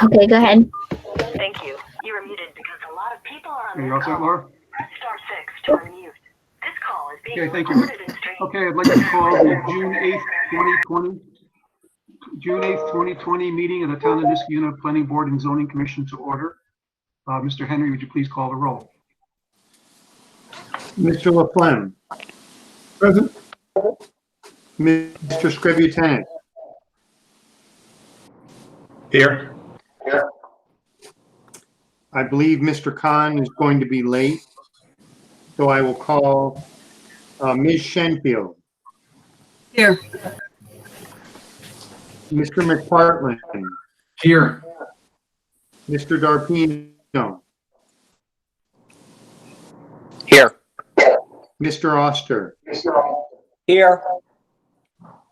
Okay, go ahead. Thank you. You are muted because a lot of people are on Are you this all set, call. Laura? Press *6 to unmute. This call is being Okay, thank you. recorded and streamed. Okay, I'd like to call the June 8th, 2020 meeting of the Town of Niskayuna Planning Board and Zoning Commission to order. Mr. Henry, would you please call the roll? Mr. Laflamme. Present. Mr. Scributinus. Here. I believe Mr. Khan is going to be late, so I will call Ms. Shenfield. Here. Mr. McPartland. Here. Mr. Darpino. Here. Mr. Oster. Here.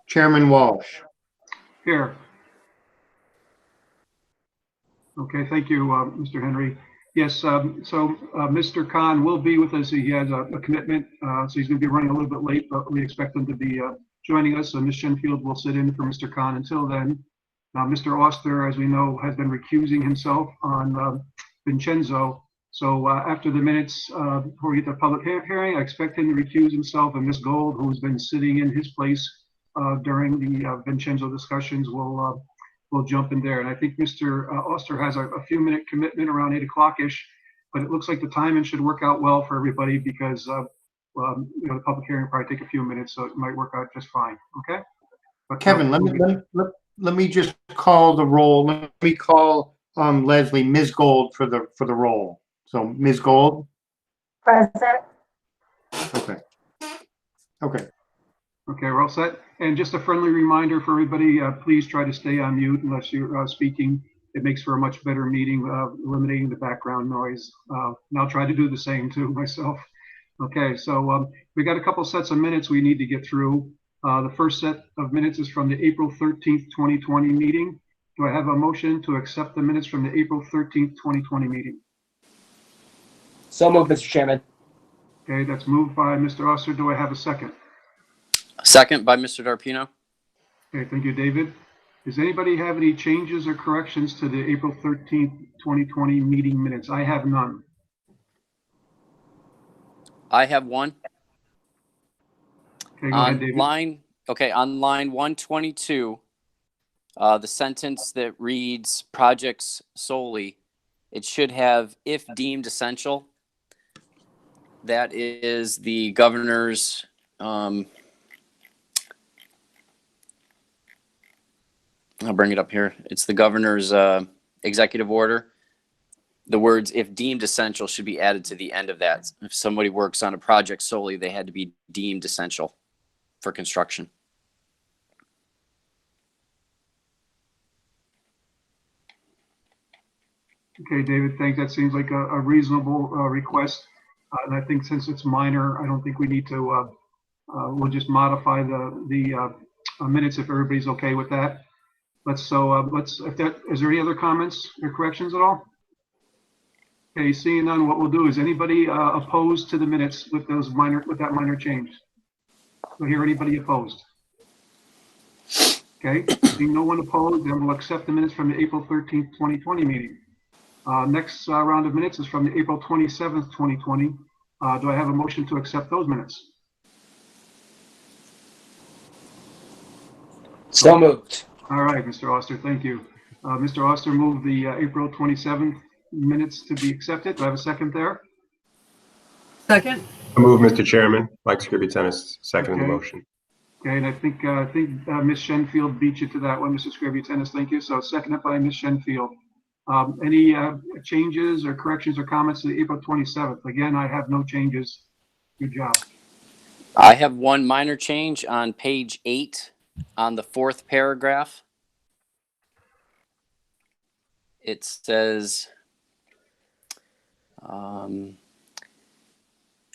Chairman Walsh. Here. Okay, thank you, Mr. Henry. Yes, Mr. Khan will be with us. He has a commitment, so he's going to be running a little bit late, but we expect him to be joining us. So Ms. Shenfield will sit in for Mr. Khan until then. Mr. Oster, as we know, has been recusing himself on Vincenzo. So after the minutes, before we get to the public hearing, I expect him to recuse himself, and Ms. Gold, who's been sitting in his place during the Vincenzo discussions, will jump in there. And I think Mr. Oster has a few minute commitment around 8 o'clock-ish, but it looks like the timing should work out well for everybody because the public hearing will probably take a few minutes, so it might work out just fine. Okay. But, Kevin, let me just call the roll. Let me call Leslie, Ms. Gold for the roll. So Ms. Gold. Present. Okay. Okay. Okay, we're all set. And just a friendly reminder for everybody, please try to stay on mute unless you're speaking. It makes for a much better meeting, eliminating the background noise. And I'll try to do the same too myself. Okay, so we got a couple sets of minutes we need to get through. The first set of minutes is from the April 13th, 2020 meeting. Do I have a motion to accept the minutes from the April 13th, 2020 meeting? So moved, Mr. Chairman. Okay, that's moved by Mr. Oster. Do I have a second? Second by Mr. Darpino. Okay, thank you, David. Does anybody have any changes or corrections to the April 13th, 2020 meeting minutes? I have none. I have one. Okay, go ahead, David. On line 122, the sentence that reads projects solely, it should have if deemed essential. That is the governor's I'll bring it up here. It's the governor's executive order. The words if deemed essential should be added to the end of that. If somebody works on a project solely, they had to be deemed essential for construction. Okay, David, thanks. That seems like a reasonable request. And I think since it's minor, I don't think we need to, we'll just modify the minutes if everybody's okay with that. Is there any other comments or corrections at all? Okay, seeing none, what we'll do is anybody opposed to the minutes with that minor change? Do I hear anybody opposed? Okay, seeing no one opposed, then we'll accept the minutes from the April 13th, 2020 meeting. Next round of minutes is from the April 27th, 2020. Do I have a motion to accept those minutes? So moved. All right, Mr. Oster, thank you. Mr. Oster moved the April 27th minutes to be accepted. Do I have a second there? Second. I move, Mr. Chairman. Mike Scributinus, second the motion. Okay, and I think Ms. Shenfield beat you to that one, Mr. Scributinus. Thank you. So seconded by Ms. Shenfield. Any changes or corrections or comments to the April 27th? Again, I have no changes. Good job. I have one minor change on page 8 on the 4th paragraph. It says, in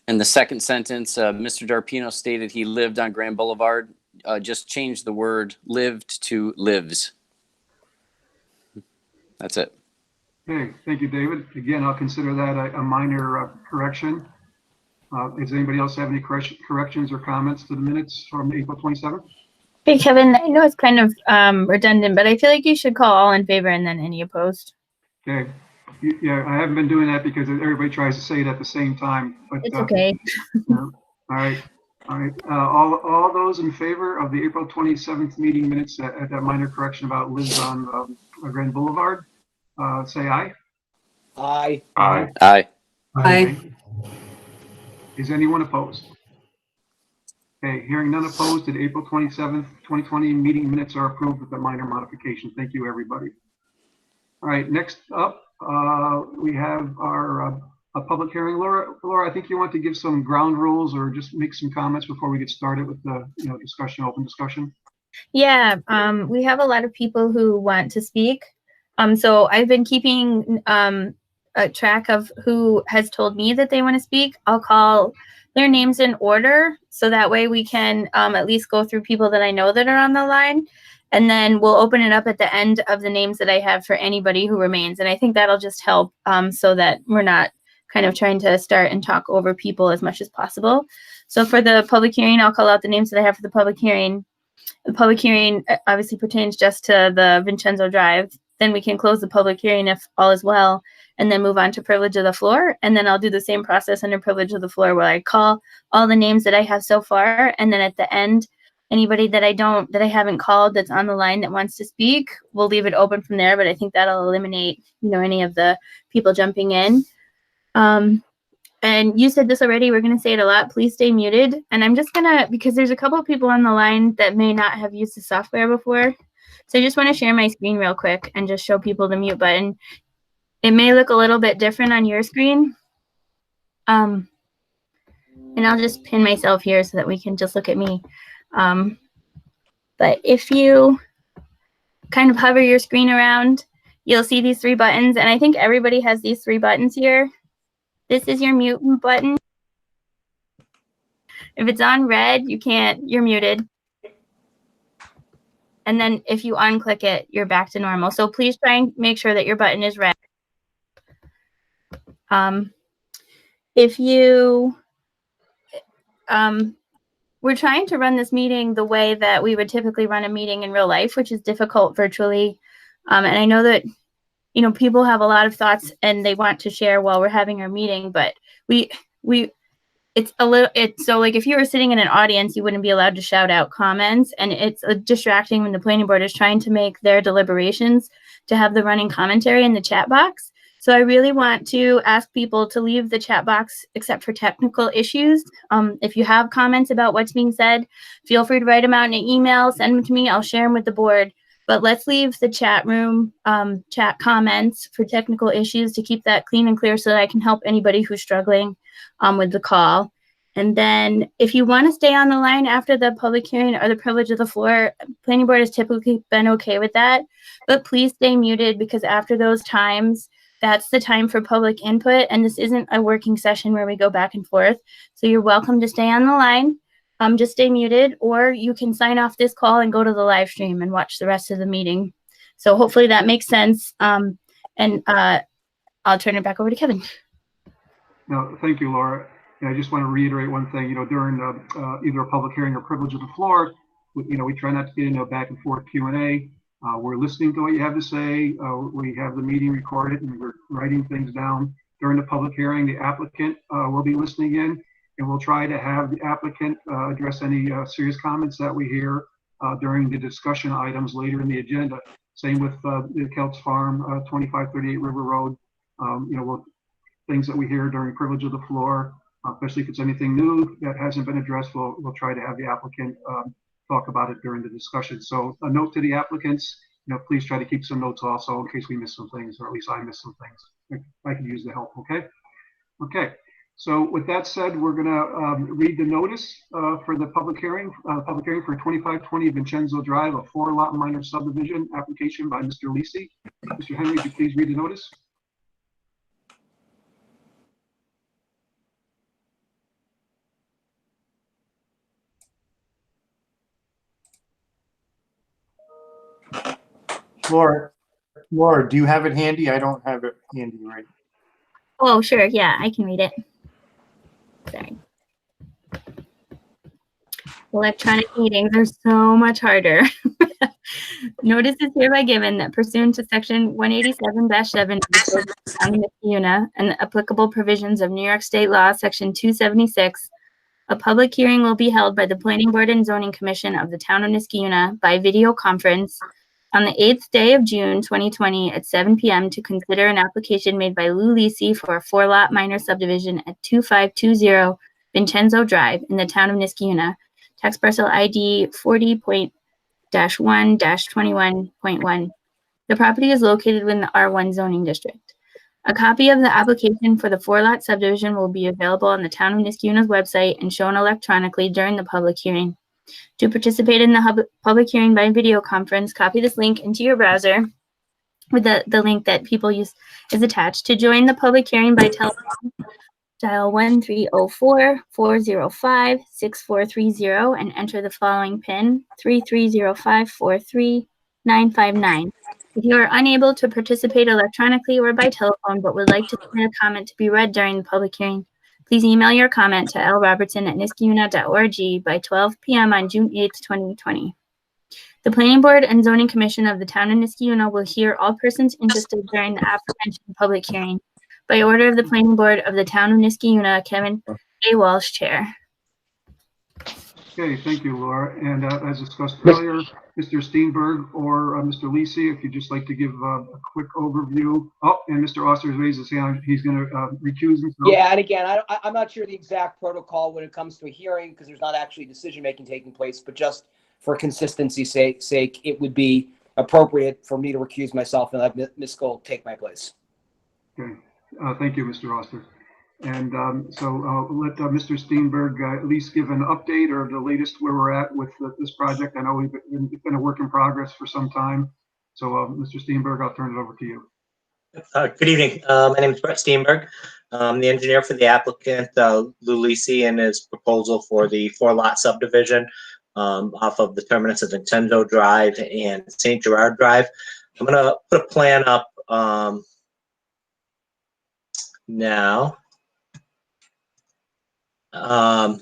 the second sentence, Mr. Darpino stated he lived on Grand Boulevard. Just change the word lived to lives. That's it. Okay, thank you, David. Again, I'll consider that a minor correction. Does anybody else have any corrections or comments to the minutes from April 27th? Hey, Kevin, I know it's kind of redundant, but I feel like you should call all in favor and then any opposed. Okay. Yeah, I haven't been doing that because everybody tries to say it at the same time, but. It's okay. All right, all right. All those in favor of the April 27th meeting minutes at that minor correction about Liz on Grand Boulevard, say aye. Aye. Aye. Aye. Aye. Is anyone opposed? Okay, hearing none opposed, the April 27th, 2020 meeting minutes are approved with a minor modification. Thank you, everybody. All right, next up, we have our a public hearing. Laura, I think you want to give some ground rules or just make some comments before we get started with the discussion, open discussion. Yeah, we have a lot of people who want to speak. So I've been keeping a track of who has told me that they want to speak. I'll call their names in order so that way we can at least go through people that I know that are on the line. And then we'll open it up at the end of the names that I have for anybody who remains. And I think that'll just help so that we're not kind of trying to start and talk over people as much as possible. So for the public hearing, I'll call out the names that I have for the public hearing. The public hearing obviously pertains just to the Vincenzo Drive. Then we can close the public hearing if all is well, and then move on to privilege of the floor. And then I'll do the same process under privilege of the floor where I call all the names that I have so far. And then at the end, anybody that I haven't called that's on the line that wants to speak, we'll leave it open from there. But I think that'll eliminate, any of the people jumping in. And you said this already, we're going to say it a lot. Please stay muted. And I'm just going to, because there's a couple of people on the line that may not have used the software before. So I just want to share my screen real quick and just show people the mute button. It may look a little bit different on your screen. And I'll just pin myself here so that we can just look at me. But if you kind of hover your screen around, you'll see these three buttons. And I think everybody has these three buttons here. This is your mute button. If it's on red, you're muted. And then if you unclick it, you're back to normal. So please try and make sure that your button is red. We're trying to run this meeting the way that we would typically run a meeting in real life, which is difficult virtually. And I know that people have a lot of thoughts and they want to share while we're having our meeting, but so like if you were sitting in an audience, you wouldn't be allowed to shout out comments, and it's distracting when the planning board is trying to make their deliberations to have the running commentary in the chat box. So I really want to ask people to leave the chat box except for technical issues. If you have comments about what's being said, feel free to write them out in an email, send them to me, I'll share them with the board. But let's leave the chat room, chat comments for technical issues to keep that clean and clear so that I can help anybody who's struggling with the call. And then if you want to stay on the line after the public hearing or the privilege of the floor, planning board has typically been okay with that. But please stay muted because after those times, that's the time for public input. And this isn't a working session where we go back and forth. So you're welcome to stay on the line. Just stay muted, or you can sign off this call and go to the live stream and watch the rest of the meeting. So hopefully that makes sense. And I'll turn it back over to Kevin. No, thank you, Laura. And I just want to reiterate one thing, during either a public hearing or privilege of the floor, we try not to get into a back and forth Q&A. We're listening to what you have to say. We have the meeting recorded and we're writing things down. During the public hearing, the applicant will be listening in. And we'll try to have the applicant address any serious comments that we hear during the discussion items later in the agenda. Same with the Kelts Farm, 2538 River Road. Things that we hear during privilege of the floor, especially if it's anything new that hasn't been addressed, we'll try to have the applicant talk about it during the discussion. So a note to the applicants, please try to keep some notes also in case we miss some things, or at least I miss some things. I can use the help, okay? Okay. So with that said, we're going to read the notice for the public hearing for 2520 Vincenzo Drive, a 4-lot minor subdivision application by Mr. Lisi. Mr. Henry, would you please read the notice? Laura, do you have it handy? I don't have it handy right. Oh, sure. Yeah, I can read it. Sorry. Electronic meetings are so much harder. Notice is hereby given that pursuant to section 187-7 of the Code of the Town of Niskayuna and the applicable provisions of New York State Law, section 276, a public hearing will be held by the Planning Board and Zoning Commission of the Town of Niskayuna by video conference on the 8th day of June 2020 at 7 p.m. to consider an application made by Lou Lisi for a 4-lot minor subdivision at 2520 Vincenzo Drive in the Town of Niskayuna, tax parcel ID 40.1-21.1. The property is located within the R1 zoning district. A copy of the application for the 4-lot subdivision will be available on the Town of Niskayuna's website and shown electronically during the public hearing. To participate in the public hearing by video conference, copy this link into your browser with the link that people use is attached. To join the public hearing by telephone, dial 1-304-405-6430 and enter the following PIN, 330543-959. If you are unable to participate electronically or by telephone but would like to submit a comment to be read during the public hearing, please email your comment to lrobertson@niskayuna.org by 12 p.m. on June 8th, 2020. The Planning Board and Zoning Commission of the Town of Niskayuna will hear all persons interested during the aforementioned public hearing. By order of the Planning Board of the Town of Niskayuna, Kevin A. Walsh, Chair. Okay, thank you, Laura. And as discussed earlier, Mr. Steenberg or Mr. Lisi, if you'd just like to give a quick overview. Oh, and Mr. Oster has raised his hand. He's going to recuse himself. Yeah, and again, I'm not sure the exact protocol when it comes to a hearing because there's not actually decision-making taking place, but just for consistency's sake, it would be appropriate for me to recuse myself and let Ms. Gold take my place. Okay, thank you, Mr. Oster. And so let Mr. Steenberg at least give an update or the latest where we're at with this project. I know it's been a work in progress for some time. So Mr. Steenberg, I'll turn it over to you. Good evening. My name is Brett Steenberg. I'm the engineer for the applicant, Lou Lisi, and his proposal for the 4-lot subdivision off of the terminus of Vincenzo Drive and St. Gerard Drive. I'm going to put a plan up now. Can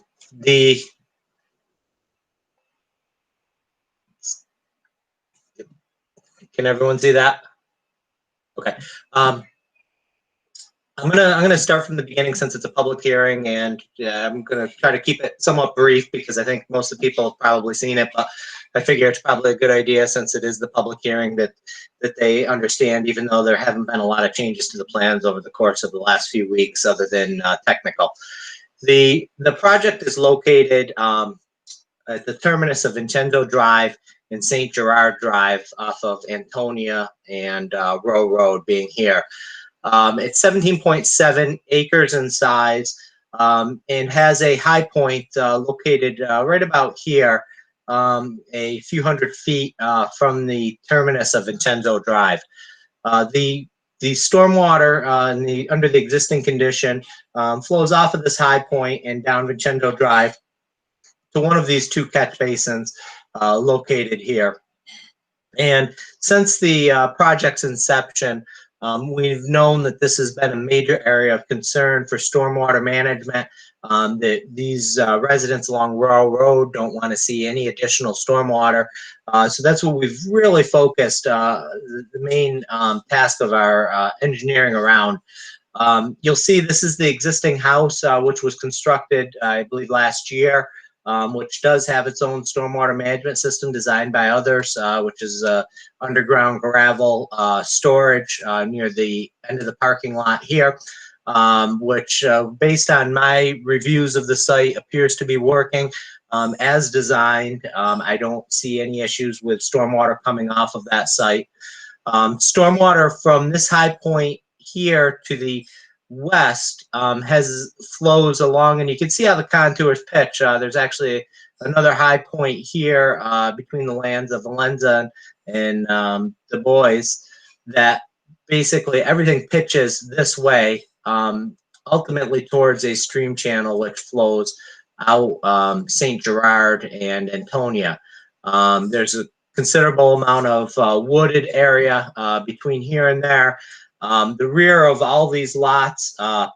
everyone see that? Okay. I'm gonna start from the beginning since it's a public hearing, and I'm gonna try to keep it somewhat brief because I think most of the people have probably seen it, but I figure it's probably a good idea since it is the public hearing that they understand, even though there haven't been a lot of changes to the plans over the course of the last few weeks other than technical. The project is located at the terminus of Vincenzo Drive and St. Gerard Drive off of Antonia and Row Road being here. It's 17.7 acres in size and has a high point located right about here, a few hundred feet from the terminus of Vincenzo Drive. The stormwater under the existing condition flows off of this high point and down Vincenzo Drive to one of these two catch basins located here. And since the project's inception, we've known that this has been a major area of concern for stormwater management. That these residents along Row Road don't want to see any additional stormwater. So that's what we've really focused the main task of our engineering around. You'll see this is the existing house, which was constructed, I believe, last year, which does have its own stormwater management system designed by others, which is underground gravel storage near the end of the parking lot here. Which based on my reviews of the site appears to be working as designed. I don't see any issues with stormwater coming off of that site. Stormwater from this high point here to the west flows along, and you can see how the contours pitch. There's actually another high point here between the lands of Valenza and Du Bois that basically everything pitches this way. Ultimately towards a stream channel which flows out St. Gerard and Antonia. There's a considerable amount of wooded area between here and there. The rear of all these lots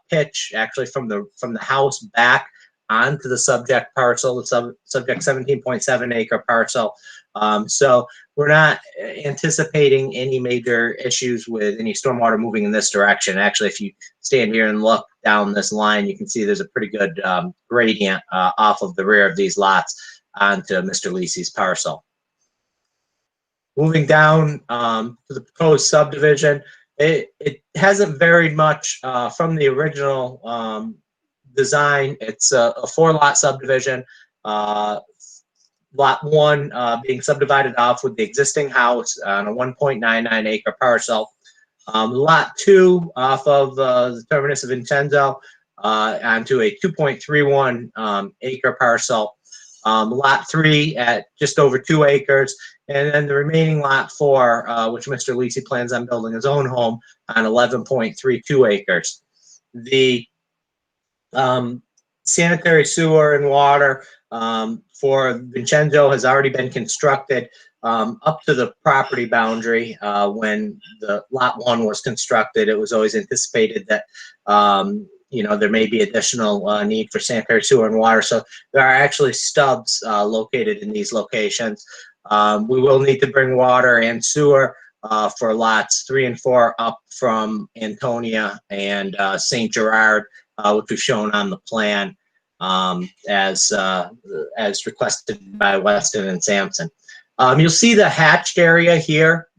pitch actually from the house back onto the subject parcel, the subject 17.7 acre parcel. So we're not anticipating any major issues with any stormwater moving in this direction. Actually, if you stand here and look down this line, you can see there's a pretty good gradient off of the rear of these lots onto Mr. Lisi's parcel. Moving down to the proposed subdivision, it hasn't varied much from the original design. It's a 4-lot subdivision. Lot 1 being subdivided off with the existing house on a 1.99 acre parcel. Lot 2 off of the terminus of Vincenzo onto a 2.31 acre parcel. Lot 3 at just over 2 acres. And then the remaining lot 4, which Mr. Lisi plans on building his own home on 11.32 acres. The sanitary sewer and water for Vincenzo has already been constructed up to the property boundary. When the lot 1 was constructed, it was always anticipated that there may be additional need for sanitary sewer and water. So there are actually stubs located in these locations. We will need to bring water and sewer for lots 3 and 4 up from Antonia and St. Gerard, which we've shown on the plan as requested by Weston and Sampson. You'll see the hatched area here,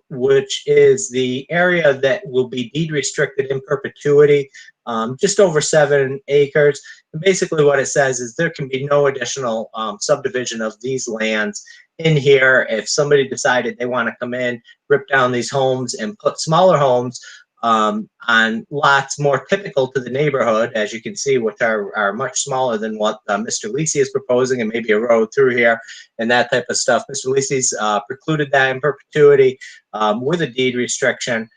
which is the area that will be deed restricted in perpetuity, just over 7 acres. And basically what it says is there can be no additional subdivision of these lands in here. If somebody decided they want to come in, rip down these homes and put smaller homes on lots more typical to the neighborhood, as you can see, which are much smaller than what Mr. Lisi is proposing, and maybe a road through here and that type of stuff. Mr. Lisi's precluded that in perpetuity with a deed restriction,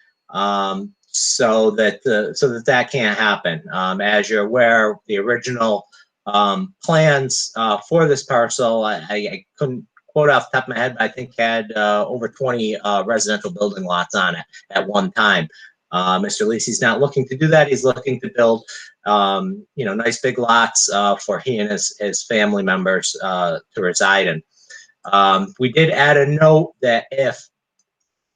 so that can't happen. As you're aware, the original plans for this parcel, I couldn't quote off the top of my head, but I think had over 20 residential building lots on it at one time. Mr. Lisi's not looking to do that. He's looking to build, nice big lots for he and his family members to reside in. We did add a note that if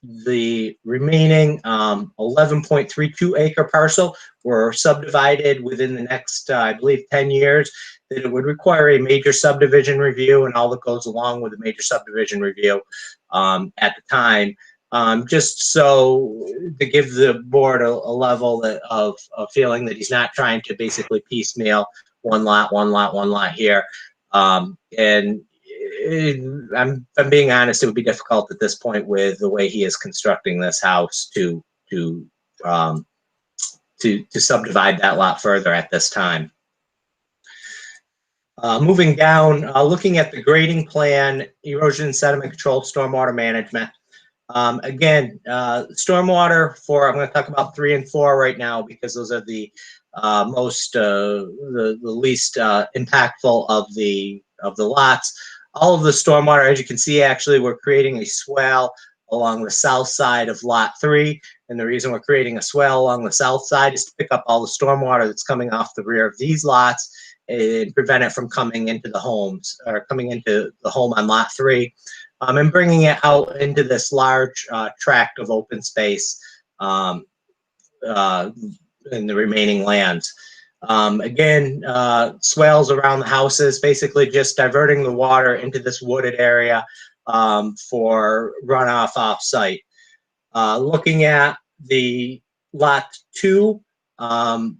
the remaining 11.32 acre parcel were subdivided within the next, I believe, 10 years, that it would require a major subdivision review and all that goes along with a major subdivision review at the time. Just so to give the board a level of feeling that he's not trying to basically piecemeal one lot here. And I'm being honest, it would be difficult at this point with the way he is constructing this house to subdivide that lot further at this time. Moving down, looking at the grading plan, erosion and sediment control, stormwater management. Again, stormwater I'm going to talk about 3 and 4 right now because those are the the least impactful of the lots. All of the stormwater, as you can see, actually, we're creating a swale along the south side of lot 3. And the reason we're creating a swale along the south side is to pick up all the stormwater that's coming off the rear of these lots and prevent it from coming into the homes or coming into the home on lot 3. And bringing it out into this large tract of open space in the remaining lands. Again, swales around the houses, basically just diverting the water into this wooded area for runoff off-site. Looking at the lot 2,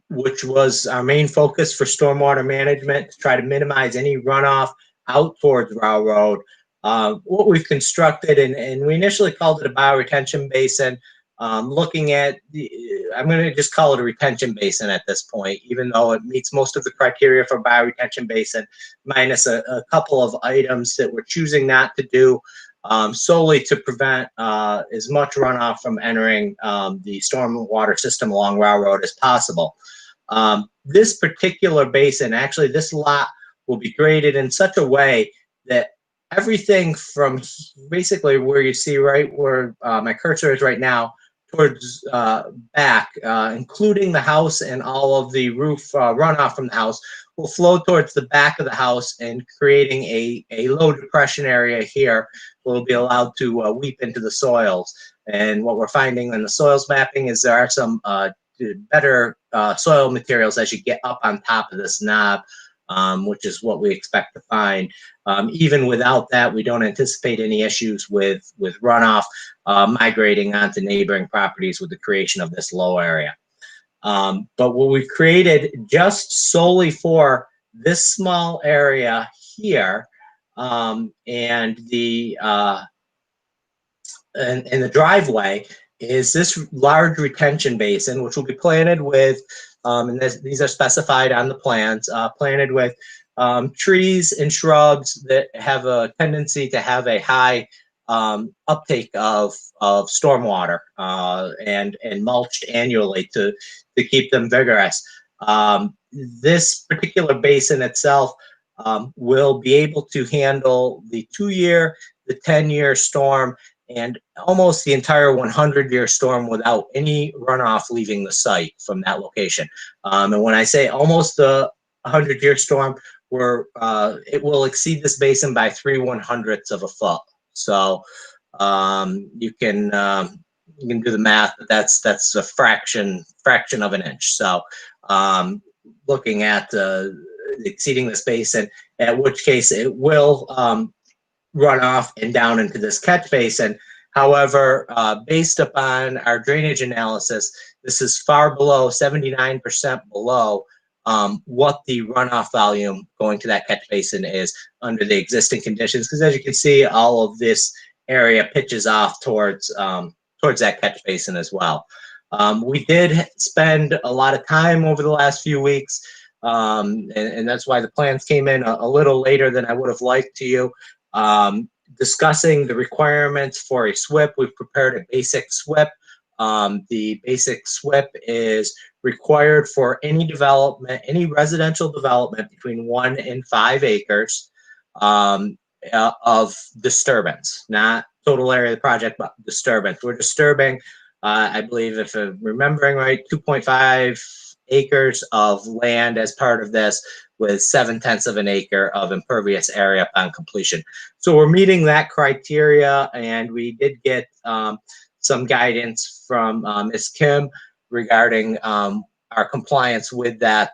which was our main focus for stormwater management, to try to minimize any runoff out towards Row Road. What we've constructed, and we initially called it a bioretention basin, looking at I'm going to just call it a retention basin at this point, even though it meets most of the criteria for bioretention basin, minus a couple of items that we're choosing not to do solely to prevent as much runoff from entering the stormwater system along Row Road as possible. This particular basin, actually this lot, will be graded in such a way that everything from basically where you see right where my cursor is right now towards back, including the house and all of the roof runoff from the house, will flow towards the back of the house and creating a low depression area here will be allowed to weep into the soils. And what we're finding in the soils mapping is there are some better soil materials as you get up on top of this knob, which is what we expect to find. Even without that, we don't anticipate any issues with runoff migrating onto neighboring properties with the creation of this low area. But what we've created just solely for this small area here, and the driveway is this large retention basin, which will be planted with, and these are specified on the plans, planted with trees and shrubs that have a tendency to have a high uptake of stormwater and mulched annually to keep them vigorous. This particular basin itself will be able to handle the 2-year, the 10-year storm, and almost the entire 100-year storm without any runoff leaving the site from that location. And when I say almost the 100-year storm, it will exceed this basin by 3/100ths of a foot. So you can do the math, but that's a fraction of an inch. So looking at exceeding this basin, at which case it will run off and down into this catch basin. However, based upon our drainage analysis, this is far below, 79% below what the runoff volume going to that catch basin is under the existing conditions. Because as you can see, all of this area pitches off towards that catch basin as well. We did spend a lot of time over the last few weeks, and that's why the plans came in a little later than I would have liked to you. Discussing the requirements for a SWIP. We've prepared a basic SWIP. The basic SWIP is required for any development, any residential development between 1 and 5 acres of disturbance, not total area of the project, but disturbance. We're disturbing, I believe, if I'm remembering right, 2.5 acres of land as part of this, with 0.7 of an acre of impervious area upon completion. So we're meeting that criteria, and we did get some guidance from Ms. Kim regarding our compliance with that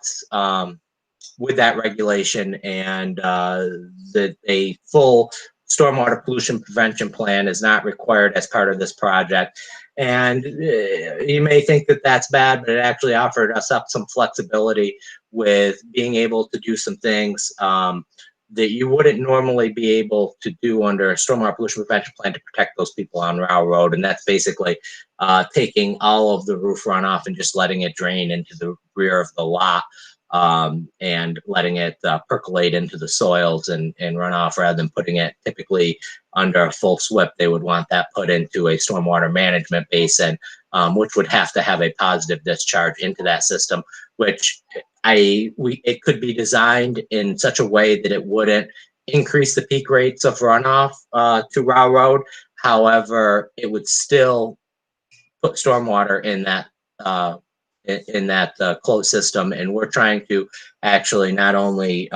regulation, and that a full stormwater pollution prevention plan is not required as part of this project. And you may think that that's bad, but it actually offered us up some flexibility with being able to do some things that you wouldn't normally be able to do under a stormwater pollution prevention plan to protect those people on Rao Road. And that's basically taking all of the roof runoff and just letting it drain into the rear of the lot, and letting it percolate into the soils and run off, rather than putting it typically under a full SWIP. They would want that put into a stormwater management basin, which would have to have a positive discharge into that system, which it could be designed in such a way that it wouldn't increase the peak rates of runoff to Rao Road. However, it would still put stormwater in that closed system. And we're trying to actually not only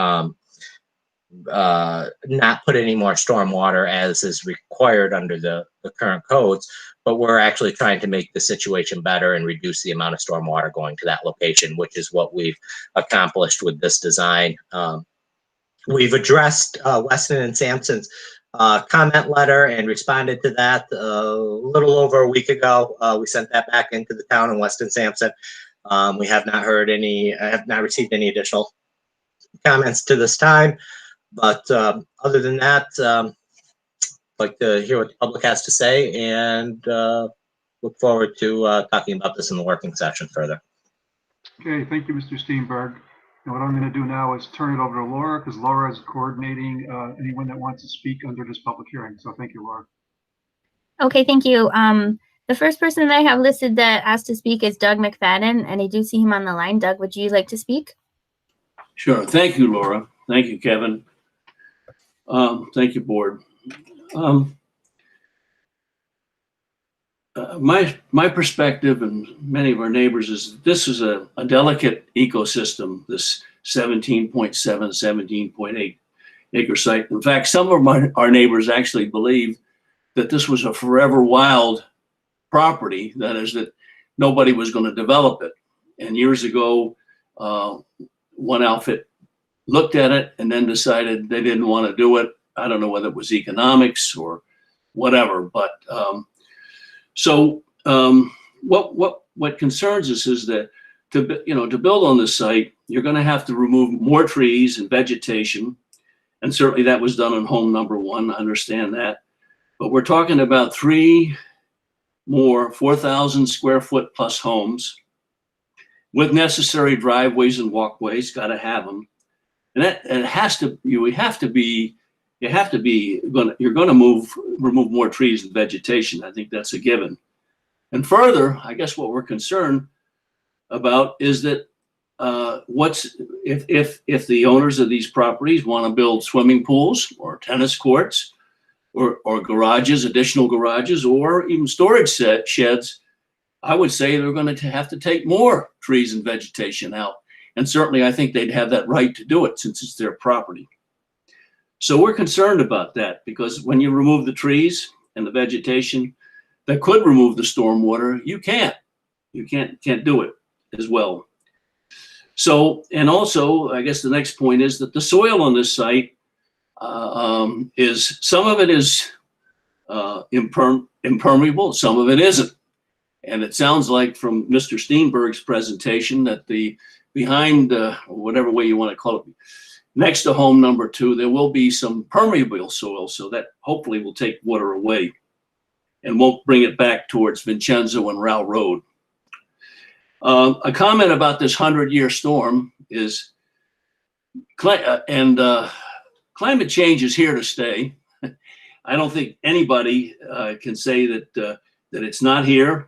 not put any more stormwater as is required under the current codes, but we're actually trying to make the situation better and reduce the amount of stormwater going to that location, which is what we've accomplished with this design. We've addressed Weston and Sampson's comment letter and responded to that a little over a week ago. We sent that back into the town and Weston Sampson. We have not heard any, I have not received any additional comments to this time. But other than that, I'd like to hear what the public has to say, and look forward to talking about this in the working session further. Okay, thank you, Mr. Steenberg. And what I'm going to do now is turn it over to Laura, because Laura is coordinating anyone that wants to speak under this public hearing. So thank you, Laura. Okay, thank you. The first person that I have listed that asked to speak is Doug McFadden, and I do see him on the line. Doug, would you like to speak? Sure. Thank you, Laura. Thank you, Kevin. Thank you, board. my perspective and many of our neighbors is this is a delicate ecosystem, this 17.7, 17.8 acre site. In fact, some of our neighbors actually believe that this was a forever wild property. That is, that nobody was going to develop it. And years ago, one outfit looked at it and then decided they didn't want to do it. I don't know whether it was economics or whatever, but what concerns us is that to build on this site, you're going to have to remove more trees and vegetation, and certainly that was done on home number 1. I understand that, but we're talking about 3 more 4,000 square foot plus homes with necessary driveways and walkways. Got to have them, and it has to. You're going to remove more trees and vegetation. I think that's a given. And further, I guess what we're concerned about is that if the owners of these properties want to build swimming pools or tennis courts or garages, additional garages, or even storage sheds, I would say they're going to have to take more trees and vegetation out. And certainly I think they'd have that right to do it since it's their property. So we're concerned about that, because when you remove the trees and the vegetation that could remove the stormwater, you can't do it as well. So, and also, I guess the next point is that the soil on this site is, some of it is impermeable, some of it isn't. And it sounds like from Mr. Steenberg's presentation that behind, whatever way you want to call it, next to home number 2, there will be some permeable soil, so that hopefully will take water away and won't bring it back towards Vincenzo and Rao Road. A comment about this 100-year storm is, climate change is here to stay. I don't think anybody can say that it's not here,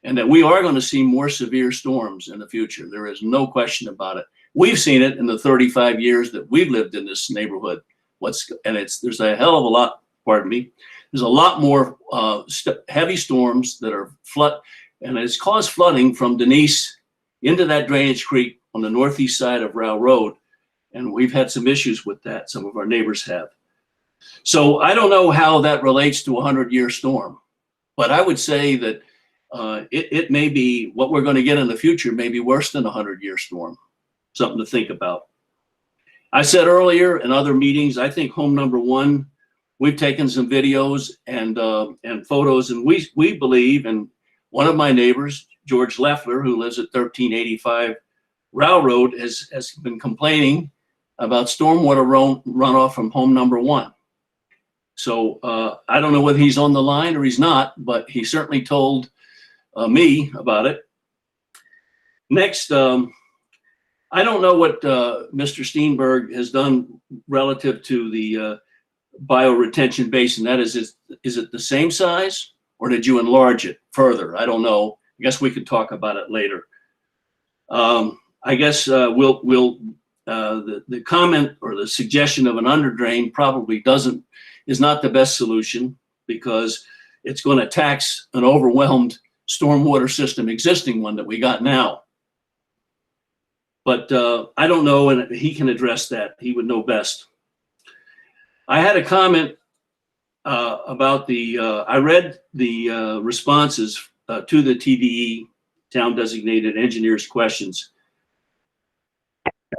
and that we are going to see more severe storms in the future. There is no question about it. We've seen it in the 35 years that we've lived in this neighborhood. There's a hell of a lot, pardon me, there's a lot more heavy storms that are and it's caused flooding from Denise into that drainage creek on the northeast side of Rao Road. And we've had some issues with that. Some of our neighbors have. So I don't know how that relates to a 100-year storm, but I would say that it may be, what we're going to get in the future may be worse than a 100-year storm. Something to think about. I said earlier in other meetings, I think home number 1, we've taken some videos and photos, and we believe, and one of my neighbors, George Leffler, who lives at 1385 Rao Road, has been complaining about stormwater runoff from home number 1. So I don't know whether he's on the line or he's not, but he certainly told me about it. Next, I don't know what Mr. Steenberg has done relative to the bioretention basin. That is it the same size, or did you enlarge it further? I don't know. I guess we could talk about it later. I guess the comment or the suggestion of an underdrain probably is not the best solution, because it's going to tax an overwhelmed stormwater system, existing one that we got now. But I don't know, and he can address that. He would know best. I had a comment about I read the responses to the TDE, Town Designated Engineers questions.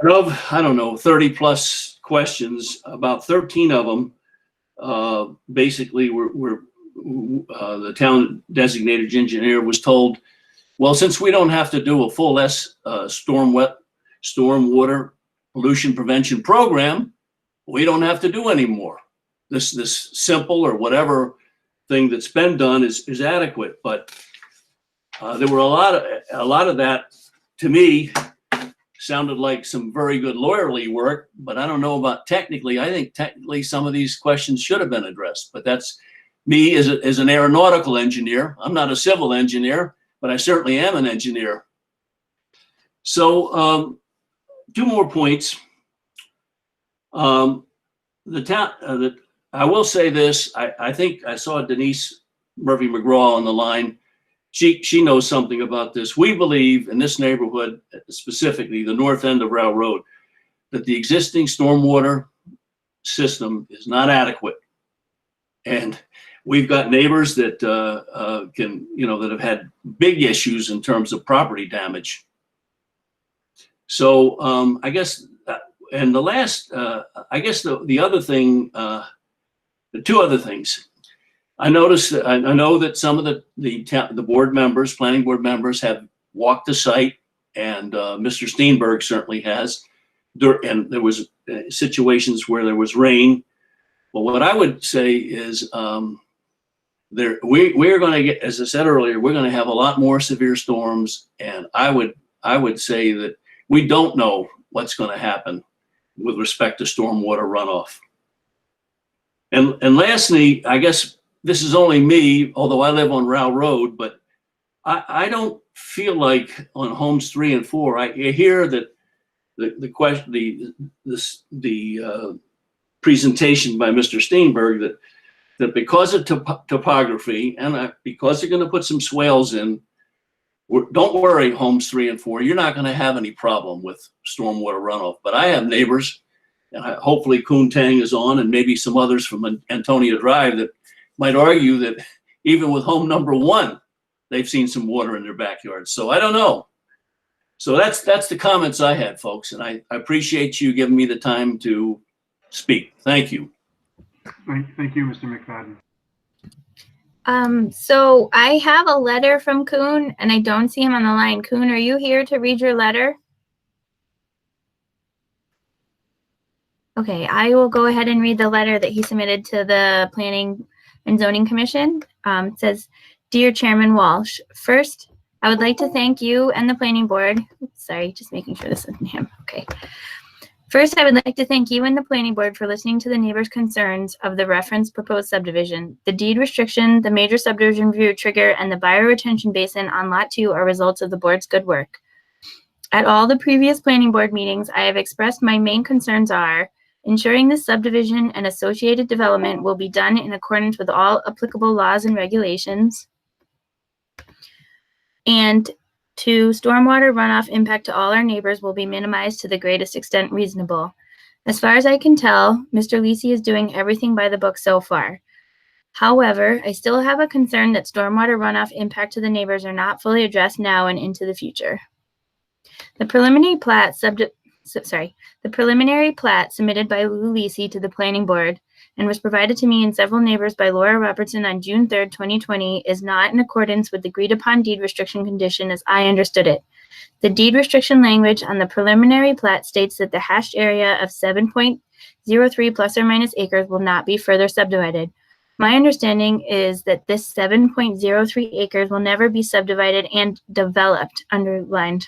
And of, I don't know, 30 plus questions, about 13 of them basically were the Town Designated Engineer was told, well, since we don't have to do a full stormwater pollution prevention program, we don't have to do any more. This simple or whatever thing that's been done is adequate. But there were a lot of that, to me, sounded like some very good lawyerly work, but I don't know about technically. I think technically some of these questions should have been addressed, but that's me as an aeronautical engineer. I'm not a civil engineer, but I certainly am an engineer. So 2 more points. I will say this, I think I saw Denise Murphy McGraw on the line. she knows something about this. We believe in this neighborhood, specifically the north end of Route Road, that the existing stormwater system is not adequate. And we've got neighbors that can, that have had big issues in terms of property damage. So I guess, and the last, I guess the other thing, the two other things. I noticed that I know that some of the board members, planning board members, have walked the site, and Mr. Steenberg certainly has. And there was situations where there was rain. Well, what I would say is we're going to get, as I said earlier, we're going to have a lot more severe storms, and I would say that we don't know what's going to happen with respect to stormwater runoff. And lastly, I guess this is only me, although I live on Route Road, but I don't feel like on homes 3 and 4, I hear that the presentation by Mr. Steenberg that because of topography and because they're going to put some swales in, don't worry, homes 3 and 4, you're not going to have any problem with stormwater runoff. But I have neighbors, and hopefully Coontang is on, and maybe some others from Antonia Drive that might argue that even with home number 1, they've seen some water in their backyard. So I don't know. So that's the comments I had, folks, and I appreciate you giving me the time to speak. Thank you. Thank you, Mr. McFadden. So I have a letter from Kuhn, and I don't see him on the line. Kuhn, are you here to read your letter? Okay, I will go ahead and read the letter that he submitted to the Planning and Zoning Commission. It says, "Dear Chairman Walsh, first, I would like to thank you and the Planning Board." Sorry, just making sure this isn't him. Okay. First, I would like to thank you and the Planning Board for listening to the neighbors' concerns of the referenced proposed subdivision. The deed restriction, the major subdivision review trigger, and the bioretention basin on Lot 2 are results of the board's good work. At all the previous Planning Board meetings, I have expressed my main concerns are ensuring this subdivision and associated development will be done in accordance with all applicable laws and regulations, and 2, stormwater runoff impact to all our neighbors will be minimized to the greatest extent reasonable. As far as I can tell, Mr. Lisi is doing everything by the book so far. However, I still have a concern that stormwater runoff impact to the neighbors are not fully addressed now and into the future. The preliminary plat submitted by Lou Lisi to the Planning Board and was provided to me and several neighbors by Laura Robertson on June 3rd, 2020, is not in accordance with the agreed upon deed restriction condition as I understood it. The deed restriction language on the preliminary plat states that the hashed area of 7.03 plus or minus acres will not be further subdivided. My understanding is that this 7.03 acres will never be subdivided and developed, underlined.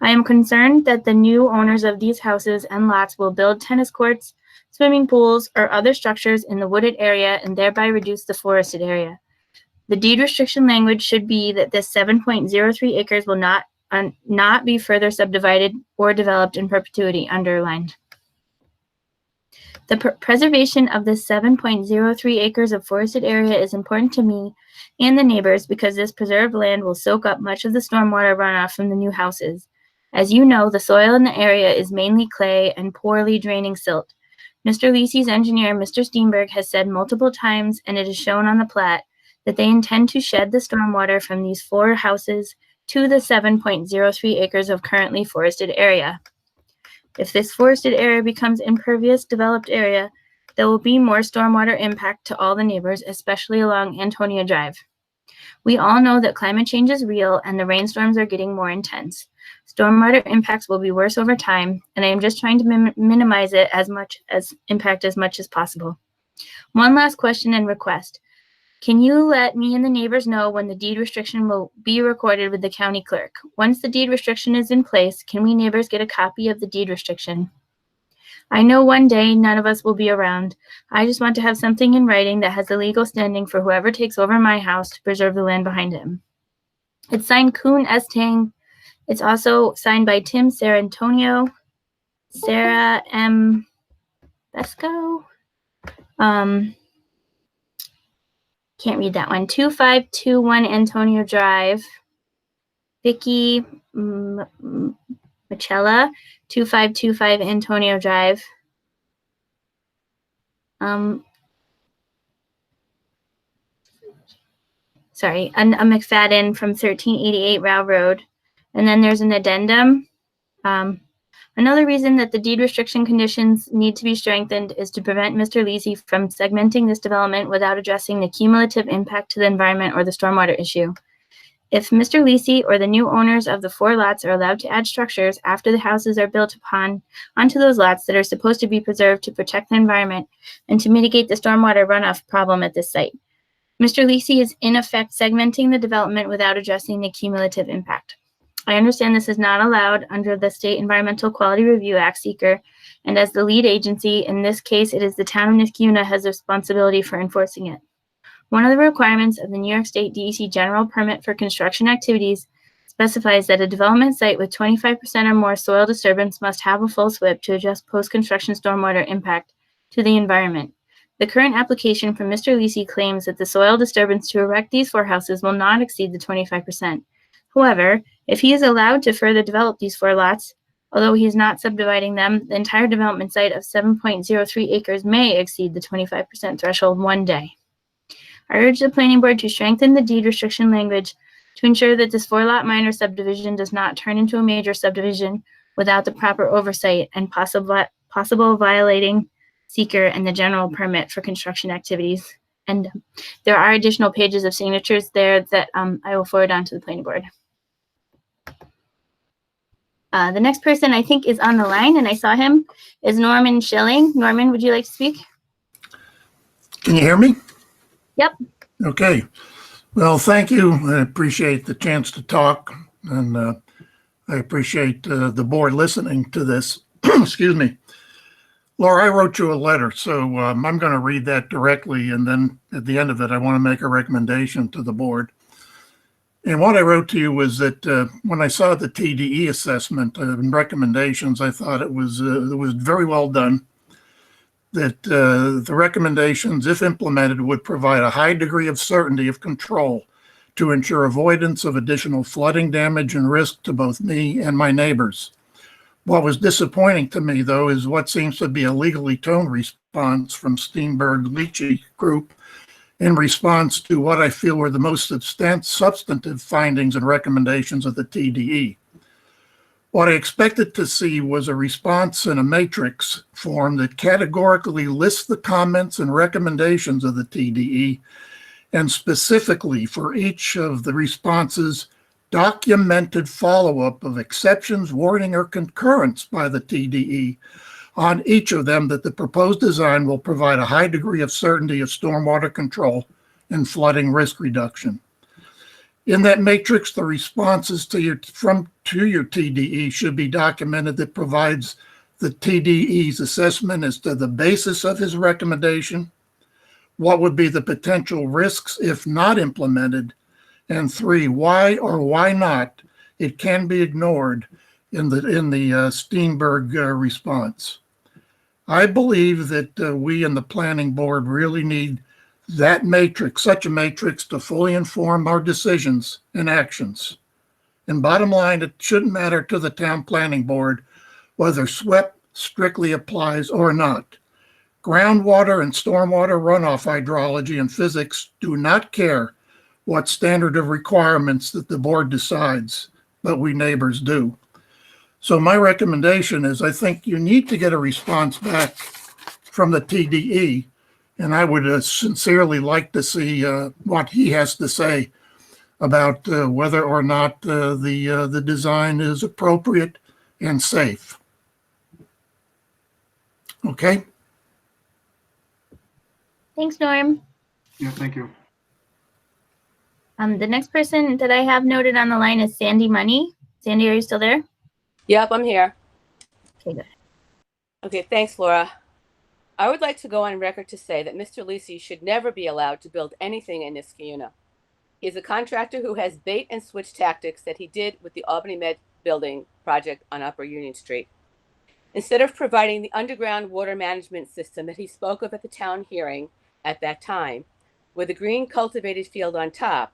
I am concerned that the new owners of these houses and lots will build tennis courts, swimming pools, or other structures in the wooded area and thereby reduce the forested area. The deed restriction language should be that this 7.03 acres will not be further subdivided or developed in perpetuity, underlined. The preservation of this 7.03 acres of forested area is important to me and the neighbors because this preserved land will soak up much of the stormwater runoff from the new houses. As you know, the soil in the area is mainly clay and poorly draining silt. Mr. Lisi's engineer, Mr. Steenberg, has said multiple times, and it is shown on the plat, that they intend to shed the stormwater from these 4 houses to the 7.03 acres of currently forested area. If this forested area becomes impervious developed area, there will be more stormwater impact to all the neighbors, especially along Antonia Drive. We all know that climate change is real and the rainstorms are getting more intense. Stormwater impacts will be worse over time, and I am just trying to minimize it as much as possible. One last question and request. Can you let me and the neighbors know when the deed restriction will be recorded with the county clerk? Once the deed restriction is in place, can we neighbors get a copy of the deed restriction? I know one day none of us will be around. I just want to have something in writing that has the legal standing for whoever takes over my house to preserve the land behind him. It's signed Kuhn S. Tang. It's also signed by Tim Sarantonio, Sarah M. Besco, Can't read that one. 2521 Antonio Drive. Vicky Machella, 2525 Antonio Drive. Sorry, a McFadden from 1388 Row Road. And then there's an addendum. Another reason that the deed restriction conditions need to be strengthened is to prevent Mr. Lisi from segmenting this development without addressing the cumulative impact to the environment or the stormwater issue. If Mr. Lisi or the new owners of the 4 lots are allowed to add structures after the houses are built onto those lots that are supposed to be preserved to protect the environment and to mitigate the stormwater runoff problem at this site, Mr. Lisi is in effect segmenting the development without addressing the cumulative impact. I understand this is not allowed under the State Environmental Quality Review Act, SEQR, and as the lead agency, in this case, it is the town of Niskayuna has responsibility for enforcing it. One of the requirements of the New York State DEC General Permit for Construction Activities specifies that a development site with 25% or more soil disturbance must have a full SWIP to adjust post-construction stormwater impact to the environment. The current application from Mr. Lisi claims that the soil disturbance to erect these 4 houses will not exceed the 25%. However, if he is allowed to further develop these 4 lots, although he is not subdividing them, the entire development site of 7.03 acres may exceed the 25% threshold one day. I urge the planning board to strengthen the deed restriction language to ensure that this 4-lot minor subdivision does not turn into a major subdivision without the proper oversight and possible violating SEQR and the general permit for construction activities. And there are additional pages of signatures there that I will forward on to the planning board. The next person I think is on the line, and I saw him, is Norman Schilling. Norman, would you like to speak? Can you hear me? Yep. Okay. Well, thank you. I appreciate the chance to talk, and I appreciate the board listening to this. Excuse me. Laura, I wrote you a letter, so I'm going to read that directly, and then at the end of it, I want to make a recommendation to the board. And what I wrote to you was that when I saw the TDE assessment and recommendations, I thought it was very well done. That the recommendations, if implemented, would provide a high degree of certainty of control to ensure avoidance of additional flooding damage and risk to both me and my neighbors. What was disappointing to me, though, is what seems to be a legally toned response from Steenberg Leachy Group in response to what I feel were the most substantive findings and recommendations of the TDE. What I expected to see was a response in a matrix form that categorically lists the comments and recommendations of the TDE, and specifically for each of the responses, documented follow-up of exceptions, warning, or concurrence by the TDE on each of them that the proposed design will provide a high degree of certainty of stormwater control and flooding risk reduction. In that matrix, the responses to your TDE should be documented that provides the TDE's assessment as to the basis of his recommendation, what would be the potential risks if not implemented, and 3, why or why not it can be ignored in the Steenberg response. I believe that we in the planning board really need that matrix, such a matrix, to fully inform our decisions and actions. And bottom line, it shouldn't matter to the town planning board whether SWIP strictly applies or not. Groundwater and stormwater runoff hydrology and physics do not care what standard of requirements that the board decides, but we neighbors do. So my recommendation is I think you need to get a response back from the TDE, and I would sincerely like to see what he has to say about whether or not the design is appropriate and safe. Okay? Thanks, Norm. Yeah, thank you. The next person that I have noted on the line is Sandy Money. Sandy, are you still there? Yep, I'm here. Okay, good. Okay, thanks, Laura. I would like to go on record to say that Mr. Lisi should never be allowed to build anything in Niskayuna. He is a contractor who has bait and switch tactics that he did with the Albany Med building project on Upper Union Street. Instead of providing the underground water management system that he spoke of at the town hearing at that time, with a green cultivated field on top,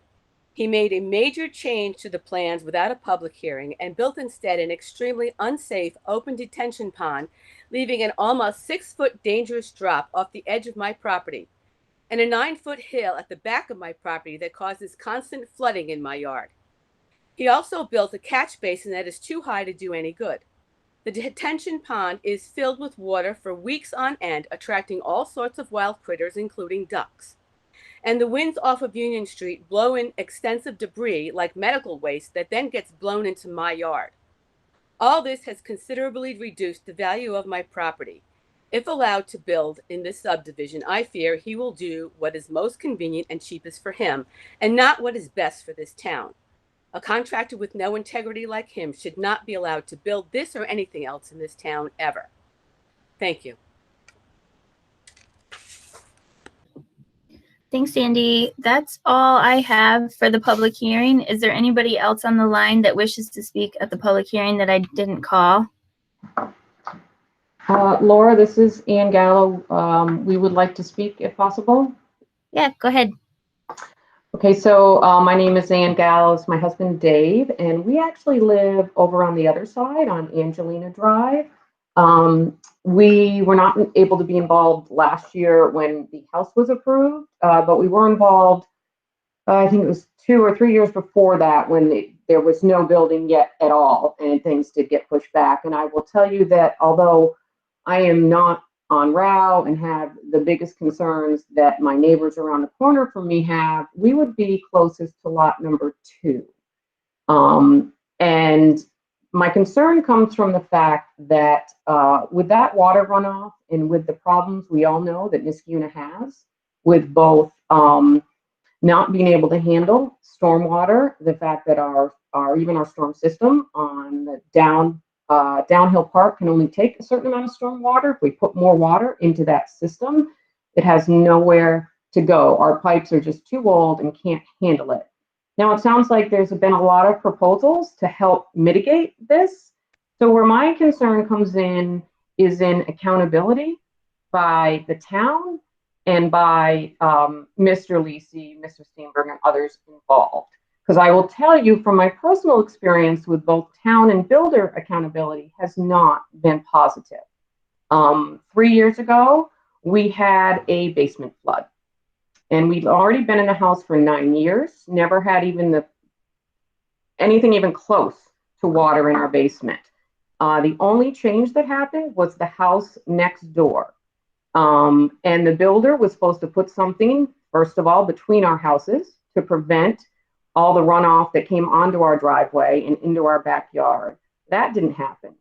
he made a major change to the plans without a public hearing and built instead an extremely unsafe open detention pond, leaving an almost 6-foot dangerous drop off the edge of my property and a 9-foot hill at the back of my property that causes constant flooding in my yard. He also built a catch basin that is too high to do any good. The detention pond is filled with water for weeks on end, attracting all sorts of wild critters, including ducks. And the winds off of Union Street blow in extensive debris like medical waste that then gets blown into my yard. All this has considerably reduced the value of my property. If allowed to build in this subdivision, I fear he will do what is most convenient and cheapest for him, and not what is best for this town. A contractor with no integrity like him should not be allowed to build this or anything else in this town ever. Thank you. Thanks, Sandy. That's all I have for the public hearing. Is there anybody else on the line that wishes to speak at the public hearing that I didn't call? Laura, this is Ann Gallo. We would like to speak if possible. Yeah, go ahead. Okay, so my name is Ann Gallo. It's my husband Dave, and we actually live over on the other side on Angelina Drive. We were not able to be involved last year when the house was approved, but we were involved, I think it was 2 or 3 years before that when there was no building yet at all, and things did get pushed back. And I will tell you that although I am not on ROW and have the biggest concerns that my neighbors around the corner from me have, we would be closest to lot number 2. And my concern comes from the fact that with that water runoff and with the problems we all know that Niskayuna has with both not being able to handle stormwater, the fact that our even our storm system on the downhill part can only take a certain amount of storm water. If we put more water into that system, it has nowhere to go. Our pipes are just too old and can't handle it. Now, it sounds like there's been a lot of proposals to help mitigate this. So where my concern comes in is in accountability by the town and by Mr. Lisi, Mr. Steenberg, and others involved. Because I will tell you from my personal experience with both town and builder accountability has not been positive. 3 years ago, we had a basement flood. And we've already been in the house for 9 years, never had even anything even close to water in our basement. The only change that happened was the house next door. And the builder was supposed to put something, first of all, between our houses to prevent all the runoff that came onto our driveway and into our backyard. That didn't happen.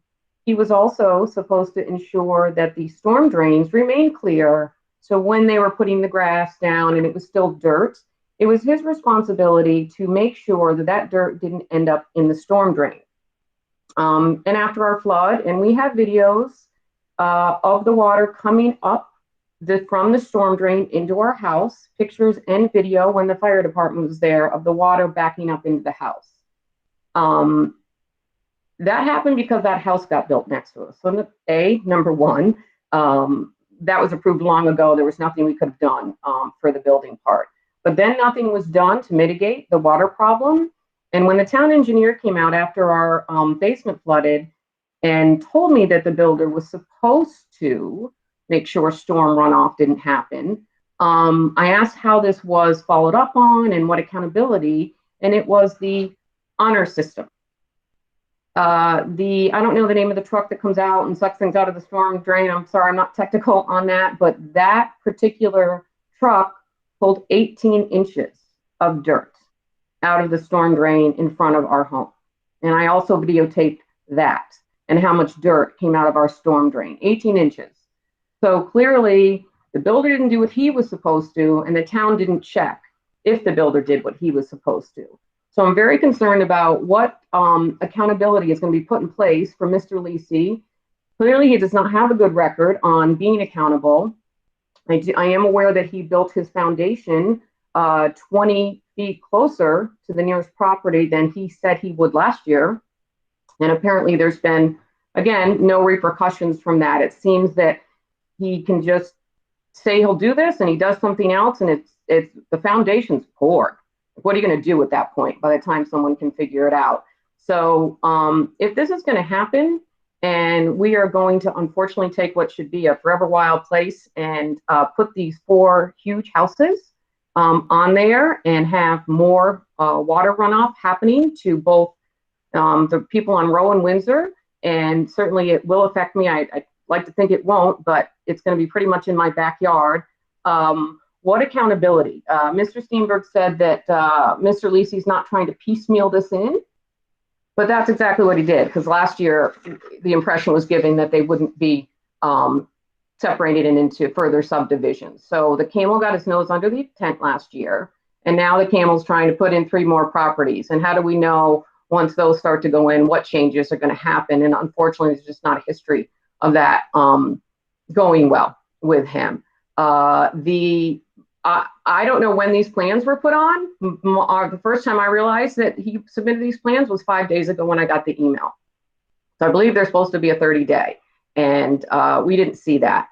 He was also supposed to ensure that the storm drains remained clear. So when they were putting the grass down and it was still dirt, it was his responsibility to make sure that that dirt didn't end up in the storm drain. And after our flood, and we have videos of the water coming up from the storm drain into our house, pictures and video when the fire department was there of the water backing up into the house. That happened because that house got built next to us. So number one, that was approved long ago. There was nothing we could have done for the building part. But then nothing was done to mitigate the water problem. And when the town engineer came out after our basement flooded and told me that the builder was supposed to make sure storm runoff didn't happen, I asked how this was followed up on and what accountability, and it was the honor system. I don't know the name of the truck that comes out and sucks things out of the storm drain. I'm sorry, I'm not technical on that, but that particular truck pulled 18 inches of dirt out of the storm drain in front of our home. And I also videotaped that and how much dirt came out of our storm drain, 18 inches. So clearly the builder didn't do what he was supposed to, and the town didn't check if the builder did what he was supposed to. So I'm very concerned about what accountability is going to be put in place for Mr. Lisi. Clearly, he does not have a good record on being accountable. I am aware that he built his foundation 20 feet closer to the nearest property than he said he would last year. And apparently there's been, again, no repercussions from that. It seems that he can just say he'll do this and he does something else and it's the foundation's poor. What are you going to do at that point by the time someone can figure it out? So if this is going to happen, and we are going to unfortunately take what should be a forever wild place and put these 4 huge houses on there and have more water runoff happening to both the people on Row and Windsor, and certainly it will affect me. I'd like to think it won't, but it's going to be pretty much in my backyard. What accountability? Mr. Steenberg said that Mr. Lisi's not trying to piecemeal this in, but that's exactly what he did, because last year the impression was given that they wouldn't be separated into further subdivisions. So the camel got his nose under the tent last year, and now the camel's trying to put in 3 more properties. And how do we know once those start to go in, what changes are going to happen? And unfortunately, there's just not a history of that going well with him. I don't know when these plans were put on. The first time I realized that he submitted these plans was 5 days ago when I got the email. So I believe they're supposed to be a 30-day, and we didn't see that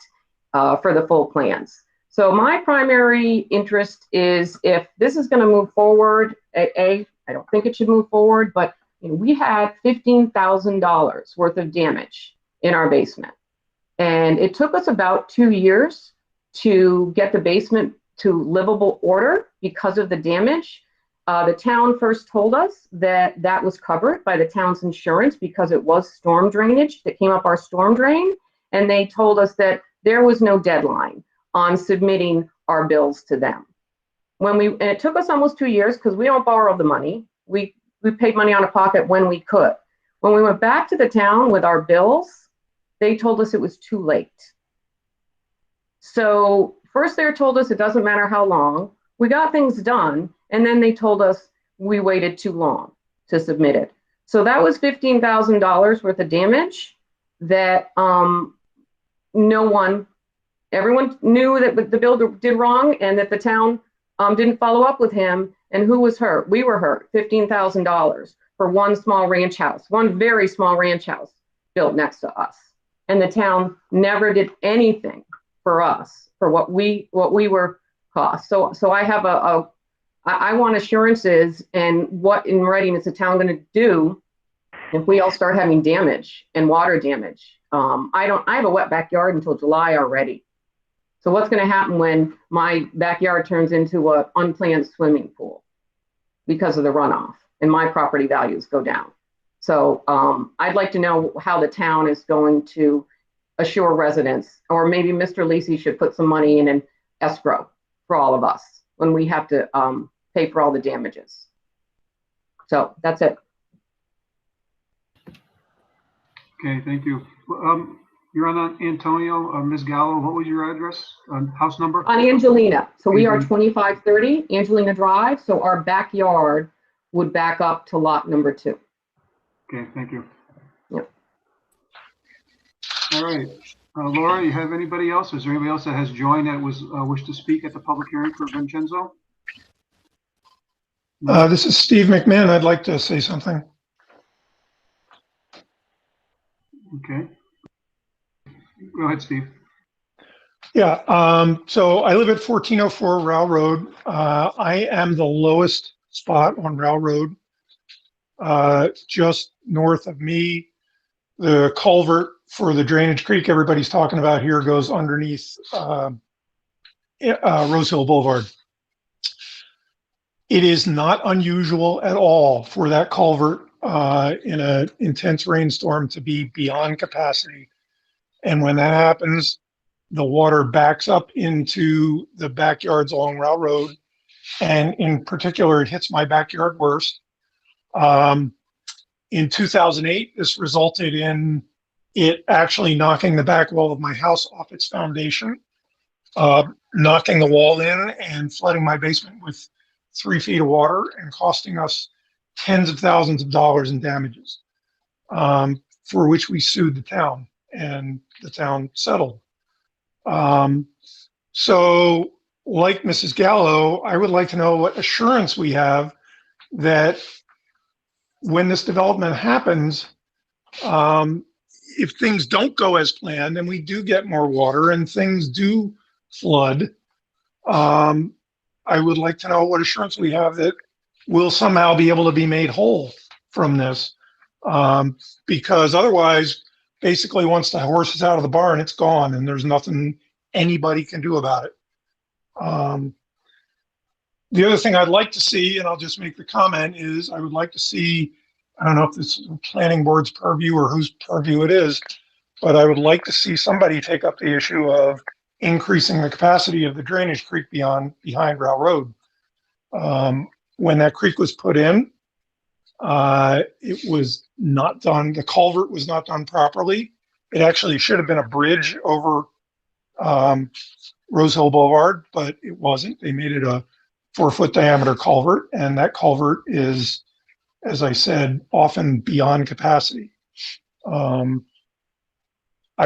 for the full plans. So my primary interest is, if this is going to move forward, I don't think it should move forward, but we had $15,000 worth of damage in our basement. And it took us about 2 years to get the basement to livable order because of the damage. The town first told us that that was covered by the town's insurance because it was storm drainage that came up our storm drain. And they told us that there was no deadline on submitting our bills to them. And it took us almost 2 years because we don't borrow the money. We paid money out of pocket when we could. When we went back to the town with our bills, they told us it was too late. So first they told us it doesn't matter how long. We got things done, and then they told us we waited too long to submit it. So that was $15,000 worth of damage that everyone knew that the builder did wrong, and that the town didn't follow up with him. And who was hurt? We were hurt. $15,000 for one small ranch house, one very small ranch house built next to us. And the town never did anything for us for what we were cost. So I have I want assurances, and what in writing is the town going to do if we all start having damage and water damage. I have a wet backyard until July already. So what's going to happen when my backyard turns into an unplanned swimming pool because of the runoff and my property values go down? So I'd like to know how the town is going to assure residents, or maybe Mr. Lisi should put some money in an escrow for all of us when we have to pay for all the damages. So that's it. Okay, thank you. You're on Antonio, Ms. Gallo. What was your address, house number? On Angelina. So we are 2530 Angelina Drive. So our backyard would back up to lot number 2. Okay, thank you. Yep. All right. Laura, you have anybody else? Is there anybody else that has joined that was wish to speak at the public hearing for Vincenzo? This is Steve McMahon. I'd like to say something. Okay. Go ahead, Steve. Yeah, so I live at 1404 Rowell Road. I am the lowest spot on Rowell Road. Just north of me, the culvert for the drainage creek everybody's talking about here goes underneath Rose Hill Boulevard. It is not unusual at all for that culvert in an intense rainstorm to be beyond capacity. And when that happens, the water backs up into the backyards along Rowell Road. And in particular, it hits my backyard worst. In 2008, this resulted in it actually knocking the back wall of my house off its foundation, knocking the wall in and flooding my basement with 3 feet of water and costing us tens of thousands of dollars in damages, for which we sued the town, and the town settled. So like Mrs. Gallo, I would like to know what assurance we have that when this development happens, if things don't go as planned and we do get more water and things do flood, I would like to know what assurance we have that we'll somehow be able to be made whole from this. Because otherwise, basically, once the horse is out of the barn, it's gone, and there's nothing anybody can do about it. The other thing I'd like to see, and I'll just make the comment, is I would like to see, I don't know if this is the planning board's purview or whose purview it is, but I would like to see somebody take up the issue of increasing the capacity of the drainage creek behind Route Road. When that creek was put in, it was not done, the culvert was not done properly. It actually should have been a bridge over Rose Hill Boulevard, but it wasn't. They made it a 4-foot diameter culvert, and that culvert is, as I said, often beyond capacity. I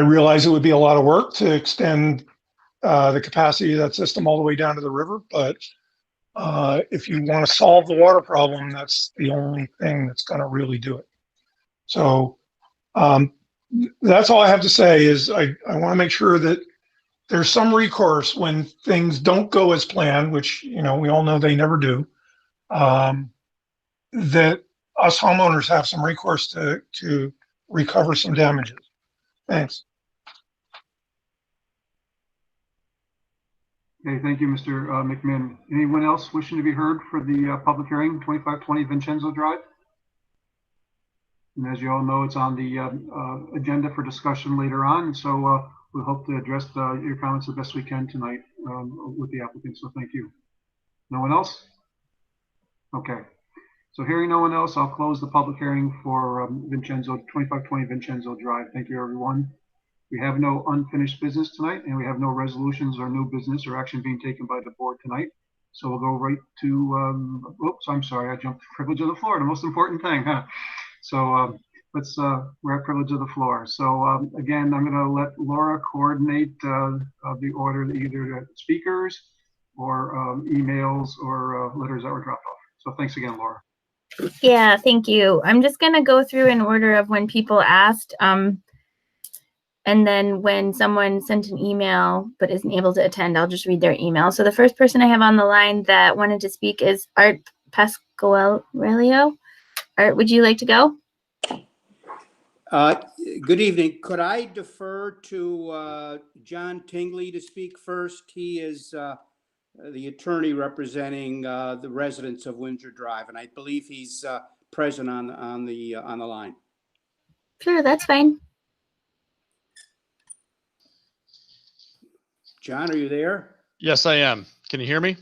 realize it would be a lot of work to extend the capacity of that system all the way down to the river, but if you want to solve the water problem, that's the only thing that's going to really do it. So that's all I have to say is I want to make sure that there's some recourse when things don't go as planned, which, you know, we all know they never do, that us homeowners have some recourse to recover some damages. Thanks. Okay, thank you, Mr. McMinn. Anyone else wishing to be heard for the public hearing, 2520 Vincenzo Drive? And as you all know, it's on the agenda for discussion later on, so we hope to address your comments the best we can tonight with the applicant, so thank you. No one else? Okay. So hearing no one else, I'll close the public hearing for 2520 Vincenzo Drive. Thank you, everyone. We have no unfinished business tonight, and we have no resolutions or new business or action being taken by the board tonight. So we'll go right to, oops, I'm sorry, I jumped privilege of the floor, the most important thing, huh? So we're at privilege of the floor. So again, I'm gonna let Laura coordinate the order, either speakers or emails or letters that were dropped off. So thanks again, Laura. Yeah, thank you. I'm just going to go through in order of when people asked. And then when someone sent an email but isn't able to attend, I'll just read their email. So the first person I have on the line that wanted to speak is Art Pasquarello. Art, would you like to go? Good evening. Could I defer to John Tingley to speak first? He is the attorney representing the residents of Windsor Drive, and I believe he's present on the line. Sure, that's fine. John, are you there? Yes, I am. Can you hear me?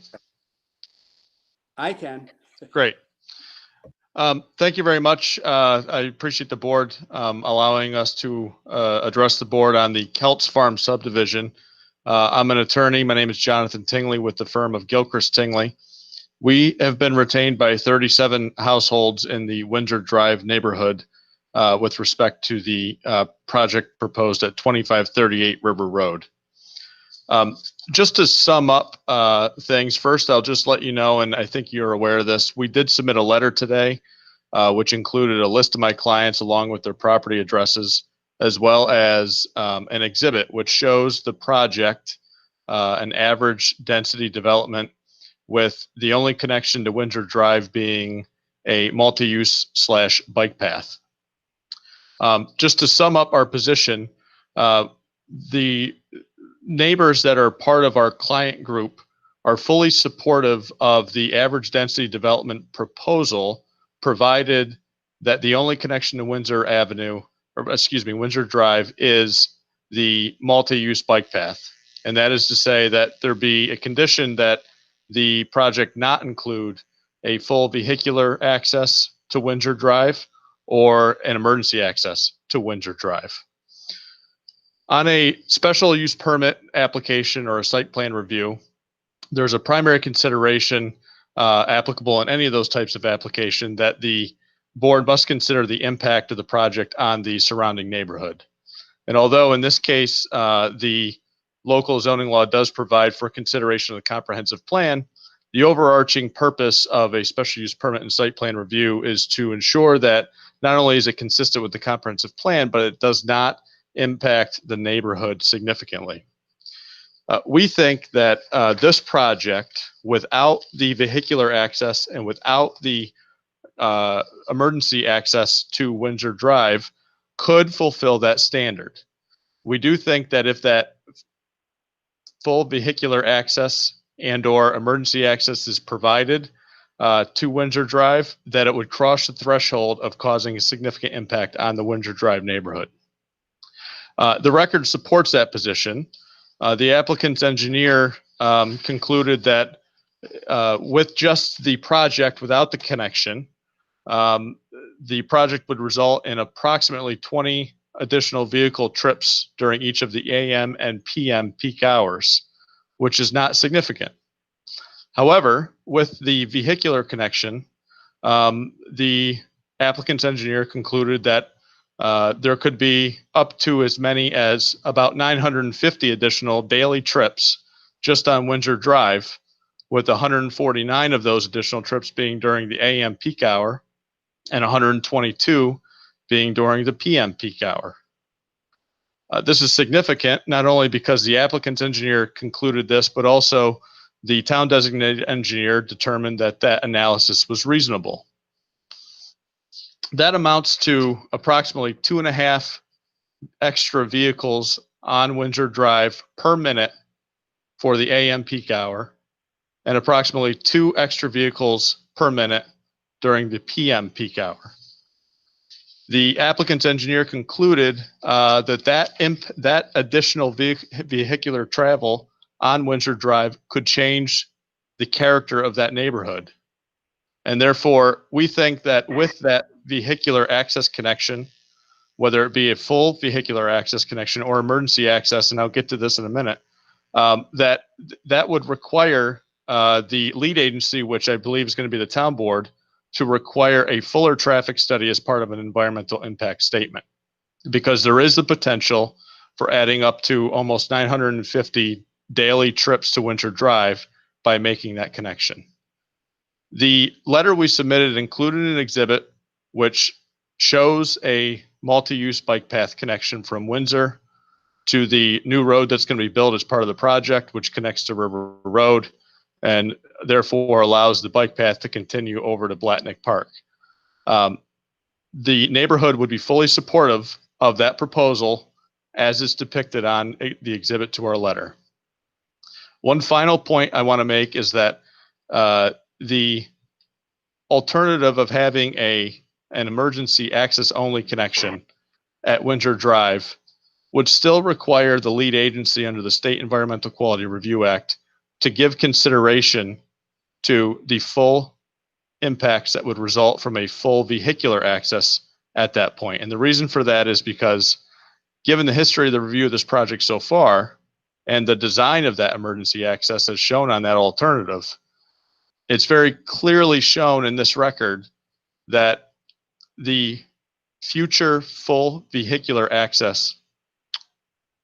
I can. Great. Thank you very much. I appreciate the board allowing us to address the board on the Kelts Farm subdivision. I'm an attorney. My name is Jonathan Tingley with the firm of Gilchrist Tingley. We have been retained by 37 households in the Windsor Drive neighborhood with respect to the project proposed at 2538 River Road. Just to sum up things, first, I'll just let you know, and I think you're aware of this, we did submit a letter today, which included a list of my clients along with their property addresses, as well as an exhibit which shows the project, an average density development, with the only connection to Windsor Drive being a multi-use / bike path. Just to sum up our position, the neighbors that are part of our client group are fully supportive of the average density development proposal, provided that the only connection to Windsor Drive is the multi-use bike path. And that is to say that there be a condition that the project not include a full vehicular access to Windsor Drive or an emergency access to Windsor Drive. On a special use permit application or a site plan review, there's a primary consideration applicable in any of those types of application that the board must consider the impact of the project on the surrounding neighborhood. And although in this case, the local zoning law does provide for consideration of the comprehensive plan, the overarching purpose of a special use permit and site plan review is to ensure that not only is it consistent with the comprehensive plan, but it does not impact the neighborhood significantly. We think that this project, without the vehicular access and without the emergency access to Windsor Drive, could fulfill that standard. We do think that if that full vehicular access and/or emergency access is provided to Windsor Drive, that it would cross the threshold of causing a significant impact on the Windsor Drive neighborhood. The record supports that position. The applicant's engineer concluded that with just the project without the connection, the project would result in approximately 20 additional vehicle trips during each of the AM and PM peak hours, which is not significant. However, with the vehicular connection, the applicant's engineer concluded that there could be up to as many as about 950 additional daily trips just on Windsor Drive, with 149 of those additional trips being during the AM peak hour and 122 being during the PM peak hour. This is significant not only because the applicant's engineer concluded this, but also the town designated engineer determined that that analysis was reasonable. That amounts to approximately 2.5 extra vehicles on Windsor Drive per minute for the AM peak hour, and approximately 2 extra vehicles per minute during the PM peak hour. The applicant's engineer concluded that additional vehicular travel on Windsor Drive could change the character of that neighborhood. And therefore, we think that with that vehicular access connection, whether it be a full vehicular access connection or emergency access, and I'll get to this in a minute, that would require the lead agency, which I believe is going to be the town board, to require a fuller traffic study as part of an environmental impact statement, because there is the potential for adding up to almost 950 daily trips to Windsor Drive by making that connection. The letter we submitted included an exhibit which shows a multi-use bike path connection from Windsor to the new road that's going to be built as part of the project, which connects to River Road and therefore allows the bike path to continue over to Blatnick Park. The neighborhood would be fully supportive of that proposal as is depicted on the exhibit to our letter. One final point I want to make is that the alternative of having an emergency access only connection at Windsor Drive would still require the lead agency under the State Environmental Quality Review Act to give consideration to the full impacts that would result from a full vehicular access at that point. And the reason for that is because, given the history of the review of this project so far and the design of that emergency access as shown on that alternative, it's very clearly shown in this record that the future full vehicular access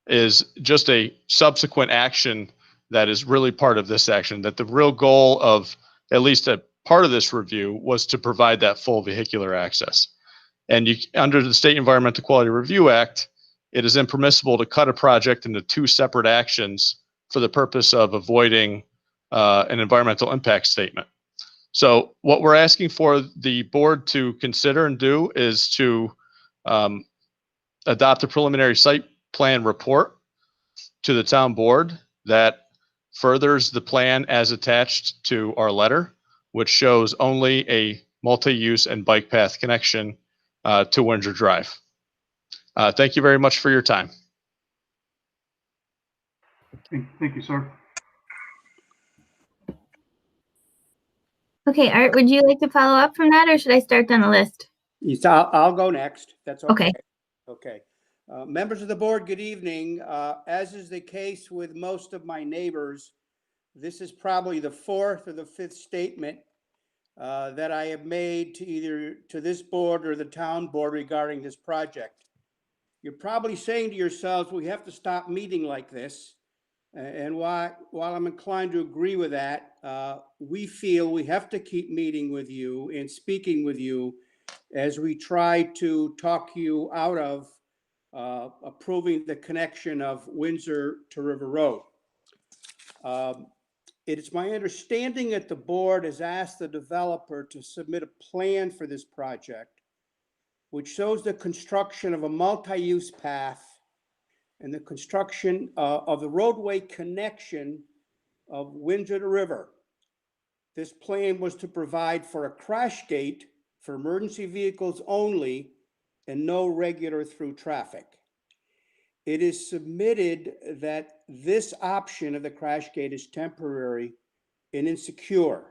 is just a subsequent action that is really part of this action, that the real goal of at least a part of this review was to provide that full vehicular access. And under the State Environmental Quality Review Act, it is impermissible to cut a project into 2 separate actions for the purpose of avoiding an environmental impact statement. So what we're asking for the board to consider and do is to adopt a preliminary site plan report to the town board that furthers the plan as attached to our letter, which shows only a multi-use and bike path connection to Windsor Drive. Thank you very much for your time. Thank you, sir. Okay, Art, would you like to follow up from that, or should I start down the list? Yes, I'll go next. That's okay. Okay. Okay. Members of the board, good evening. As is the case with most of my neighbors, this is probably the 4th or the 5th statement that I have made to either to this board or the town board regarding this project. You're probably saying to yourselves, we have to stop meeting like this. And while I'm inclined to agree with that, we feel we have to keep meeting with you and speaking with you as we try to talk you out of approving the connection of Windsor to River Road. It is my understanding that the board has asked the developer to submit a plan for this project, which shows the construction of a multi-use path and the construction of the roadway connection of Windsor to River. This plan was to provide for a crash gate for emergency vehicles only and no regular through traffic. It is submitted that this option of the crash gate is temporary and insecure.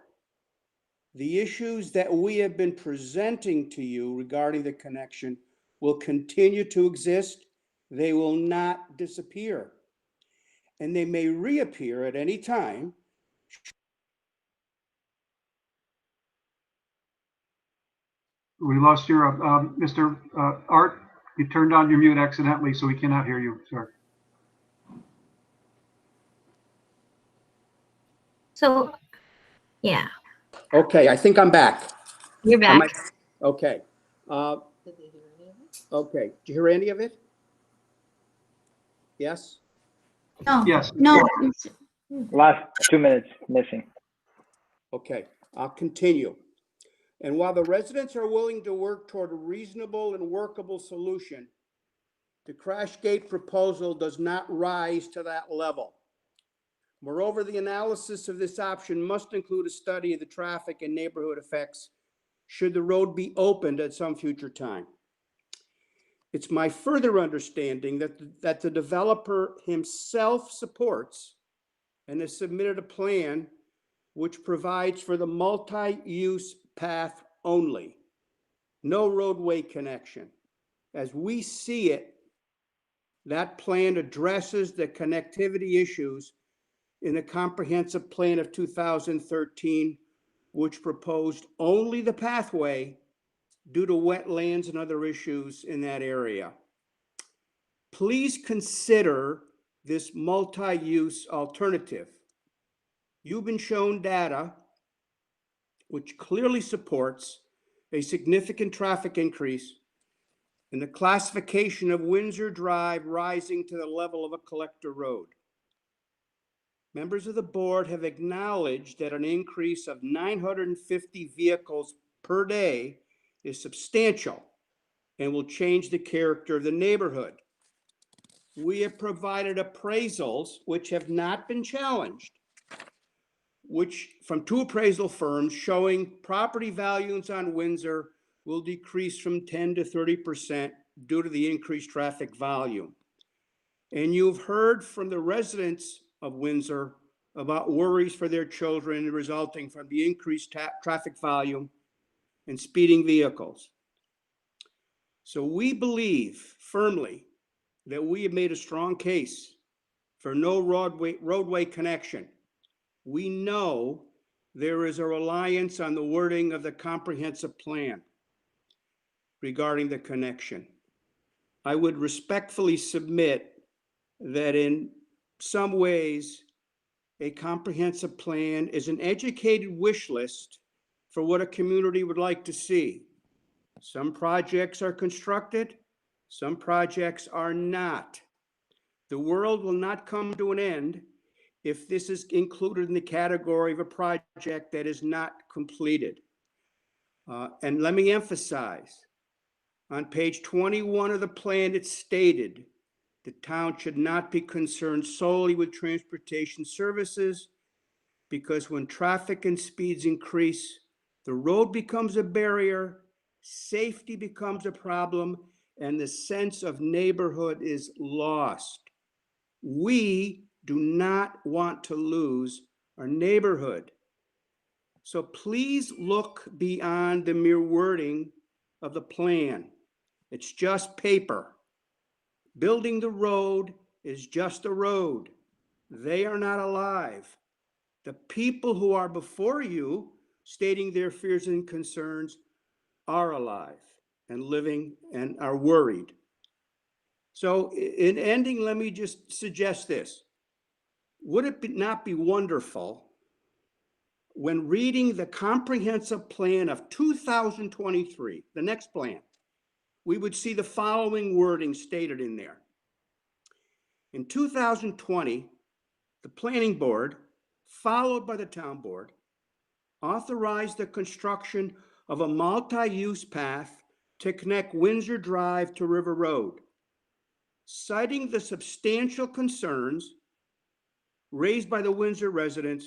The issues that we have been presenting to you regarding the connection will continue to exist. They will not disappear, and they may reappear at any time. We lost your, Mr. Art, you turned on your mute accidentally, so we cannot hear you, sir. So, yeah, Okay, I think I'm back. you're Am back. I- Okay. Okay, did you hear any of it? Yes? No, Yes. no. Last 2 minutes missing. Okay, I'll continue. And while the residents are willing to work toward a reasonable and workable solution, the crash gate proposal does not rise to that level. Moreover, the analysis of this option must include a study of the traffic and neighborhood effects should the road be opened at some future time. It's my further understanding that the developer himself supports and has submitted a plan which provides for the multi-use path only, no roadway connection. As we see it, that plan addresses the connectivity issues in the comprehensive plan of 2013, which proposed only the pathway due to wetlands and other issues in that area. Please consider this multi-use alternative. You've been shown data which clearly supports a significant traffic increase and the classification of Windsor Drive rising to the level of a collector road. Members of the board have acknowledged that an increase of 950 vehicles per day is substantial and will change the character of the neighborhood. We have provided appraisals which have not been challenged, which from 2 appraisal firms showing property values on Windsor will decrease from 10 to 30% due to the increased traffic volume. And you've heard from the residents of Windsor about worries for their children resulting from the increased traffic volume and speeding vehicles. So we believe firmly that we have made a strong case for no roadway connection. We know there is a reliance on the wording of the comprehensive plan regarding the connection. I would respectfully submit that in some ways, a comprehensive plan is an educated wish list for what a community would like to see. Some projects are constructed, some projects are not. The world will not come to an end if this is included in the category of a project that is not completed. And let me emphasize, on page 21 of the plan, it's stated the town should not be concerned solely with transportation services because when traffic and speeds increase, the road becomes a barrier, safety becomes a problem, and the sense of neighborhood is lost. We do not want to lose our neighborhood. So please look beyond the mere wording of the plan. It's just paper. Building the road is just a road. They are not alive. The people who are before you stating their fears and concerns are alive and living and are worried. So in ending, let me just suggest this. Would it not be wonderful when reading the comprehensive plan of 2023, the next plan, we would see the following wording stated in there. In 2020, the planning board, followed by the town board, authorized the construction of a multi-use path to connect Windsor Drive to River Road. Citing the substantial concerns raised by the Windsor residents,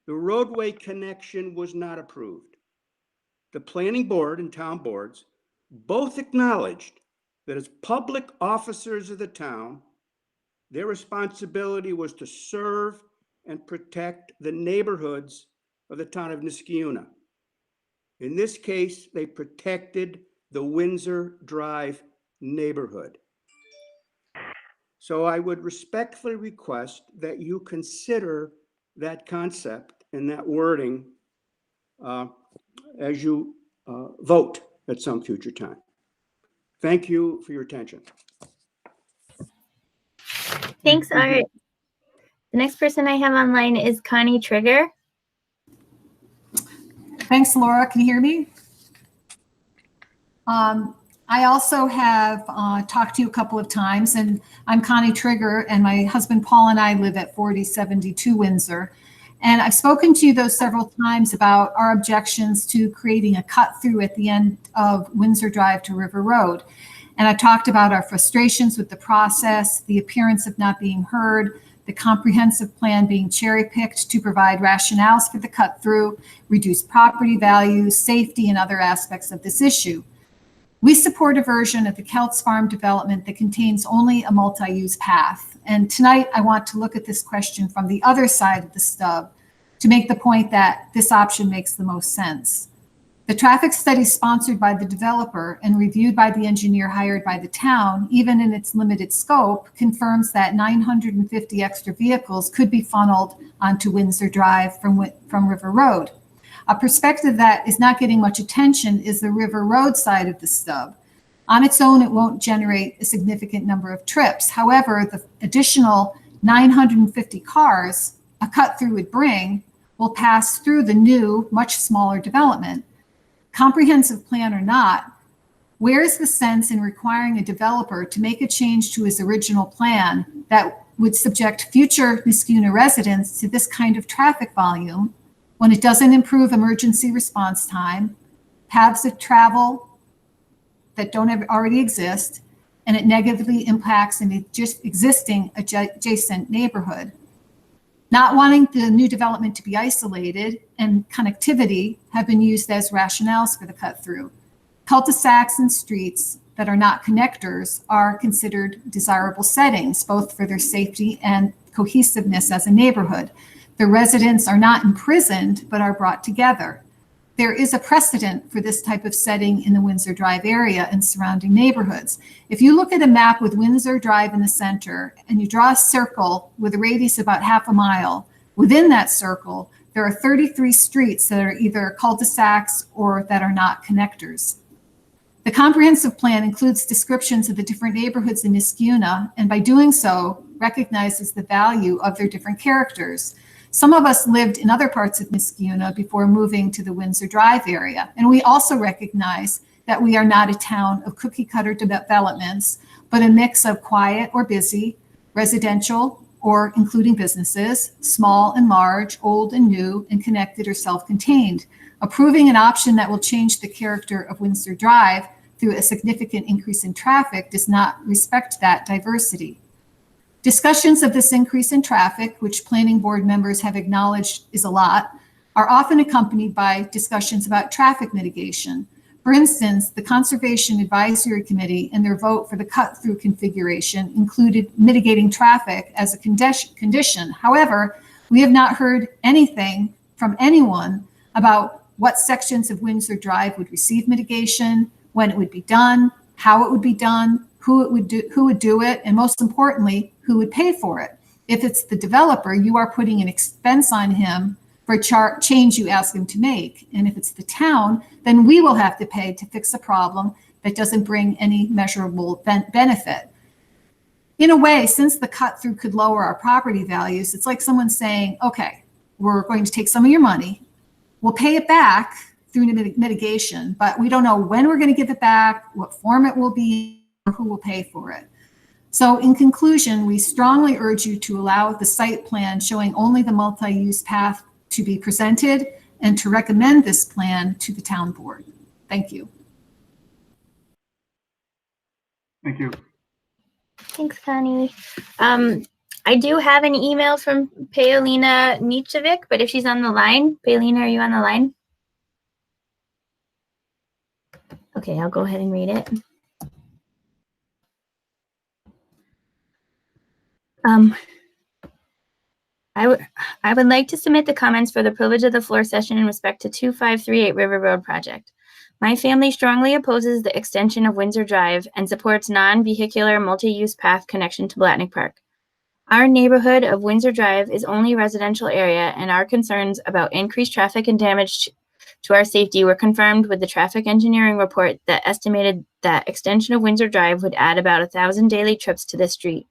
the roadway connection was not approved. The planning board and town boards both acknowledged that as public officers of the town, their responsibility was to serve and protect the neighborhoods of the town of Niskayuna. In this case, they protected the Windsor Drive neighborhood. So I would respectfully request that you consider that concept and that wording as you vote at some future time. Thank you for your attention. Thanks, Art. The next person I have online is Connie Trigger. Thanks, Laura. Can you hear me? I also have talked to you a couple of times, and I'm Connie Trigger, and my husband Paul and I live at 4072 Windsor. And I've spoken to you those several times about our objections to creating a cut through at the end of Windsor Drive to River Road. And I've talked about our frustrations with the process, the appearance of not being heard, the comprehensive plan being cherry-picked to provide rationales for the cut through, reduce property values, safety, and other aspects of this issue. We support a version of the Kelts Farm development that contains only a multi-use path. And tonight I want to look at this question from the other side of the stub to make the point that this option makes the most sense. The traffic study sponsored by the developer and reviewed by the engineer hired by the town, even in its limited scope, confirms that 950 extra vehicles could be funneled onto Windsor Drive from River Road. A perspective that is not getting much attention is the River Road side of the stub. On its own, it won't generate a significant number of trips. However, the additional 950 cars a cut through would bring will pass through the new, much smaller development. Comprehensive plan or not, where is the sense in requiring a developer to make a change to his original plan that would subject future Niskayuna residents to this kind of traffic volume when it doesn't improve emergency response time, paths of travel that don't already exist, and it negatively impacts an just existing adjacent neighborhood? Not wanting the new development to be isolated and connectivity have been used as rationales for the cut through. Cul-de-sacs and streets that are not connectors are considered desirable settings, both for their safety and cohesiveness as a neighborhood. The residents are not imprisoned, but are brought together. There is a precedent for this type of setting in the Windsor Drive area and surrounding neighborhoods. If you look at a map with Windsor Drive in the center and you draw a circle with a radius about half a mile, within that circle, there are 33 streets that are either cul-de-sacs or that are not connectors. The comprehensive plan includes descriptions of the different neighborhoods in Niskayuna, and by doing so, recognizes the value of their different characters. Some of us lived in other parts of Niskayuna before moving to the Windsor Drive area, and we also recognize that we are not a town of cookie-cutter developments, but a mix of quiet or busy, residential or including businesses, small and large, old and new, and connected or self-contained. Approving an option that will change the character of Windsor Drive through a significant increase in traffic does not respect that diversity. Discussions of this increase in traffic, which planning board members have acknowledged is a lot, are often accompanied by discussions about traffic mitigation. For instance, the Conservation Advisory Committee in their vote for the cut-through configuration included mitigating traffic as a condition. However, we have not heard anything from anyone about what sections of Windsor Drive would receive mitigation, when it would be done, how it would be done, who would do it, and most importantly, who would pay for it. If it's the developer, you are putting an expense on him for a change you ask him to make. And if it's the town, then we will have to pay to fix a problem that doesn't bring any measurable benefit. In a way, since the cut through could lower our property values, it's like someone saying, okay, we're going to take some of your money, we'll pay it back through mitigation, but we don't know when we're going to give it back, what form it will be, or who will pay for it. So in conclusion, we strongly urge you to allow the site plan showing only the multi-use path to be presented and to recommend this plan to the town board. Thank you. Thank you. Thanks, Connie. I do have an email from Paulina Nicevic, but if she's on the line, Paulina, are you on the line? Okay, I'll go ahead and read it. I would like to submit the comments for the privilege of the floor session in respect to 2538 River Road project. My family strongly opposes the extension of Windsor Drive and supports non-vehicular multi-use path connection to Blatnick Park. Our neighborhood of Windsor Drive is only residential area, and our concerns about increased traffic and damage to our safety were confirmed with the traffic engineering report that estimated that extension of Windsor Drive would add about 1,000 daily trips to this street.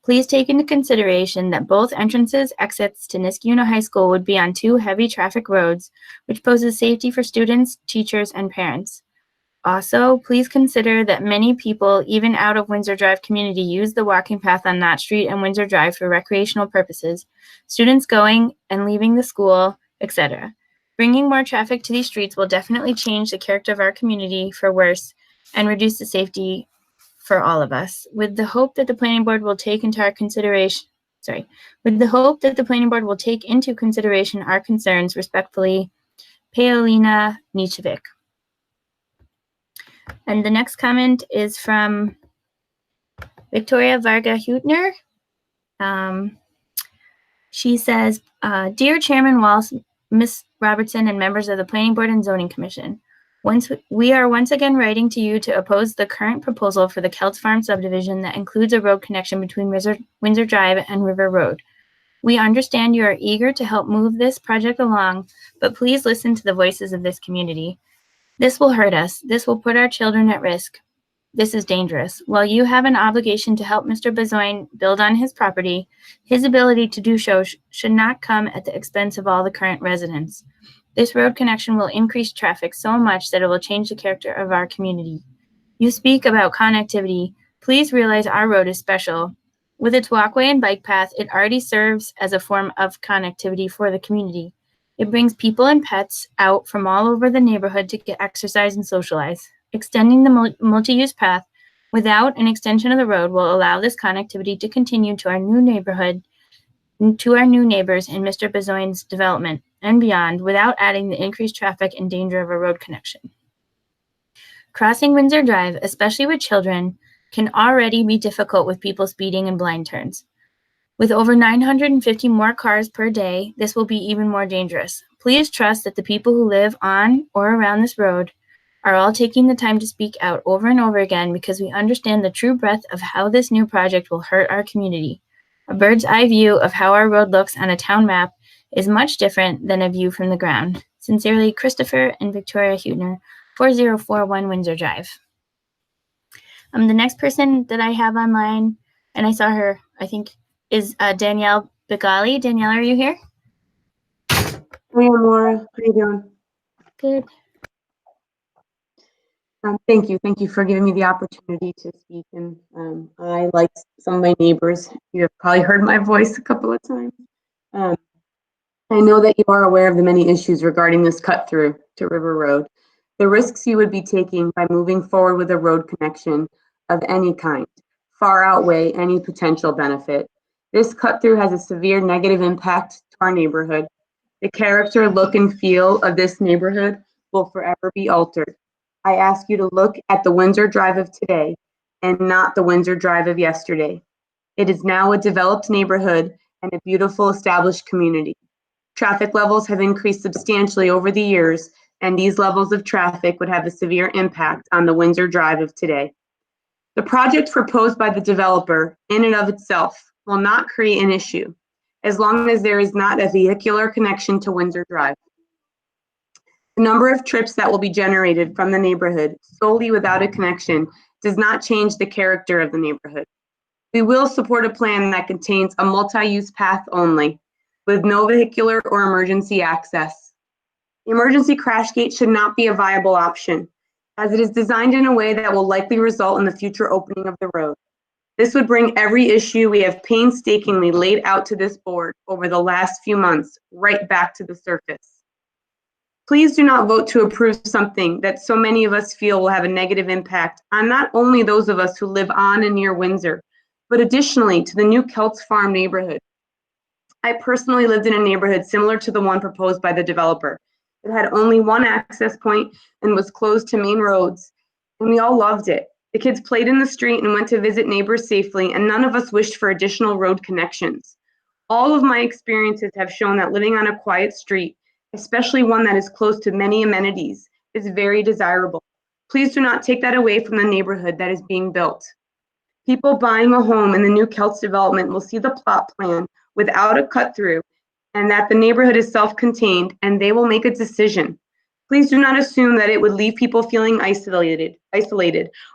Please take into consideration that both entrances, exits to Niskayuna High School would be on 2 heavy traffic roads, which poses safety for students, teachers, and parents. Also, please consider that many people, even out of Windsor Drive community, use the walking path on Knott Street and Windsor Drive for recreational purposes, students going and leaving the school, etc. Bringing more traffic to these streets will definitely change the character of our community for worse and reduce the safety for all of us. With the hope that the planning board will take into consideration our concerns, respectfully, Paulina Nicevic. And the next comment is from Victoria Varga Hutner. She says, Dear Chairman Walsh, Ms. Robertson, and members of the Planning Board and Zoning Commission, we are once again writing to you to oppose the current proposal for the Kelts Farm subdivision that includes a road connection between Windsor Drive and River Road. We understand you are eager to help move this project along, but please listen to the voices of this community. This will hurt us. This will put our children at risk. This is dangerous. While you have an obligation to help Mr. Bezoin build on his property, his ability to do so should not come at the expense of all the current residents. This road connection will increase traffic so much that it will change the character of our community. You speak about connectivity. Please realize our road is special. With its walkway and bike path, it already serves as a form of connectivity for the community. It brings people and pets out from all over the neighborhood to get exercise and socialize. Extending the multi-use path without an extension of the road will allow this connectivity to continue to our new neighborhood, to our new neighbors in Mr. Bezoin's development and beyond without adding the increased traffic and danger of a road connection. Crossing Windsor Drive, especially with children, can already be difficult with people speeding and blind turns. With over 950 more cars per day, this will be even more dangerous. Please trust that the people who live on or around this road are all taking the time to speak out over and over again because we understand the true breadth of how this new project will hurt our community. A bird's eye view of how our road looks on a town map is much different than a view from the ground. Sincerely, Christopher and Victoria Hutner, 4041 Windsor Drive. The next person that I have online, and I saw her, I think, is Danielle Bigali. Danielle, are you here? Hi, Laura. How are you doing? Good. Thank you. Thank you for giving me the opportunity to speak. And I, like some of my neighbors, you have probably heard my voice a couple of times. I know that you are aware of the many issues regarding this cut through to River Road. The risks you would be taking by moving forward with a road connection of any kind far outweigh any potential benefit. This cut through has a severe negative impact to our neighborhood. The character, look, and feel of this neighborhood will forever be altered. I ask you to look at the Windsor Drive of today and not the Windsor Drive of yesterday. It is now a developed neighborhood and a beautiful established community. Traffic levels have increased substantially over the years, and these levels of traffic would have a severe impact on the Windsor Drive of today. The project proposed by the developer, in and of itself, will not create an issue, as long as there is not a vehicular connection to Windsor Drive. The number of trips that will be generated from the neighborhood solely without a connection does not change the character of the neighborhood. We will support a plan that contains a multi-use path only, with no vehicular or emergency access. The emergency crash gate should not be a viable option, as it is designed in a way that will likely result in the future opening of the road. This would bring every issue we have painstakingly laid out to this board over the last few months right back to the surface. Please do not vote to approve something that so many of us feel will have a negative impact on not only those of us who live on and near Windsor, but additionally to the new Kelts Farm neighborhood. I personally lived in a neighborhood similar to the one proposed by the developer. It had only one access point and was closed to main roads, and we all loved it. The kids played in the street and went to visit neighbors safely, and none of us wished for additional road connections. All of my experiences have shown that living on a quiet street, especially one that is close to many amenities, is very desirable. Please do not take that away from the neighborhood that is being built. People buying a home in the new Kelts development will see the plot plan without a cut through, and that the neighborhood is self-contained, and they will make a decision. Please do not assume that it would leave people feeling isolated,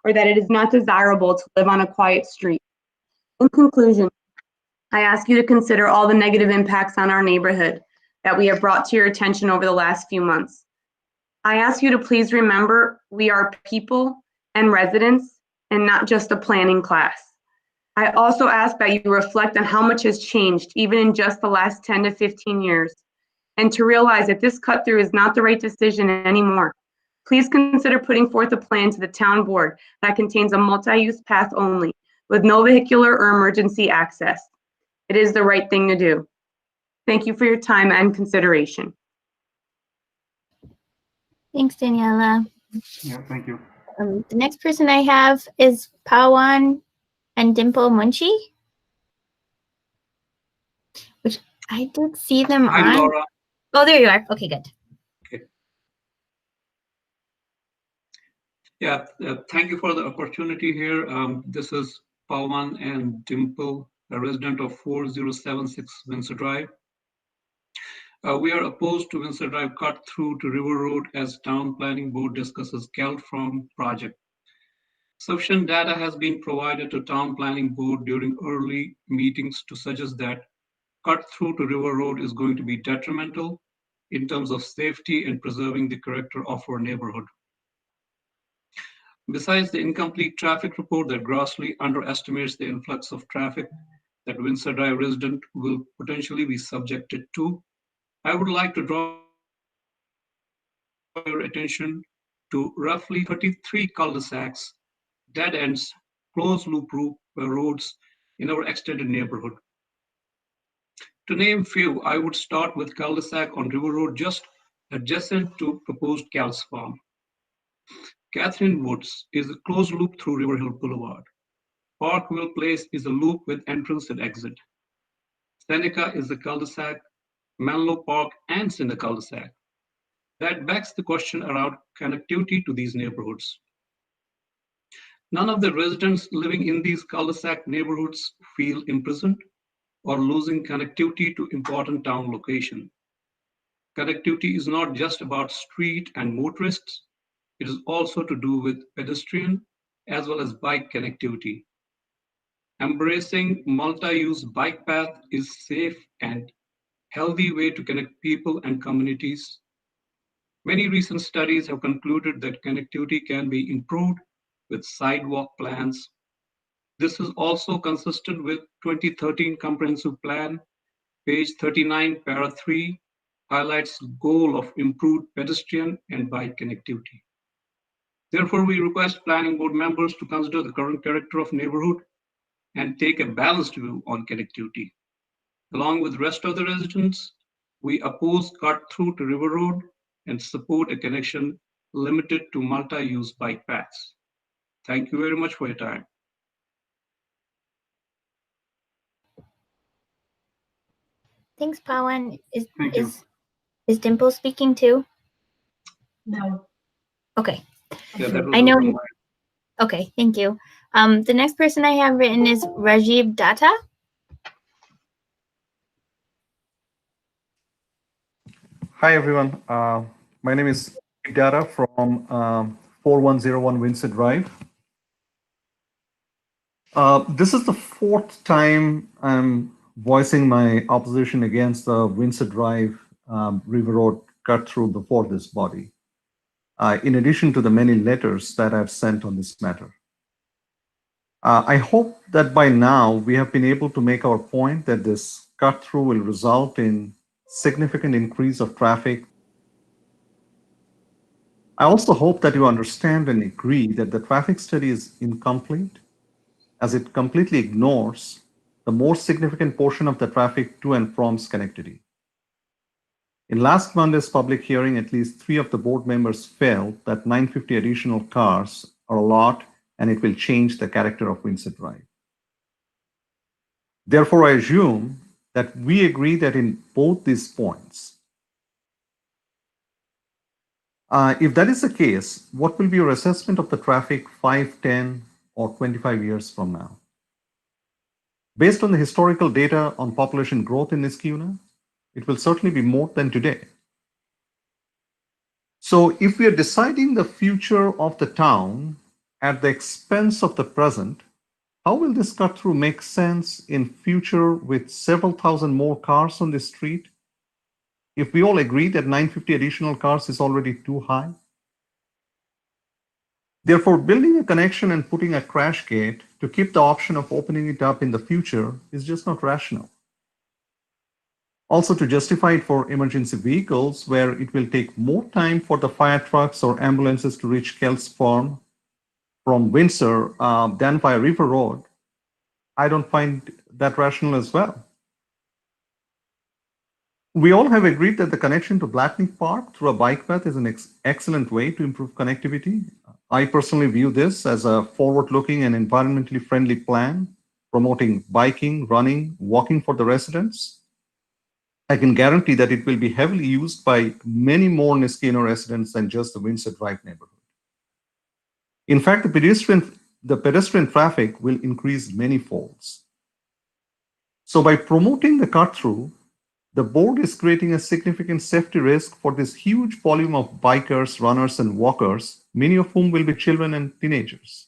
or that it is not desirable to live on a quiet street. In conclusion, I ask you to consider all the negative impacts on our neighborhood that we have brought to your attention over the last few months. I ask you to please remember we are people and residents and not just a planning class. I also ask that you reflect on how much has changed even in just the last 10 to 15 years, and to realize that this cut through is not the right decision anymore. Please consider putting forth a plan to the town board that contains a multi-use path only with no vehicular or emergency access. It is the right thing to do. Thank you for your time and consideration. Thanks, Daniela. Yeah, thank you. The next person I have is Pawan and Dimple Munshi, which I did see them Hi, on. Laura. Oh, there you are. Okay, good. Yeah, thank you for the opportunity here. This is Pawan and Dimple, a resident of 4076 Windsor Drive. We are opposed to Windsor Drive cut through to River Road as Town Planning Board discusses Kelt Farm project. Sufficient data has been provided to Town Planning Board during early meetings to suggest that cut through to River Road is going to be detrimental in terms of safety and preserving the character of our neighborhood. Besides the incomplete traffic report that grossly underestimates the influx of traffic that Windsor Drive resident will potentially be subjected to, I would like to draw your attention to roughly 33 cul-de-sacs, dead ends, closed loop roads in our extended neighborhood. To name few, I would start with cul-de-sac on River Road just adjacent to proposed Kelts Farm. Catherine Woods is a closed loop through River Hill Boulevard. Parkville Place is a loop with entrance and exit. Seneca is a cul-de-sac, Menlo Park ends in the cul-de-sac. That begs the question around connectivity to these neighborhoods. None of the residents living in these cul-de-sac neighborhoods feel imprisoned or losing connectivity to important town location. Connectivity is not just about street and motorists, it is also to do with pedestrian as well as bike connectivity. Embracing multi-use bike path is safe and healthy way to connect people and communities. Many recent studies have concluded that connectivity can be improved with sidewalk plans. This is also consistent with 2013 comprehensive plan. Page 39, para 3 highlights goal of improved pedestrian and bike connectivity. Therefore, we request planning board members to consider the current character of neighborhood and take a balanced view on connectivity. Along with the rest of the residents, we oppose cut through to River Road and support a connection limited to multi-use bike paths. Thank you very much for your time. Thanks, Pawan. Is Dimple speaking too? No. Okay. Yeah, that was I know. online. Okay, thank you. The next person I have written is Rajiv Datta. Hi, everyone. My name is Dara from 4101 Windsor Drive. This is the fourth time I'm voicing my opposition against the Windsor Drive River Road cut through before this body, in addition to the many letters that I've sent on this matter. I hope that by now we have been able to make our point that this cut through will result in significant increase of traffic. I also hope that you understand and agree that the traffic study is incomplete, as it completely ignores the more significant portion of the traffic to and from Schenectady. In last Monday's public hearing, at least 3 of the board members felt that 950 additional cars are a lot and it will change the character of Windsor Drive. Therefore, I assume that we agree that in both these points. If that is the case, what will be your assessment of the traffic 5, 10, or 25 years from now? Based on the historical data on population growth in Niskayuna, it will certainly be more than today. So if we are deciding the future of the town at the expense of the present, how will this cut through make sense in future with several thousand more cars on the street? If we all agree that 950 additional cars is already too high? Therefore, building a connection and putting a crash gate to keep the option of opening it up in the future is just not rational. Also, to justify it for emergency vehicles where it will take more time for the fire trucks or ambulances to reach Kelt's Farm from Windsor than via River Road, I don't find that rational as well. We all have agreed that the connection to Blatnick Park through a bike path is an excellent way to improve connectivity. I personally view this as a forward-looking and environmentally friendly plan, promoting biking, running, walking for the residents. I can guarantee that it will be heavily used by many more Niskayuna residents than just the Windsor Drive neighborhood. In fact, the pedestrian traffic will increase many folds. So by promoting the cut-through, the board is creating a significant safety risk for this huge volume of bikers, runners, and walkers, many of whom will be children and teenagers.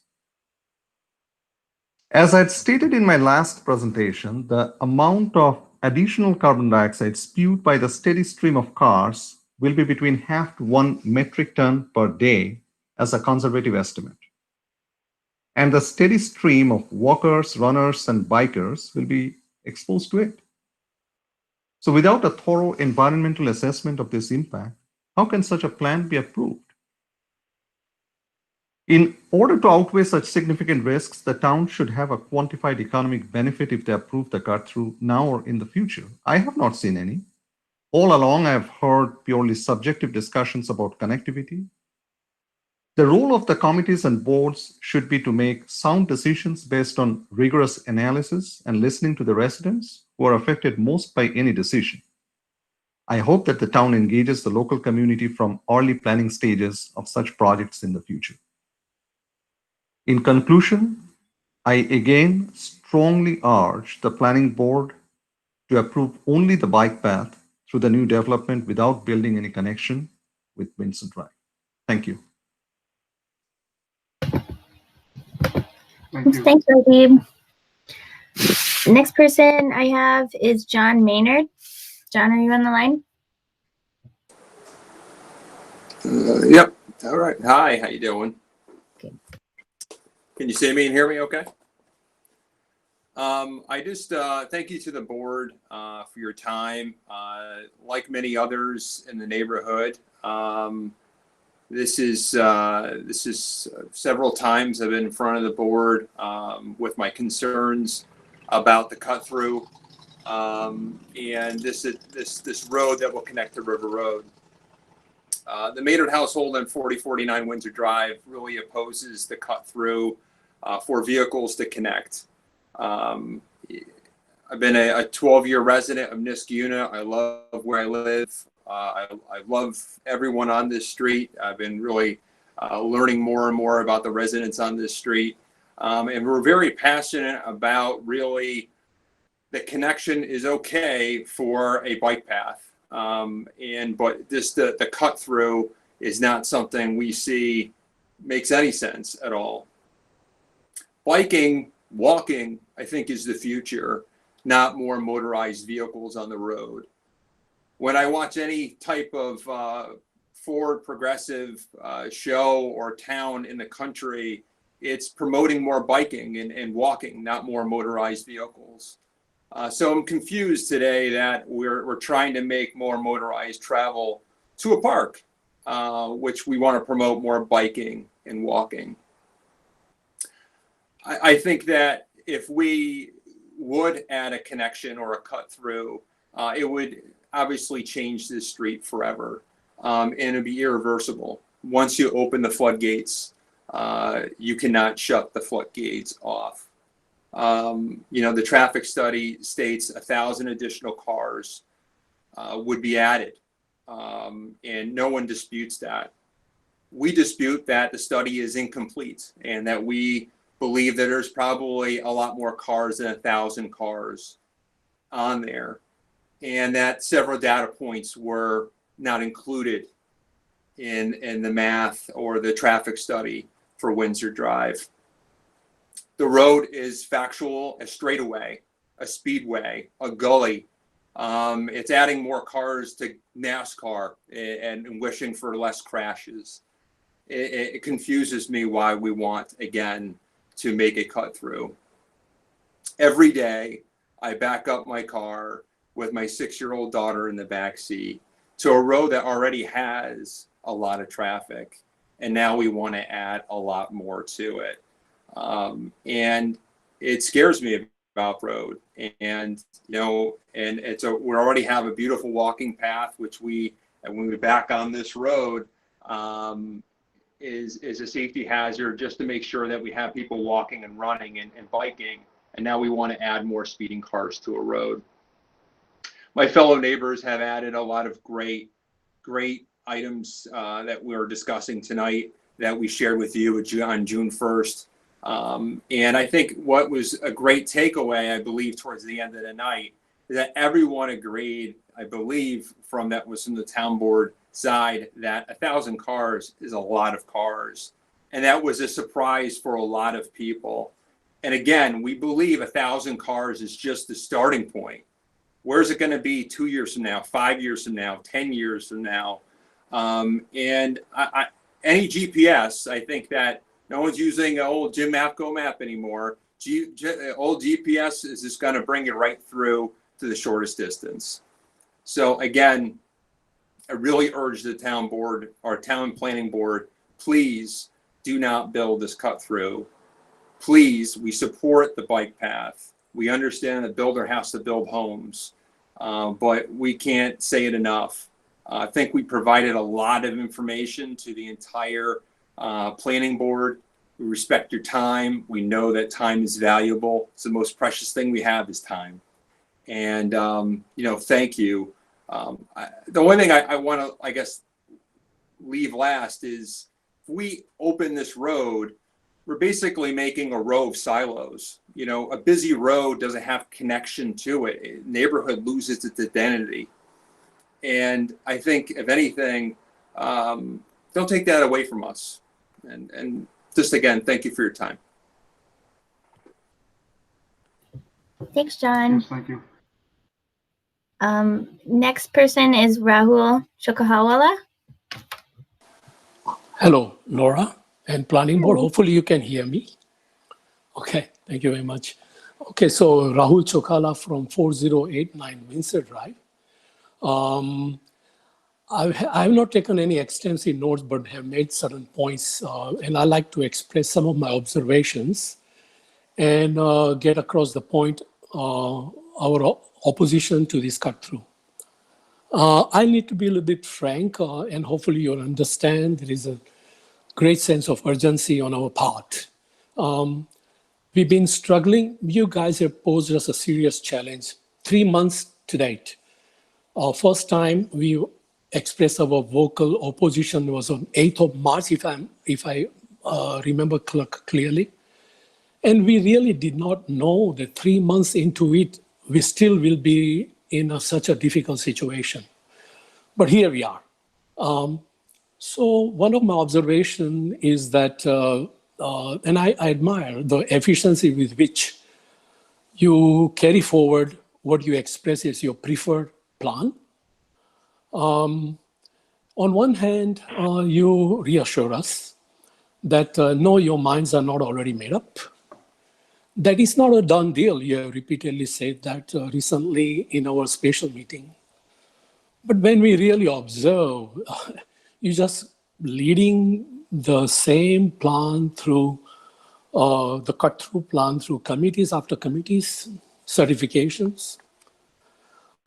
As I had stated in my last presentation, the amount of additional carbon dioxide spewed by the steady stream of cars will be between 0.5 to 1 metric ton per day as a conservative estimate. And the steady stream of walkers, runners, and bikers will be exposed to it. So without a thorough environmental assessment of this impact, how can such a plan be approved? In order to outweigh such significant risks, the town should have a quantified economic benefit if they approve the cut-through now or in the future. I have not seen any. All along, I have heard purely subjective discussions about connectivity. The role of the committees and boards should be to make sound decisions based on rigorous analysis and listening to the residents who are affected most by any decision. I hope that the town engages the local community from early planning stages of such projects in the future. In conclusion, I again strongly urge the planning board to approve only the bike path through the new development without building any connection with Windsor Drive. Thank you. Thank you. Thanks, Radeeb. Next person I have is John Maynard. John, are you on the line? Yep. All right. Hi, how you doing? Okay. Can you see me and hear me okay? I just thank you to the board for your time. Like many others in the neighborhood, this is several times I've been in front of the board with my concerns about the cut through and this road that will connect to River Road. The Maynard household on 4049 Windsor Drive really opposes the cut through for vehicles to connect. I've been a 12-year resident of Niskayuna. I love where I live. I love everyone on this street. I've been really learning more and more about the residents on this street. And we're very passionate about really the connection is okay for a bike path. But this, the cut through is not something we see makes any sense at all. Biking, walking, I think is the future, not more motorized vehicles on the road. When I watch any type of forward progressive show or town in the country, it's promoting more biking and walking, not more motorized vehicles. So I'm confused today that we're trying to make more motorized travel to a park, which we want to promote more biking and walking. I think that if we would add a connection or a cut through, it would obviously change this street forever, and it'd be irreversible. Once you open the floodgates, you cannot shut the floodgates off. The traffic study states 1,000 additional cars would be added, and no one disputes that. We dispute that the study is incomplete and that we believe that there's probably a lot more cars than 1,000 cars on there, and that several data points were not included in the math or the traffic study for Windsor Drive. The road is factual, a straightaway, a speedway, a gully. It's adding more cars to NASCAR and wishing for less crashes. It confuses me why we want, again, to make a cut through. Every day, I back up my car with my 6-year-old daughter in the back seat to a road that already has a lot of traffic, and now we want to add a lot more to it. And it scares me about road. And we already have a beautiful walking path, which when we back on this road, is a safety hazard, just to make sure that we have people walking and running and biking. And now we want to add more speeding cars to a road. My fellow neighbors have added a lot of great items that we're discussing tonight that we shared with you on June 1st. And I think what was a great takeaway, I believe, towards the end of the night, is that everyone agreed, I believe, from the town board side, that 1,000 cars is a lot of cars. And that was a surprise for a lot of people. And again, we believe 1,000 cars is just the starting point. Where's it going to be 2 years from now, 5 years from now, 10 years from now? And any GPS, I think that no one's using old Jim Map Go Map anymore. Old GPS is just going to bring you right through to the shortest distance. So again, I really urge the town board, our town planning board, please do not build this cut through. Please, we support the bike path. We understand the builder has to build homes, but we can't say it enough. I think we provided a lot of information to the entire planning board. We respect your time. We know that time is valuable. It's the most precious thing we have is time. And, thank you. The one thing I want to, I guess, leave last is, if we open this road, we're basically making a row of silos. A busy road doesn't have connection to it. Neighborhood loses its identity. And I think, if anything, don't take that away from us. And just again, thank you for your time. Thanks, John. Yes, thank you. Next person is Rahul Chokahawala. Hello, Nora and Planning Board. Hopefully you can hear me. Okay, thank you very much. Okay, so Rahul Chokala from 4089 Windsor Drive. I have not taken any extensive notes, but have made certain points, and I like to express some of my observations and get across the point our opposition to this cut through. I need to be a little bit frank, and hopefully you'll understand there is a great sense of urgency on our part. We've been struggling. You guys have posed us a serious challenge. 3 months to date. First time we expressed our vocal opposition was on 8th of March, if I remember clearly. And we really did not know that 3 months into it, we still will be in such a difficult situation. But here we are. So one of my observations is that, and I admire the efficiency with which you carry forward what you express as your preferred plan. On one hand, you reassure us that no, your minds are not already made up. That is not a done deal. You have repeatedly said that recently in our special meeting. But when we really observe, you just leading the same plan through the cut-through plan through committees after committees, certifications.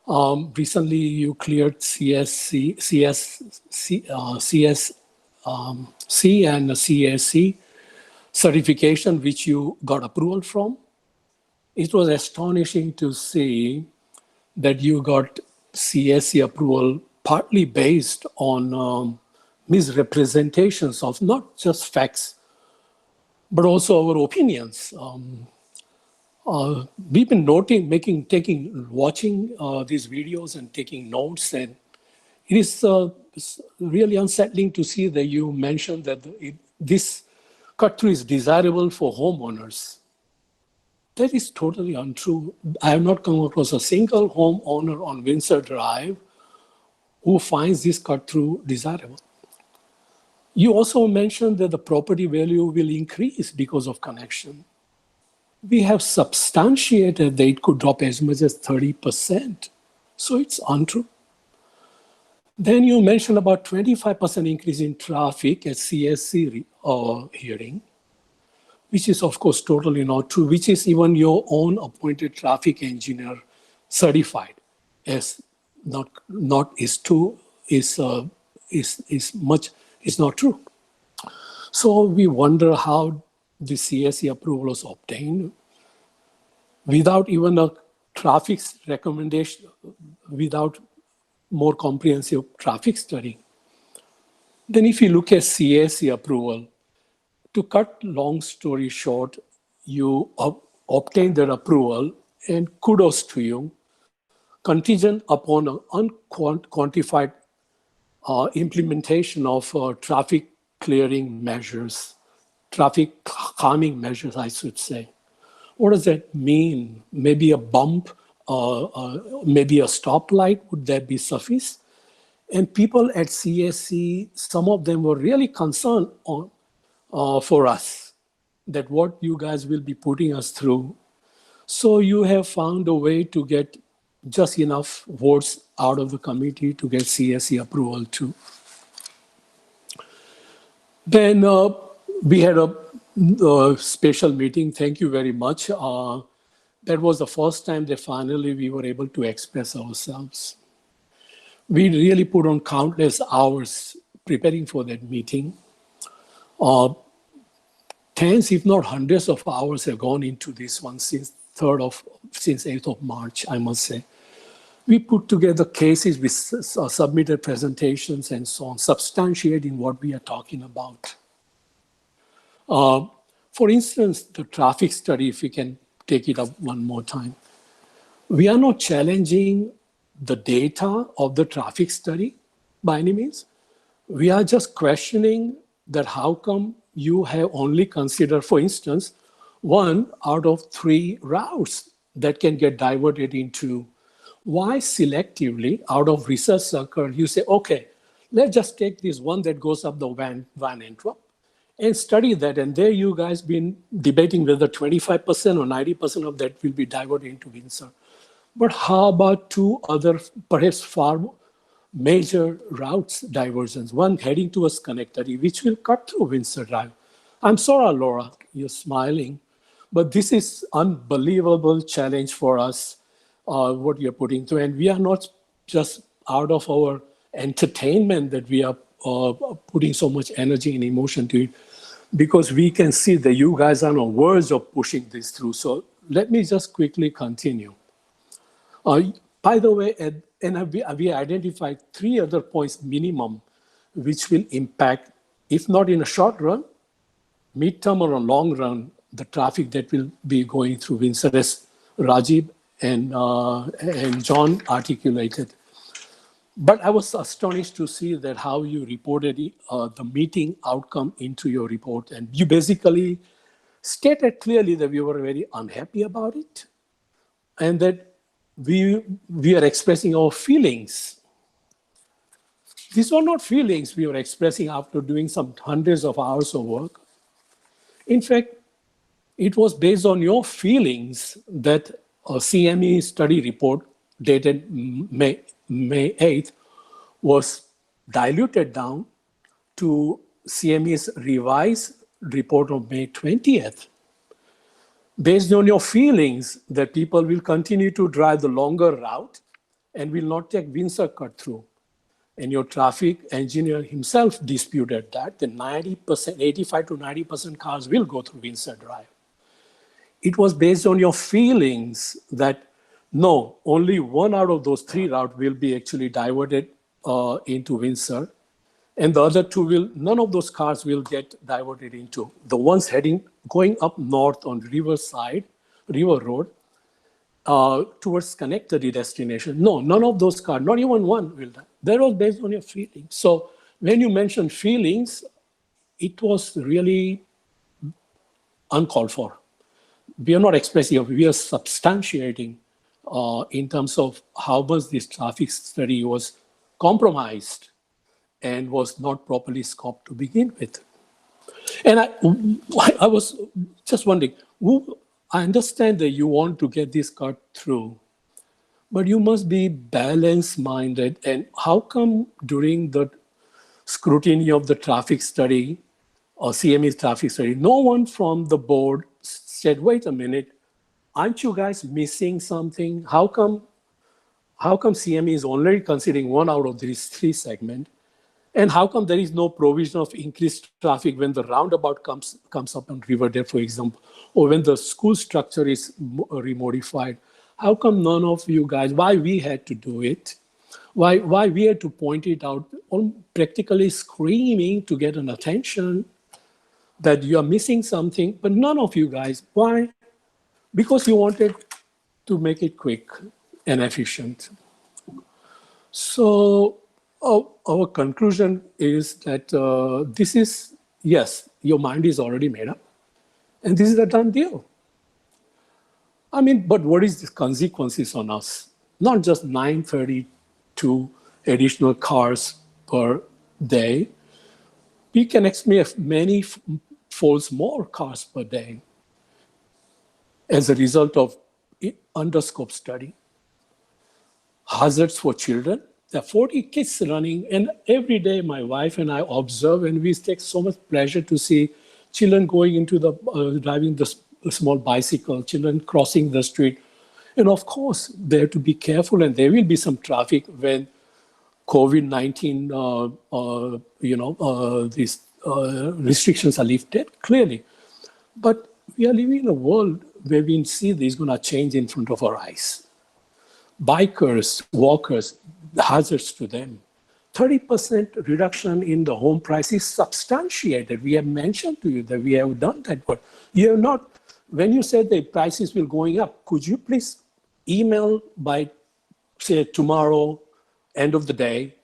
Recently, you cleared CSC and CSC certification, which you got approval from. It was astonishing to see that you got CSC approval partly based on misrepresentations of not just facts, but also our opinions. We've been watching these videos and taking notes, and it is really unsettling to see that you mentioned that this cut-through is desirable for homeowners. That is totally untrue. I have not come across a single homeowner on Windsor Drive who finds this cut-through desirable. You also mentioned that the property value will increase because of connection. We have substantiated that it could drop as much as 30%. So it's untrue. Then you mentioned about 25% increase in traffic at CSC hearing, which is of course totally not true, which is even your own appointed traffic engineer certified as not true. So we wonder how the CSC approval was obtained without even a traffic recommendation, without more comprehensive traffic study. Then if you look at CSC approval, to cut long story short, you obtained that approval, and kudos to you, contingent upon an unquantified implementation of traffic clearing measures, traffic calming measures, I should say. What does that mean? Maybe a bump, maybe a stoplight, would that be suffice? And people at CSC, some of them were really concerned for us, that what you guys will be putting us through. So you have found a way to get just enough votes out of the committee to get CSC approval too. Then we had a special meeting. Thank you very much. That was the first time that finally we were able to express ourselves. We really put on countless hours preparing for that meeting. Tens, if not hundreds of hours have gone into this one since 8th of March, I must say. We put together cases, we submitted presentations and so on, substantiating what we are talking about. For instance, the traffic study, if we can take it up one more time. We are not challenging the data of the traffic study by any means. We are just questioning that how come you have only considered, for instance, 1 out of 3 routes that can get diverted into. Why selectively, out of research circle, you say, okay, let's just take this one that goes up the Van Antwerp and study that. And there you guys been debating whether 25% or 90% of that will be diverted into Windsor. But how about 2 other, perhaps far major routes diversions, one heading towards Schenectady, which will cut through Windsor Drive. I'm sorry, Laura, you're smiling, but this is unbelievable challenge for us, what you're putting through. And we are not just out of our entertainment that we are putting so much energy and emotion to it, because we can see that you guys are on the verge of pushing this through. So let me just quickly continue. By the way, and we identified 3 other points minimum, which will impact, if not in a short run, midterm or a long run, the traffic that will be going through Windsor, as Rajiv and John articulated. But I was astonished to see that how you reported the meeting outcome into your report. And you basically stated clearly that we were very unhappy about it, and that we are expressing our feelings. These were not feelings we were expressing after doing some hundreds of hours of work. In fact, it was based on your feelings that a CME study report dated May 8th was diluted down to CME's revised report of May 20th. Based on your feelings that people will continue to drive the longer route and will not take Windsor cut through. And your traffic engineer himself disputed that 90%, 85 to 90% cars will go through Windsor Drive. It was based on your feelings that no, only one out of those 3 routes will be actually diverted into Windsor. And the other 2 will, none of those cars will get diverted into. The ones going up north on River Road, towards Schenectady destination. No, none of those cars, not even one will die. That was based on your feelings. So when you mentioned feelings, it was really uncalled for. We are not expressing, we are substantiating in terms of how much this traffic study was compromised and was not properly scoped to begin with. And I was just wondering, I understand that you want to get this cut through, but you must be balance-minded. And how come during the scrutiny of the traffic study or CME's traffic study, no one from the board said, wait a minute, aren't you guys missing something? How come CME is already considering 1 out of these 3 segments? And how come there is no provision of increased traffic when the roundabout comes up on Riverdale, for example, or when the school structure is remodified? How come none of you guys, why we had to do it? Why we had to point it out, practically screaming to get an attention that you are missing something, but none of you guys, why? Because you wanted to make it quick and efficient. So our conclusion is that this is, yes, your mind is already made up, and this is a done deal. I mean, but what is the consequences on us? Not just 932 additional cars per day. We can expect many folds more cars per day as a result of underscope study. Hazards for children. There are 40 kids running, and every day my wife and I observe, and we take so much pleasure to see children going into the, driving the small bicycle, children crossing the street. And of course, they have to be careful, and there will be some traffic when COVID-19, these restrictions are lifted, clearly. But we are living in a world where we see this is going to change in front of our eyes. Bikers, walkers, the hazards to them. 30% reduction in the home price is substantiated. We have mentioned to you that we have done that, but you have not. When you said the prices will going up, could you please email by, say, tomorrow, end of the day,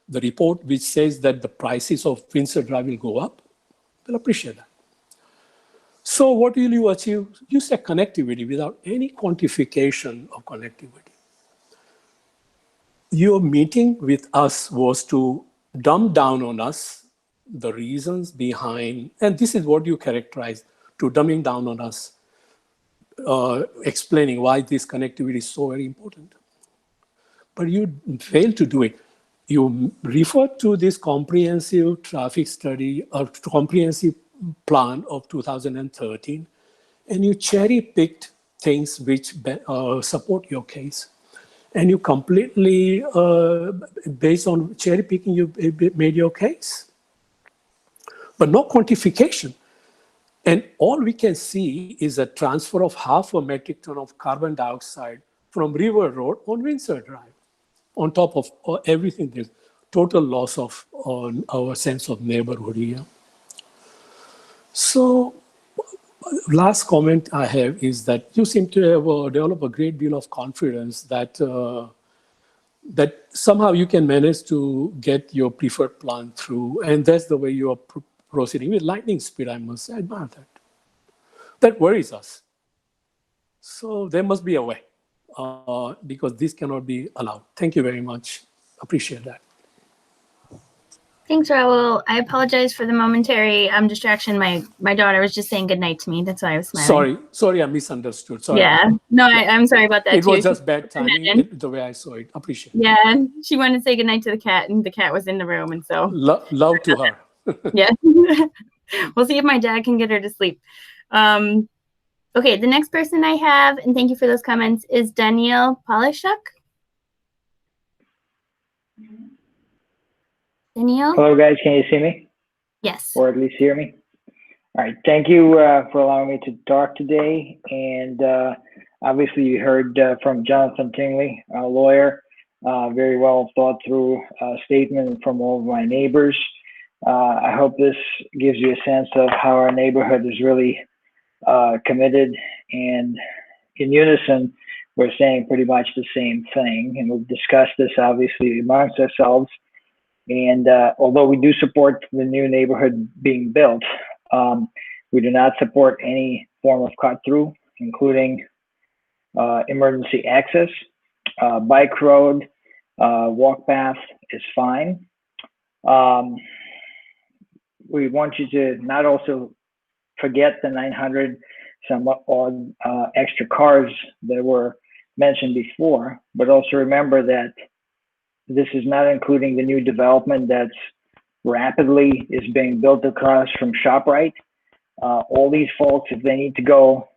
the report which says that the prices of Windsor Drive will go up? We'll appreciate that. So what will you achieve? You say connectivity without any quantification of connectivity. Your meeting with us was to dumb down on us the reasons behind, and this is what you characterized, to dumbing down on us, explaining why this connectivity is so very important. But you failed to do it. You referred to this comprehensive traffic study, or comprehensive plan of 2013, and you cherry-picked things which support your case. And you completely, based on cherry picking, you made your case. But no quantification. And all we can see is a transfer of 0.5 metric ton of carbon dioxide from River Road on Windsor Drive. On top of everything, there's total loss of our sense of neighborhood here. So, last comment I have is that you seem to have developed a great deal of confidence that that somehow you can manage to get your preferred plan through, and that's the way you are proceeding with lightning speed. I must say, I admire that. That worries us. So there must be a way, because this cannot be allowed. Thank you very much. Appreciate that. Thanks, Raul. I apologize for the momentary distraction. My daughter was just saying goodnight to me. That's why I was smiling. Sorry, I misunderstood. Sorry. Yeah. No, I'm sorry about that It too. was She- just bad timing, the way I saw it. Appreciate it. Yeah, she wanted to say goodnight to the cat, and the cat was in the room, and so Love to her. yeah. We'll see if my dad can get her to sleep. Okay, the next person I have, and thank you for those comments, is Danielle Polishuk. Danielle? Hello, guys. Can you see me? Yes. Or at least hear me? All right. Thank you for allowing me to talk today. And obviously, you heard from Jonathan Tingley, a lawyer, very well thought through statement from all of my neighbors. I hope this gives you a sense of how our neighborhood is really committed, and in unison, we're saying pretty much the same thing. And we've discussed this obviously amongst ourselves. And although we do support the new neighborhood being built, we do not support any form of cut through, including emergency access. Bike road, walk path is fine. We want you to not also forget the 900 some odd extra cars that were mentioned before, but also remember that this is not including the new development that's rapidly is being built across from ShopRite. All these folks, if they need to go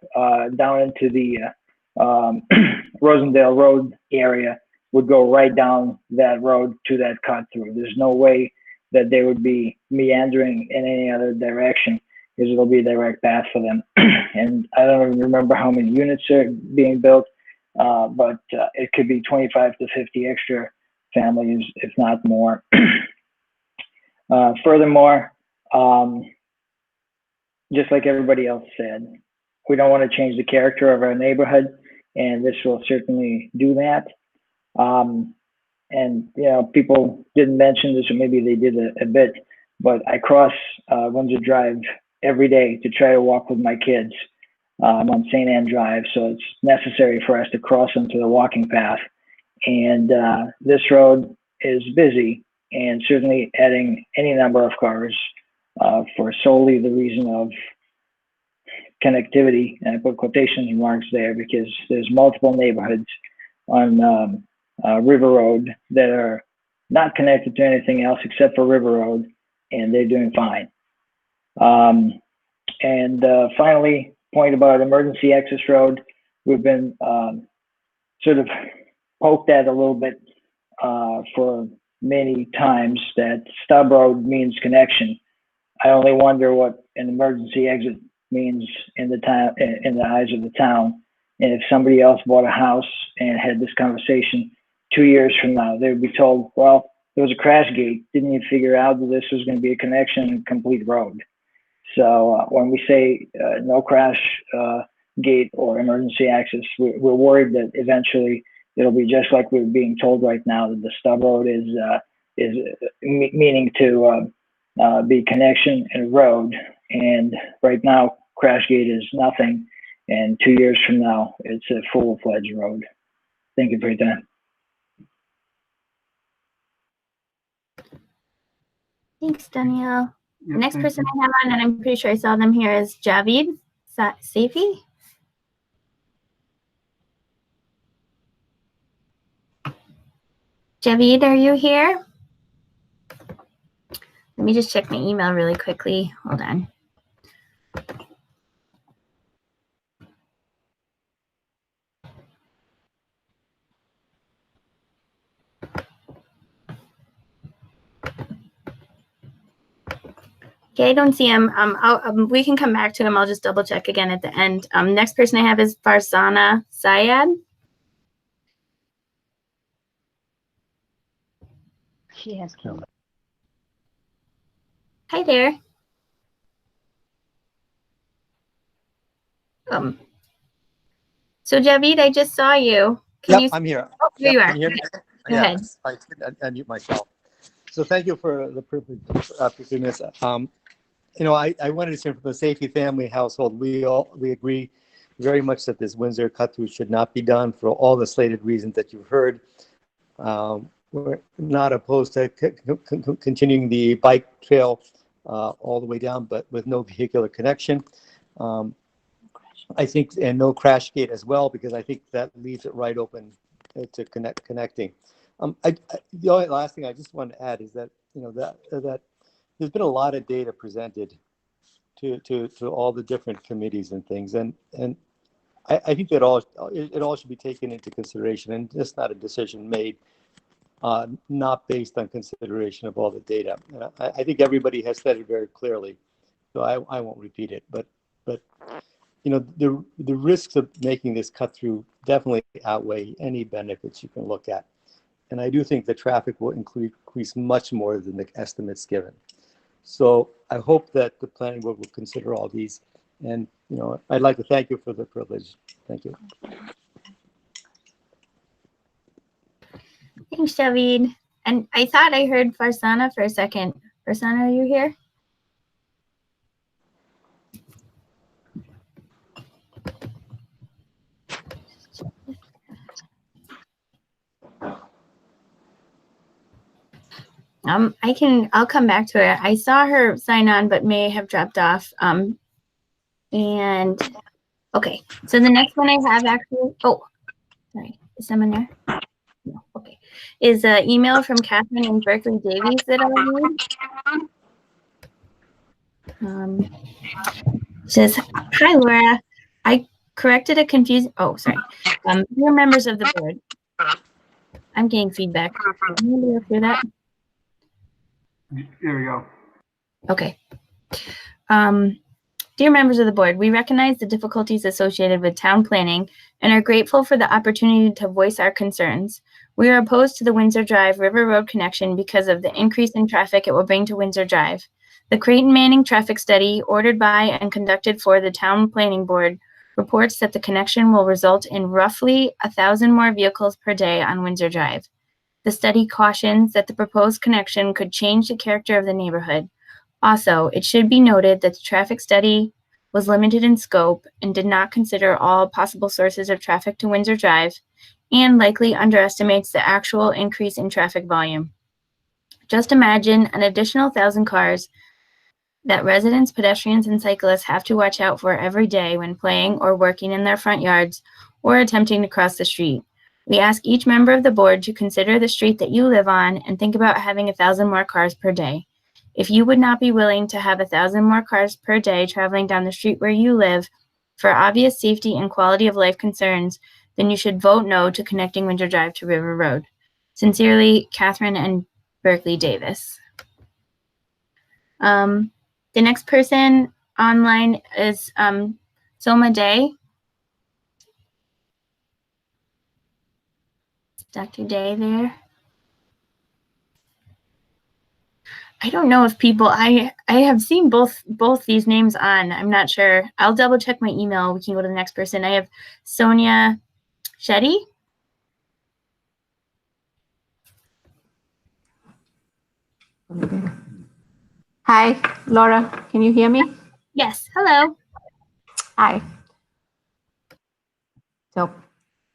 down into the Rosendale Road area, would go right down that road to that cut through. There's no way that they would be meandering in any other direction, because it'll be a direct path for them. And I don't even remember how many units are being built, but it could be 25 to 50 extra families, if not more. Furthermore, just like everybody else said, we don't want to change the character of our neighborhood, and this will certainly do that. And you know, people didn't mention this, or maybe they did a bit, but I cross Windsor Drive every day to try to walk with my kids. I'm on St. Anne Drive, so it's necessary for us to cross into the walking path. And this road is busy, and certainly adding any number of cars for solely the reason of connectivity, and I put quotation marks there because there's multiple neighborhoods on River Road that are not connected to anything else except for River Road, and they're doing fine. And finally, point about emergency access road, we've been sort of poked at a little bit for many times that stub road means connection. I only wonder what an emergency exit means in the town, in the eyes of the town. And if somebody else bought a house and had this conversation 2 years from now, they would be told, well, there was a crash gate. Didn't you figure out that this was going to be a connection and complete road? So when we say no crash gate or emergency access, we're worried that eventually it'll be just like we're being told right now, that the stub road is meaning to be connection and road. And right now, crash gate is nothing. And 2 years from now, it's a full-fledged road. Thank you for your time. Thanks, Danielle. Yep, The next thank person you. I have on, and I'm pretty sure I saw them here, is Javid Safi. Javid, are you here? Let me just check my email really quickly. Hold on. Okay, I don't see him. We can come back to him. I'll just double check again at the end. Next person I have is Farzana Syed. She has killed. Hi there. So Javid, I just saw you. Can you? I'm here. Oh, here you are. Can you hear me? Go ahead. Yes, I unmute myself. So thank you for the privilege of doing this. You know, I wanted to say from the Safety Family household, we agree very much that this Windsor cut through should not be done for all the slated reasons that you've heard. We're we're not opposed to continuing the bike trail all the way down, but with no vehicular connection. I think, and no crash gate as well, because I think that leaves it right open to connecting. The only last thing I just want to add is that, that there's been a lot of data presented to all the different committees and things, and I think that it all should be taken into consideration, and just not a decision made not based on consideration of all the data. And I think everybody has said it very clearly, so I won't repeat it. But the risks of making this cut through definitely outweigh any benefits you can look at. And I do think the traffic will increase much more than the estimates given. So I hope that the planning board will consider all these. And I'd like to thank you for the privilege. Thank you. Thanks, David. And I thought I heard Farzana for a second. Farzana, are you here? I'll come back to it. I saw her sign on, but may have dropped off. And okay, so the next one I have actually, sorry, is someone there? No, okay. Is an email from Catherine and Berkeley Davies that I'll read. Says, hi, Laura. I corrected a confusing, dear members of the board. I'm getting feedback. Can you hear that? There we go. Okay. Dear members of the board, we recognize the difficulties associated with town planning and are grateful for the opportunity to voice our concerns. We are opposed to the Windsor Drive River Road connection because of the increase in traffic it will bring to Windsor Drive. The Creighton Manning traffic study, ordered by and conducted for the town planning board, reports that the connection will result in roughly 1,000 more vehicles per day on Windsor Drive. The study cautions that the proposed connection could change the character of the neighborhood. Also, it should be noted that the traffic study was limited in scope and did not consider all possible sources of traffic to Windsor Drive and likely underestimates the actual increase in traffic volume. Just imagine an additional 1,000 cars that residents, pedestrians, and cyclists have to watch out for every day when playing or working in their front yards or attempting to cross the street. We ask each member of the board to consider the street that you live on and think about having 1,000 more cars per day. If you would not be willing to have 1,000 more cars per day traveling down the street where you live for obvious safety and quality of life concerns, then you should vote no to connecting Windsor Drive to River Road. Sincerely, Catherine and Berkeley Davis. The next person online is Soma Day. Dr. Day there. I don't know if people, I have seen both these names on. I'm not sure. I'll double check my email. We can go to the next person. I have Sonia Shetty. Hi, Laura. Can you hear me? Yes. Hello. Hi. So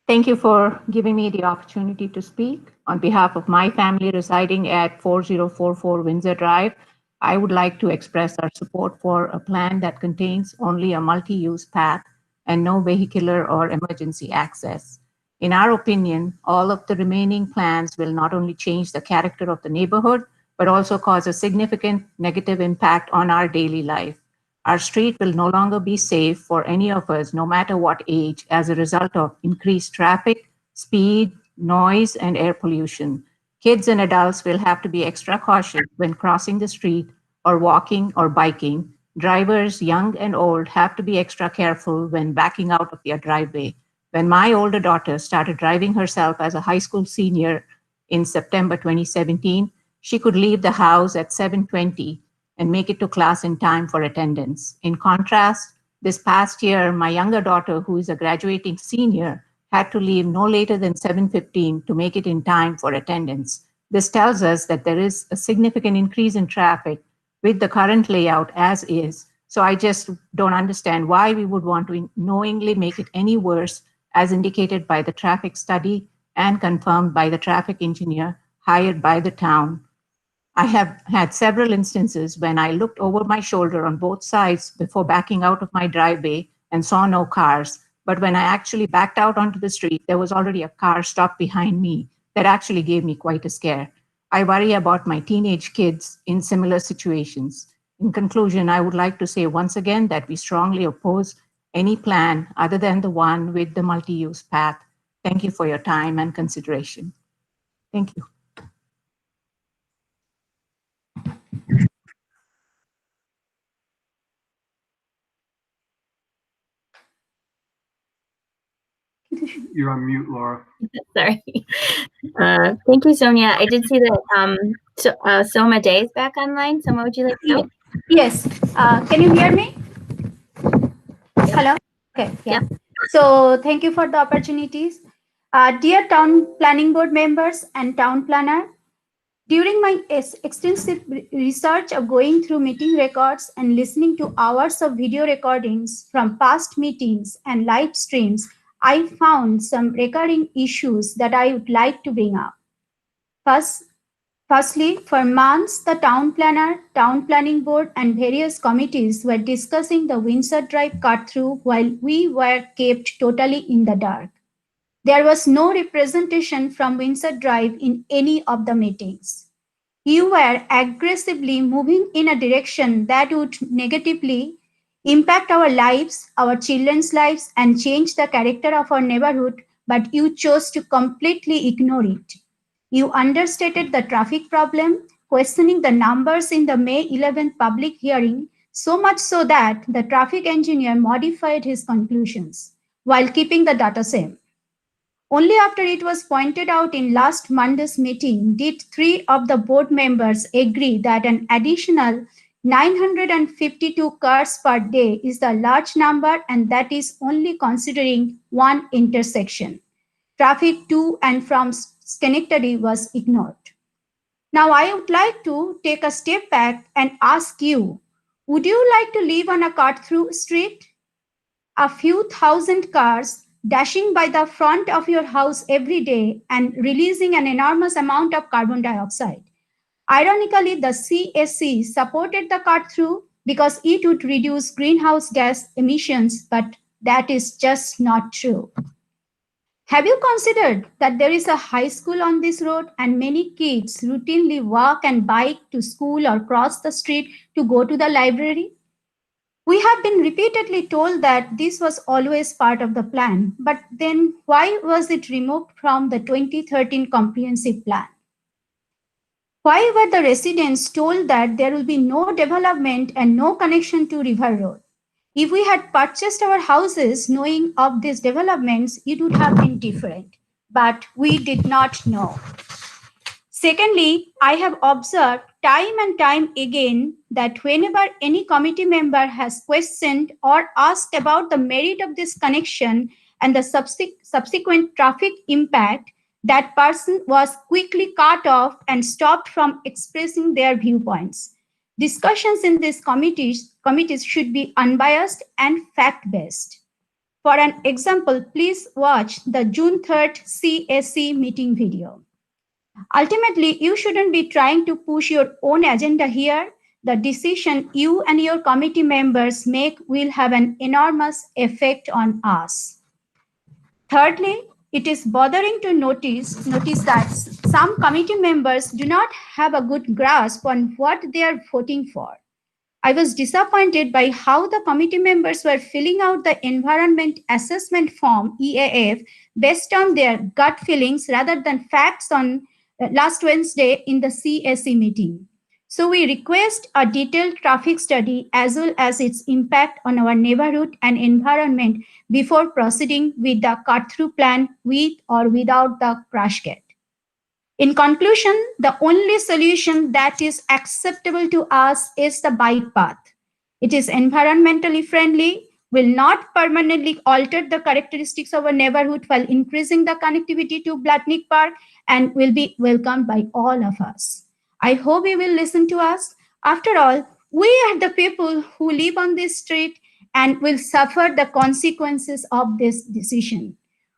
thank you for giving me the opportunity to speak. On behalf of my family residing at 4044 Windsor Drive, I would like to express our support for a plan that contains only a multi-use path and no vehicular or emergency access. In our opinion, all of the remaining plans will not only change the character of the neighborhood, but also cause a significant negative impact on our daily life. Our street will no longer be safe for any of us, no matter what age, as a result of increased traffic, speed, noise, and air pollution. Kids and adults will have to be extra cautious when crossing the street or walking or biking. Drivers, young and old, have to be extra careful when backing out of their driveway. When my older daughter started driving herself as a high school senior in September 2017, she could leave the house at 7:20 and make it to class in time for attendance. In contrast, this past year, my younger daughter, who is a graduating senior, had to leave no later than 7:15 to make it in time for attendance. This tells us that there is a significant increase in traffic with the current layout as is. So I just don't understand why we would want to knowingly make it any worse, as indicated by the traffic study and confirmed by the traffic engineer, hired by the town. I have had several instances when I looked over my shoulder on both sides before backing out of my driveway and saw no cars. But when I actually backed out onto the street, there was already a car stopped behind me. That actually gave me quite a scare. I worry about my teenage kids in similar situations. In conclusion, I would like to say once again that we strongly oppose any plan other than the one with the multi-use path. Thank you for your time and consideration. Thank you. You're on mute, Laura. Sorry. Thank you, Sonia. I did see that Soma Day is back online. Soma, would you like to go? Yes. Can you hear me? Hello? Okay. Yeah. So thank you for the opportunities. Dear Town Planning Board members and Town Planner, during my extensive research of going through meeting records and listening to hours of video recordings from past meetings and live streams, I found some recurring issues that I would like to bring up. Firstly, for months, the town planner, town planning board, and various committees were discussing the Windsor Drive cut-through while we were kept totally in the dark. There was no representation from Windsor Drive in any of the meetings. You were aggressively moving in a direction that would negatively impact our lives, our children's lives, and change the character of our neighborhood, but you chose to completely ignore it. You understated the traffic problem, questioning the numbers in the May 11th public hearing, so much so that the traffic engineer modified his conclusions while keeping the data same. Only after it was pointed out in last Monday's meeting did 3 of the board members agree that an additional 952 cars per day is a large number, and that is only considering one intersection. Traffic to and from Schenectady was ignored. Now I would like to take a step back and ask you, would you like to live on a cut-through street? A few thousand cars dashing by the front of your house every day and releasing an enormous amount of carbon dioxide. Ironically, the CSC supported the cut-through because it would reduce greenhouse gas emissions, but that is just not true. Have you considered that there is a high school on this road and many kids routinely walk and bike to school or cross the street to go to the library? We have been repeatedly told that this was always part of the plan, but then why was it removed from the 2013 comprehensive plan? Why were the residents told that there will be no development and no connection to River Road? If we had purchased our houses knowing of these developments, it would have been different, but we did not know. Secondly, I have observed time and time again that whenever any committee member has questioned or asked about the merit of this connection and the subsequent traffic impact, that person was quickly cut off and stopped from expressing their viewpoints. Discussions in these committees should be unbiased and fact-based. For an example, please watch the June 3rd CSC meeting video. Ultimately, you shouldn't be trying to push your own agenda here. The decision you and your committee members make will have an enormous effect on us. Thirdly, it is bothering to notice that some committee members do not have a good grasp on what they are voting for. I was disappointed by how the committee members were filling out the Environment Assessment Form, EAF, based on their gut feelings rather than facts on last Wednesday in the CSC meeting. So we request a detailed traffic study as well as its impact on our neighborhood and environment before proceeding with the cut-through plan with or without the crash gate. In conclusion, the only solution that is acceptable to us is the bike path. It is environmentally friendly, will not permanently alter the characteristics of our neighborhood while increasing the connectivity to Blatnick Park, and will be welcomed by all of us. I hope you will listen to us. After all, we are the people who live on this street and will suffer the consequences of this decision.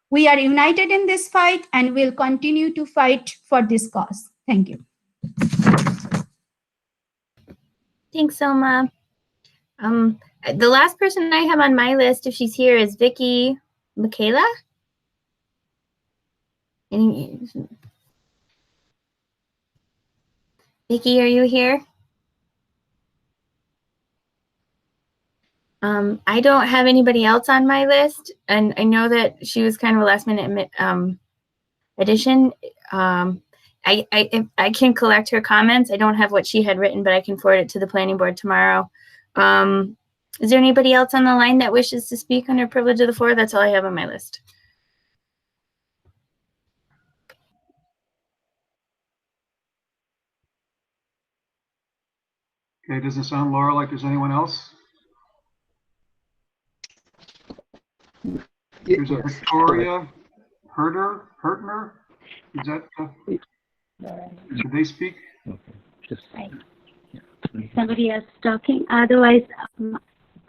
We are united in this fight and will continue to fight for this cause. Thank you. Thanks, Selma. The last person I have on my list, if she's here, is Vicky Michaela. Vicky, are you here? I don't have anybody else on my list, and I know that she was kind of a last minute addition. I can collect her comments. I don't have what she had written, but I can forward it to the planning board tomorrow. Is there anybody else on the line that wishes to speak under privilege of the floor? That's all I have on my list. Okay, doesn't sound, Laura, like there's anyone else? There's a Victoria Hertner. Is that, should they speak? Right. Somebody else talking, otherwise. Go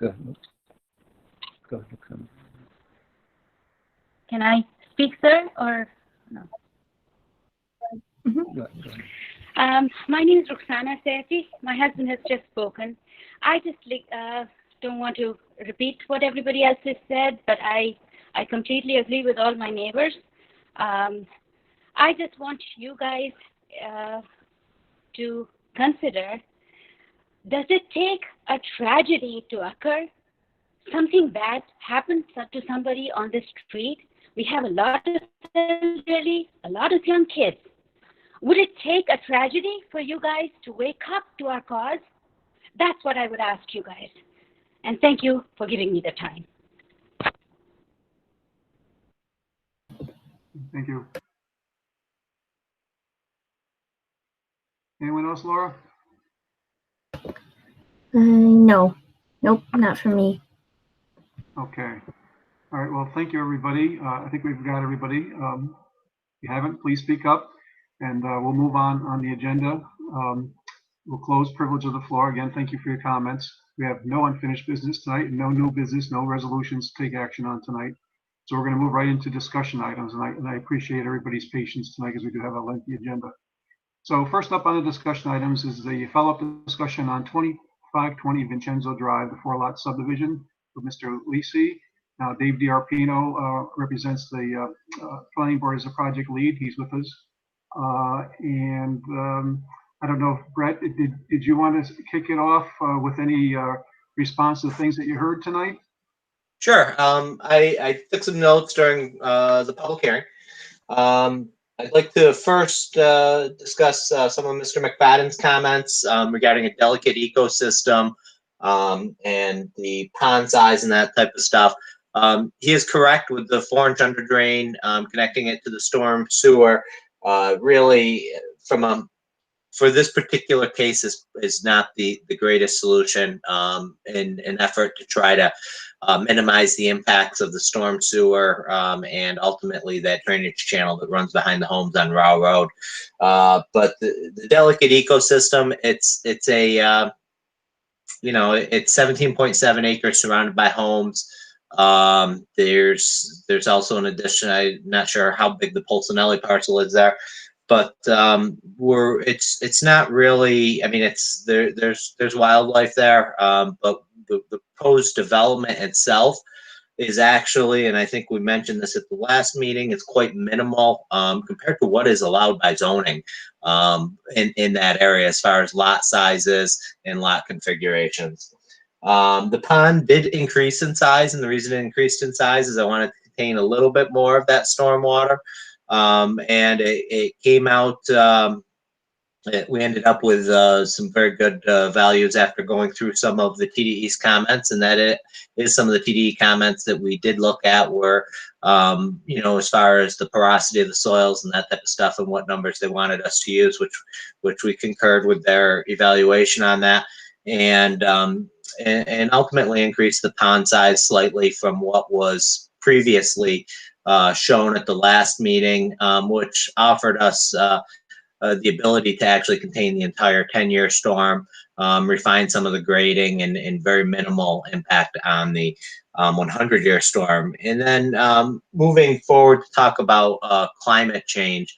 ahead. Can I speak, sir, or no? My name is Ruxana Sethi. My husband has just spoken. I just don't want to repeat what everybody else has said, but I completely agree with all my neighbors. I just want you guys to consider, does it take a tragedy to occur? Something bad happens to somebody on the street. We have a lot of elderly, a lot of young kids. Would it take a tragedy for you guys to wake up to our cause? That's what I would ask you guys. And thank you for giving me the time. Thank you. Anyone else, Laura? No. Nope, not for me. Okay. All right. Well, thank you, everybody. I think we've got everybody. If you haven't, please speak up, and we'll move on the agenda. We'll close privilege of the floor. Again, thank you for your comments. We have no unfinished business tonight, no new business, no resolutions to take action on tonight. So we're going to move right into discussion items, and I appreciate everybody's patience tonight because we do have a lengthy agenda. So first up on the discussion items is the follow-up discussion on 2520 Vincenzo Drive, the 4-lot subdivision with Mr. Lisi. Now, Dave DiArpino represents the planning board as a project lead. He's with us. I don't know if Brett, did you want to kick it off with any response to the things that you heard tonight? Sure. I took some notes during the public hearing. I'd like to first discuss some of Mr. McFadden's comments regarding a delicate ecosystem and the pond size and that type of stuff. He is correct with the 4-inch under drain connecting it to the storm sewer. Really, for this particular case is not the greatest solution in an effort to try to minimize the impacts of the storm sewer and ultimately that drainage channel that runs behind the homes on Rao Road. But the delicate ecosystem, it's a it's 17.7 acres surrounded by homes. There's also an addition. I'm not sure how big the Polsinelli parcel is there, but it's not really. I mean, there's wildlife there, but the proposed development itself is actually, and I think we mentioned this at the last meeting, it's quite minimal compared to what is allowed by zoning in that area as far as lot sizes and lot configurations. The pond did increase in size, and the reason it increased in size is I wanted to contain a little bit more of that stormwater, and it came out. We ended up with some very good values after going through some of the TDE's comments, and that it is some of the TDE comments that we did look at were, as far as the porosity of the soils and that type of stuff and what numbers they wanted us to use, which we concurred with their evaluation on that, and ultimately increased the pond size slightly from what was previously shown at the last meeting, which offered us the ability to actually contain the entire 10-year storm, refine some of the grading, and very minimal impact on the 100-year storm. And then moving forward to talk about climate change,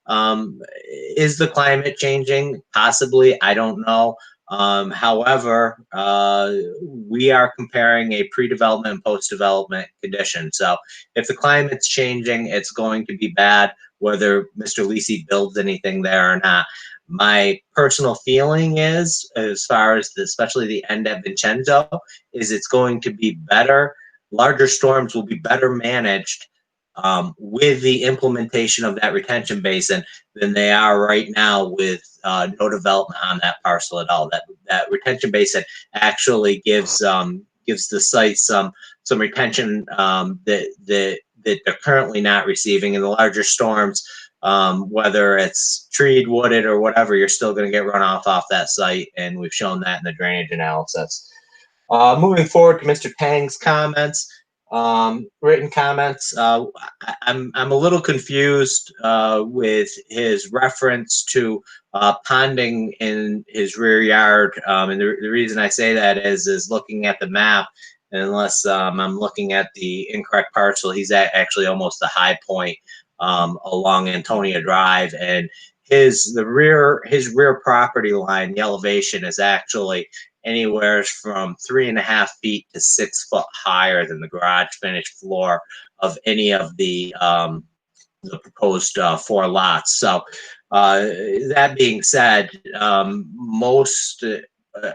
Is the climate changing? Possibly, I don't know. However, we are comparing a pre-development and post-development condition. So if the climate's changing, it's going to be bad, whether Mr. Lisi builds anything there or not. My personal feeling is, as far as especially the end at Vincenzo, is it's going to be better. Larger storms will be better managed with the implementation of that retention basin than they are right now with no development on that parcel at all. That retention basin actually gives the site some retention that they're currently not receiving. In the larger storms, whether it's treed, wooded, or whatever, you're still going to get runoff off that site, and we've shown that in the drainage analysis. Moving forward to Mr. Tang's comments. Written comments. I'm a little confused with his reference to ponding in his rear yard, and the reason I say that is looking at the map. And unless I'm looking at the incorrect parcel, he's at actually almost the high point along Antonia Drive, and his rear property line, the elevation is actually anywhere from 3.5 feet to 6 foot higher than the garage finished floor of any of the proposed 4 lots. So that being said,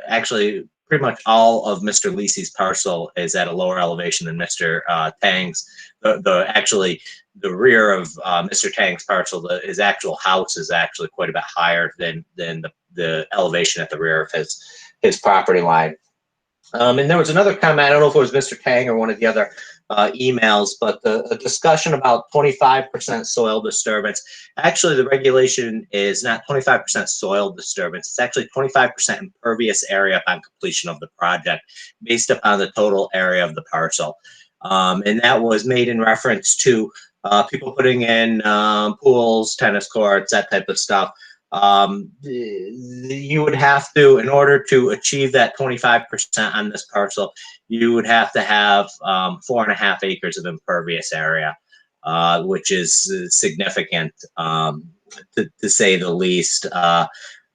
actually pretty much all of Mr. Lisi's parcel is at a lower elevation than Mr. Tang's. The rear of Mr. Tang's parcel, his actual house is actually quite a bit higher than the elevation at the rear of his property line. And there was another comment, I don't know if it was Mr. Tang or one of the other emails, but a discussion about 25% soil disturbance. Actually, the regulation is not 25% soil disturbance. It's actually 25% impervious area upon completion of the project based upon the total area of the parcel. And that was made in reference to people putting in pools, tennis courts, that type of stuff. You would have to, in order to achieve that 25% on this parcel, you would have to have 4.5 acres of impervious area, which is significant, to say the least.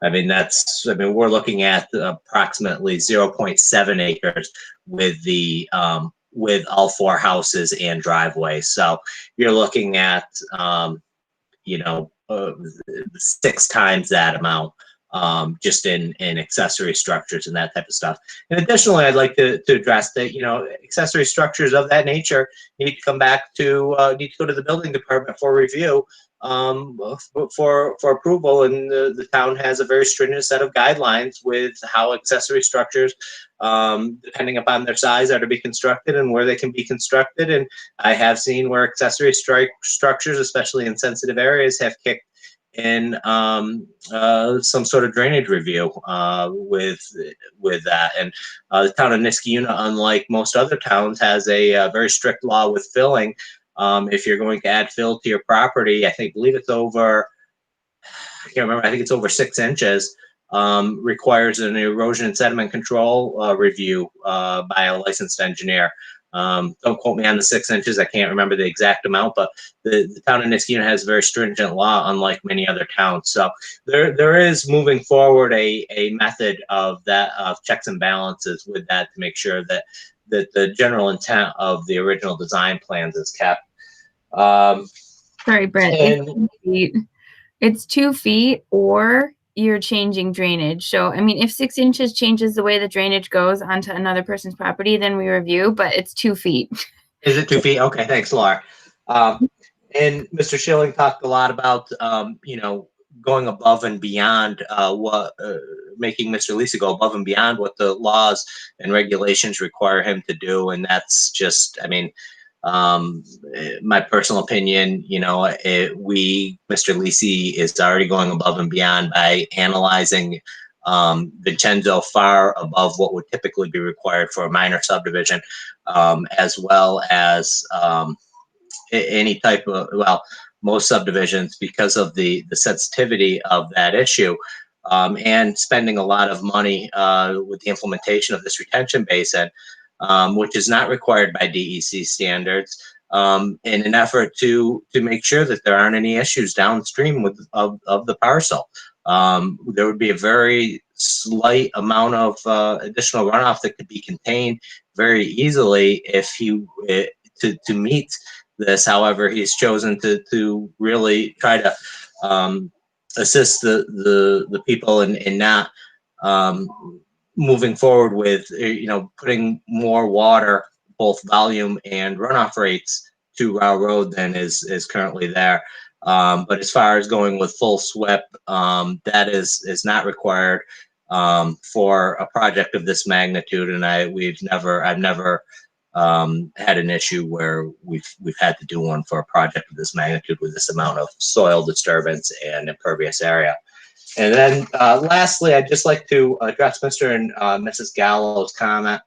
We're looking at approximately 0.7 acres with all 4 houses and driveways. So you're looking at, 6 times that amount, just in accessory structures and that type of stuff. And additionally, I'd like to address that, accessory structures of that nature need to go to the building department for review, for approval. And the town has a very stringent set of guidelines with how accessory structures, depending upon their size, are to be constructed and where they can be constructed. And I have seen where accessory structures, especially in sensitive areas, have kicked in some sort of drainage review with that. And the town of Niskayuna, unlike most other towns, has a very strict law with filling. If you're going to add fill to your property, I believe it's over, I can't remember, I think it's over 6 inches, requires an erosion and sediment control review by a licensed engineer. Don't quote me on the 6 inches, I can't remember the exact amount, but the town of Niskayuna has a very stringent law, unlike many other towns. So there is, moving forward, a method of checks and balances with that to make sure that the general intent of the original design plans is kept. Sorry, Brent. It's 2 feet, or you're changing drainage. So, if 6 inches changes the way the drainage goes onto another person's property, then we review, but it's 2 feet. Is it 2 feet? Okay, thanks, Laura. And Mr. Schilling talked a lot about, going above and beyond making Mr. Lisi go above and beyond what the laws and regulations require him to do. And that's just, my personal opinion, Mr. Lisi is already going above and beyond by analyzing Vincenzo far above what would typically be required for a minor subdivision, as well as any type of, most subdivisions, because of the sensitivity of that issue, and spending a lot of money with the implementation of this retention basin, which is not required by DEC standards. in an effort to make sure that there aren't any issues downstream of the parcel. There would be a very slight amount of additional runoff that could be contained very easily if he to meet this. However, he's chosen to really try to assist the people in not moving forward with putting more water, both volume and runoff rates, to Row Road than is currently there. But as far as going with full SWIP, that is not required for a project of this magnitude, and I've never had an issue where we've had to do one for a project of this magnitude with this amount of soil disturbance and impervious area. And then lastly, I'd just like to address Mr. and Mrs. Gallo's comment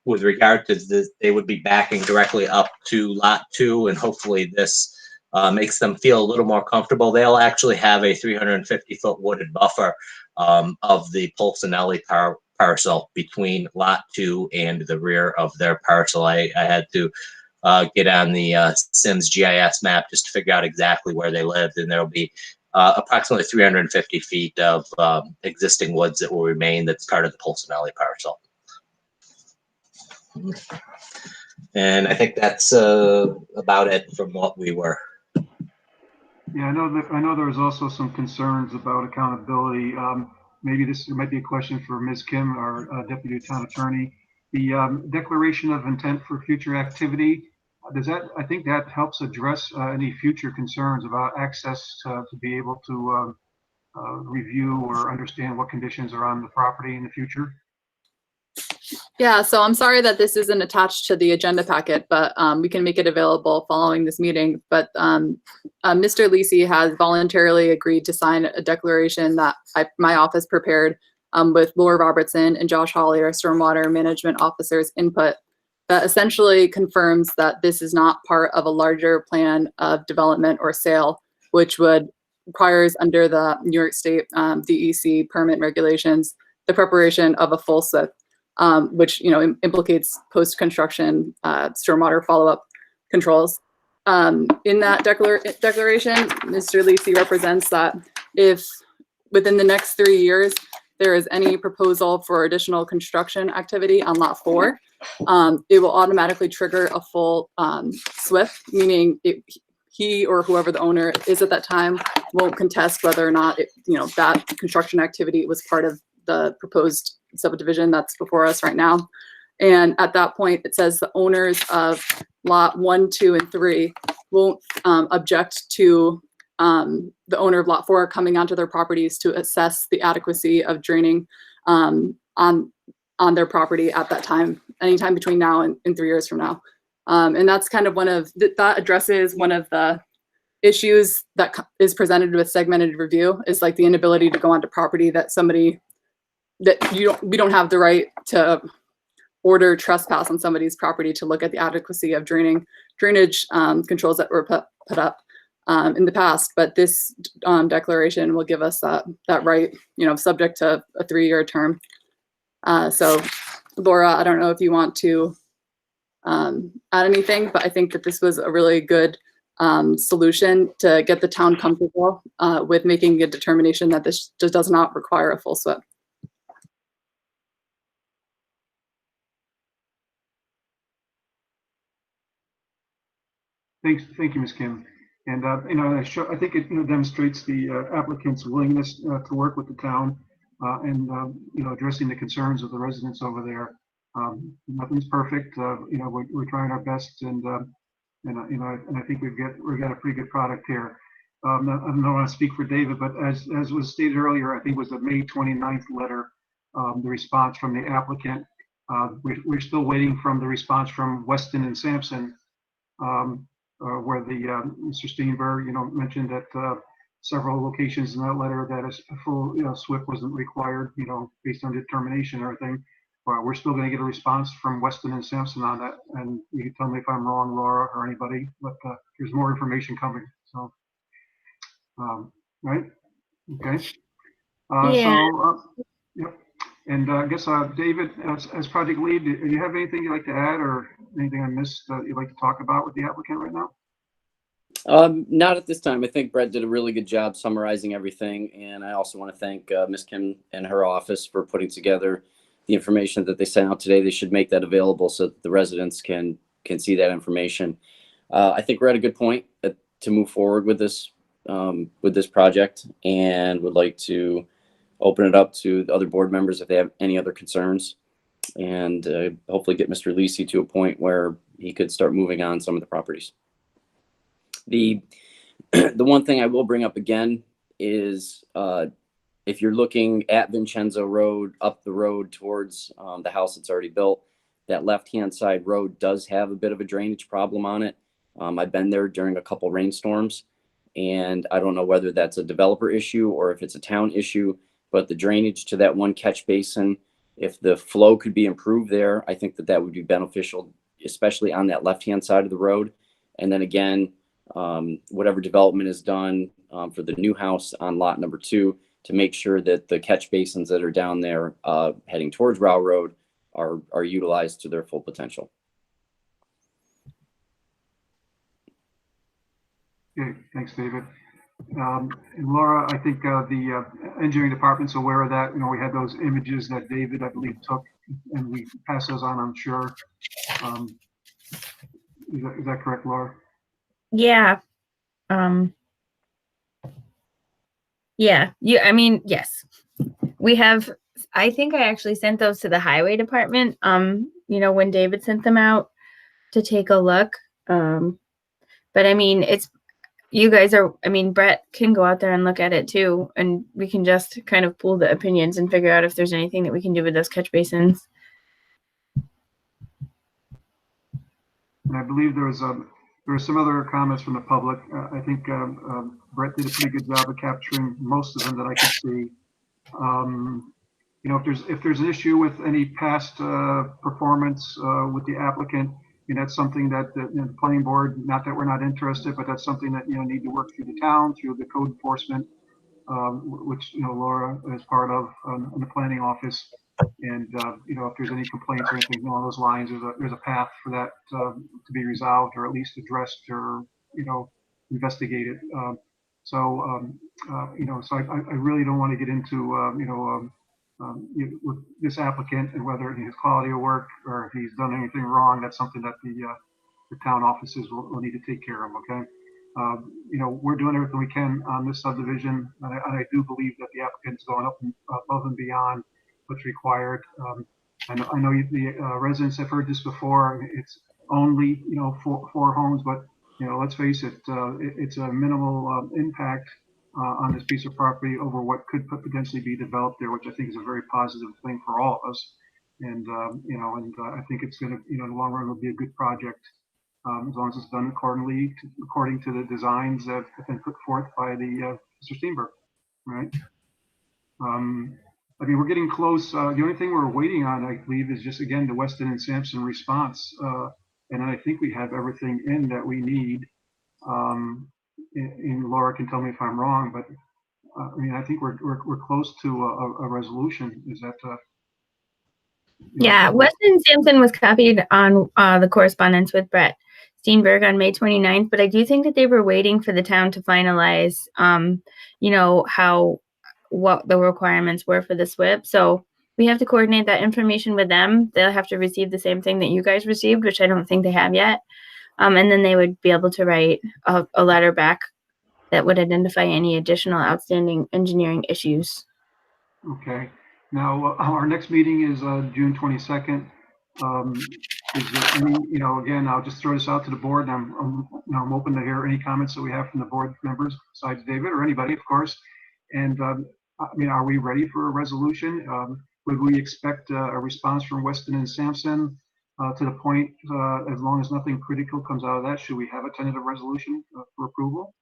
with regard to they would be backing directly up to Lot 2, and hopefully this makes them feel a little more comfortable. They'll actually have a 350-foot wooded buffer of the Polsinelli parcel between Lot 2 and the rear of their parcel. I had to get on the Sims GIS map just to figure out exactly where they lived, and there'll be approximately 350 feet of existing woods that will remain that's part of the Polsinelli parcel. And I think that's about it from what we were. Yeah, I know there was also some concerns about accountability. Maybe this might be a question for Ms. Kim, our Deputy Town Attorney. The declaration of intent for future activity, I think that helps address any future concerns about access to be able to review or understand what conditions are on the property in the future? Yeah, so I'm sorry that this isn't attached to the agenda packet, but we can make it available following this meeting. But Mr. Lisi has voluntarily agreed to sign a declaration that my office prepared with Laura Robertson and Josh Hawley, our stormwater management officer's input, that essentially confirms that this is not part of a larger plan of development or sale, which requires under the New York State DEC permit regulations, the preparation of a full SWIP. Which implicates post-construction stormwater follow-up controls. In that declaration, Mr. Lisi represents that if within the next 3 years there is any proposal for additional construction activity on Lot 4, it will automatically trigger a full SWIP, meaning he or whoever the owner is at that time won't contest whether or not that construction activity was part of the proposed subdivision that's before us right now. And at that point, it says the owners of Lot 1, 2, and 3 won't object to the owner of Lot 4 coming onto their properties to assess the adequacy of draining on their property at that time, anytime between now and 3 years from now. And that's kind of that addresses one of the issues that is presented with segmented review, is like the inability to go onto property that we don't have the right to order trespass on somebody's property to look at the adequacy of drainage controls that were put up in the past. But this declaration will give us that right, subject to a 3-year term. So Laura, I don't know if you want to add anything, but I think that this was a really good solution to get the town comfortable with making a determination that this just does not require a full SWIP. Thank you, Ms. Kim. And I think it demonstrates the applicant's willingness to work with the town and addressing the concerns of the residents over there. Nothing's perfect. We're trying our best, and I think we've got a pretty good product here. I don't want to speak for David, but as was stated earlier, I think it was the May 29th letter, the response from the applicant. We're still waiting from the response from Weston and Sampson. Where Mr. Steenberg, mentioned that several locations in that letter that a full SWIP wasn't required, based on determination and everything. We're still going to get a response from Weston and Sampson on that, and you can tell me if I'm wrong, Laura, or anybody. But there's more information coming. So, right? Okay. Yeah. Yep. And I guess, David, as project lead, do you have anything you'd like to add or anything I missed that you'd like to talk about with the applicant right now? Not at this time. I think Brett did a really good job summarizing everything. And I also want to thank Ms. Kim and her office for putting together the information that they sent out today. They should make that available so that the residents can see that information. I think we're at a good point to move forward with this project, and would like to open it up to the other board members if they have any other concerns, and hopefully get Mr. Lisi to a point where he could start moving on some of the properties. The one thing I will bring up again is if you're looking at Vincenzo Road, up the road towards the house that's already built, that left-hand side road does have a bit of a drainage problem on it. I've been there during a couple rainstorms, and I don't know whether that's a developer issue or if it's a town issue, but the drainage to that one catch basin, if the flow could be improved there, I think that would be beneficial, especially on that left-hand side of the road. And then again, whatever development is done for the new house on lot number 2, to make sure that the catch basins that are down there heading towards Rao Road are utilized to their full potential. Okay, thanks, David. And Laura, I think the engineering department's aware of that. You know, we had those images that David, I believe, took, and we passed those on, I'm sure. Is that correct, Laura? Yeah. Yeah. I mean, yes. We have, I think I actually sent those to the highway department, you know, when David sent them out to take a look. But I mean, you guys are, I mean, Brett can go out there and look at it too, and we can just kind of pool the opinions and figure out if there's anything that we can do with those catch basins. And I believe there were some other comments from the public. I think Brett did a pretty good job of capturing most of them that I could see. You know, if there's an issue with any past performance with the applicant, you know, that's something that the planning board, not that we're not interested, but that's something that, you know, need to work through the town, through the code enforcement, which, you know, Laura is part of in the planning office. And, you know, if there's any complaints or anything along those lines, there's a path for that to be resolved, or at least addressed, or, you know, investigated. You know, so I really don't want to get into, with this applicant and whether his quality of work or if he's done anything wrong. That's something that the town offices will need to take care of. Okay. You know, we're doing everything we can on this subdivision, and I do believe that the applicant's going up above and beyond what's required. I know the residents have heard this before. It's only, you know, four homes, but, you know, let's face it, it's a minimal impact on this piece of property over what could potentially be developed there, which I think is a very positive thing for all of us. And, you know, I think it's going to, you know, in the long run, will be a good project as long as it's done according to the designs that have been put forth by the Mr. Steenberg, right? I mean, we're getting close. The only thing we're waiting on, I believe, is just, again, the Weston and Sampson response. And I think we have everything in that we need. And Laura can tell me if I'm wrong, but I mean, I think we're close to a resolution. Is that? Yeah, Weston Sampson was copied on the correspondence with Brett Steenberg on May 29th, but I do think that they were waiting for the town to finalize, you know, what the requirements were for the SWIP. So we have to coordinate that information with them. They'll have to receive the same thing that you guys received, which I don't think they have yet. And then they would be able to write a letter back that would identify any additional outstanding engineering issues. Okay. Now, our next meeting is June 22nd. Is there any, you know, again, I'll just throw this out to the board, and I'm open to hear any comments that we have from the board members, besides David or anybody, of course. And I mean, are we ready for a resolution? Would we expect a response from Weston and Sampson to the point, as long as nothing critical comes out of that, should we have a tentative resolution for approval?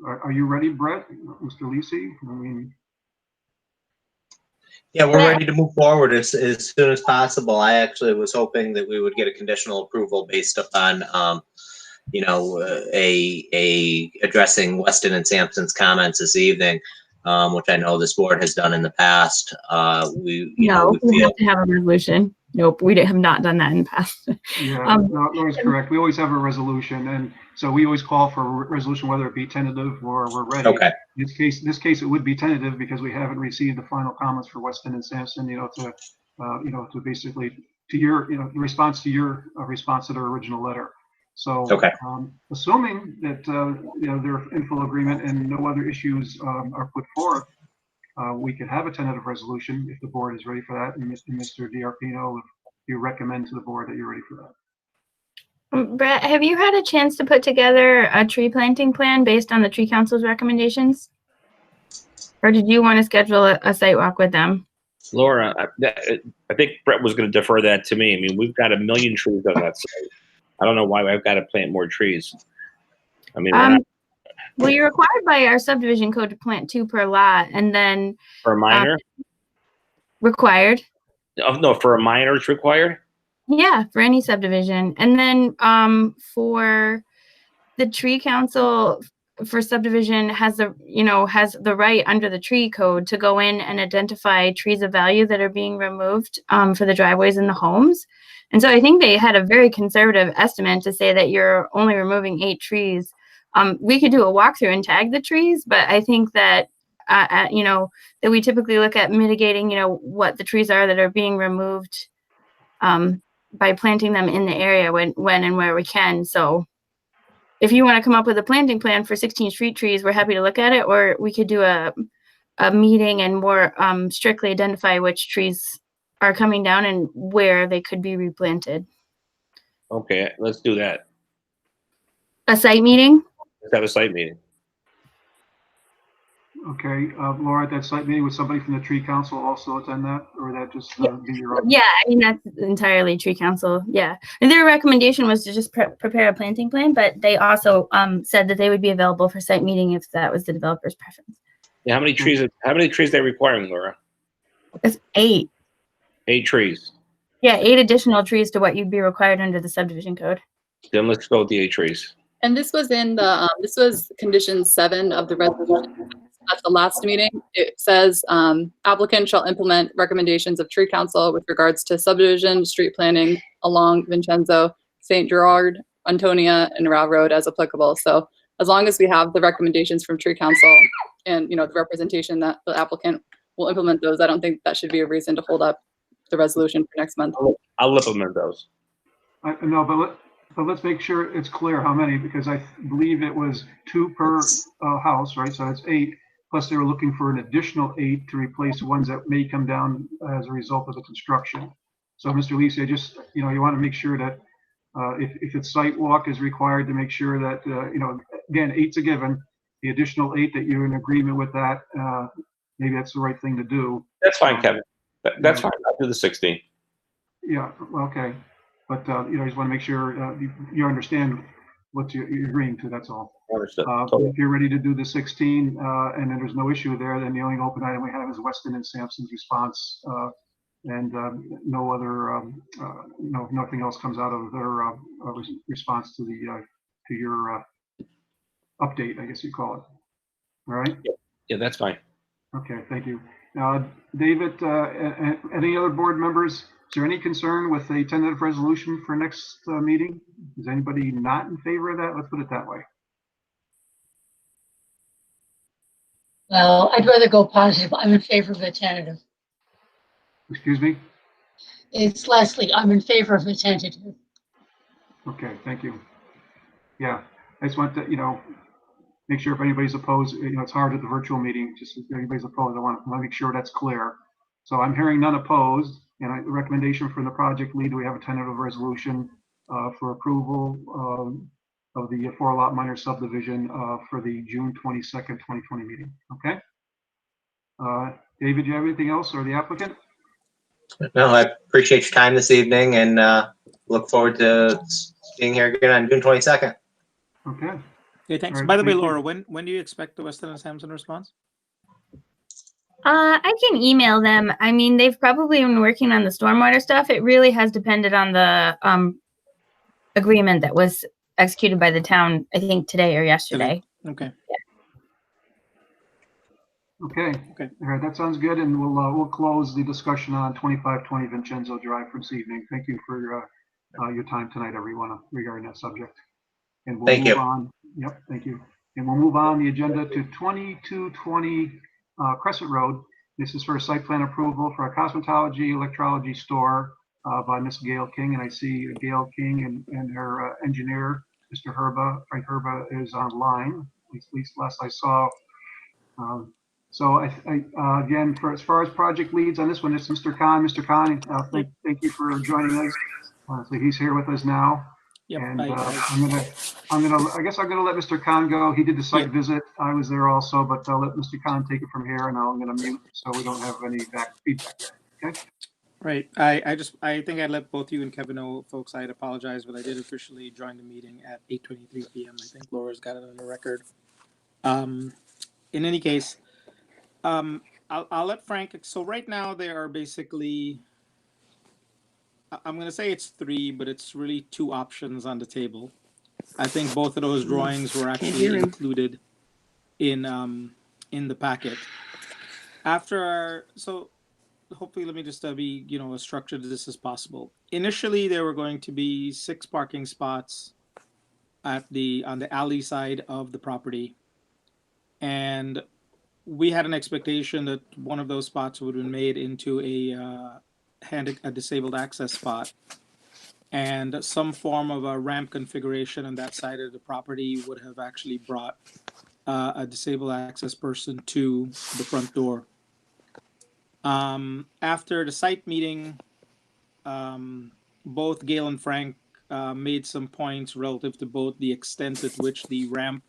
Are you ready, Brett, Mr. Lisi? I mean, yeah, we're ready to move forward as soon as possible. I actually was hoping that we would get a conditional approval based upon, you know, addressing Weston and Sampson's comments this evening. which I know this board has done in the past. We We feel have to have a resolution. Nope, we have not done that in the past. Yeah, no, Laura's correct. We always have a resolution, and so we always call for a resolution, whether it be tentative or we're ready. Okay. In this case, it would be tentative because we haven't received the final comments for Weston and Sampson, to basically, to your, the response to your response to their original letter. So, Okay. Assuming that, they're in full agreement and no other issues are put forth, we could have a tentative resolution if the board is ready for that. And Mr. DiArpino, if you recommend to the board that you're ready for that. Brett, have you had a chance to put together a tree planting plan based on the tree council's recommendations? Or did you want to schedule a site walk with them? Laura, I think Brett was going to defer that to me. I mean, we've got 1 million trees on that site. I don't know why I've got to plant more trees. I mean, well, you're required by our subdivision code to plant 2 per lot, and then for a minor? Required. Oh, no, for a minor it's required? Yeah, for any subdivision. And then for the tree council for subdivision has the right under the tree code to go in and identify trees of value that are being removed for the driveways and the homes. And so I think they had a very conservative estimate to say that you're only removing 8 trees. We could do a walkthrough and tag the trees, but I think that that we typically look at mitigating, what the trees are that are being removed by planting them in the area when and where we can. So if you want to come up with a planting plan for 16 street trees, we're happy to look at it, or we could do a meeting and more strictly identify which trees are coming down and where they could be replanted. Okay, let's do that. A site meeting? Let's have a site meeting. Okay, Laura, at that site meeting, would somebody from the tree council also attend that, or that just be your own? Yeah, I mean, that's entirely tree council. Yeah. And their recommendation was to just prepare a planting plan, but they also said that they would be available for site meeting if that was the developer's preference. Yeah, how many trees are they requiring, Laura? It's 8. 8 trees. Yeah, 8 additional trees to what you'd be required under the subdivision code. Then let's go with the 8 trees. And this was in the, this was condition 7 of the resolution at the last meeting. It says applicant shall implement recommendations of tree council with regards to subdivision, street planning along Vincenzo, St. Gerard, Antonia, and Rao Road as applicable. So as long as we have the recommendations from tree council and, the representation that the applicant will implement those, I don't think that should be a reason to hold up the resolution for next month. I'll implement those. No, but let's make sure it's clear how many, because I believe it was 2 per house, right? So it's 8, plus they were looking for an additional 8 to replace ones that may come down as a result of the construction. So Mr. Lisi, just, you want to make sure that if it's site walk is required, to make sure that, again, 8's a given, the additional 8 that you're in agreement with that, maybe that's the right thing to do. That's fine, Kevin. That's fine. I'll do the 16. Yeah, well, okay. But, you just want to make sure you understand what you're agreeing to, that's all. Understood. If you're ready to do the 16 and then there's no issue there, then the only open item we have is Weston and Sampson's response, and no other, nothing else comes out of their response to your update, I guess you call it. All right? Yeah, that's fine. Okay, thank you. David, any other board members? Is there any concern with a tentative resolution for next meeting? Is anybody not in favor of that? Let's put it that way. Well, I'd rather go positive. I'm in favor of a tentative. Excuse me? It's Leslie. I'm in favor of a tentative. Okay, thank you. Yeah, I just want to, make sure if anybody's opposed, it's hard at the virtual meeting, just if anybody's opposed, I want to make sure that's clear. So I'm hearing none opposed, and the recommendation from the project lead, we have a tentative resolution for approval of the 4-lot minor subdivision for the June 22nd, 2020 meeting. Okay. David, do you have anything else, or the applicant? No, I appreciate your time this evening and look forward to being here again on June 22nd. Okay. Okay, thanks. All right, By the way, thank you. Laura, when do you expect the Weston and Sampson response? I can email them. I mean, they've probably been working on the stormwater stuff. It really has depended on the agreement that was executed by the town, I think today or yesterday. Okay. Okay. Okay. All right, that sounds good, and we'll close the discussion on 2520 Vincenzo Drive for this evening. Thank you for your time tonight, everyone, regarding that subject. And we'll Thank move you. on. Yep, thank you. And we'll move on the agenda to 2220 Crescent Road. This is for a site plan approval for a cosmetology electrology store by Miss Gail King, and I see Gail King and her engineer, Mr. Frank Herba, is online. At least last I saw. So again, as far as project leads on this one, it's Mr. Khan. Mr. Khan, thank you for joining us. So he's here with us now. Yep, And I guess I'm gonna let Mr. Khan go. He did the site visit. I was there also, but I'll let Mr. Khan take it from here, and I'm gonna mute so we don't have any feedback there. Okay. Right. I think I let both you and Kevin know, folks. I'd apologize, but I did officially join the meeting at 8:23 p.m. I think Laura's got it on the record. In any case, I'll let Frank. So right now there are basically, I'm going to say it's 3, but it's really 2 options on the table. I think both of those drawings were actually included in the packet. So hopefully, let me just be as structured as this as possible. Initially, there were going to be 6 parking spots on the alley side of the property, and we had an expectation that one of those spots would have been made into a disabled access spot, and some form of a ramp configuration on that side of the property would have actually brought a disabled access person to the front door. After the site meeting, both Gail and Frank made some points relative to both the extent at which the ramp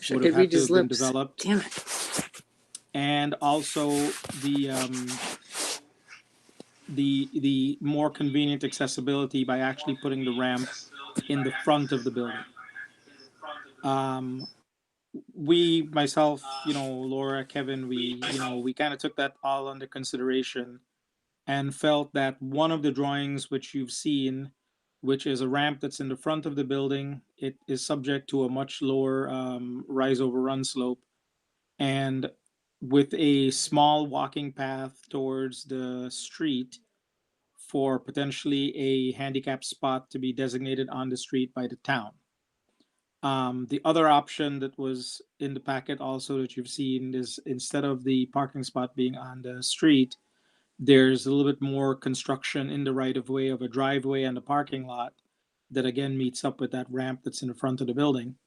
would have had to have been developed. Damn it. And also the more convenient accessibility by actually putting the ramp in the front of the building. We, myself, Laura, Kevin, we kind of took that all under consideration and felt that one of the drawings which you've seen, which is a ramp that's in the front of the building, it is subject to a much lower rise over run slope, and with a small walking path towards the street for potentially a handicap spot to be designated on the street by the town. The other option that was in the packet also that you've seen is, instead of the parking spot being on the street, there's a little bit more construction in the right of way of a driveway and a parking lot that again meets up with that ramp that's in the front of the building.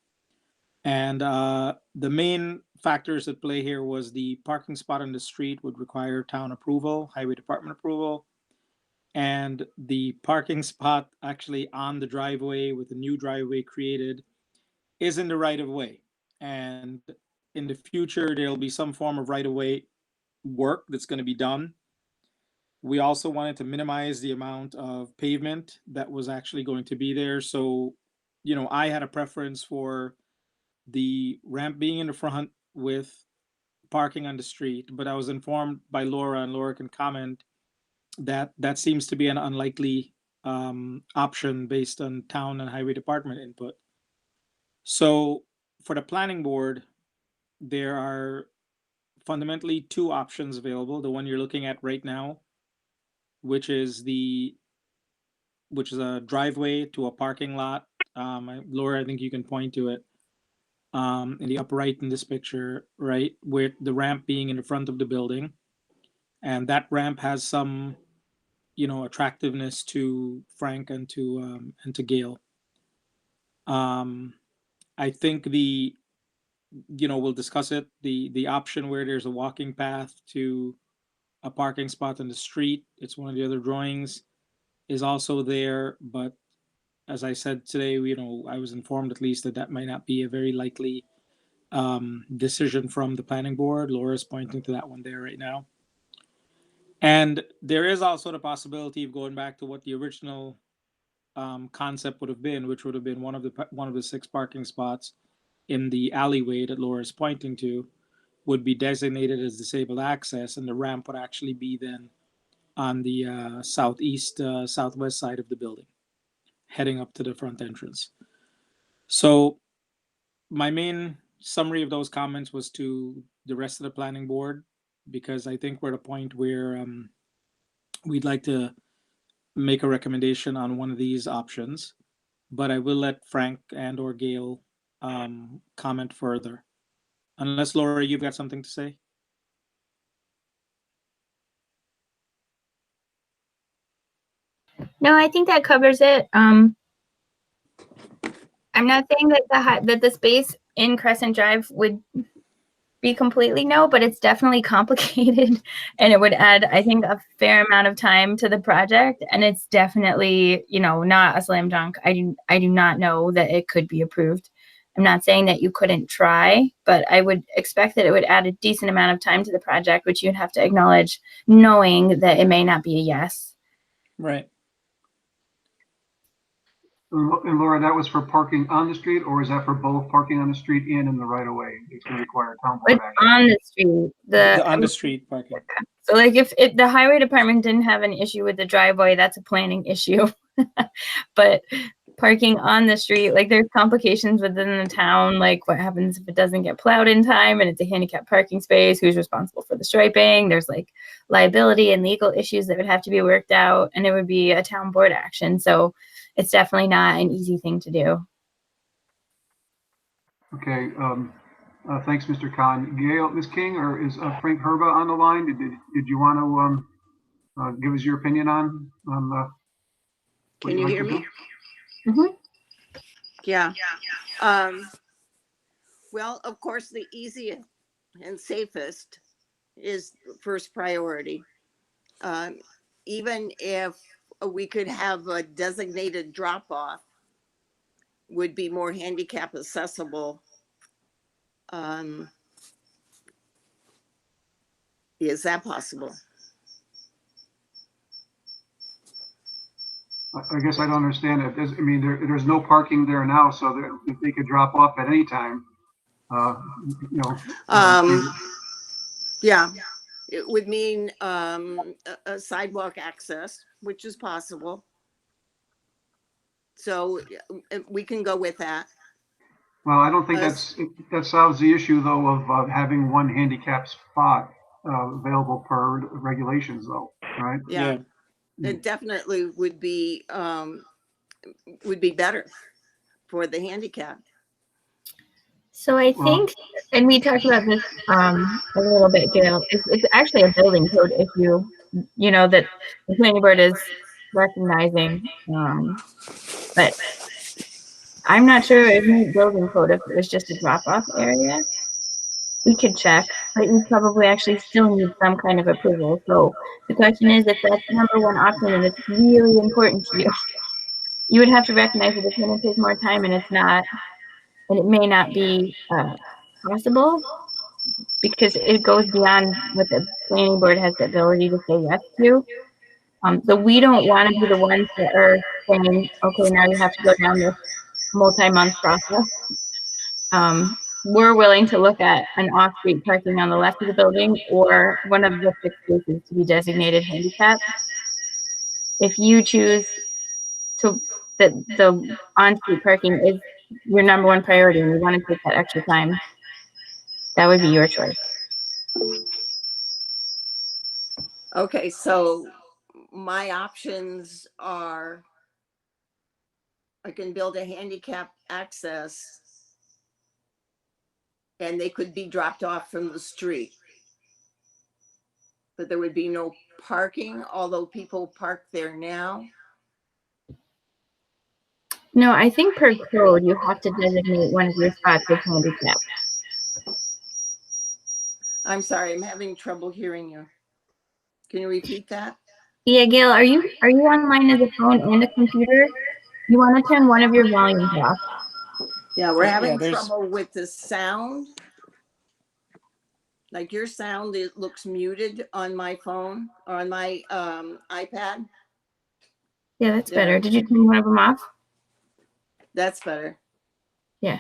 And the main factors at play here was the parking spot on the street would require town approval, highway department approval, and the parking spot actually on the driveway with a new driveway created is in the right of way. And in the future, there'll be some form of right of way work that's going to be done. We also wanted to minimize the amount of pavement that was actually going to be there. So, I had a preference for the ramp being in the front with parking on the street, but I was informed by Laura, and Laura can comment, that that seems to be an unlikely option based on town and highway department input. So for the planning board, there are fundamentally 2 options available. The one you're looking at right now, which is a driveway to a parking lot. Laura, I think you can point to it in the upper right in this picture, right, with the ramp being in the front of the building. And that ramp has some, attractiveness to Frank and to Gail. I think we'll discuss it. The option where there's a walking path to a parking spot on the street, it's one of the other drawings, is also there. But as I said today, I was informed at least that might not be a very likely decision from the planning board. Laura's pointing to that one there right now. And there is also the possibility of going back to what the original concept would have been, which would have been one of the 6 parking spots in the alleyway that Laura is pointing to would be designated as disabled access, and the ramp would actually be then on the southwest side of the building, heading up to the front entrance. So my main summary of those comments was to the rest of the planning board, because I think we're at a point where we'd like to make a recommendation on one of these options, but I will let Frank and or Gail comment further. Unless Laura, you've got something to say? No, I think that covers it. I'm not saying that the space in Crescent Drive would be completely no, but it's definitely complicated, and it would add, I think, a fair amount of time to the project. And it's definitely, not a slam dunk. I do not know that it could be approved. I'm not saying that you couldn't try, but I would expect that it would add a decent amount of time to the project, which you'd have to acknowledge, knowing that it may not be a yes. Right. And Laura, that was for parking on the street, or is that for both parking on the street and in the right of way? It's going to require town board It's action. on the street. The on the street parking. So like if the highway department didn't have an issue with the driveway, that's a planning issue. But parking on the street, like there's complications within the town, like what happens if it doesn't get plowed in time and it's a handicap parking space, who's responsible for the striping? There's like liability and legal issues that would have to be worked out, and it would be a town board action. So it's definitely not an easy thing to do. Okay, thanks, Mr. Khan. Gail, Ms. King, or is Frank Herba on the line? Did you want to give us your opinion on Can you hear me? Mm-hmm. Yeah. Well, of course, the easiest and safest is first priority. Even if we could have a designated drop-off, would be more handicap accessible. Is that possible? I guess I don't understand it. There's no parking there now, so if they could drop off at any time, Yeah, it would mean a sidewalk access, which is possible. So we can go with that. Well, I don't think that solves the issue though of having one handicap spot available per regulations though, right? Yeah. It definitely would be better for the handicap. So I think, and we talked about this a little bit, Gail, it's actually a building code issue, that the planning board is recognizing. But I'm not sure if it's building code, if it was just a drop-off area. We could check, but you probably actually still need some kind of approval. So the question is, if that's the number one option and it's really important to you, you would have to recognize that it's going to take more time, and it's not, and it may not be possible because it goes beyond what the planning board has the ability to say yes to. So we don't want to be the ones that are saying, okay, now you have to go down this multi-month process. We're willing to look at an off-street parking on the left of the building or one of the 6 spaces to be designated handicap. If you choose that the on-street parking is your number one priority and you want to take that extra time, that would be your choice. Okay, so my options are I can build a handicap access and they could be dropped off from the street. But there would be no parking, although people park there now. No, I think per code, you have to designate one of your spots as handicap. I'm sorry, I'm having trouble hearing you. Can you repeat that? Yeah, Gail, are you online as a phone and a computer? You want to turn one of your volumes off. Yeah, we're having trouble with the sound. Like your sound, it looks muted on my phone or on my iPad. Yeah, that's better. Did you turn one of them off? That's better. Yeah.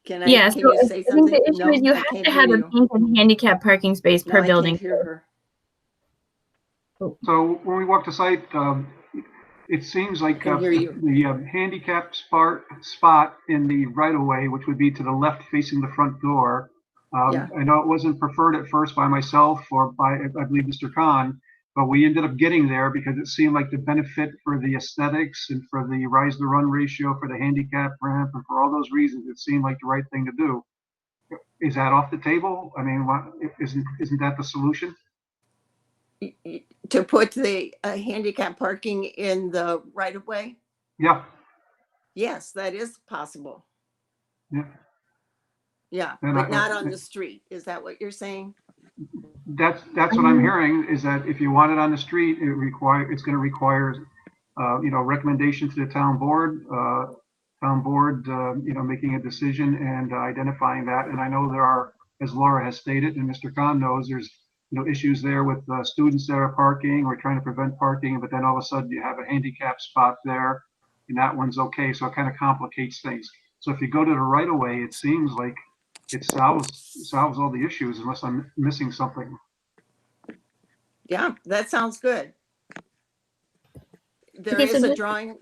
Can Yeah, can so you say I think something? the issue No, is you I have can't to hear have a you. painted handicap parking space No, per I building. can't hear her. So when we walk the site, it seems like the handicap spot in the right of way, which would be to the left facing the front door, Yeah. I know it wasn't preferred at first by myself or by, I believe, Mr. Khan, but we ended up getting there because it seemed like the benefit for the aesthetics and for the rise to run ratio, for the handicap ramp, and for all those reasons, it seemed like the right thing to do. Is that off the table? I mean, what, isn't that the solution? To put the handicap parking in the right of way? Yeah, Yes, that is possible. yeah. Yeah, And but not on the street. Is that what you're saying? That's what I'm hearing, is that if you want it on the street, it's going to require, recommendation to the town board, making a decision and identifying that. And I know there are, as Laura has stated, and Mr. Khan knows, there's, issues there with students that are parking or trying to prevent parking, but then all of a sudden you have a handicap spot there and that one's okay. So it kind of complicates things. So if you go to the right of way, it seems like it solves all the issues, unless I'm missing something. Yeah, that sounds good. There Okay, so is a this- drawing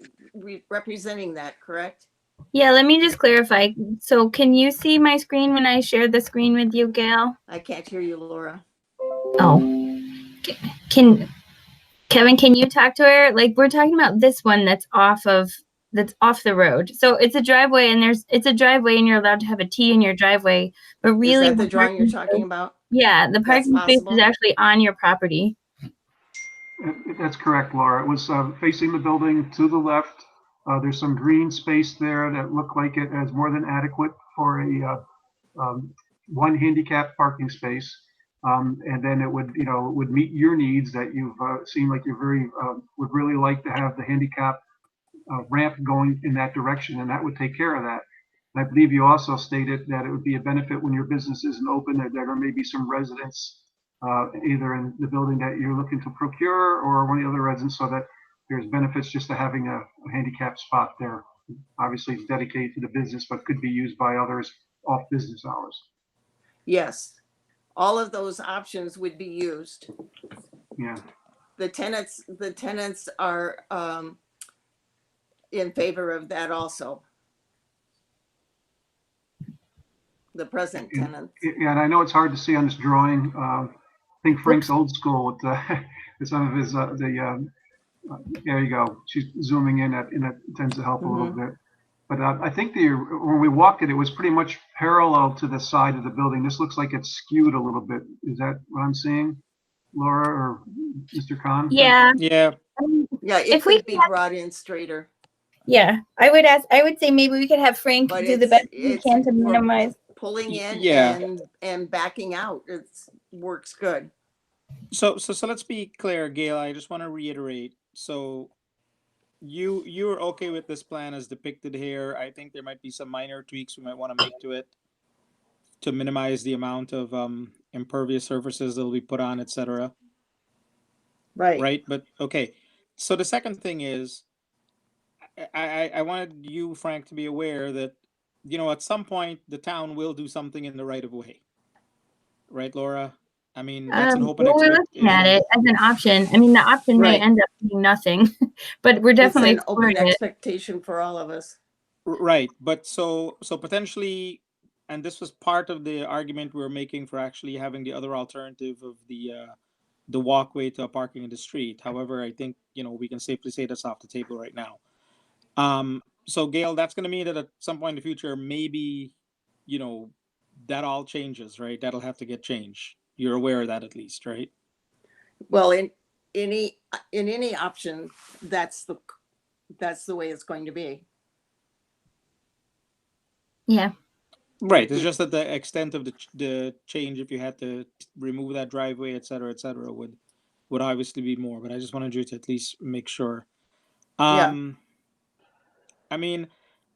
representing that, correct? Yeah, let me just clarify. So can you see my screen when I share the screen with you, Gail? I can't hear you, Laura. Oh, Kevin, can you talk to her? Like, we're talking about this one that's off the road. So it's a driveway and it's a driveway and you're allowed to have a T in your driveway, but really. Is that the drawing you're talking about? Yeah, the That's parking space is possible? actually on your property. That's correct, Laura. It was facing the building to the left. There's some green space there that looked like it as more than adequate for a one handicap parking space. And then it would meet your needs that you've seemed like you're would really like to have the handicap ramp going in that direction, and that would take care of that. And I believe you also stated that it would be a benefit when your business isn't open, that there may be some residents either in the building that you're looking to procure or one of the other residents, so that there's benefits just to having a handicap spot there. Obviously, it's dedicated to the business, but could be used by others off business hours. Yes, all of those options would be used. Yeah. The tenants are in favor of that also. The present tenants. Yeah, and I know it's hard to see on this drawing. I think Frank's old school with, with some of his there you go. She's zooming in. That tends to help a little bit. But I think when we walked it, it was pretty much parallel to the side of the building. This looks like it's skewed a little bit. Is that what I'm seeing, Laura or Mr. Khan? Yeah. Yeah. Yeah, it If we could be brought in straighter. Yeah, I would say maybe we could have Frank But do the best he it's can to for minimize. pulling in Yeah. and backing out. It works good. So let's be clear, Gail. I just want to reiterate. So you're okay with this plan as depicted here. I think there might be some minor tweaks we might want to make to it to minimize the amount of impervious surfaces that will be put on, etc. Right. Right. But okay. So the second thing is, I wanted you, Frank, to be aware that, at some point the town will do something in the right of way. Right, Laura? I mean, that's an open Well, we're looking at it as an option. I mean, the option may Right. end up being nothing, but we're definitely It's an open exploring it. expectation for all of us. Right, but so potentially, and this was part of the argument we were making for actually having the other alternative of the walkway to parking in the street. However, I think we can safely say that's off the table right now. So Gail, that's going to mean that at some point in the future, maybe that all changes, right? That'll have to get changed. You're aware of that at least, right? Well, in any option, that's the way it's going to be. Yeah. Right. It's just that the extent of the change, if you had to remove that driveway, et cetera, would obviously be more. But I just wanted you to at least make sure. Yeah. I mean,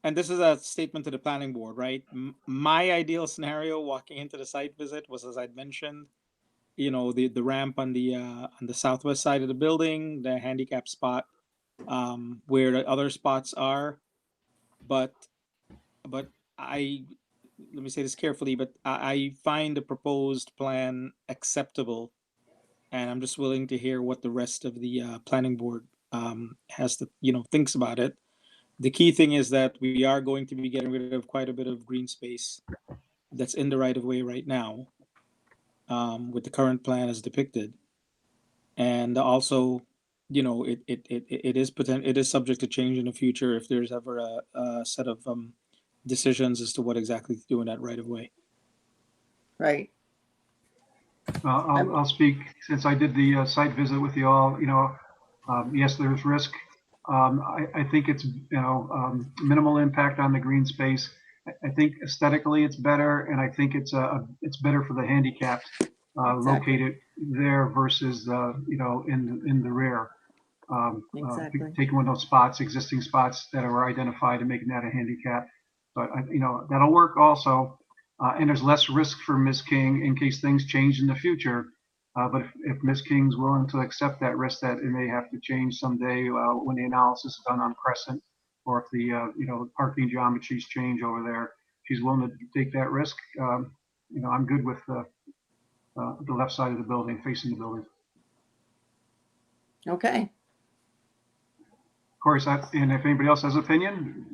and this is a statement to the planning board, right? My ideal scenario walking into the site visit was, as I'd mentioned, the ramp on the southwest side of the building, the handicap spot, where the other spots are. But let me say this carefully, but I find the proposed plan acceptable, and I'm just willing to hear what the rest of the planning board has to thinks about it. The key thing is that we are going to be getting rid of quite a bit of green space that's in the right of way right now, with the current plan as depicted. And also, you know, it is subject to change in the future if there's ever a set of decisions as to what exactly to do in that right of way. Right. I'll speak since I did the site visit with you all. You know, yes, there's risk. I think it's minimal impact on the green space. I think aesthetically it's better, and I think it's better for the handicapped located there versus in the rear. Taking one of those spots, existing spots that are identified, and making that a handicap. But that'll work also. And there's less risk for Ms. King in case things change in the future. But if Ms. King's willing to accept that risk that it may have to change someday when the analysis is done on Crescent, or if the parking geometries change over there, she's willing to take that risk. I'm good with the left side of the building, facing the building. Okay. Of course, and if anybody else has an opinion,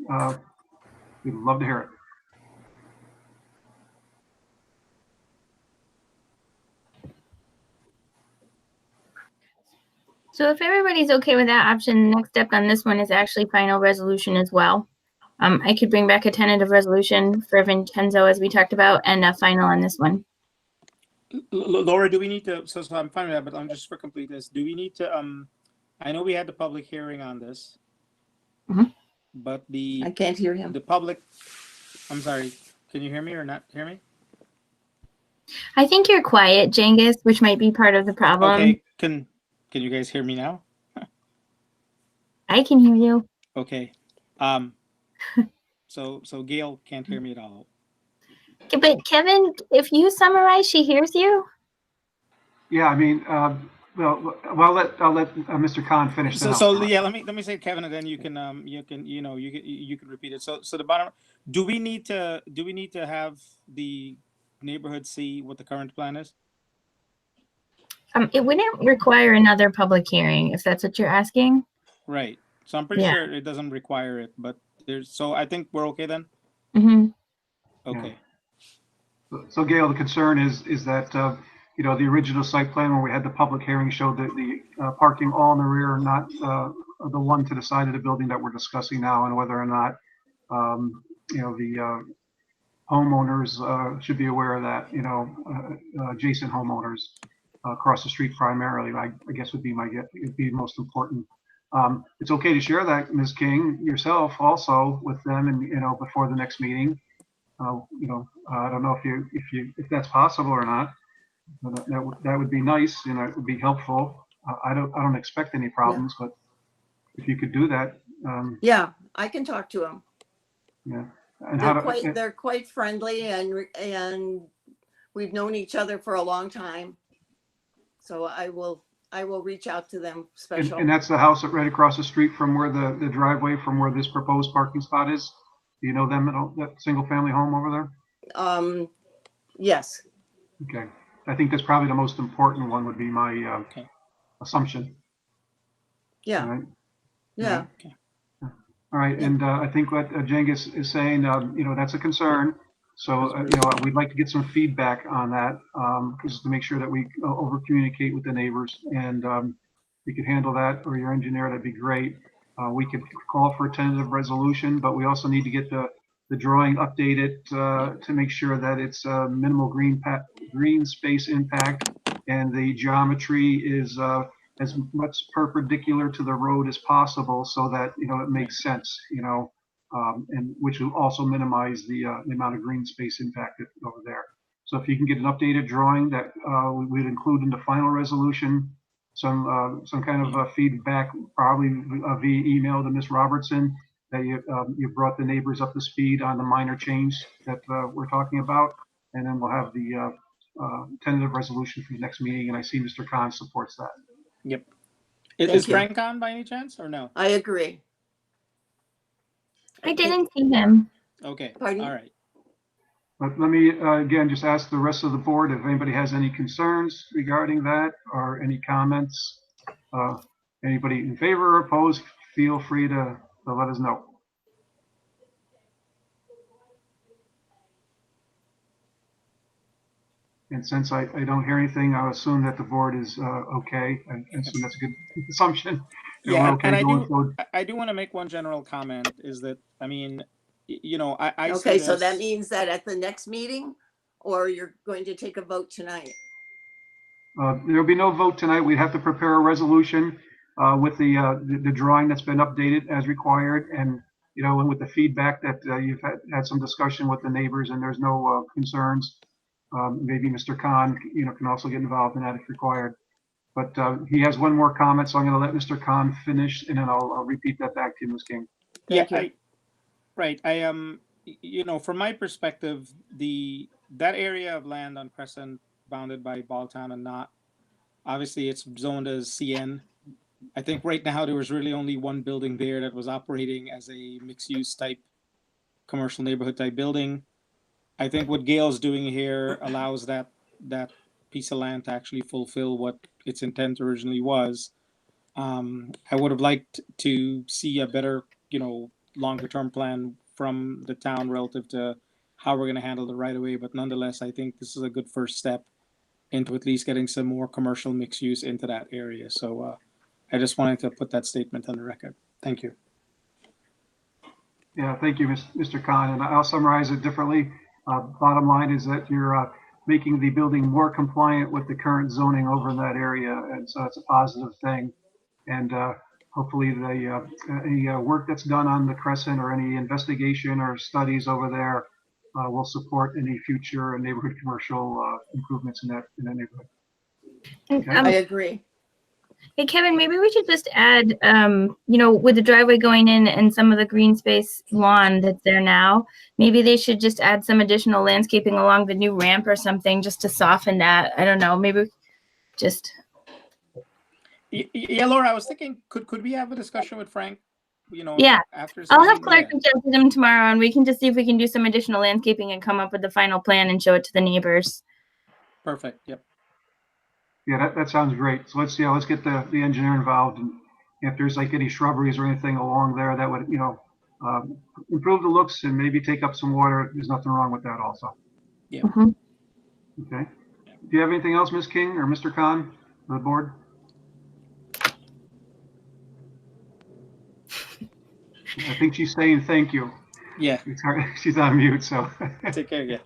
we'd love to hear it. So if everybody's okay with that option, the next step on this one is actually final resolution as well. I could bring back a tentative resolution for Vincenzo, as we talked about, and a final on this one. Laura, do we need to, so I'm fine with that, but I'm just for completeness, do we need to, I know we had the public hearing on this, but I can't hear him. The public, I'm sorry, can you hear me or not hear me? I think you're quiet, Jengus, which might be part of the problem. Okay, can you guys hear me now? I can hear you. Okay. So Gail can't hear me at all. But Kevin, if you summarize, she hears you. Yeah, I mean, well, I'll let Mr. Khan finish that. So yeah, let me say, Kevin, and then you can repeat it. So the bottom, do we need to have the neighborhood see what the current plan is? It wouldn't require another public hearing, if that's what you're asking. Right. So I'm pretty sure it doesn't require it, but so I think we're okay then? Mm-hmm. Okay. Yeah. So Gail, the concern is that, the original site plan where we had the public hearing showed that the parking all in the rear, not the one to the side of the building that we're discussing now, and whether or not, the homeowners should be aware of that, adjacent homeowners across the street primarily, I guess would be most important. It's okay to share that, Ms. King, yourself also with them, and before the next meeting. I don't know if that's possible or not. That would be nice, it would be helpful. I don't expect any problems, but if you could do that. Yeah, I can talk to them. Yeah, and they're quite friendly, and we've known each other for a long time. So I will reach out to them special. And that's the house right across the street from where the driveway from where this proposed parking spot is. Do you know them at all, that single family home over there? Yes. Okay. I think that's probably the most important one would be my assumption. Yeah. All right. Yeah. Okay. All right. And I think what Jengus is saying, that's a concern. So, we'd like to get some feedback on that, just to make sure that we over communicate with the neighbors, and you could handle that, or your engineer, that'd be great. We could call for a tentative resolution, but we also need to get the drawing updated to make sure that it's minimal green space impact, and the geometry is as much perpendicular to the road as possible, so that it makes sense, and which will also minimize the amount of green space impacted over there. So if you can get an updated drawing that we'd include in the final resolution, some kind of feedback, probably via email to Ms. Robertson, that you brought the neighbors up to speed on the minor change that we're talking about, and then we'll have the tentative resolution for the next meeting. And I see Mr. Khan supports that. Yep. Is Frank on by any chance, or no? I agree. I didn't see him. Okay. Pardon? All right. But let me again just ask the rest of the board if anybody has any concerns regarding that or any comments. Anybody in favor or opposed, feel free to let us know. And since I don't hear anything, I'll assume that the board is okay. I assume that's a good assumption. And we're Yeah, okay and I going do, forward. I do want to make one general comment is that, I mean, you know, I see Okay, so that this, means that at the next meeting, or you're going to take a vote tonight? There'll be no vote tonight. We have to prepare a resolution with the drawing that's been updated as required, and you know, and with the feedback that you've had some discussion with the neighbors, and there's no concerns. Maybe Mr. Khan, you know, can also get involved in that if required. But he has one more comment, so I'm going to let Mr. Khan finish, and then I'll repeat that back to you, Ms. King. yeah, right. I am, you know, from my perspective, that area of land on Crescent bounded by Balltown and not, obviously it's zoned as CN. I think right now there was really only one building there that was operating as a mixed use type, commercial neighborhood type building. I think what Gail's doing here allows that piece of land to actually fulfill what its intent originally was. I would have liked to see a better, you know, longer term plan from the town relative to how we're going to handle the right of way. But nonetheless, I think this is a good first step into at least getting some more commercial mixed use into that area. So I just wanted to put that statement on the record. Thank you. Yeah, thank you, Mr. Khan. And I'll summarize it differently. Bottom line is that you're making the building more compliant with the current zoning over in that area, and so it's a positive thing. And hopefully any work that's done on the Crescent or any investigation or studies over there will support any future neighborhood commercial improvements in that neighborhood. Okay. I agree. Hey, Kevin, maybe we should just add, you know, with the driveway going in and some of the green space lawn that's there now, maybe they should just add some additional landscaping along the new ramp or something just to soften that. I don't know, maybe just. Yeah, Laura, I was thinking, could we have a discussion with Frank? You know, Yeah, after I'll have something? Clark reach out to them tomorrow and we can just see if we can do some additional landscaping and come up with the final plan and show it to the neighbors. Perfect. Yep. Yeah, that sounds great. So let's get the engineer involved, and if there's like any shrubberies or anything along there that would, you know, improve the looks and maybe take up some water, there's nothing wrong with that also. Yeah. Okay. Do you have anything else, Ms. King or Mr. Khan, for the board? I think she's saying thank you. Yeah. She's on mute, so. Take care, yeah.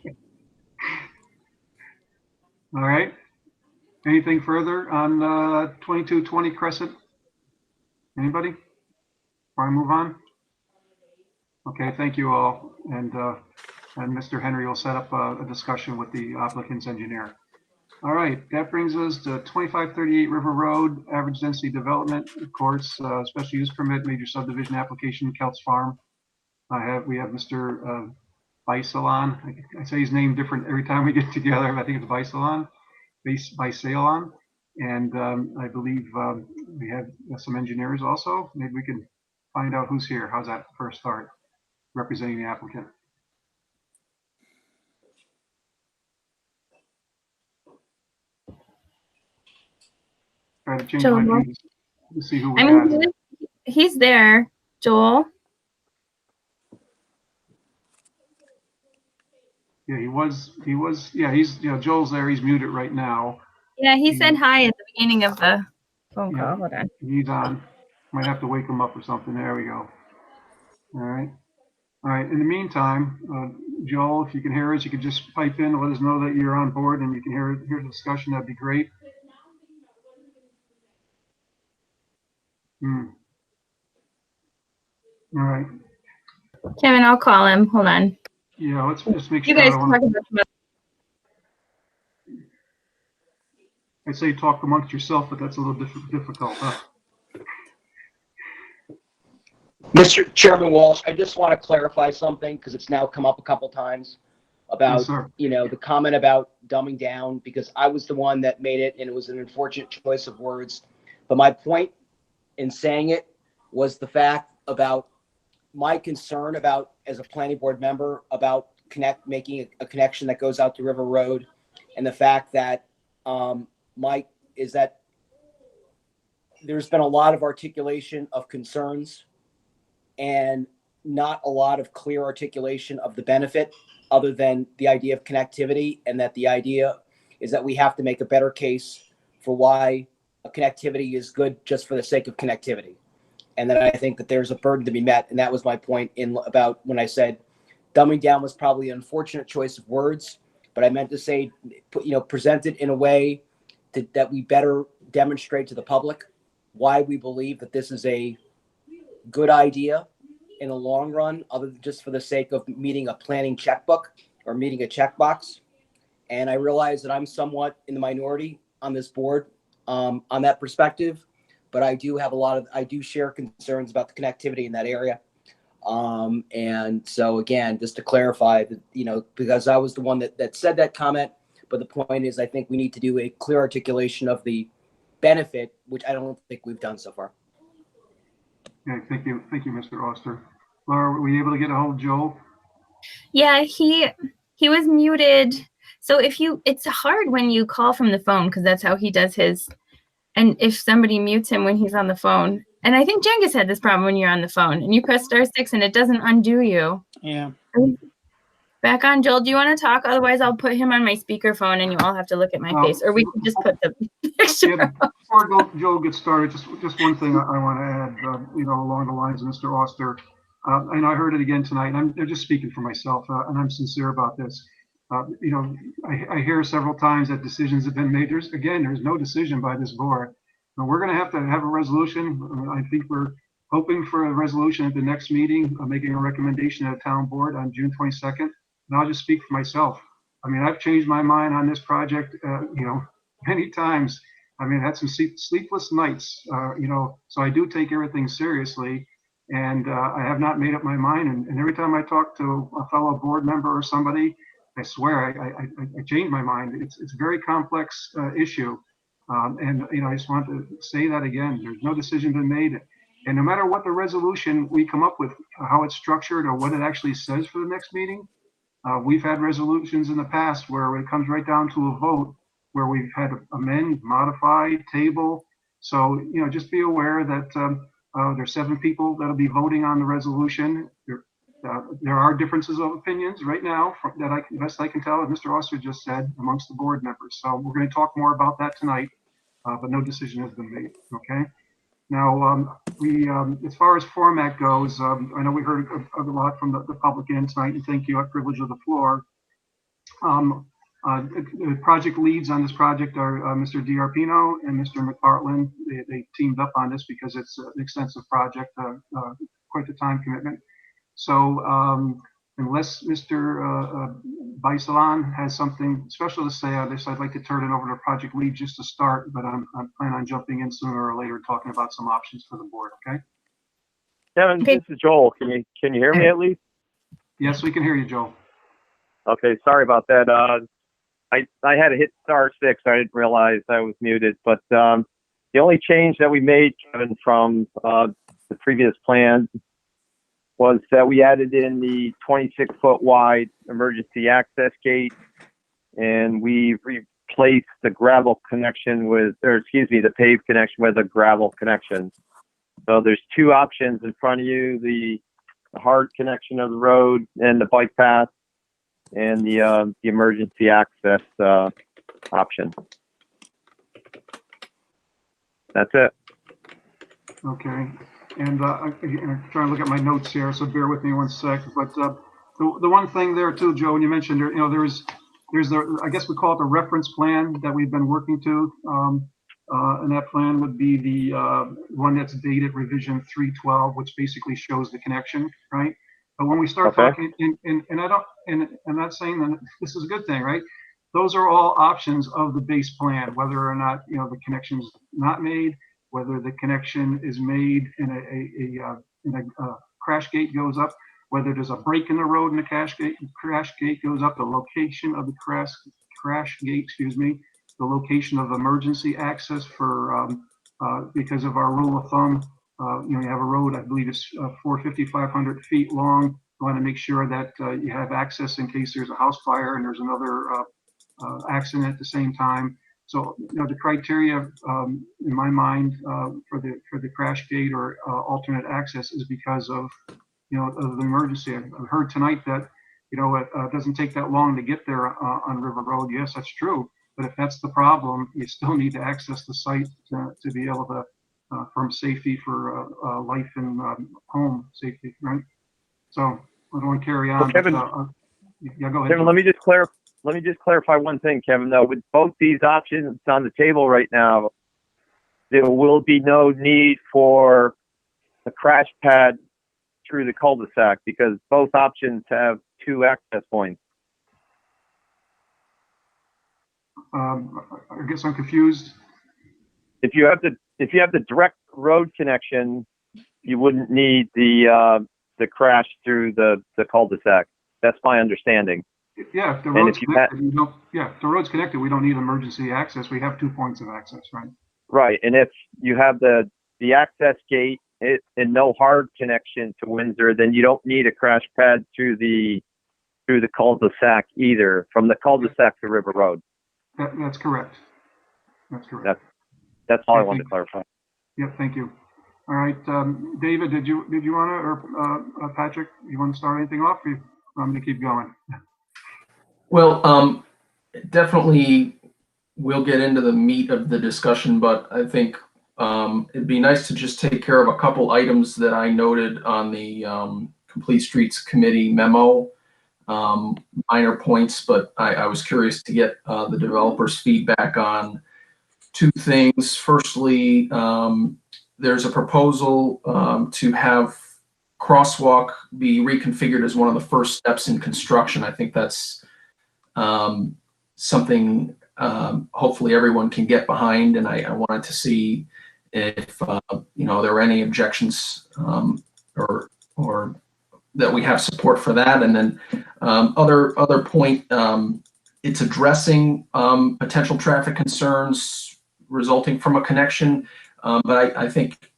All right. Anything further on 2220 Crescent? Anybody? Before I move on? Okay, thank you all. And Mr. Henry will set up a discussion with the applicant's engineer. All right, that brings us to 2538 River Road, average density development, of course, special use permit, major subdivision application, Kelts Farm. We have Mr. Bisalon. I say his name different every time we get together. I think it's Bisalon. Bisalon. And I believe we have some engineers also. Maybe we can find out who's here. How's that for a start? Representing the applicant. Try to change my views to see who we I have. mean, he's there, Joel. Yeah, he was, yeah, he's, you know, Joel's there. He's muted right now. Yeah, he said hi at the beginning of the phone Yeah. call. Hold on. He's on. Might have to wake him up or something. There we go. All right. All right. In the meantime, Joel, if you can hear us, you could just pipe in and let us know that you're on board and you can hear the discussion. That'd be great. All right. Kevin, I'll call him. Hold on. Yeah, let's just make You sure. guys can talk about some. I'd say talk amongst yourself, but that's a little difficult, huh? Mr. Chairman Walsh, I just want to clarify something because it's now come up a couple times about, you know, the comment about dumbing down, because I was the one that made it and it was an unfortunate choice of words. But my point in saying it was the fact about my concern about, as a planning board member, about making a connection that goes out to River Road, and the fact that is that there's been a lot of articulation of concerns and not a lot of clear articulation of the benefit, other than the idea of connectivity, and that the idea is that we have to make a better case for why connectivity is good just for the sake of connectivity. And then I think that there's a burden to be met. And that was my point in about when I said dumbing down was probably an unfortunate choice of words, but I meant to say, present it in a way that we better demonstrate to the public why we believe that this is a good idea in the long run, other than just for the sake of meeting a planning checkbook or meeting a checkbox. And I realize that I'm somewhat in the minority on this board on that perspective, but I do share concerns about the connectivity in that area. And so again, just to clarify that, because I was the one that said that comment, but the point is, I think we need to do a clear articulation of the benefit, which I don't think we've done so far. Okay, thank you, Mr. Oster. Laura, were you able to get a hold of Joel? Yeah, he was muted. So it's hard when you call from the phone because that's how he does his. And if somebody mutes him when he's on the phone, and I think Jengus had this problem when you're on the phone and you press *6 and it doesn't undo you. Yeah. Back on, Joel. Do you want to talk? Otherwise, I'll put him on my speakerphone and you all have to look at my face, or we can just put the picture. Yeah, before Joel gets started, just one thing I want to add. Along the lines of Mr. Oster, and I heard it again tonight. And I'm just speaking for myself, and I'm sincere about this. I hear several times that decisions have been made. There's no decision by this board. We're going to have a resolution. I think we're hoping for a resolution at the next meeting, making a recommendation at a town board on June 22nd. And I'll just speak for myself. I mean, I've changed my mind on this project, many times. I mean, I had some sleepless nights, so I do take everything seriously. And I have not made up my mind. And every time I talk to a fellow board member or somebody, I swear I change my mind. It's a very complex issue. And I just want to say that again. There's no decision been made. And no matter what the resolution we come up with, how it's structured or what it actually says for the next meeting, we've had resolutions in the past where it comes right down to a vote where we've had to amend, modify, table. So, just be aware that there's 7 people that'll be voting on the resolution. There are differences of opinions right now that best I can tell, as Mr. Oster just said, amongst the board members. So we're going to talk more about that tonight, but no decision has been made. Okay. Now, as far as format goes, I know we heard a lot from the public in tonight, and thank you, our privilege of the floor. The project leads on this project are Mr. DiArpino and Mr. McPartland. They teamed up on this because it's an extensive project, quite the time commitment. So unless Mr. Baisalan has something special to say on this, I'd like to turn it over to project lead just to start, but I'm planning on jumping in sooner or later talking about some options for the board, okay? Kevin, this is Joel. Can you hear me at least? Yes, we can hear you, Joel. Okay, sorry about that. I had to hit *6. I didn't realize I was muted, but the only change that we made, Kevin, from the previous plan was that we added in the 26-foot wide emergency access gate, and we replaced the gravel connection the paved connection with a gravel connection. So there's 2 options in front of you: the hard connection of the road and the bike path, and the emergency access option. That's it. Okay. And I'm trying to look at my notes here, so bear with me one sec. But the one thing there too, Joe, when you mentioned, there's I guess we call it the reference plan that we've been working to, and that plan would be the one that's dated revision 312, which basically shows the connection, right? But when we start talking, and I'm not saying that this is a good thing, right? Those are all options of the base plan, whether or not the connection is not made, whether the connection is made and a crash gate goes up, whether there's a break in the road and the crash gate goes up, the location of the crash gate, the location of emergency access for because of our rule of thumb. You have a road, I believe it's 450, 500 feet long. You want to make sure that you have access in case there's a house fire and there's another accident at the same time. So, the criteria in my mind for the crash gate or alternate access is because of the emergency. I've heard tonight that it doesn't take that long to get there on River Road. Yes, that's true. But if that's the problem, you still need to access the site to be able to, from safety for life and home safety, right? So I don't want to carry on. Well, Kevin, yeah, go ahead. Kevin, let me just clarify one thing, Kevin. Though, with both these options on the table right now, there will be no need for a crash pad through the cul-de-sac because both options have 2 access points. I guess I'm confused. If you have the direct road connection, you wouldn't need the crash through the cul-de-sac. That's my understanding. Yeah, if the road's connected, if the road's connected, we don't need emergency access. We have 2 points of access, right? Right, and if you have the access gate and no hard connection to Windsor, then you don't need a crash pad through the cul-de-sac either, from the cul-de-sac to River Road. That's correct. That's correct. That's all I wanted to clarify. Yep, thank you. All right, David, did you want to, or Patrick, you want to start anything off? Or I'm going to keep going. Well, definitely we'll get into the meat of the discussion, but I think it'd be nice to just take care of a couple items that I noted on the Complete Streets Committee memo. Minor points, but I was curious to get the developers' feedback on 2 things. Firstly, there's a proposal to have crosswalk be reconfigured as one of the first steps in construction. I think that's something hopefully everyone can get behind, and I wanted to see if there were any objections or that we have support for that. And then other point, it's addressing potential traffic concerns resulting from a connection. But I think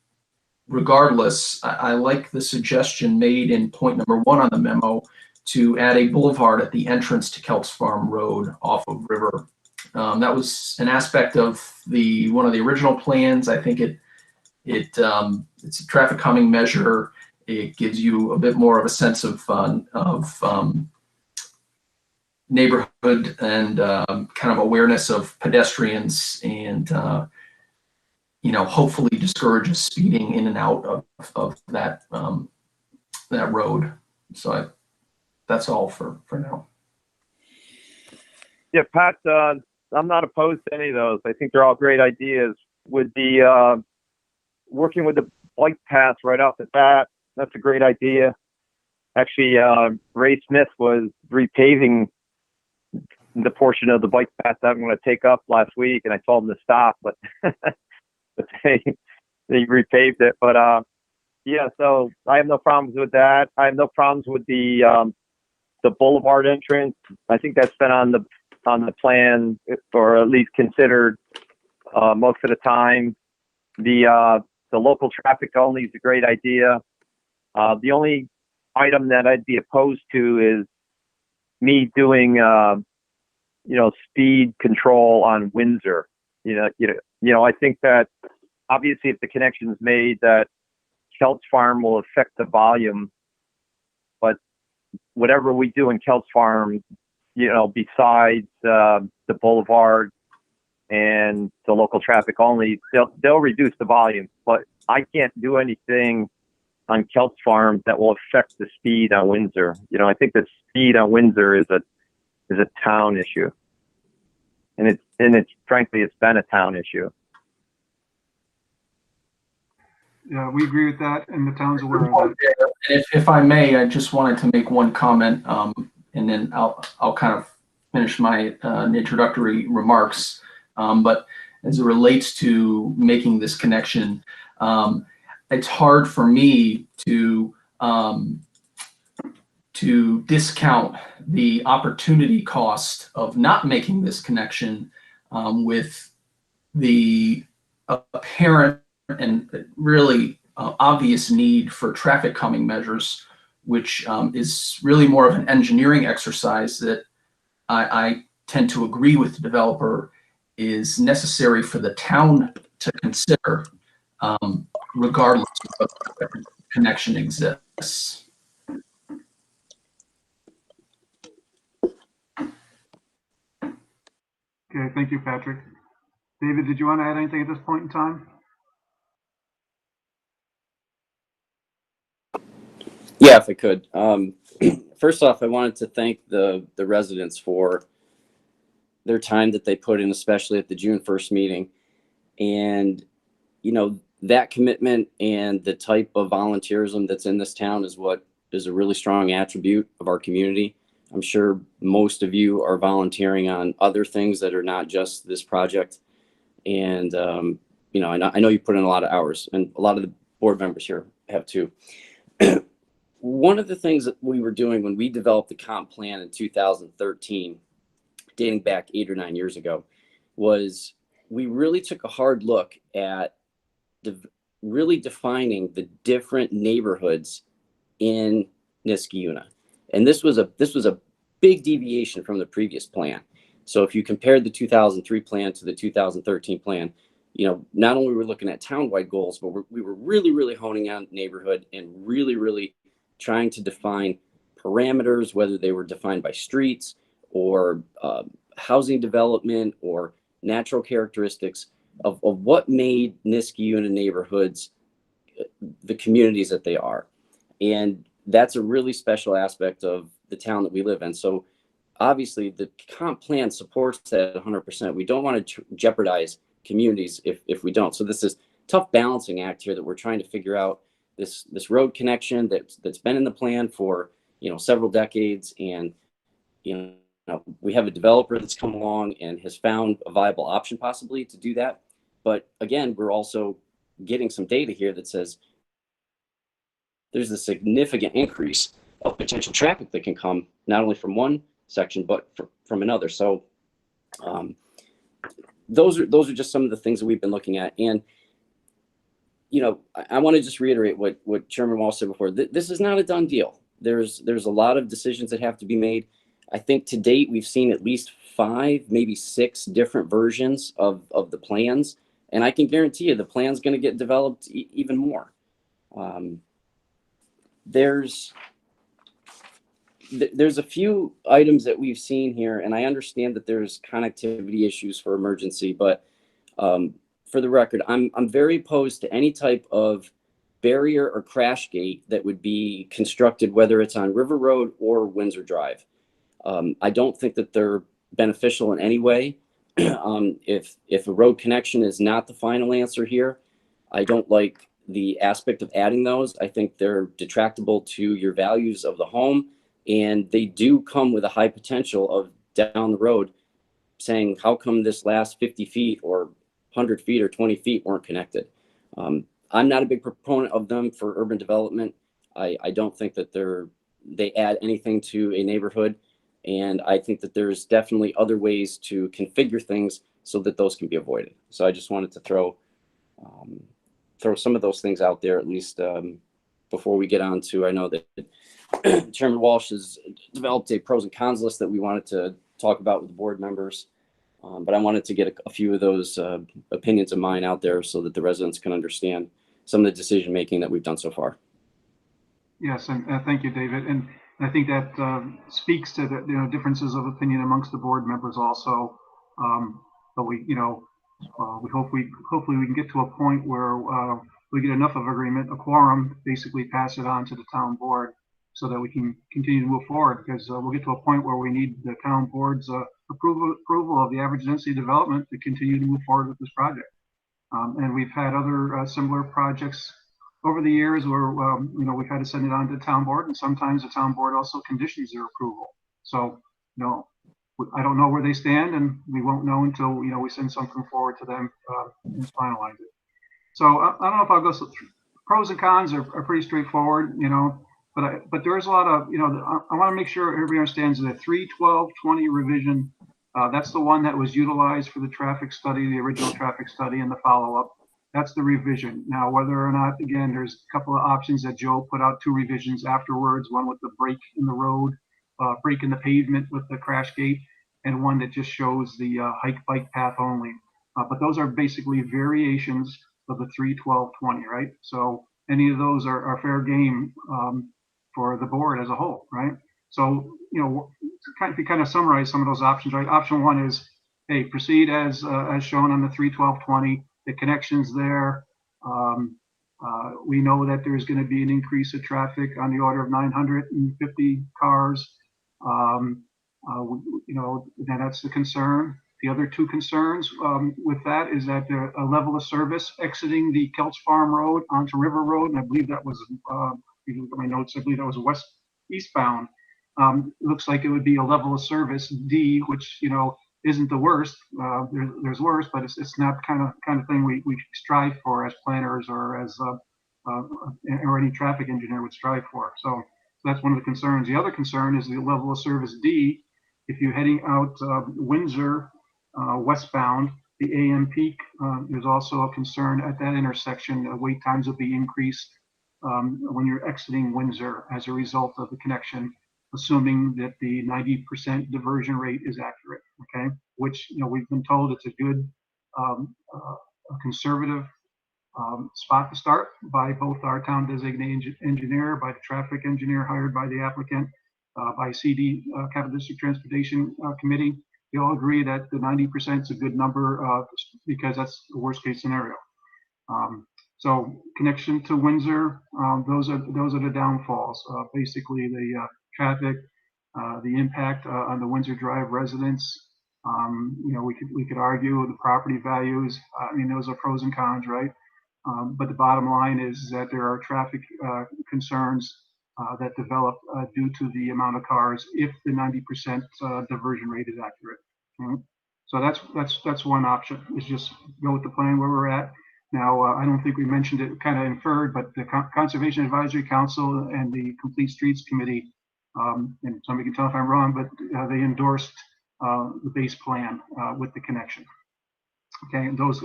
regardless, I like the suggestion made in point number 1 on the memo to add a boulevard at the entrance to Kelts Farm Road off of River. That was an aspect of one of the original plans. I think it's a traffic calming measure. It gives you a bit more of a sense of neighborhood and kind of awareness of pedestrians, and hopefully discourages speeding in and out of that road. So that's all for now. Yeah, Pat, I'm not opposed to any of those. I think they're all great ideas. With the working with the bike path right off the bat, that's a great idea. Actually, Ray Smith was repaving the portion of the bike path that I'm going to take up last week, and I told him to stop, but they repaved it. But yeah, so I have no problems with that. I have no problems with the boulevard entrance. I think that's been on the plan, or at least considered most of the time. The local traffic only is a great idea. The only item that I'd be opposed to is me doing, speed control on Windsor. I think that obviously if the connection is made, that Kelts Farm will affect the volume, but whatever we do in Kelts Farm, besides the boulevard and the local traffic only, they'll reduce the volume. But I can't do anything on Kelts Farm that will affect the speed on Windsor. I think the speed on Windsor is a town issue, and it's frankly it's been a town issue. Yeah, we agree with that, and the town's aware of that. If I may, I just wanted to make one comment, and then I'll kind of finish my introductory remarks. But as it relates to making this connection, it's hard for me to discount the opportunity cost of not making this connection with the apparent and really obvious need for traffic calming measures, which is really more of an engineering exercise that I tend to agree with the developer is necessary for the town to consider, regardless of whether the connection exists. Okay, thank you, Patrick. David, did you want to add anything at this point in time? Yeah, if I could. First off, I wanted to thank the residents for their time that they put in, especially at the June 1st meeting. And, you know, that commitment and the type of volunteerism that's in this town is what is a really strong attribute of our community. I'm sure most of you are volunteering on other things that are not just this project. And, you know, I know you put in a lot of hours, and a lot of the board members here have too. One of the things that we were doing when we developed the comp plan in 2013, dating back 8 or 9 years ago, was we really took a hard look at really defining the different neighborhoods in Niskayuna. And this was a big deviation from the previous plan. So if you compared the 2003 plan to the 2013 plan, you know, not only were we looking at townwide goals, but we were really honing on neighborhood and really trying to define parameters, whether they were defined by streets or housing development or natural characteristics of what made Niskayuna neighborhoods the communities that they are. And that's a really special aspect of the town that we live in. So obviously the comp plan supports that 100%. We don't want to jeopardize communities if we don't. So this is tough balancing act here that we're trying to figure out, this road connection that's been in the plan for, you know, several decades. And, you know, we have a developer that's come along and has found a viable option possibly to do that. But again, we're also getting some data here that says there's a significant increase of potential traffic that can come not only from one section, but from another. So those are just some of the things that we've been looking at. And, you know, I want to just reiterate what Chairman Walsh said before. This is not a done deal. There's a lot of decisions that have to be made. I think to date, we've seen at least 5, maybe 6 different versions of the plans. And I can guarantee you the plan's going to get developed even more. There's a few items that we've seen here, and I understand that there's connectivity issues for emergency, but for the record, I'm very opposed to any type of barrier or crash gate that would be constructed, whether it's on River Road or Windsor Drive. I don't think that they're beneficial in any way. If a road connection is not the final answer here, I don't like the aspect of adding those. I think they're detractable to your values of the home, and they do come with a high potential of down the road saying, how come this last 50 feet or 100 feet or 20 feet weren't connected? I'm not a big proponent of them for urban development. I don't think that they add anything to a neighborhood. And I think that there's definitely other ways to configure things so that those can be avoided. So I just wanted to throw some of those things out there, at least before we get on to, I know that Chairman Walsh has developed a pros and cons list that we wanted to talk about with the board members. But I wanted to get a few of those opinions of mine out there so that the residents can understand some of the decision making that we've done so far. Yes, and thank you, David. And I think that speaks to the differences of opinion amongst the board members also. But we hopefully we can get to a point where we get enough of agreement, a quorum, basically pass it on to the town board so that we can continue to move forward, because we'll get to a point where we need the town board's approval of the average density development to continue to move forward with this project. And we've had other similar projects over the years where we've had to send it on to the town board, and sometimes the town board also conditions their approval. So I don't know where they stand, and we won't know until we send something forward to them and finalize it. So I don't know if I'll go through pros and cons are pretty straightforward, but there's a lot of I want to make sure everybody understands that 3/12/20 revision. That's the one that was utilized for the traffic study, the original traffic study, and the follow-up. That's the revision. Now, whether or not, again, there's a couple of options that Joe put out, 2 revisions afterwards, one with the break in the road, break in the pavement with the crash gate, and one that just shows the hike bike path only. But those are basically variations of the 3/12/20, right? So any of those are fair game for the board as a whole, right? So, to kind of summarize some of those options, right? Option 1 is, hey, proceed as shown on the 31220. The connection's there. We know that there's going to be an increase of traffic on the order of 950 cars. Then that's the concern. The other two concerns with that is that a level of service exiting the Kelch Farm Road onto River Road, and I believe that was, if you look at my notes, I believe that was eastbound. Looks like it would be a level of service D, which isn't the worst. There's worse, but it's not kind of thing we strive for as planners or as or any traffic engineer would strive for. So that's one of the concerns. The other concern is the level of service D. If you're heading out Windsor westbound, the AM peak, there's also a concern at that intersection. Wait times will be increased when you're exiting Windsor as a result of the connection, assuming that the 90% diversion rate is accurate, okay? Which, we've been told it's a good, a conservative spot to start by both our town designated engineer, by the traffic engineer hired by the applicant, by CD, Capital District Transportation Committee. They all agree that the 90% is a good number because that's the worst case scenario. So connection to Windsor, those are the downfalls. Basically the traffic, the impact on the Windsor Drive residents. We could argue the property values. I mean, those are pros and cons, right? But the bottom line is that there are traffic concerns that develop due to the amount of cars if the 90% diversion rate is accurate. So that's one option, is just go with the plan where we're at. Now, I don't think we mentioned it, kind of inferred, but the Conservation Advisory Council and the Complete Streets Committee, and somebody can tell if I'm wrong, but they endorsed the base plan with the connection. Okay, and those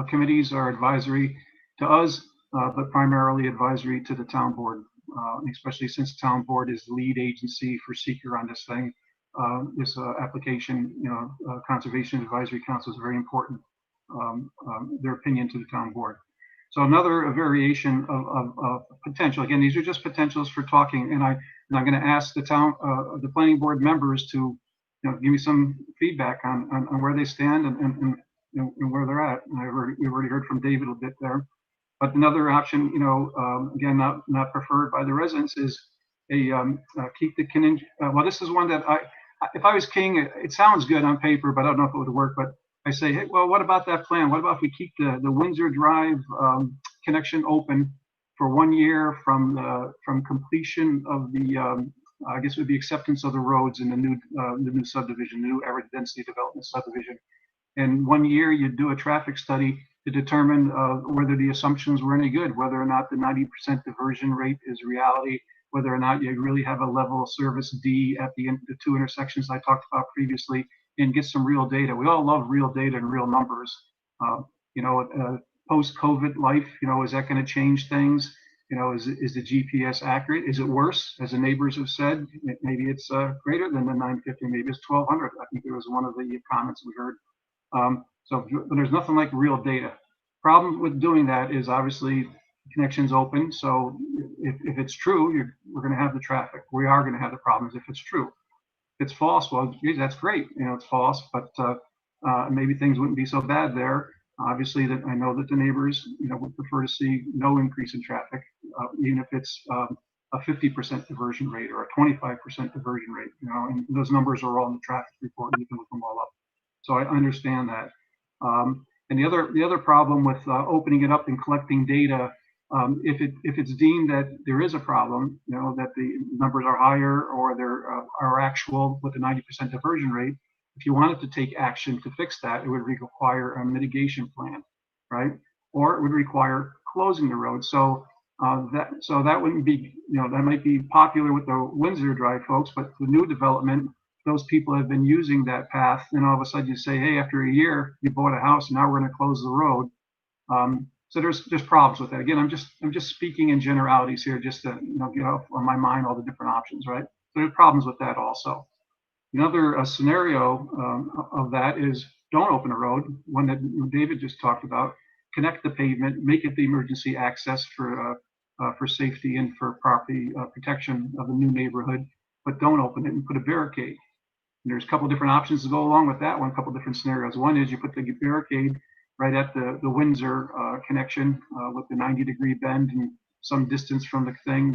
committees are advisory to us, but primarily advisory to the town board, especially since the town board is the lead agency for seeker on this thing. This application, Conservation Advisory Council is very important, their opinion to the town board. So another variation of potential, again, these are just potentials for talking, and I'm going to ask the planning board members to give me some feedback on where they stand and where they're at. And we've already heard from David a bit there. But another option, again, not preferred by the residents, is keep the well, this is one that if I was king, it sounds good on paper, but I don't know if it would work. But I say, hey, well, what about that plan? What about if we keep the Windsor Drive connection open for 1 year from completion of the I guess it would be acceptance of the roads in the new subdivision, the new average density development subdivision. And 1 year you do a traffic study to determine whether the assumptions were any good, whether or not the 90% diversion rate is reality, whether or not you really have a level of service D at the two intersections I talked about previously, and get some real data. We all love real data and real numbers. Post-COVID life, is that going to change things? Is the GPS accurate? Is it worse? As the neighbors have said, maybe it's greater than the 950, maybe it's 1200. I think there was one of the comments we heard. So there's nothing like real data. Problem with doing that is obviously connections open. So if it's true, we're going to have the traffic. We are going to have the problems if it's true. If it's false, well, geez, that's great. It's false, but maybe things wouldn't be so bad there. Obviously, that I know that the neighbors, would prefer to see no increase in traffic, even if it's a 50% diversion rate or a 25% diversion rate. And those numbers are all in the traffic report. You can look them all up. So I understand that. And the other problem with opening it up and collecting data, if it's deemed that there is a problem, that the numbers are higher or are actual with a 90% diversion rate, if you wanted to take action to fix that, it would require a mitigation plan, right? Or it would require closing the road. So that wouldn't be, that might be popular with the Windsor Drive folks, but the new development, those people have been using that path, and all of a sudden you say, hey, after a year you bought a house, and now we're going to close the road. So there's problems with that. Again, I'm just speaking in generalities here, just to get off on my mind all the different options, right? So there's problems with that also. Another scenario of that is don't open a road, one that David just talked about. Connect the pavement, make it the emergency access for safety and for property protection of the new neighborhood, but don't open it and put a barricade. And there's a couple different options to go along with that one, a couple different scenarios. One is you put the barricade right at the Windsor connection with the 90-degree bend and some distance from the thing.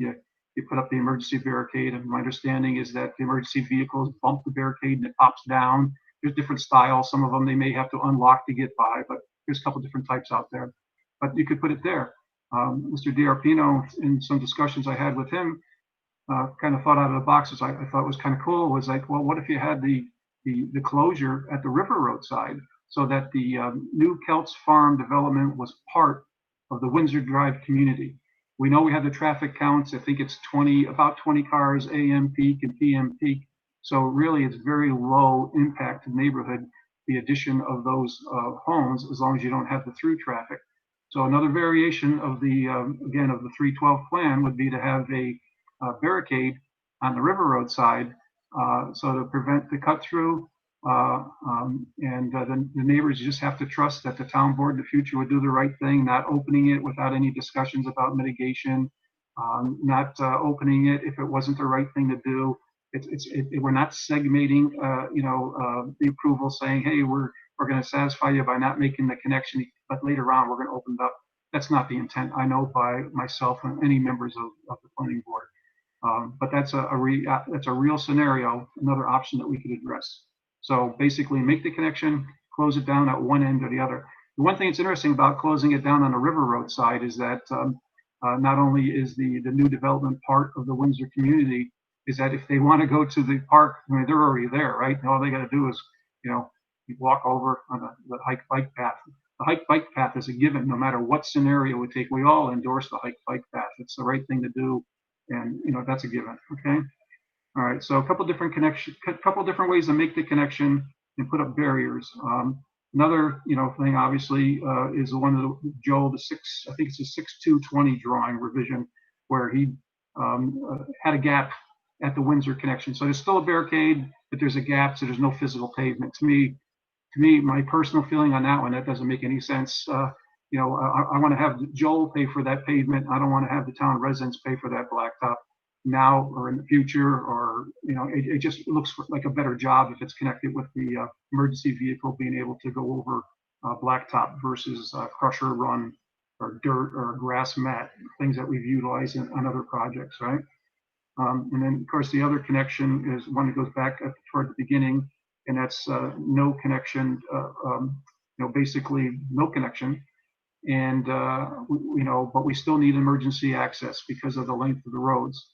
You put up the emergency barricade, and my understanding is that the emergency vehicles bump the barricade and it pops down. There's different styles. Some of them they may have to unlock to get by, but there's a couple different types out there. But you could put it there. Mr. DiArpino, in some discussions I had with him, kind of thought out of the box, as I thought was kind of cool, was like, well, what if you had the closure at the river roadside so that the new Kelts Farm development was part of the Windsor Drive community? We know we have the traffic counts. I think it's about 20 cars AM peak and PM peak. So really it's very low impact to the neighborhood, the addition of those homes, as long as you don't have the through traffic. So another variation of the, again, of the 312 plan would be to have a barricade on the river road side, so to prevent the cut through. The neighbors just have to trust that the town board in the future would do the right thing, not opening it without any discussions about mitigation, not opening it if it wasn't the right thing to do. We're not segmenting, the approval, saying, hey, we're going to satisfy you by not making the connection, but later on we're going to open it up. That's not the intent, I know, by myself and any members of the planning board. But that's a real scenario, another option that we could address. So basically make the connection, close it down at one end or the other. The one thing that's interesting about closing it down on the river road side is that not only is the new development part of the Windsor community, is that if they want to go to the park, I mean, they're already there, right? All they got to do is, you walk over on the hike bike path. The hike bike path is a given, no matter what scenario we take. We all endorse the hike bike path. It's the right thing to do, and that's a given. Okay. All right. So a couple different ways to make the connection and put up barriers. Another thing obviously is the one that Joel, I think it's a 6/2/20 drawing revision, where he had a gap at the Windsor connection. So there's still a barricade, but there's a gap, so there's no physical pavement. To me, my personal feeling on that one, that doesn't make any sense. I want to have Joel pay for that pavement. I don't want to have the town residents pay for that blacktop now or in the future, or it just looks like a better job if it's connected with the emergency vehicle being able to go over blacktop versus crusher run or dirt or grass mat, things that we've utilized on other projects, right? And then, of course, the other connection is one that goes back toward the beginning, and that's no connection, basically no connection. And, but we still need emergency access because of the length of the roads.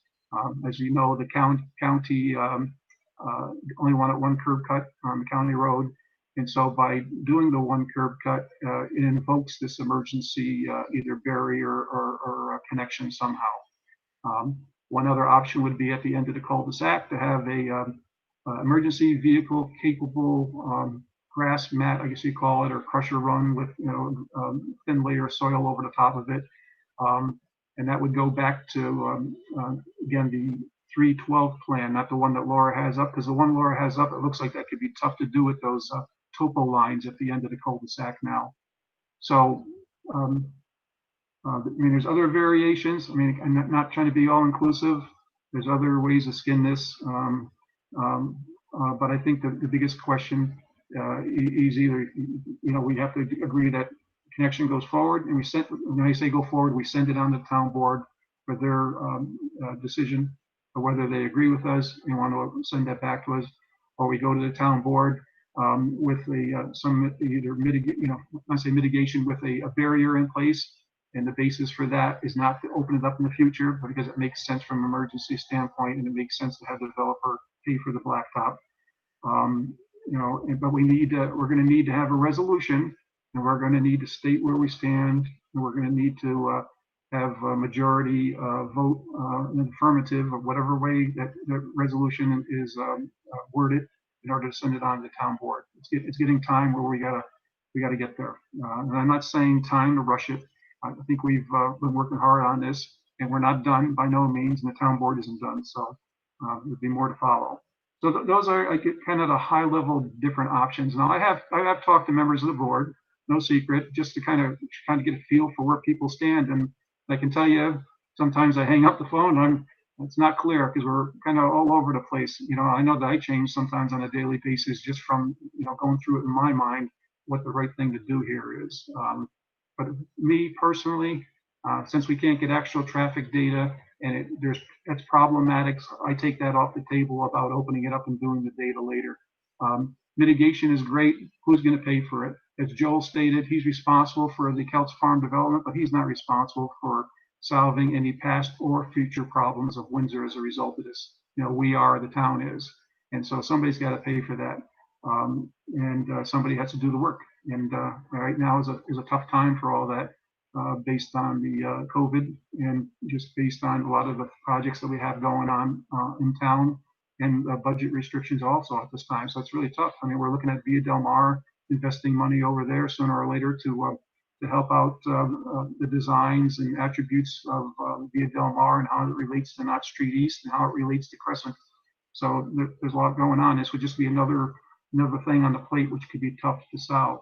As you know, the county only wanted one curb cut on the county road. And so by doing the one curb cut, it invokes this emergency either barrier or connection somehow. One other option would be at the end of the cul-de-sac to have a emergency vehicle capable grass mat, I guess you call it, or crusher run with thin layer of soil over the top of it. And that would go back to, again, the 312 plan, not the one that Laura has up, because the one Laura has up, it looks like that could be tough to do with those topo lines at the end of the cul-de-sac now. So, there's other variations. I'm not trying to be all inclusive. There's other ways to skin this. But I think the biggest question is either, we have to agree that connection goes forward, and when I say go forward, we send it on to the town board for their decision, or whether they agree with us and want to send that back to us, or we go to the town board with some either mitigation with a barrier in place. And the basis for that is not to open it up in the future, but because it makes sense from an emergency standpoint, and it makes sense to have the developer pay for the blacktop. But we're going to need to have a resolution, and we're going to need to state where we stand, and we're going to need to have a majority vote in affirmative of whatever way that the resolution is worded in order to send it on to the town board. It's getting time where we gotta get there. And I'm not saying time to rush it. I think we've been working hard on this, and we're not done by no means, and the town board isn't done. So there'll be more to follow. So those are kind of the high level different options. Now I have talked to members of the board, no secret, just to kind of get a feel for where people stand. And I can tell you, sometimes I hang up the phone. It's not clear because we're kind of all over the place. You know, I know that I change sometimes on a daily basis just from, you know, going through it in my mind, what the right thing to do here is. But me personally, since we can't get actual traffic data and it's problematic, I take that off the table about opening it up and doing the data later. Mitigation is great. Who's going to pay for it? As Joel stated, he's responsible for the Kelts Farm development, but he's not responsible for solving any past or future problems of Windsor as a result of this. You know, we are, the town is. And so somebody's got to pay for that. Somebody has to do the work. And right now is a tough time for all that based on the COVID and just based on a lot of the projects that we have going on in town and budget restrictions also at this time. So it's really tough. I mean, we're looking at Via Del Mar investing money over there sooner or later to help out the designs and attributes of Via Del Mar and how it relates to Knott Street East and how it relates to Crescent. So there's a lot going on. This would just be another thing on the plate, which could be tough to solve.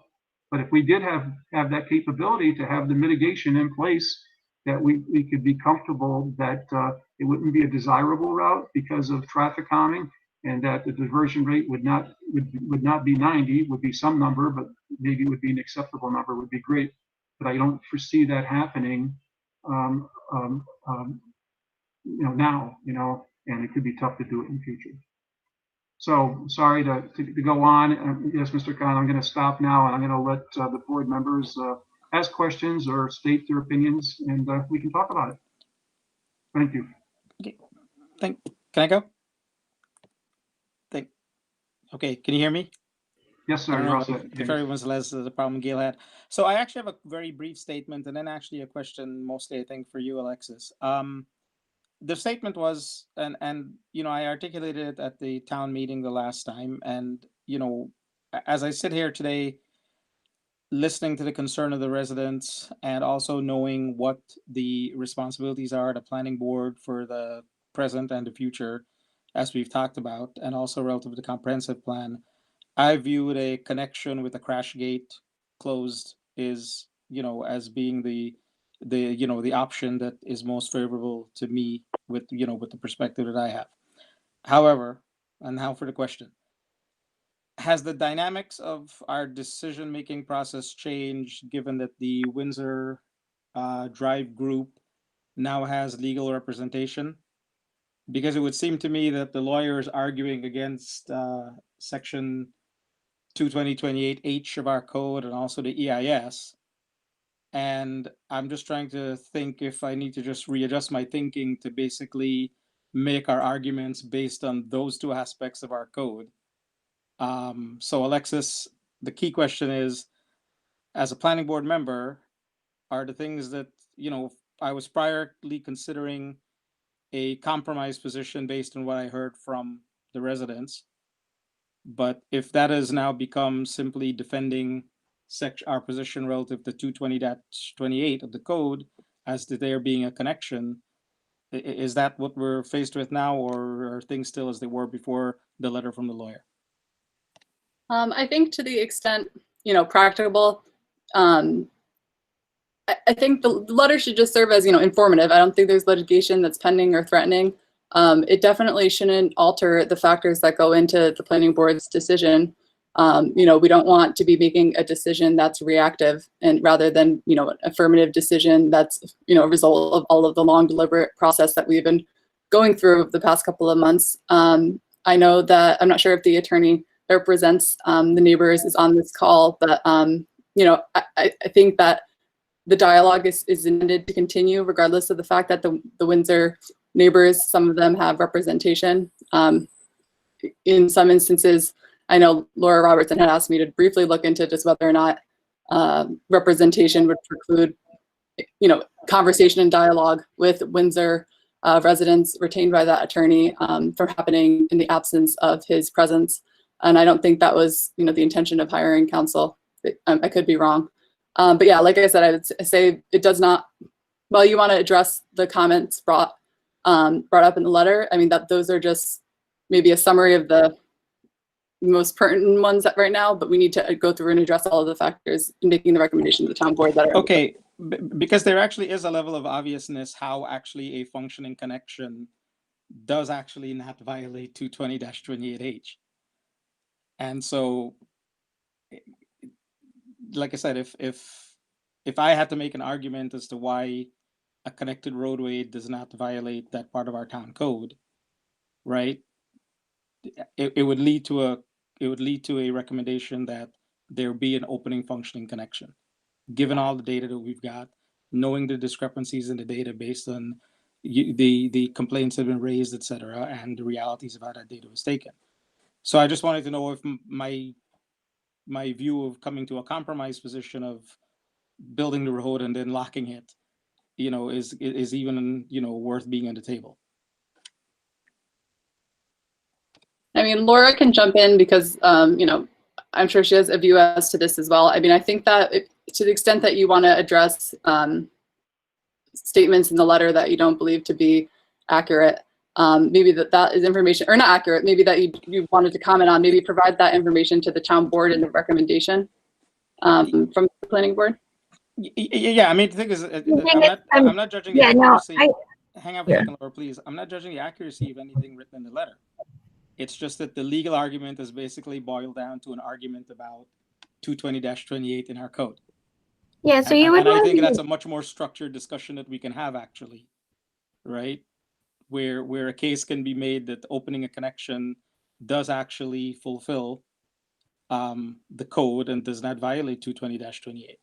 But if we did have that capability to have the mitigation in place, that we could be comfortable that it wouldn't be a desirable route because of traffic calming, and that the diversion rate would not be 90, would be some number, but maybe it would be an acceptable number, would be great. But I don't foresee that happening, you know, now, you know, and it could be tough to do it in the future. So sorry to go on. Yes, Mr. Khan, I'm going to stop now, and I'm going to let the board members ask questions or state their opinions, and we can talk about it. Thank you. Okay. Can I go? Okay, can you hear me? Yes, sir. If everyone's less the problem Gail had. So I actually have a very brief statement and then actually a question, mostly I think for you, Alexis. The statement was, and you know, I articulated it at the town meeting the last time, and you know, as I sit here today, listening to the concern of the residents and also knowing what the responsibilities are at a planning board for the present and the future, as we've talked about, and also relative to the comprehensive plan, I viewed a connection with the crash gate closed is, you know, as being the you know, the option that is most favorable to me with, you know, with the perspective that I have. However, and now for the question, has the dynamics of our decision-making process changed given that the Windsor Drive group now has legal representation? Because it would seem to me that the lawyers arguing against section 22028H of our code and also the EIS. And I'm just trying to think if I need to just readjust my thinking to basically make our arguments based on those two aspects of our code. So Alexis, the key question is, as a planning board member, are the things that, you know, I was priorly considering a compromise position based on what I heard from the residents. But if that has now become simply defending our position relative to 220-28 of the code as to there being a connection, is that what we're faced with now, or are things still as they were before the letter from the lawyer? I think to the extent, you know, practicable, I think the letter should just serve as, you know, informative. I don't think there's litigation that's pending or threatening. It definitely shouldn't alter the factors that go into the planning board's decision. You know, we don't want to be making a decision that's reactive, and rather than, you know, an affirmative decision that's, you know, a result of all of the long deliberate process that we've been going through the past couple of months. I know that I'm not sure if the attorney that represents the neighbors is on this call, but you know, I think that the dialogue is intended to continue regardless of the fact that the Windsor neighbors, some of them have representation. In some instances, I know Laura Robertson had asked me to briefly look into just whether or not representation would preclude, you know, conversation and dialogue with Windsor residents retained by that attorney from happening in the absence of his presence. And I don't think that was, you know, the intention of hiring counsel. I could be wrong. But yeah, like I said, I would say it does not, well, you want to address the comments brought up in the letter. I mean, that those are just maybe a summary of the most pertinent ones right now, but we need to go through and address all of the factors in making the recommendation to the town board that are okay, because there actually is a level of obviousness how actually a functioning connection does actually not violate 220-28H. And so, like I said, if I had to make an argument as to why a connected roadway does not violate that part of our town code, right? It would lead to a recommendation that there be an opening functioning connection. Given all the data that we've got, knowing the discrepancies in the data based on the complaints that have been raised, et cetera, and the realities of how that data was taken. So I just wanted to know if my view of coming to a compromise position of building the road and then locking it, is even, worth being on the table. I mean, Laura can jump in because, I'm sure she has a view as to this as well. I mean, I think that to the extent that you want to address statements in the letter that you don't believe to be accurate, maybe that is information, or not accurate, maybe that you wanted to comment on, maybe provide that information to the town board in the recommendation from the planning board. Yeah, I mean, the thing is, I'm not judging the accuracy. Hang on a second, Laura, please. I'm not judging the accuracy of anything written in the letter. It's just that the legal argument is basically boiled down to an argument about 220-28 in our code. Yeah, so and I think that's a much more structured discussion that we can have, actually, right? Where a case can be made that opening a connection does actually fulfill the code and does not violate 220-28.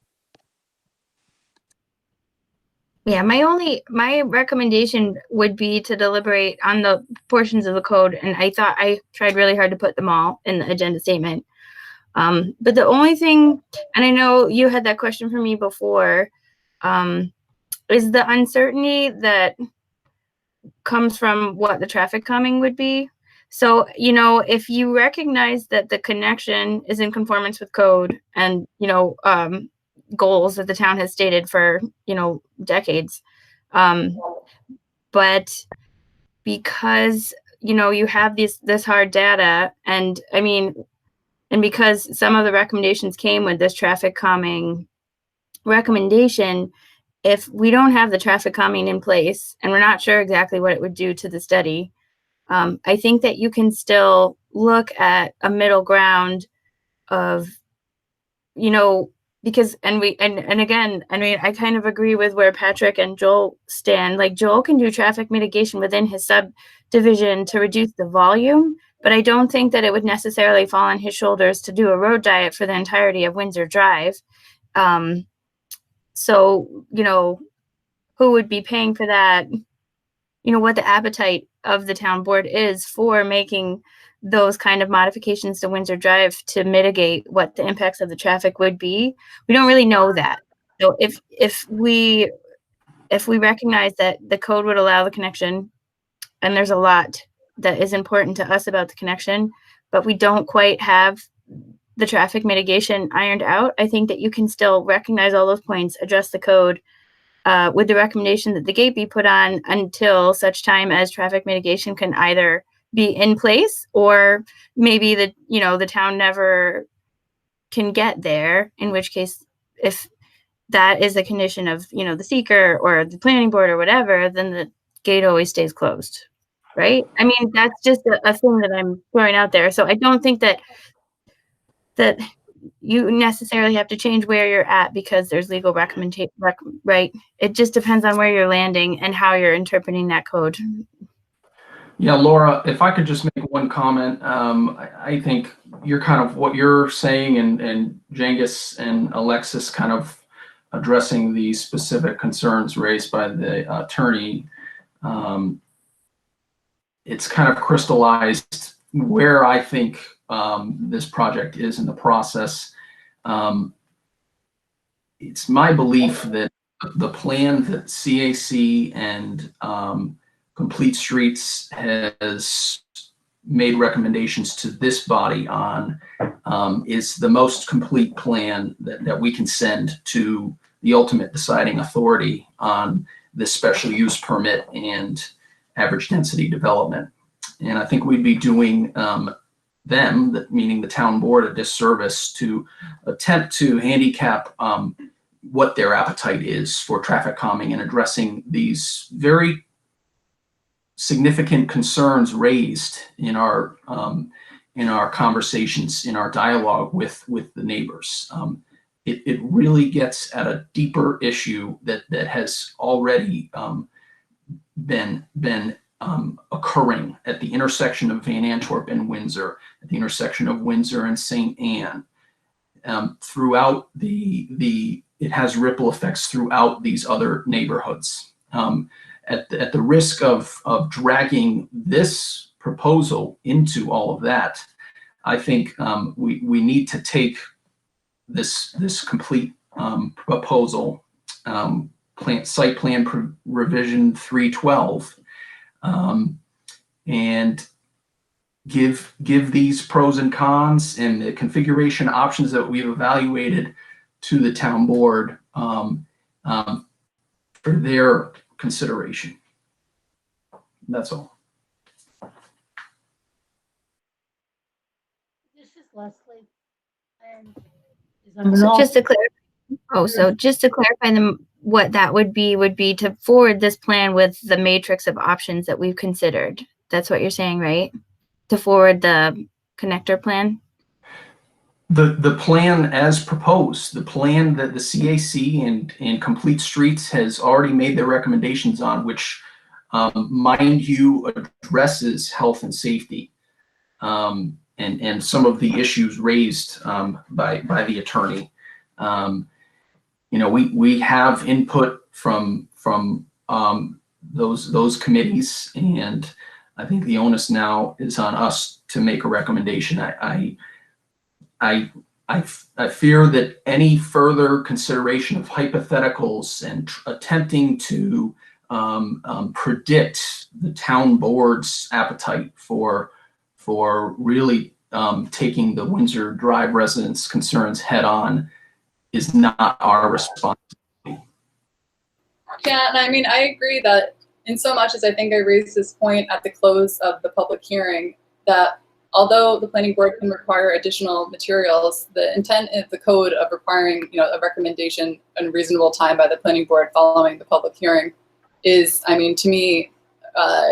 Yeah, my recommendation would be to deliberate on the portions of the code, and I thought I tried really hard to put them all in the agenda statement. But the only thing, and I know you had that question for me before, is the uncertainty that comes from what the traffic calming would be. So, if you recognize that the connection is in conformance with code and, goals that the town has stated for, decades. But because, you have this hard data and because some of the recommendations came with this traffic calming recommendation, if we don't have the traffic calming in place and we're not sure exactly what it would do to the study, I think that you can still look at a middle ground of, because, and again, I kind of agree with where Patrick and Joel stand. Like, Joel can do traffic mitigation within his subdivision to reduce the volume, but I don't think that it would necessarily fall on his shoulders to do a road diet for the entirety of Windsor Drive. So, who would be paying for that? What the appetite of the town board is for making those kind of modifications to Windsor Drive to mitigate what the impacts of the traffic would be. We don't really know that. So if we recognize that the code would allow the connection, and there's a lot that is important to us about the connection, but we don't quite have the traffic mitigation ironed out, I think that you can still recognize all those points, address the code with the recommendation that the gate be put on until such time as traffic mitigation can either be in place, or maybe the town never can get there, in which case, if that is a condition of, the seeker or the planning board or whatever, then the gate always stays closed, right? I mean, that's just a thing that I'm throwing out there. So I don't think that you necessarily have to change where you're at because there's legal recommendation, right? It just depends on where you're landing and how you're interpreting that code. Yeah, Laura, if I could just make one comment, I think you're kind of what you're saying and Jengis and Alexis kind of addressing the specific concerns raised by the attorney. It's kind of crystallized where I think this project is in the process. It's my belief that the plan that CAC and Complete Streets has made recommendations to this body on is the most complete plan that we can send to the ultimate deciding authority on this special use permit and average density development. And I think we'd be doing meaning the town board, a disservice to attempt to handicap what their appetite is for traffic calming and addressing these very significant concerns raised in our conversations, in our dialogue with the neighbors. It really gets at a deeper issue that has already been occurring at the intersection of Van Antwerp and Windsor, at the intersection of Windsor and St. Anne. Throughout it has ripple effects throughout these other neighborhoods. At the risk of dragging this proposal into all of that, I think we need to take this complete proposal, site plan revision 312, and give these pros and cons and the configuration options that we've evaluated to the town board for their consideration. That's all. This is Leslie. And So just to clarify, just to clarify what that would be to forward this plan with the matrix of options that we've considered. That's what you're saying, right? To forward the connector plan? The plan as proposed, the plan that the CAC and Complete Streets has already made their recommendations on, which, mind you, addresses health and safety and some of the issues raised by the attorney. We have input from those committees, and I think the onus now is on us to make a recommendation. I fear that any further consideration of hypotheticals and attempting to predict the town board's appetite for really taking the Windsor Drive residents' concerns head on is not our responsibility. Yeah, and I mean, I agree that in so much as I think I raised this point at the close of the public hearing, that although the planning board can require additional materials, the intent of the code of requiring, a recommendation in reasonable time by the planning board following the public hearing is, I mean, to me,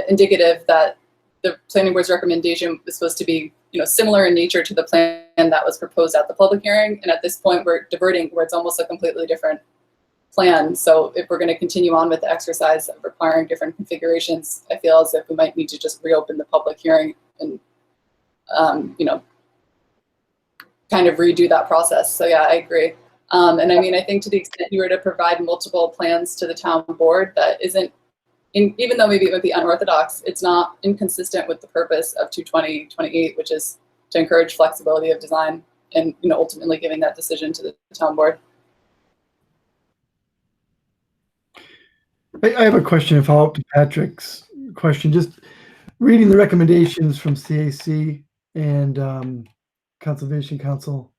indicative that the planning board's recommendation is supposed to be, similar in nature to the plan that was proposed at the public hearing. And at this point, we're diverting where it's almost a completely different plan. So if we're going to continue on with the exercise of requiring different configurations, I feel as if we might need to just reopen the public hearing and kind of redo that process. So yeah, I agree. And I mean, I think to the extent you were to provide multiple plans to the town board, that isn't, even though maybe it would be unorthodox, it's not inconsistent with the purpose of 22028, which is to encourage flexibility of design and, ultimately giving that decision to the town board. I have a question, a follow-up to Patrick's question. Just reading the recommendations from CAC and Conservation Council,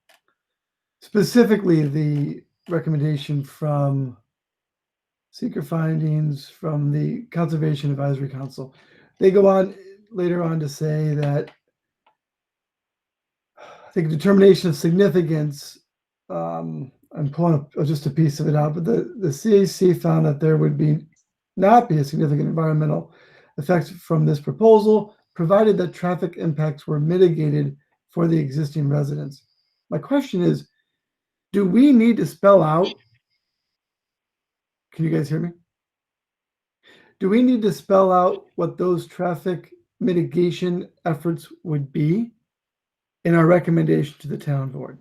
specifically the recommendation from seeker findings from the Conservation Advisory Council. They go on later on to say that I think determination of significance, I'm pulling up just a piece of it out, but the CAC found that there would not be a significant environmental effect from this proposal, provided that traffic impacts were mitigated for the existing residents. My question is, do we need to spell out, can you guys hear me? Do we need to spell out what those traffic mitigation efforts would be in our recommendation to the town board?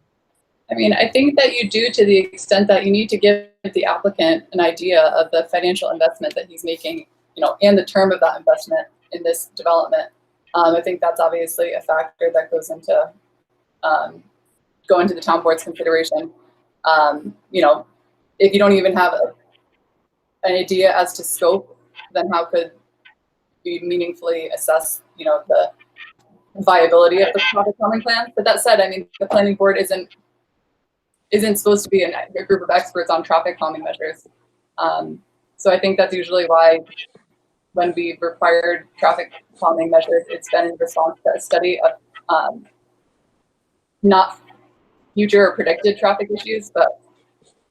I mean, I think that you do, to the extent that you need to give the applicant an idea of the financial investment that he's making, and the term of that investment in this development. I think that's obviously a factor that goes into go into the town board's consideration. If you don't even have an idea as to scope, then how could you meaningfully assess, the viability of the traffic calming plan? But that said, I mean, the planning board isn't supposed to be a group of experts on traffic calming measures. So I think that's usually why when we required traffic calming measures, it's been in response to a study of not future or predicted traffic issues, but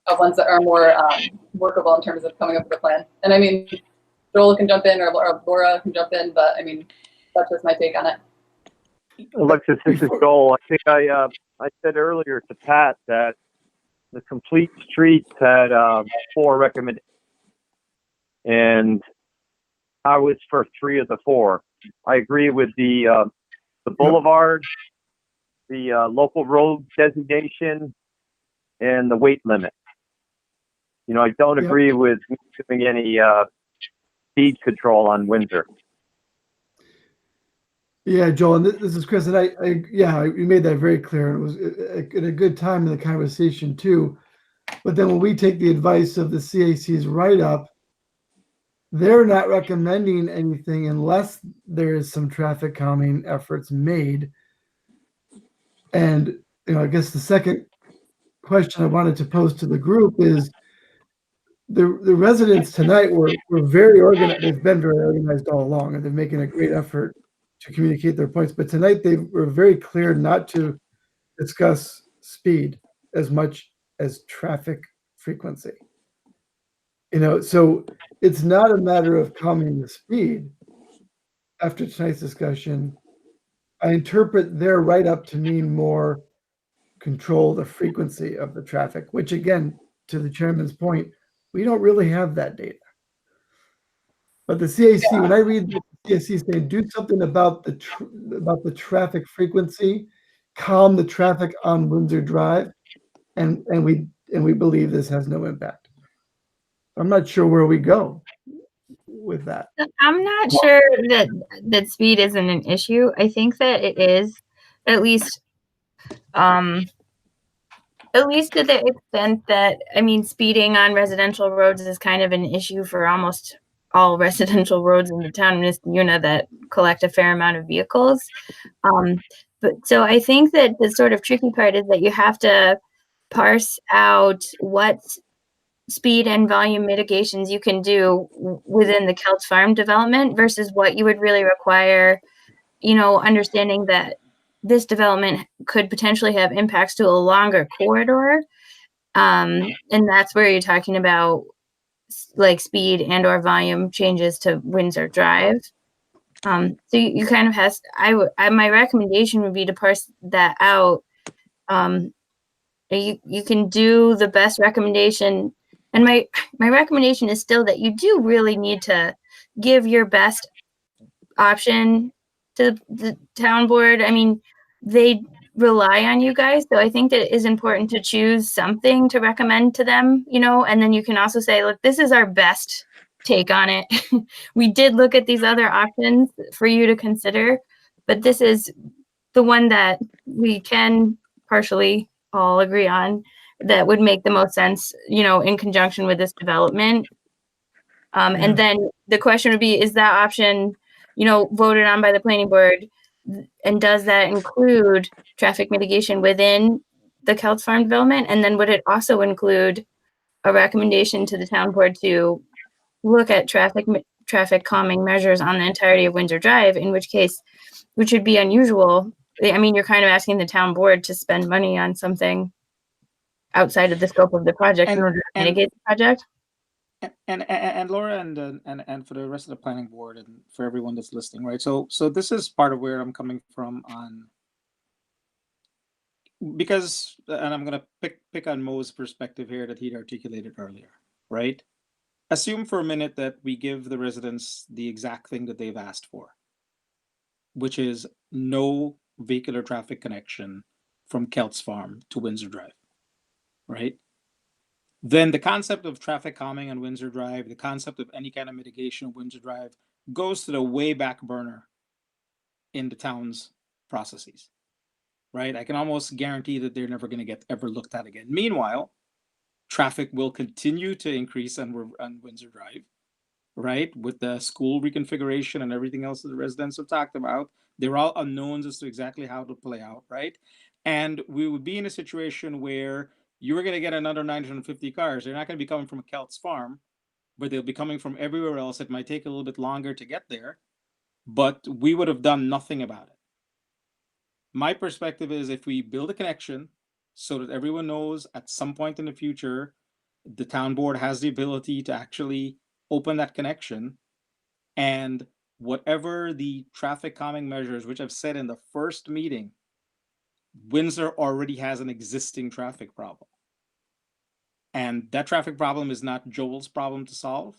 of ones that are more workable in terms of coming up with a plan. And I mean, Joel can jump in or Laura can jump in, but I mean, that's just my take on it. Alexis, this is Joel. I think I said earlier to Pat that the Complete Streets had 4 recommendations, and I was for 3 of the 4. I agree with the boulevard, the local road designation, and the weight limit. You know, I don't agree with doing any speed control on Windsor. Yeah, Joel, and this is Chris, and you made that very clear. It was at a good time in the conversation too. But then when we take the advice of the CAC's write-up, they're not recommending anything unless there is some traffic calming efforts made. And I guess the second question I wanted to pose to the group is the residents tonight were very organized. They've been very organized all along, and they're making a great effort to communicate their points. But tonight they were very clear not to discuss speed as much as traffic frequency. So it's not a matter of calming the speed. After tonight's discussion, I interpret their write-up to mean more control the frequency of the traffic, which again, to the chairman's point, we don't really have that data. But the CAC, when I read the CAC saying do something about the traffic frequency, calm the traffic on Windsor Drive, and we believe this has no impact. I'm not sure where we go with that. I'm not sure that speed isn't an issue. I think that it is, at least to the extent that, I mean, speeding on residential roads is kind of an issue for almost all residential roads in the town of Niskayuna that collect a fair amount of vehicles. But so I think that the sort of tricky part is that you have to parse out what speed and volume mitigations you can do within the Kelts Farm development versus what you would really require, understanding that this development could potentially have impacts to a longer corridor. And that's where you're talking about like speed and or volume changes to Windsor Drive. So you kind of my recommendation would be to parse that out. You can do the best recommendation. And my recommendation is still that you do really need to give your best option to the town board. I mean, they rely on you guys. So I think that it is important to choose something to recommend to them, and then you can also say, look, this is our best take on it. We did look at these other options for you to consider, but this is the one that we can partially all agree on that would make the most sense, in conjunction with this development. And then the question would be, is that option, voted on by the planning board? And does that include traffic mitigation within the Kelts Farm development? And then would it also include a recommendation to the town board to look at traffic calming measures on the entirety of Windsor Drive, in which case, which would be unusual. I mean, you're kind of asking the town board to spend money on something outside of the scope of the project in order to mitigate the project. And Laura and for the rest of the planning board and for everyone that's listening, right? So this is part of where I'm coming from because I'm gonna pick on Mo's perspective here that he'd articulated earlier, right? Assume for a minute that we give the residents the exact thing that they've asked for, which is no vehicular traffic connection from Kelts Farm to Windsor Drive, right? Then the concept of traffic calming on Windsor Drive, the concept of any kind of mitigation of Windsor Drive goes to the way back burner in the town's processes, right? I can almost guarantee that they're never going to get ever looked at again. Meanwhile, traffic will continue to increase on Windsor Drive, right? With the school reconfiguration and everything else that the residents have talked about. They're all unknowns as to exactly how to play out, right? And we would be in a situation where you're going to get another 950 cars. They're not going to be coming from a Kelts Farm, but they'll be coming from everywhere else. It might take a little bit longer to get there, but we would have done nothing about it. My perspective is if we build a connection so that everyone knows at some point in the future, the town board has the ability to actually open that connection, And whatever the traffic calming measures, which I've said in the first meeting, Windsor already has an existing traffic problem. And that traffic problem is not Joel's problem to solve.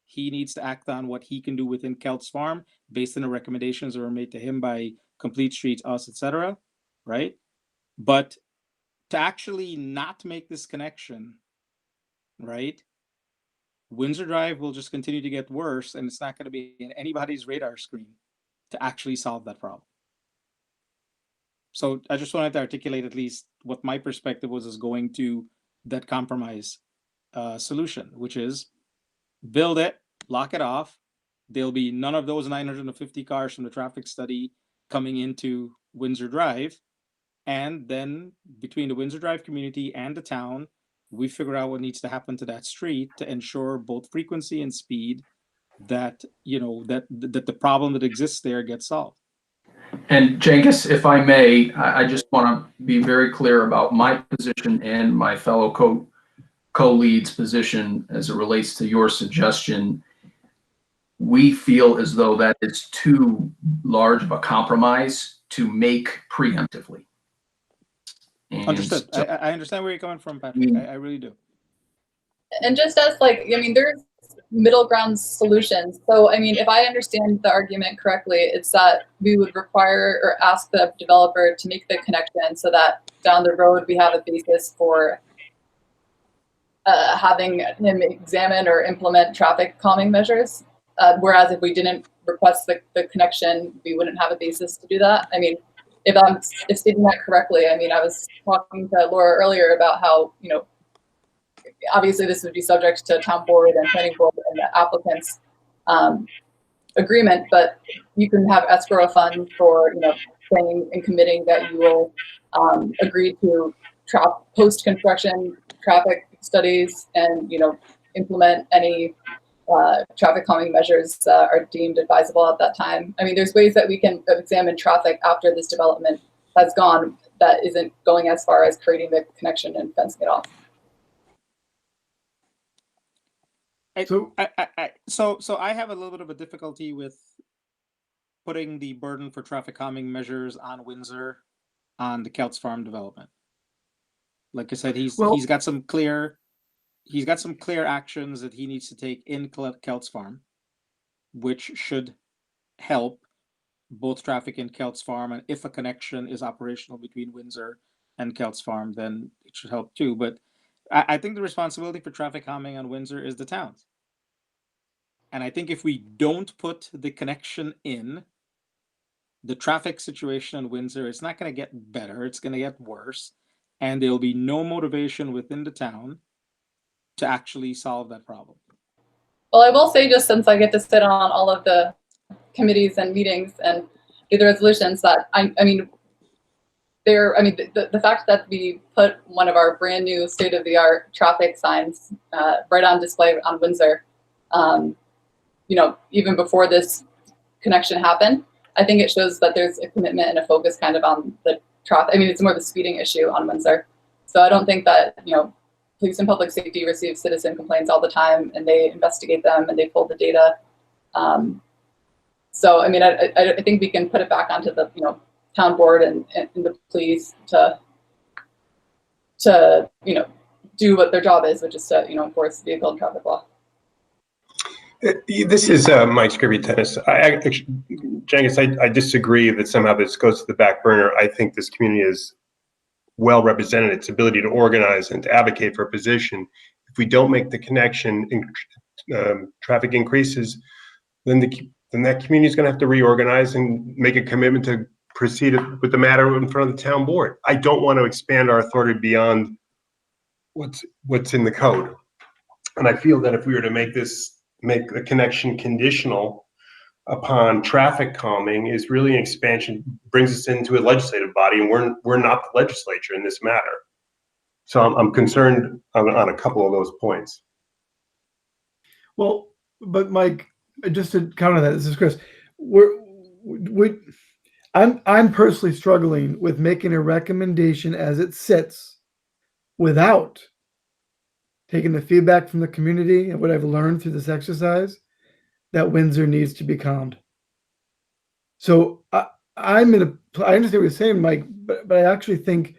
He needs to act on what he can do within Kelts Farm based on the recommendations that were made to him by Complete Streets, us, etc. Right? But to actually not make this connection, right? Windsor Drive will just continue to get worse, and it's not going to be in anybody's radar screen to actually solve that problem. So I just wanted to articulate at least what my perspective was as going to that compromise solution, which is build it, lock it off. There'll be none of those 950 cars from the traffic study coming into Windsor Drive. And then between the Windsor Drive community and the town, we figure out what needs to happen to that street to ensure both frequency and speed, that, you know, that the problem that exists there gets solved. And Jenkins, if I may, I just want to be very clear about my position and my fellow co-lead's position as it relates to your suggestion. We feel as though that is too large of a compromise to make preemptively. And Understood. so, I understand where you're coming from, Patrick. I really do. And just as like, I mean, there's middle ground solutions. So, I mean, if I understand the argument correctly, it's that we would require or ask the developer to make the connection so that down the road we have a basis for having him examine or implement traffic calming measures. Whereas if we didn't request the connection, we wouldn't have a basis to do that. I mean, if stating that correctly, I mean, I was talking to Laura earlier about how, you know, obviously this would be subject to town board and planning board and the applicant's agreement, but you can have escrow fund for, you know, saying and committing that you will agree to post-construction traffic studies and, you know, implement any traffic calming measures that are deemed advisable at that time. I mean, there's ways that we can examine traffic after this development has gone that isn't going as far as creating the connection and fencing it off. So I have a little bit of a difficulty with putting the burden for traffic calming measures on Windsor on the Kelts Farm development. Like I said, he's got some clear actions that he needs to take in Kelts Farm, which should help both traffic in Kelts Farm, and if a connection is operational between Windsor and Kelts Farm, then it should help too. But I think the responsibility for traffic calming on Windsor is the town's. And I think if we don't put the connection in, the traffic situation in Windsor, it's not going to get better, it's going to get worse. And there'll be no motivation within the town to actually solve that problem. Well, I will say, just since I get to sit on all of the committees and meetings and do the resolutions, that I mean, the fact that we put one of our brand new state-of-the-art traffic signs right on display on Windsor, you know, even before this connection happened, I think it shows that there's a commitment and a focus kind of on the traffic. I mean, it's more of a speeding issue on Windsor. So I don't think that, you know, police and public safety receive citizen complaints all the time, and they investigate them and they pull the data. So I mean, I think we can put it back onto the, you know, town board and the police to you know, do what their job is, which is to, you know, enforce vehicle and traffic law. This is Mike Scribby Tennis. Jenkins, I disagree that somehow this goes to the back burner. I think this community is well represented, its ability to organize and to advocate for a position. If we don't make the connection, traffic increases, then that community is going to have to reorganize and make a commitment to proceed with the matter in front of the town board. I don't want to expand our authority beyond what's in the code. And I feel that if we were to make the connection conditional upon traffic calming, is really an expansion, brings us into a legislative body, and we're not the legislature in this matter. So I'm concerned on a couple of those points. Well, but Mike, just to counter that, this is Chris. I'm personally struggling with making a recommendation as it sits without taking the feedback from the community and what I've learned through this exercise that Windsor needs to be calmed. So I understand what you're saying, Mike, but I actually think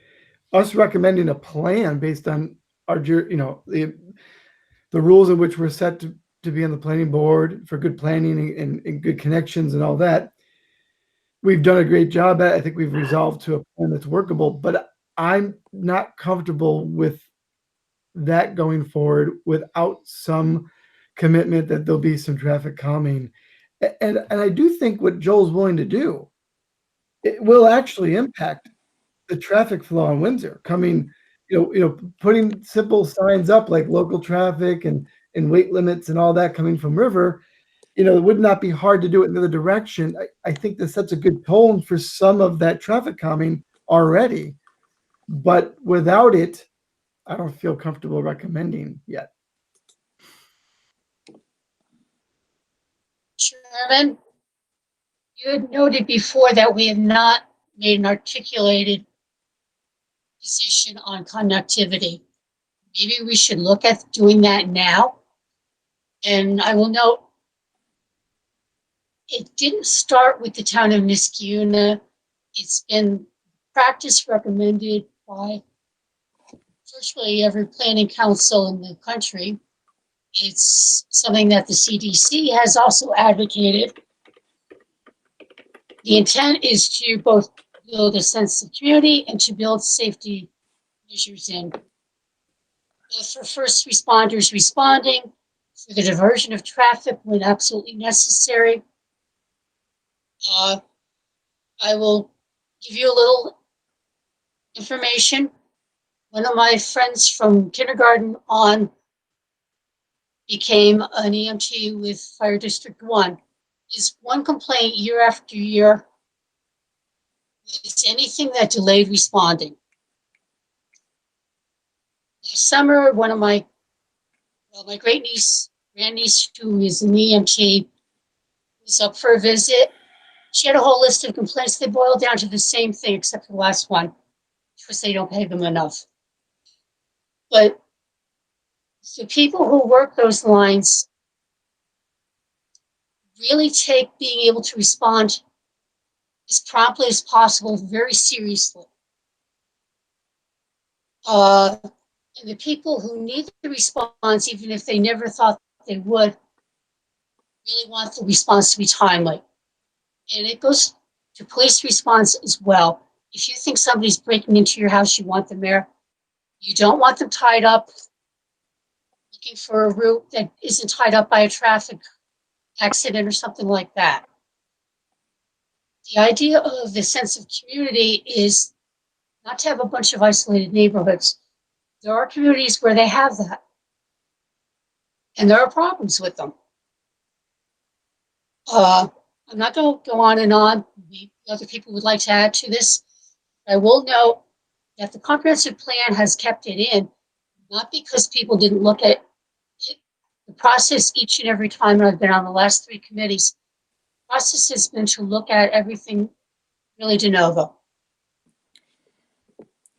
us recommending a plan based on our, the rules in which we're set to be on the planning board for good planning and good connections and all that, we've done a great job at. I think we've resolved to a plan that's workable, but I'm not comfortable with that going forward without some commitment that there'll be some traffic calming. And I do think what Joel's willing to do, it will actually impact the traffic flow on Windsor coming, putting simple signs up like local traffic and weight limits and all that coming from River. It would not be hard to do it in the other direction. I think that sets a good tone for some of that traffic calming already, but without it, I don't feel comfortable recommending yet. Chairman, you had noted before that we have not made an articulated position on conductivity. Maybe we should look at doing that now. And I will note, it didn't start with the town of Niskayuna. It's been practice recommended by virtually every planning council in the country. It's something that the CDC has also advocated. The intent is to both build a sense of community and to build safety measures in. Both for first responders responding, for the diversion of traffic when absolutely necessary. I will give you a little information. One of my friends from kindergarten on became an EMT with Fire District 1. His one complaint year after year is anything that delayed responding. Last summer, one of my great niece, grandniece, who is an EMT, was up for a visit. She had a whole list of complaints. They boiled down to the same thing, except for the last one, which was they don't pay them enough. But the people who work those lines really take being able to respond as promptly as possible very seriously. And the people who need the response, even if they never thought they would, really want the response to be timely. And it goes to police response as well. If you think somebody's breaking into your house, you want them there. You don't want them tied up, looking for a route that isn't tied up by a traffic accident or something like that. The idea of the sense of community is not to have a bunch of isolated neighborhoods. There are communities where they have that, and there are problems with them. I'm not going to go on and on. Maybe other people would like to add to this. I will note that the comprehensive plan has kept it in, not because people didn't look at it. The process each and every time I've been on the last 3 committees, the process has been to look at everything really de novo.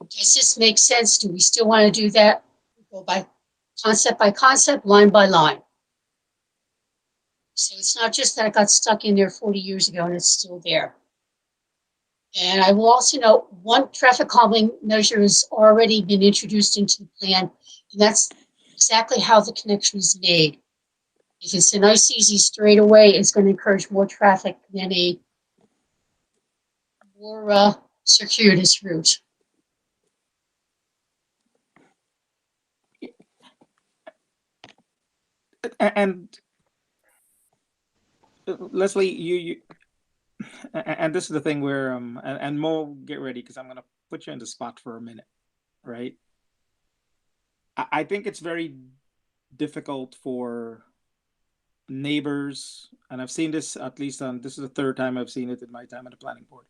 Does this make sense? Do we still want to do that? We go by concept, line by line. So it's not just that it got stuck in there 40 years ago and it's still there. And I will also note one traffic calming measure has already been introduced into the plan, and that's exactly how the connection is made. If it's a nice, easy straightaway, it's going to encourage more traffic than a more circuitous route. And Leslie, you and this is the thing where and Mo, get ready because I'm going to put you in the spot for a minute, right? I think it's very difficult for neighbors, and I've seen this at least on this is the 3rd time I've seen it in my time on the planning board.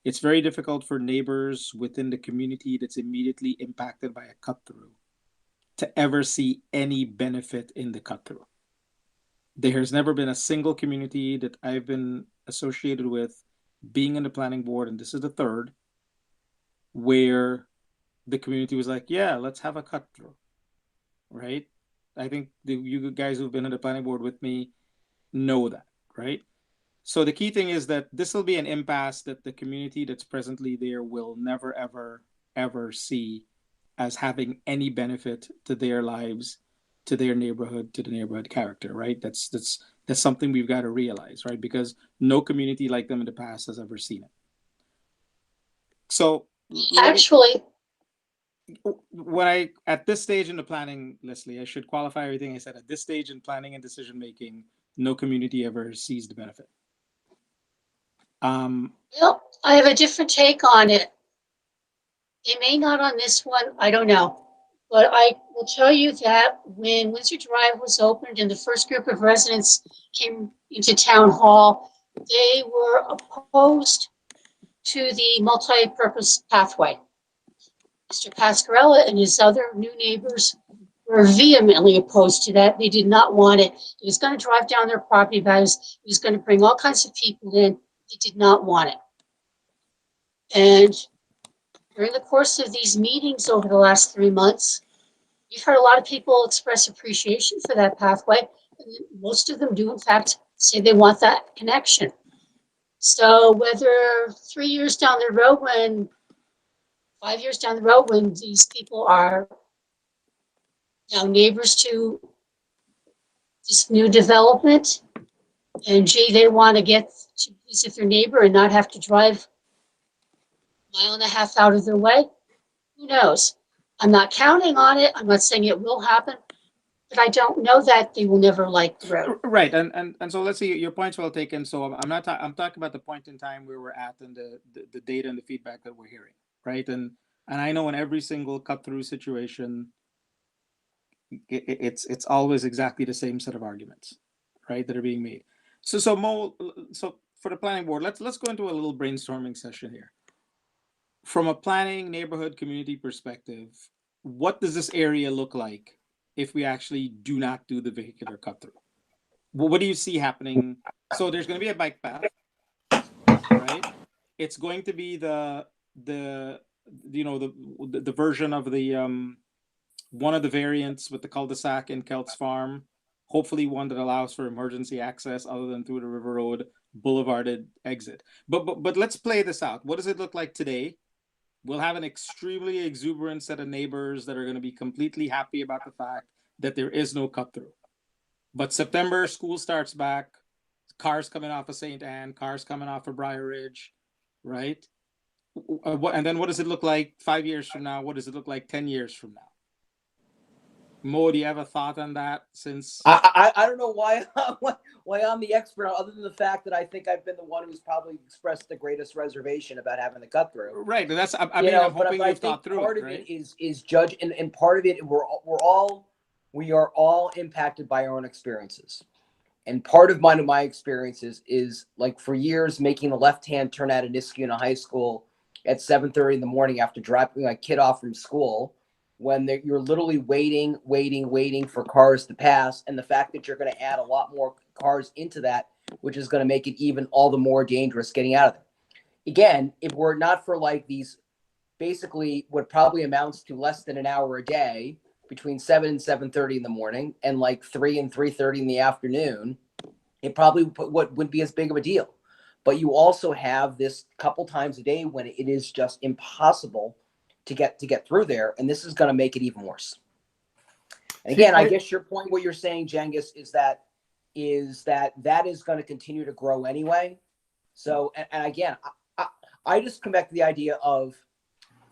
It's very difficult for neighbors within the community that's immediately impacted by a cut through to ever see any benefit in the cut through. There has never been a single community that I've been associated with being in the planning board, and this is the 3rd, where the community was like, yeah, let's have a cut through, right? I think you guys who've been in the planning board with me know that, right? So the key thing is that this will be an impasse that the community that's presently there will never, ever, ever see as having any benefit to their lives, to their neighborhood, to the neighborhood character, right? That's something we've got to realize, right? Because no community like them in the past has ever seen it. So actually, when at this stage in the planning, Leslie, I should qualify everything I said. At this stage in planning and decision making, no community ever sees the benefit. Well, I have a different take on it. It may not on this one, I don't know. But I will tell you that when Windsor Drive was opened and the first group of residents came into town hall, they were opposed to the multi-purpose pathway. Mr. Pascarella and his other new neighbors were vehemently opposed to that. They did not want it. It was going to drive down their property values. It was going to bring all kinds of people in. They did not want it. And during the course of these meetings over the last 3 months, we've heard a lot of people express appreciation for that pathway. And most of them do, in fact, say they want that connection. So whether 3 years down the road, 5 years down the road, when these people are now neighbors to this new development, and gee, they want to get to visit their neighbor and not have to drive a mile and a half out of their way, who knows? I'm not counting on it. I'm not saying it will happen, but I don't know that they will never like the road. Right, and so let's see, your point's well taken. So I'm talking about the point in time where we're at and the data and the feedback that we're hearing, right? And I know in every single cut through situation, it's always exactly the same set of arguments, right, that are being made. So Mo, so for the planning board, let's go into a little brainstorming session here. From a planning, neighborhood, community perspective, what does this area look like if we actually do not do the vehicular cut through? Well, what do you see happening? So there's going to be a bike path, right? It's going to be the version of the one of the variants with the cul-de-sac in Kelts Farm, hopefully one that allows for emergency access other than through the River Road boulevarded exit. But let's play this out. What does it look like today? We'll have an extremely exuberant set of neighbors that are going to be completely happy about the fact that there is no cut through. But September, school starts back, cars coming off of St. Anne, cars coming off of Briar Ridge, right? And then what does it look like 5 years from now? What does it look like 10 years from now? Mo, do you have a thought on that? Since I don't know why I'm the expert, other than the fact that I think I've been the one who's probably expressed the greatest reservation about having the cut through. Right, but that's I'm hoping you've thought through part it, of right? it is judge, and part of it we are all impacted by our own experiences, and part of my experiences is like for years making the left-hand turn out of Niskayuna High School at 7:30 in the morning after dropping my kid off from school, when you're literally waiting for cars to pass, and the fact that you're going to add a lot more cars into that, which is going to make it even all the more dangerous getting out of there. Again, if we're not for like these, basically what probably amounts to less than an hour a day between 7 and 7:30 in the morning and like 3 and 3:30 in the afternoon, it probably wouldn't be as big of a deal. But you also have this couple times a day when it is just impossible to get through there, and this is going to make it even worse. And again, I guess your point, what you're saying, Jengis, is that is going to continue to grow anyway. So, and again, I just come back to the idea of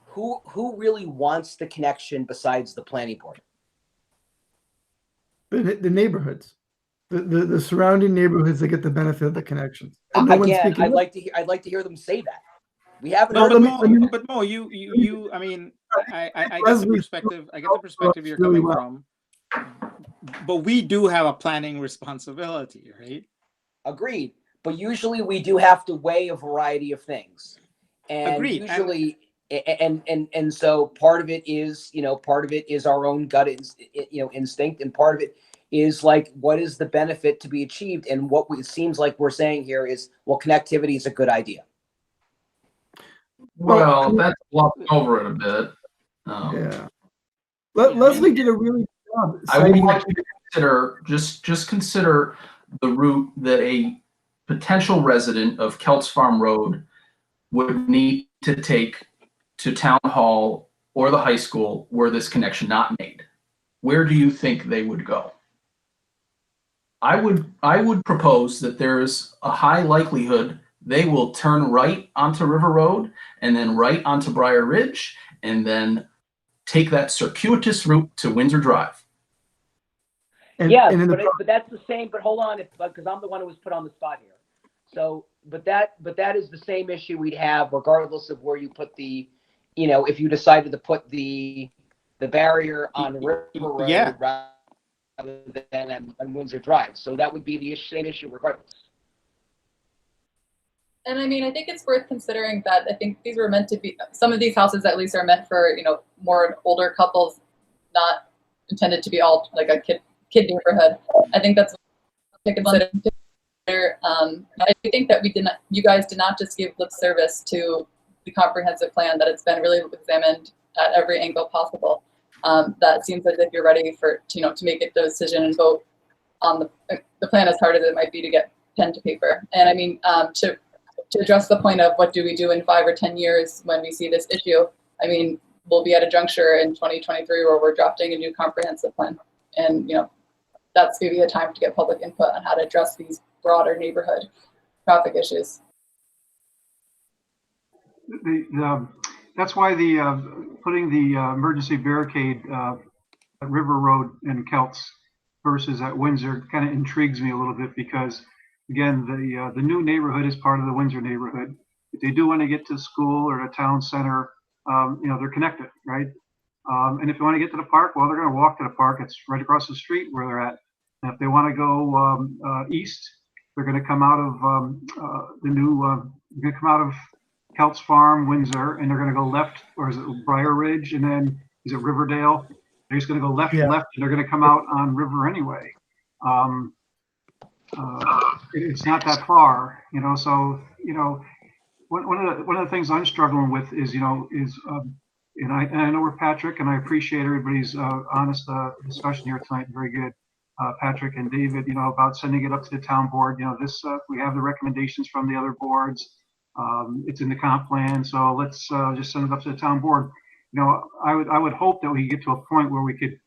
who really wants the connection besides the planning board. The neighborhoods, the surrounding neighborhoods that get the benefit of the connections. Again, I'd like to hear them say that. We haven't. But Mo, you. I mean, I get the perspective. I get the perspective you're coming from. But we do have a planning responsibility, right? Agreed. But usually we do have to weigh a variety of things. And agreed. Usually, and so part of it is, our own gut, instinct, and part of it is like, what is the benefit to be achieved? And what it seems like we're saying here is, well, connectivity is a good idea. Well, that's glossing over it a bit. Yeah. Leslie did a really good job. I would like you to consider just consider the route that a potential resident of Kelts Farm Road would need to take to Town Hall or the high school were this connection not made? Where do you think they would go? I would propose that there's a high likelihood they will turn right onto River Road and then right onto Briar Ridge and then take that circuitous route to Windsor Drive. Yeah, but that's the same. But hold on, because I'm the one who was put on the spot here. So, but that is the same issue we'd have regardless of where you put the, you know, if you decided to put the barrier on River Road rather than on Windsor Drive. So that would be the same issue regardless. And I mean, I think it's worth considering that I think these were meant to be, some of these houses at least are meant for, you know, more older couples, not intended to be all like a kid neighborhood. I think that's to consider. I think that you guys did not just give lip service to the comprehensive plan, that it's been really examined at every angle possible. That seems as if you're ready for, you know, to make a decision and vote on the plan, as hard as it might be to get pen to paper. And I mean, to address the point of what do we do in 5 or 10 years when we see this issue, I mean, we'll be at a juncture in 2023 where we're drafting a new comprehensive plan. And, you know, that's maybe a time to get public input on how to address these broader neighborhood traffic issues. That's why putting the emergency barricade at River Road and Kelts versus at Windsor kind of intrigues me a little bit, because again, the new neighborhood is part of the Windsor neighborhood. If they do want to get to school or a town center, you know, they're connected, right? And if they want to get to the park, well, they're going to walk to the park. It's right across the street where they're at. And if they want to go east, they're going to come out of they're going to come out of Kelts Farm, Windsor, and they're going to go left, or is it Briar Ridge, and then is it Riverdale? They're just going to go left, and they're going to come out on River anyway. It's not that far, you know. So, you know, one of the things I'm struggling with is, you know, and I know we're Patrick, and I appreciate everybody's honest discussion here tonight. Very good, Patrick and David. You know, about sending it up to the town board. You know, this we have the recommendations from the other boards. It's in the comp plan, so let's just send it up to the town board. You know, I would hope that we get to a point where we could,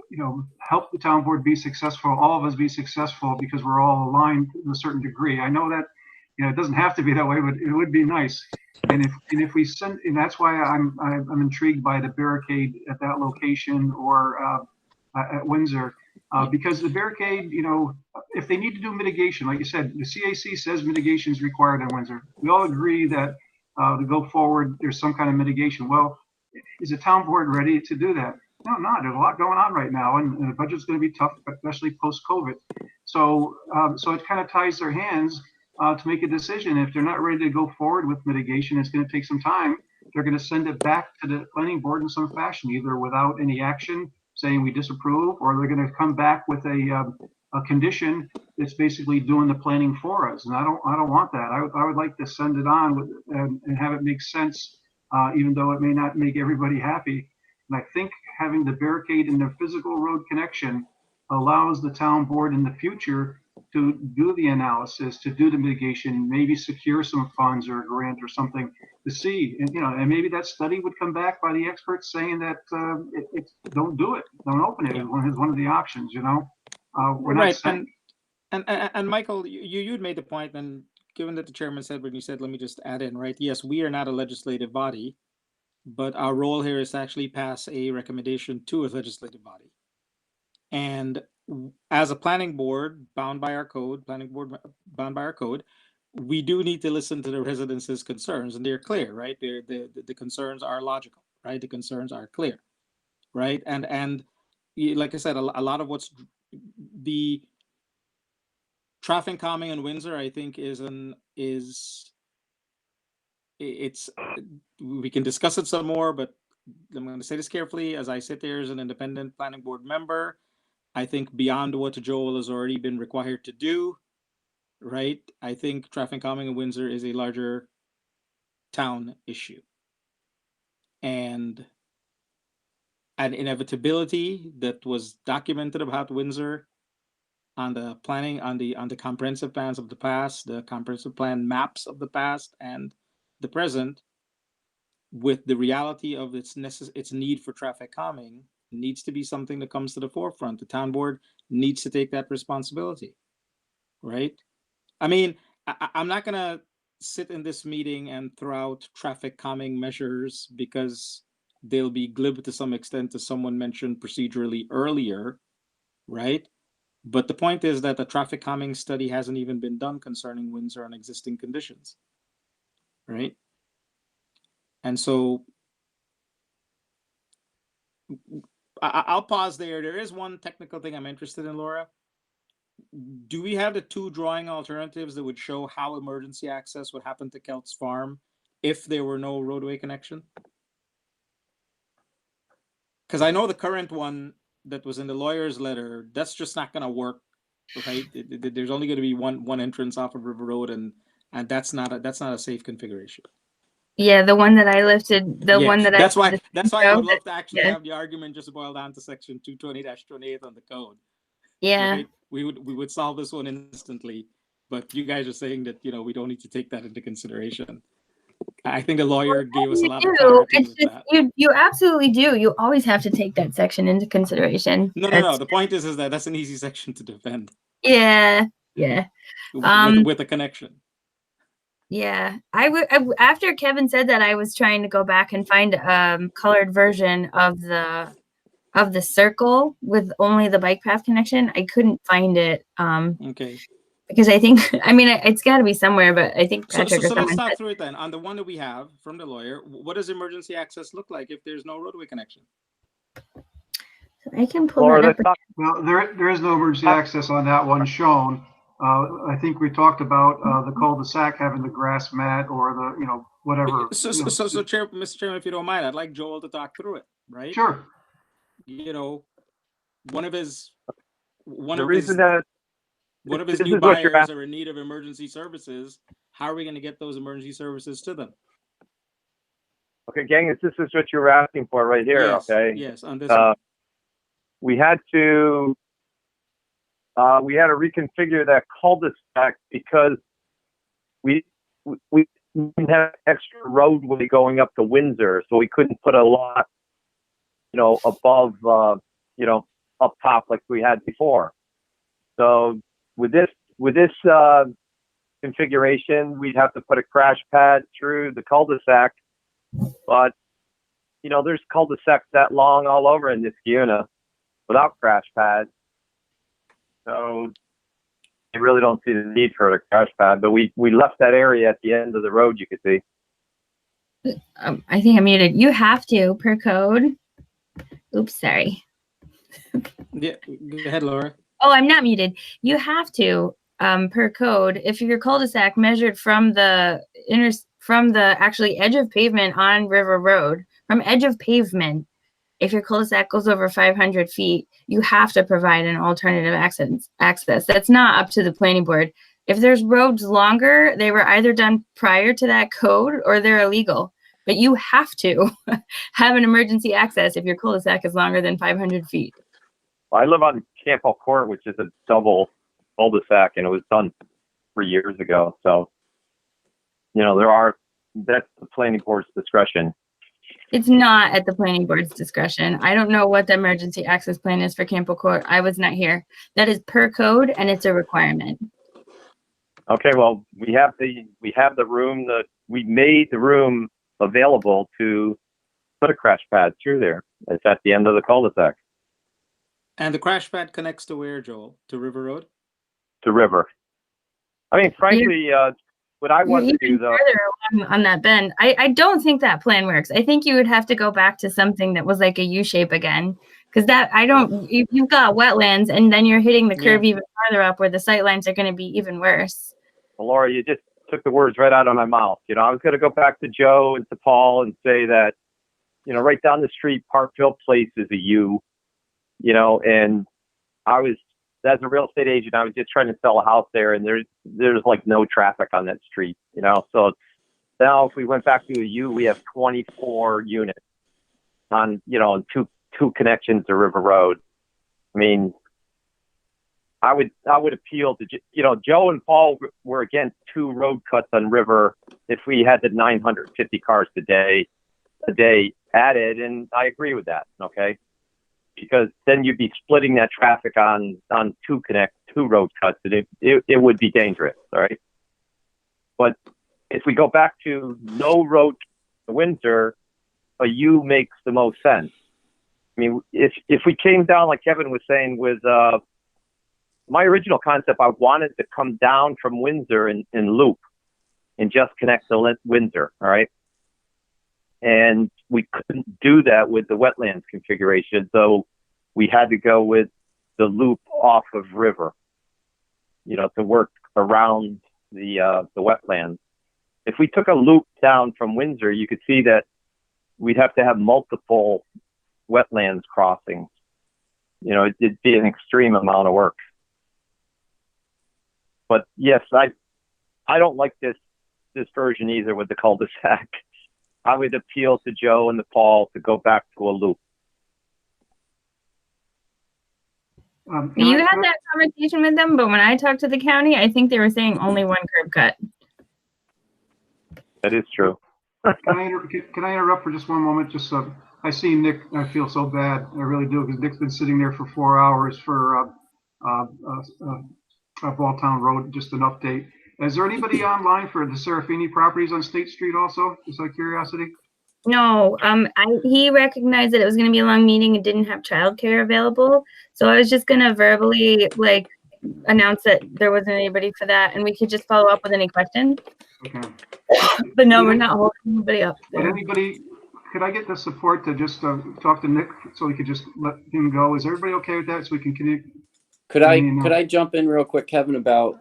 you know, help the town board be successful, all of us be successful, because we're all aligned to a certain degree. I know that, you know, it doesn't have to be that way, but it would be nice. And if we send, and that's why I'm intrigued by the barricade at that location, or at Windsor, because the barricade, you know, if they need to do mitigation, like you said, the CAC says mitigation is required in Windsor. We all agree that to go forward, there's some kind of mitigation. Well, is the town board ready to do that? No, not. There's a lot going on right now, and the budget's going to be tough, especially post-COVID. So, so it kind of ties their hands to make a decision. If they're not ready to go forward with mitigation, it's going to take some time. They're going to send it back to the planning board in some fashion, either without any action, saying we disapprove, or they're going to come back with a condition that's basically doing the planning for us. And I don't want that. I would like to send it on and have it make sense, even though it may not make everybody happy. And I think having the barricade in the physical road connection allows the town board in the future to do the analysis, to do the mitigation, maybe secure some funds or a grant or something to see. And, you know, and maybe that study would come back by the experts saying that don't do it, don't open it. It's one of the options, you know. We're not saying. And Michael, you'd made the point, and given that the chairman said when you said, let me just add in, right? Yes, we are not a legislative body, but our role here is to actually pass a recommendation to a legislative body. And as a planning board bound by our code, we do need to listen to the residents' concerns, and they're clear, right? The concerns are logical, right? The concerns are clear, right? And like I said, a lot of what's the traffic calming in Windsor, I think, we can discuss it some more, but I'm going to say this carefully. As I sit there as an independent planning board member, I think beyond what Joel has already been required to do, right? I think traffic calming in Windsor is a larger town issue. And an inevitability that was documented about Windsor on the planning, on the comprehensive plans of the past, the comprehensive plan maps of the past and the present, with the reality of its need for traffic calming, needs to be something that comes to the forefront. The town board needs to take that responsibility, right? I mean, I'm not gonna sit in this meeting and throw out traffic calming measures because they'll be glib to some extent, as someone mentioned procedurally earlier, right? But the point is that the traffic calming study hasn't even been done concerning Windsor on existing conditions, right? And so I'll pause there. There is one technical thing I'm interested in, Laura. Do we have the two drawing alternatives that would show how emergency access would happen to Kelt's Farm if there were no roadway connection? Because I know the current one that was in the lawyer's letter, that's just not going to work, right? There's only going to be one entrance off of River Road, and that's not a safe configuration. Yeah, the one that I lifted, the Yeah, one that that's I why I would love to actually yeah. have the argument just boil down to section 220-28 on the code. Yeah. Right? We would solve this one instantly, but you guys are saying that we don't need to take that into consideration. I think the lawyer gave us a lot of clarity It's with just, that. you absolutely do. You always have to take that section into consideration. No. The point is that that's an easy section to defend. Yeah. With a connection. Yeah, after Kevin said that, I was trying to go back and find a colored version of the circle with only the bike path connection. I couldn't find it. Okay. Because I think, I mean, it's got to be somewhere, but I think Patrick So let's talk through it then. On the one that we have from the lawyer, what does emergency access look like if there's no roadway connection? I can pull that up. Well, there is no emergency access on that one shown. I think we talked about the cul-de-sac having the grass mat or the, whatever. So, Mr. Chairman, if you don't mind, I'd like Joel to talk through it, right? Sure. One of his This new is what you're buyers are in need of emergency services. How are we going to get those emergency services to them? Okay, gang, this is what you're asking for right here, Yes, okay? yes, on this one. We had to reconfigure that cul-de-sac because we didn't have extra roadway going up to Windsor, so we couldn't put a lot, above, up top like we had before. So with this configuration, we'd have to put a crash pad through the cul-de-sac, but there's cul-de-sacs that long all over in Niskayuna without crash pads. So I really don't see the need for a crash pad, but we left that area at the end of the road, you could see. I think I'm muted. You have to, per code. Oops, sorry. Yeah, go ahead, Laura. Oh, I'm not muted. You have to, per code, if your cul-de-sac measured from the actually edge of pavement on River Road, from edge of pavement, if your cul-de-sac goes over 500 feet, you have to provide an alternative access. That's not up to the planning board. If there's roads longer, they were either done prior to that code or they're illegal. But you have to have an emergency access if your cul-de-sac is longer than 500 feet. Well, I live on Campbell Court, which is a double cul-de-sac, and it was done 3 years ago. So, that's the planning board's discretion. It's not at the planning board's discretion. I don't know what the emergency access plan is for Campbell Court. I was not here. That is per code, and it's a requirement. Okay, well, we have the room we made the room available to put a crash pad through there. It's at the end of the cul-de-sac. And the crash pad connects to where, Joel? To River Road? To River. I mean, frankly, what I want to do though, on that bend, I don't think that plan works. I think you would have to go back to something that was like a U shape again, because you've got wetlands, and then you're hitting the curve even farther up where the sight lines are going to be even worse. well, Laura, you just took the words right out of my mouth. I was going to go back to Joe and to Paul and say that, right down the street, Parkville Place is a U, and I was, as a real estate agent, I was just trying to sell a house there, and there's like no traffic on that street, So now if we went back to a U, we have 24 units on, two connections to River Road. I mean, I would appeal to, Joe and Paul were against 2 road cuts on River if we had the 950 cars a day added, and I agree with that. Okay, because then you'd be splitting that traffic on 2 road cuts, and it would be dangerous. All right, but if we go back to no road to Windsor, a U makes the most sense. I mean, if we came down like Kevin was saying with my original concept, I wanted to come down from Windsor and loop and just connect to Windsor, all right? And we couldn't do that with the wetlands configuration, so we had to go with the loop off of River, to work around the wetlands. If we took a loop down from Windsor, you could see that we'd have to have multiple wetlands crossings. It'd be an extreme amount of work. But yes, I don't like this version either with the cul-de-sac. I would appeal to Joe and Paul to go back to a loop. You had that conversation with them, but when I talked to the county, I think they were saying only 1 curb cut. That is true. Can I interrupt for just one moment? Just I see Nick. I feel so bad. I really do, because Nick's been sitting there for 4 hours for Balltown Road. Just an update. Is there anybody online for the Serafini properties on State Street also? Just out of curiosity. No, he recognized that it was going to be a long meeting and didn't have childcare available. So I was just going to verbally announce that there wasn't anybody for that, and we could just follow up with any questions. Okay. But no, we're not holding anybody up But there. anybody, could I get the support to just talk to Nick so we could just let him go? Is everybody okay with that? So we can continue. Could I jump in real quick, Kevin, about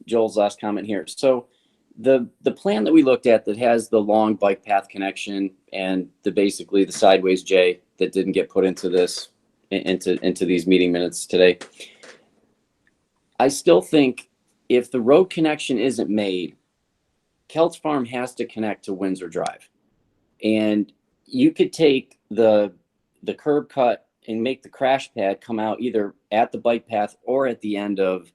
Joel's last comment here? So the plan that we looked at that has the long bike path connection and basically the sideways J that didn't get put into these meeting minutes today. I still think if the road connection isn't made, Kelts Farm has to connect to Windsor Drive. And you could take the curb cut and make the crash pad come out either at the bike path or at the end of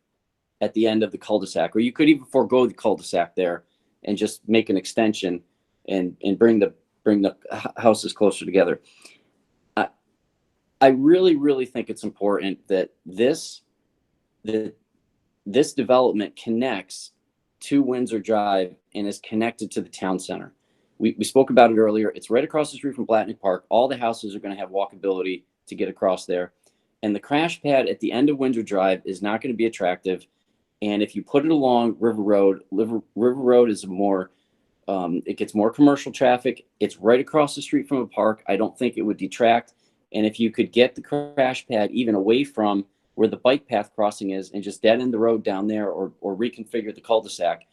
the cul-de-sac, or you could even forego the cul-de-sac there and just make an extension and bring the houses closer together. I really think it's important that this development connects to Windsor Drive and is connected to the town center. We spoke about it earlier. It's right across the street from Blatnick Park. All the houses are going to have walkability to get across there. And the crash pad at the end of Windsor Drive is not going to be attractive. And if you put it along River Road, River Road is it gets more commercial traffic. It's right across the street from a park. I don't think it would detract. And if you could get the crash pad even away from where the bike path crossing is and just dead end the road down there or reconfigure the cul-de-sac,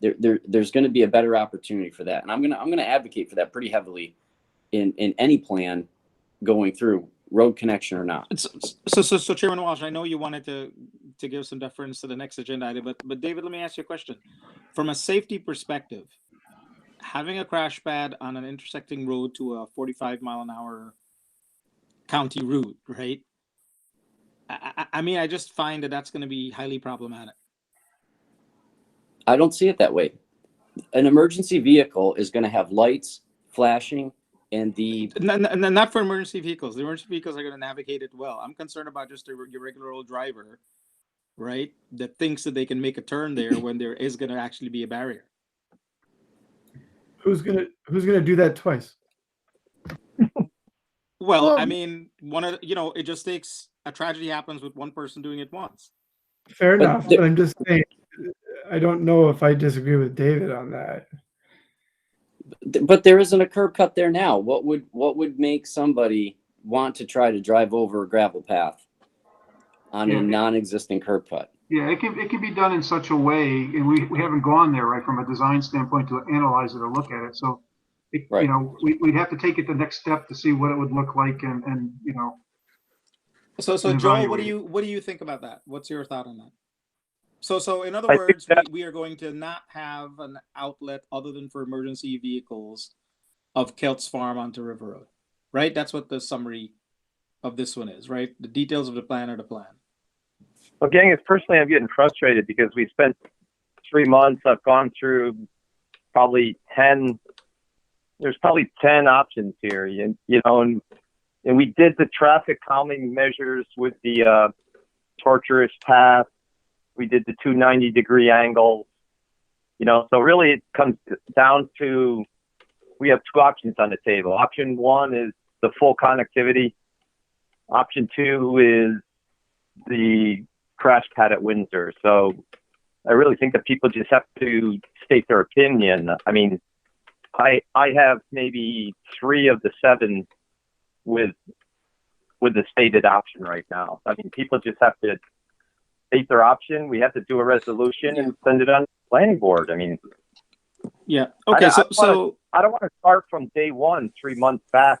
there's going to be a better opportunity for that. And I'm going to advocate for that pretty heavily in any plan going through, road connection or not. So Chairman Walsh, I know you wanted to give some deference to the next agenda item, but David, let me ask you a question. From a safety perspective, having a crash pad on an intersecting road to a 45-mile-an-hour county route, right? I mean, I just find that that's going to be highly problematic. I don't see it that way. An emergency vehicle is going to have lights flashing and not for emergency vehicles. The emergency vehicles are going to navigate it well. I'm concerned about just your regular old driver, right? That thinks that they can make a turn there when there is going to actually be a barrier. Who's gonna do that twice? Well, I mean, it just takes a tragedy happens with one person doing it once. Fair enough, but I'm just saying, I don't know if I disagree with David on that. But there isn't a curb cut there now. What would make somebody want to try to drive over a gravel path on a non-existing curb cut? Yeah, it can be done in such a way, and we haven't gone there, right, from a design standpoint to analyze it or look at it. So, we'd have to take it the next step to see what it would look like, and So Joel, what do you think about that? What's your thought on that? So in other words, we are going to not have an outlet other than for emergency vehicles of Kelts Farm onto River Road, right? That's what the summary of this one is, right? The details of the plan are the plan. Well, gang, personally, I'm getting frustrated because we spent 3 months. I've gone through probably 10. There's probably 10 options here, and we did the traffic calming measures with the tortuous path. We did the 290-degree angles. So really it comes down to, we have 2 options on the table. Option 1 is the full connectivity. Option 2 is the crash pad at Windsor. So I really think that people just have to state their opinion. I mean, I have maybe 3 of the 7 with the stated option right now. I mean, people just have to state their option. We have to do a resolution and send it on to the planning board. I mean, yeah. Okay. I don't want to start from day 1, 3 months back,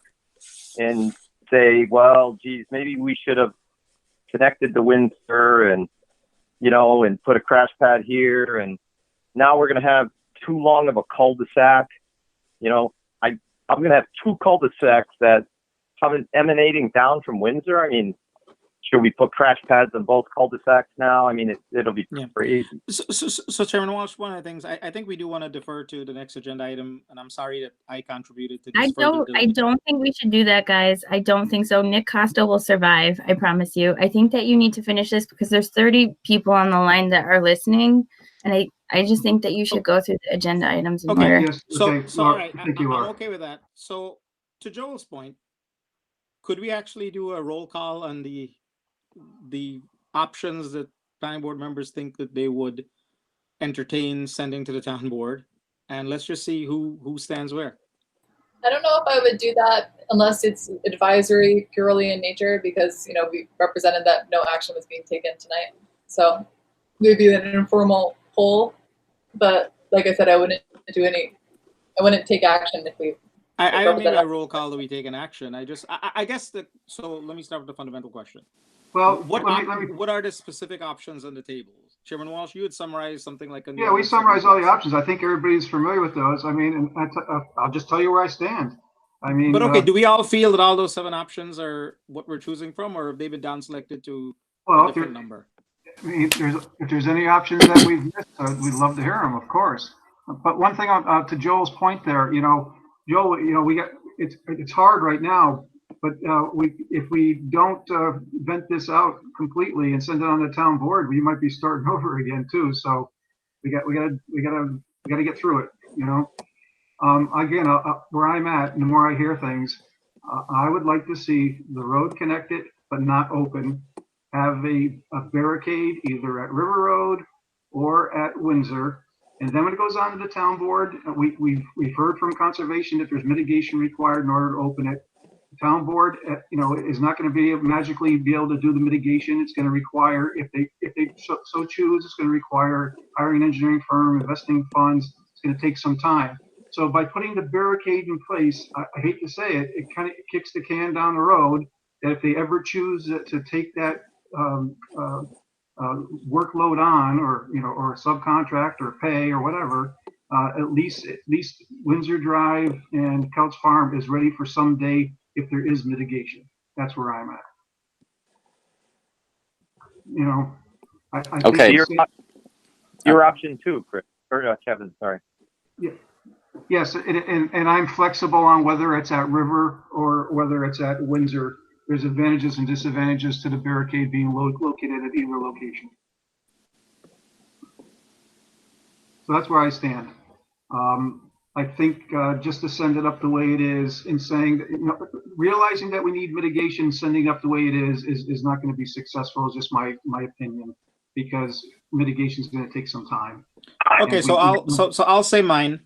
and say, well, geez, maybe we should have connected to Windsor and put a crash pad here, and now we're going to have too long of a cul-de-sac. I'm going to have 2 cul-de-sacs that come emanating down from Windsor. I mean, should we put crash pads on both cul-de-sacs now? I mean, it'll be crazy. So Chairman Walsh, one of the things I think we do want to defer to the next agenda item, and I'm sorry that I contributed to this. I don't think we should do that, guys. I don't think so. Nick Costa will survive. I promise you. I think that you need to finish this because there's 30 people on the line that are listening, and I just think that you should go through the agenda items in order. Yes, So all right, I think you I'm are. okay with that. So to Joel's point, could we actually do a roll call on the options that planning board members think that they would entertain sending to the town board, and let's just see who stands where. I don't know if I would do that unless it's advisory purely in nature, because we represented that no action was being taken tonight. So maybe an informal poll, but like I said, I wouldn't take action if we. I don't need a roll call that we take an action. I guess that. So let me start with the fundamental question. Well, what are the specific options on the table? Chairman Walsh, you had summarized something like a. Yeah, we summarized all the options. I think everybody's familiar with those. I mean, and I'll just tell you where I stand. I mean, but okay, do we all feel that all those 7 options are what we're choosing from, or have they been down selected to a different number? I mean, if there's any options that we've missed, we'd love to hear them, of course. But one thing to Joel's point there, Joel, we got it's hard right now. But if we don't vent this out completely and send it on the town board, we might be starting over again too. So we gotta get through it. Again, where I'm at, and the more I hear things, I would like to see the road connected but not open. Have a barricade either at River Road or at Windsor, and then when it goes on to the town board, we've heard from conservation that there's mitigation required in order to open it. The town board, is not going to be magically be able to do the mitigation. It's going to require, if they so choose, it's going to require hiring an engineering firm, investing funds. It's going to take some time. So by putting the barricade in place, I hate to say it, it kind of kicks the can down the road. That if they ever choose to take that workload on, or subcontract or pay or whatever, at least Windsor Drive and Couts Farm is ready for someday. If there is mitigation, that's where I'm at. I Okay, think your option 2, Chris or Kevin. Sorry. Yeah. Yes, and I'm flexible on whether it's at River or whether it's at Windsor. There's advantages and disadvantages to the barricade being located at either location. So that's where I stand. I think just to send it up the way it is, and saying that, realizing that we need mitigation, sending up the way it is not going to be successful. Is just my opinion, because mitigation is going to take some time. Okay, so I'll say mine.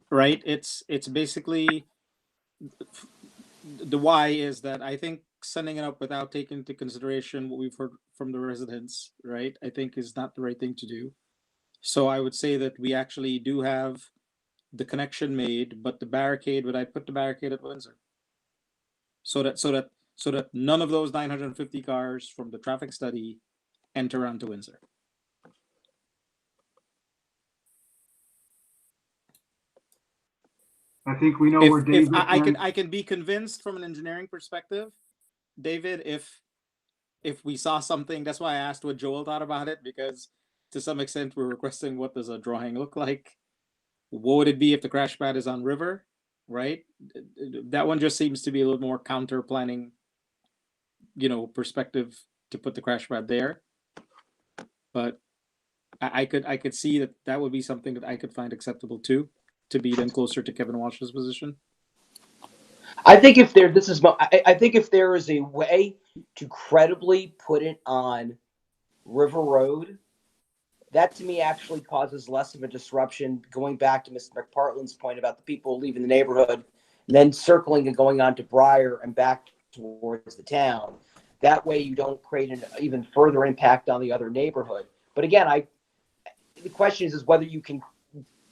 Right, it's basically the why is that I think sending it up without taking into consideration what we've heard from the residents, right, I think is not the right thing to do. So I would say that we actually do have the connection made, but the barricade, would I put the barricade at Windsor? So that none of those 950 cars from the traffic study enter onto Windsor. I think we know where David. I can be convinced from an engineering perspective, David, if if we saw something. That's why I asked what Joel thought about it, because to some extent we're requesting what does a drawing look like. What would it be if the crash pad is on river, right? That one just seems to be a little more counter planning, perspective to put the crash pad there. But I could see that would be something that I could find acceptable too, to be then closer to Kevin Walsh's position. I think if there, I think if there is a way to credibly put it on River Road, that to me actually causes less of a disruption. Going back to Mr. McPartland's point about the people leaving the neighborhood, and then circling and going on to Briar and back towards the town. That way you don't create an even further impact on the other neighborhood. But again, the question is whether you can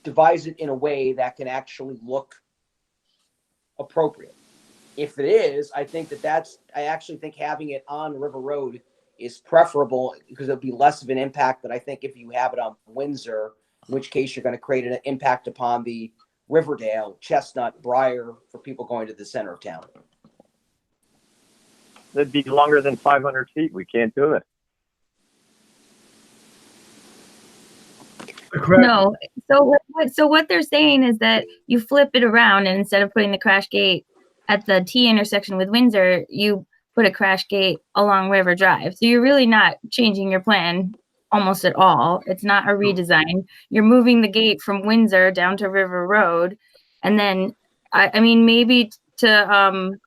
devise it in a way that can actually look appropriate. If it is, I think I actually think having it on River Road is preferable, because it'll be less of an impact than I think if you have it on Windsor, in which case you're going to create an impact upon the Riverdale, Chestnut, Briar for people going to the center of town. That'd be longer than 500 feet. We can't do it. No. So what they're saying is that you flip it around, and instead of putting the crash gate at the T intersection with Windsor, you put a crash gate along River Drive. So you're really not changing your plan almost at all. It's not a redesign. You're moving the gate from Windsor down to River Road. And then, I mean, maybe to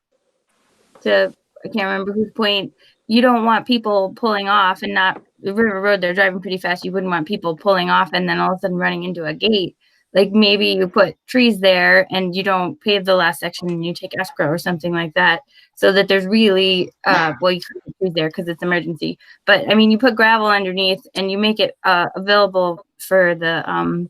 I can't remember whose point, you don't want people pulling off and not River Road. They're driving pretty fast. You wouldn't want people pulling off and then all of a sudden running into a gate. Like maybe you put trees there and you don't pave the last section and you take escrow or something like that, so that there's really, well, you can't put trees there because it's emergency. But I mean, you put gravel underneath and you make it available for the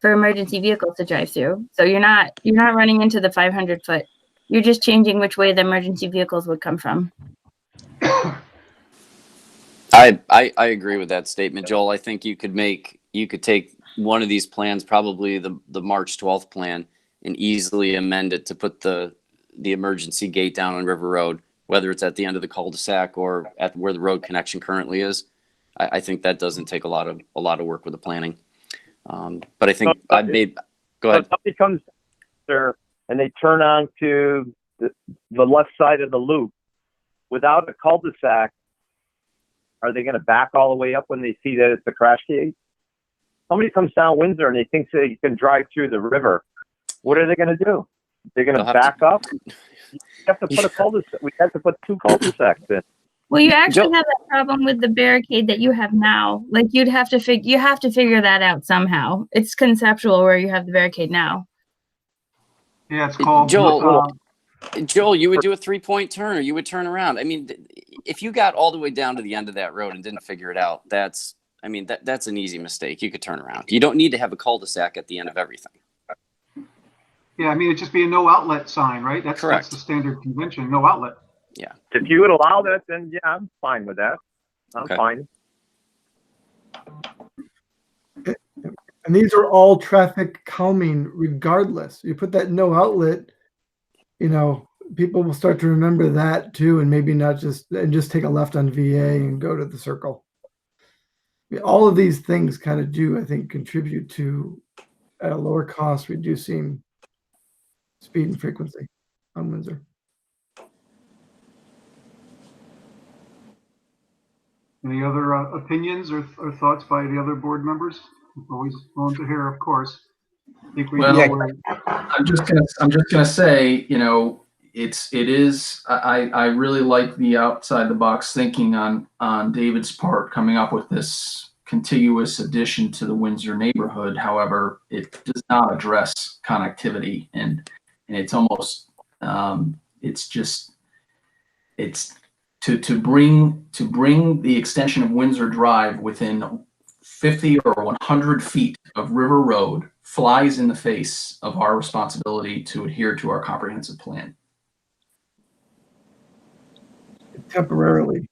for emergency vehicles to drive through. So you're not running into the 500-foot. You're just changing which way the emergency vehicles would come from. I agree with that statement, Joel. I think you could take one of these plans, probably the March 12th plan, and easily amend it to put the emergency gate down on River Road, whether it's at the end of the cul-de-sac or at where the road connection currently is. I think that doesn't take a lot of work with the planning. But I think go ahead. If somebody comes there and they turn on to the left side of the loop without a cul-de-sac, are they going to back all the way up when they see that it's a crash gate? Somebody comes down Windsor and they think they can drive through the river. What are they going to do? They're going to back up? You have to put a cul-de-sac. We have to put two cul-de-sacs in. Well, you actually have that problem with the barricade that you have now. Like you have to figure that out somehow. It's conceptual where you have the barricade now. Yeah, it's called Joel, you would do a 3-point turn, or you would turn around. I mean, if you got all the way down to the end of that road and didn't figure it out, that's an easy mistake. You could turn around. You don't need to have a cul-de-sac at the end of everything. Yeah, I mean, it'd just be a no outlet sign, right? That's Correct. That's the standard convention, no outlet. Yeah. If you would allow that, then yeah, I'm fine with that. I'm fine. And these are all traffic calming regardless. You put that no outlet, people will start to remember that too, and maybe not just take a left on VA and go to the circle. I mean, all of these things kind of do, I think, contribute to, at a lower cost, reducing speed and frequency on Windsor. Any other opinions or thoughts by the other board members? Always willing to hear, of course. I think we I'm just gonna say, it is. I really like the outside the box thinking on David's part, coming up with this contiguous addition to the Windsor neighborhood. However, it does not address connectivity, and it's almost to bring the extension of Windsor Drive within 50 or 100 feet of River Road flies in the face of our responsibility to adhere to our comprehensive plan. Temporarily.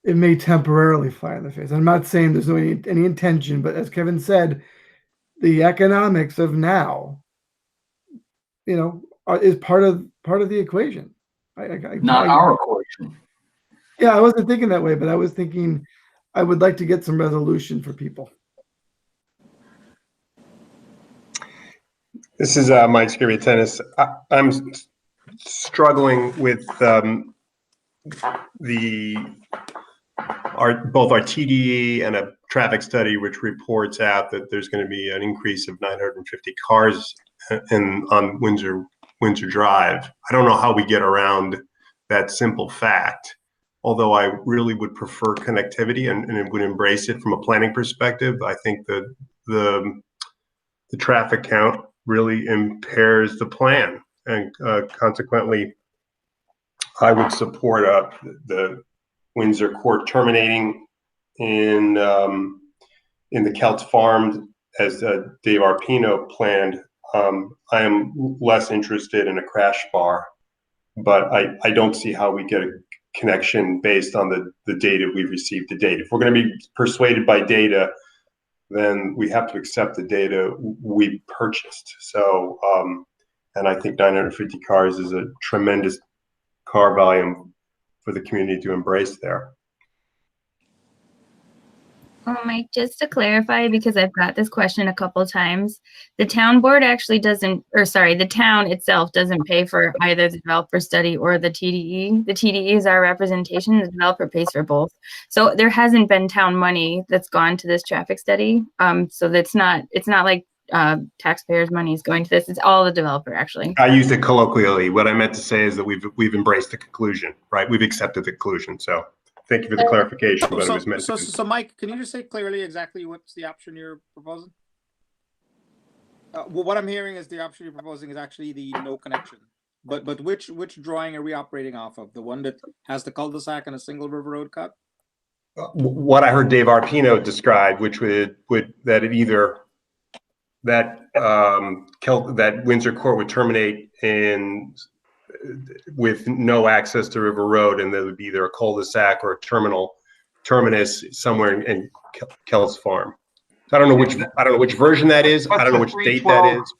It may temporarily fly in the face. I'm not saying there's any intention, but as Kevin said, the economics of now, is part of the equation. Not our equation. Yeah, I wasn't thinking that way, but I was thinking I would like to get some resolution for people. This is Mike Scurry, Tennis. I'm struggling with both our TDE and a traffic study, which reports out that there's going to be an increase of 950 cars on Windsor Drive. I don't know how we get around that simple fact, although I really would prefer connectivity and would embrace it from a planning perspective. I think that the traffic count really impairs the plan, and consequently, I would support the Windsor Court terminating in the Kelts Farm as Dave Arpino planned. I am less interested in a crash bar, but I don't see how we get a connection based on the data we've received to date. If we're going to be persuaded by data, then we have to accept the data we purchased. So, and I think 950 cars is a tremendous car volume for the community to embrace there. Mike, just to clarify, because I've got this question a couple times, the town board actually doesn't, or sorry, the town itself doesn't pay for either the developer study or the TDE. The TDE is our representation, the developer pays for both. So there hasn't been town money that's gone to this traffic study. So it's not like taxpayers' money is going to this. It's all the developer, actually. I used it colloquially. What I meant to say is that we've embraced the conclusion, right? We've accepted the conclusion. So thank you for the clarification. But it was meant to be. So Mike, can you just say clearly exactly what's the option you're proposing? Well, what I'm hearing is the option you're proposing is actually the no connection. But which drawing are we operating off of? The one that has the cul-de-sac and a single river road cut? What I heard Dave Arpino describe, which would that it either that Windsor Court would terminate with no access to River Road, and there would be either a cul-de-sac or a terminus somewhere in Kelts Farm. So I don't know which version that is. I don't know which date that is.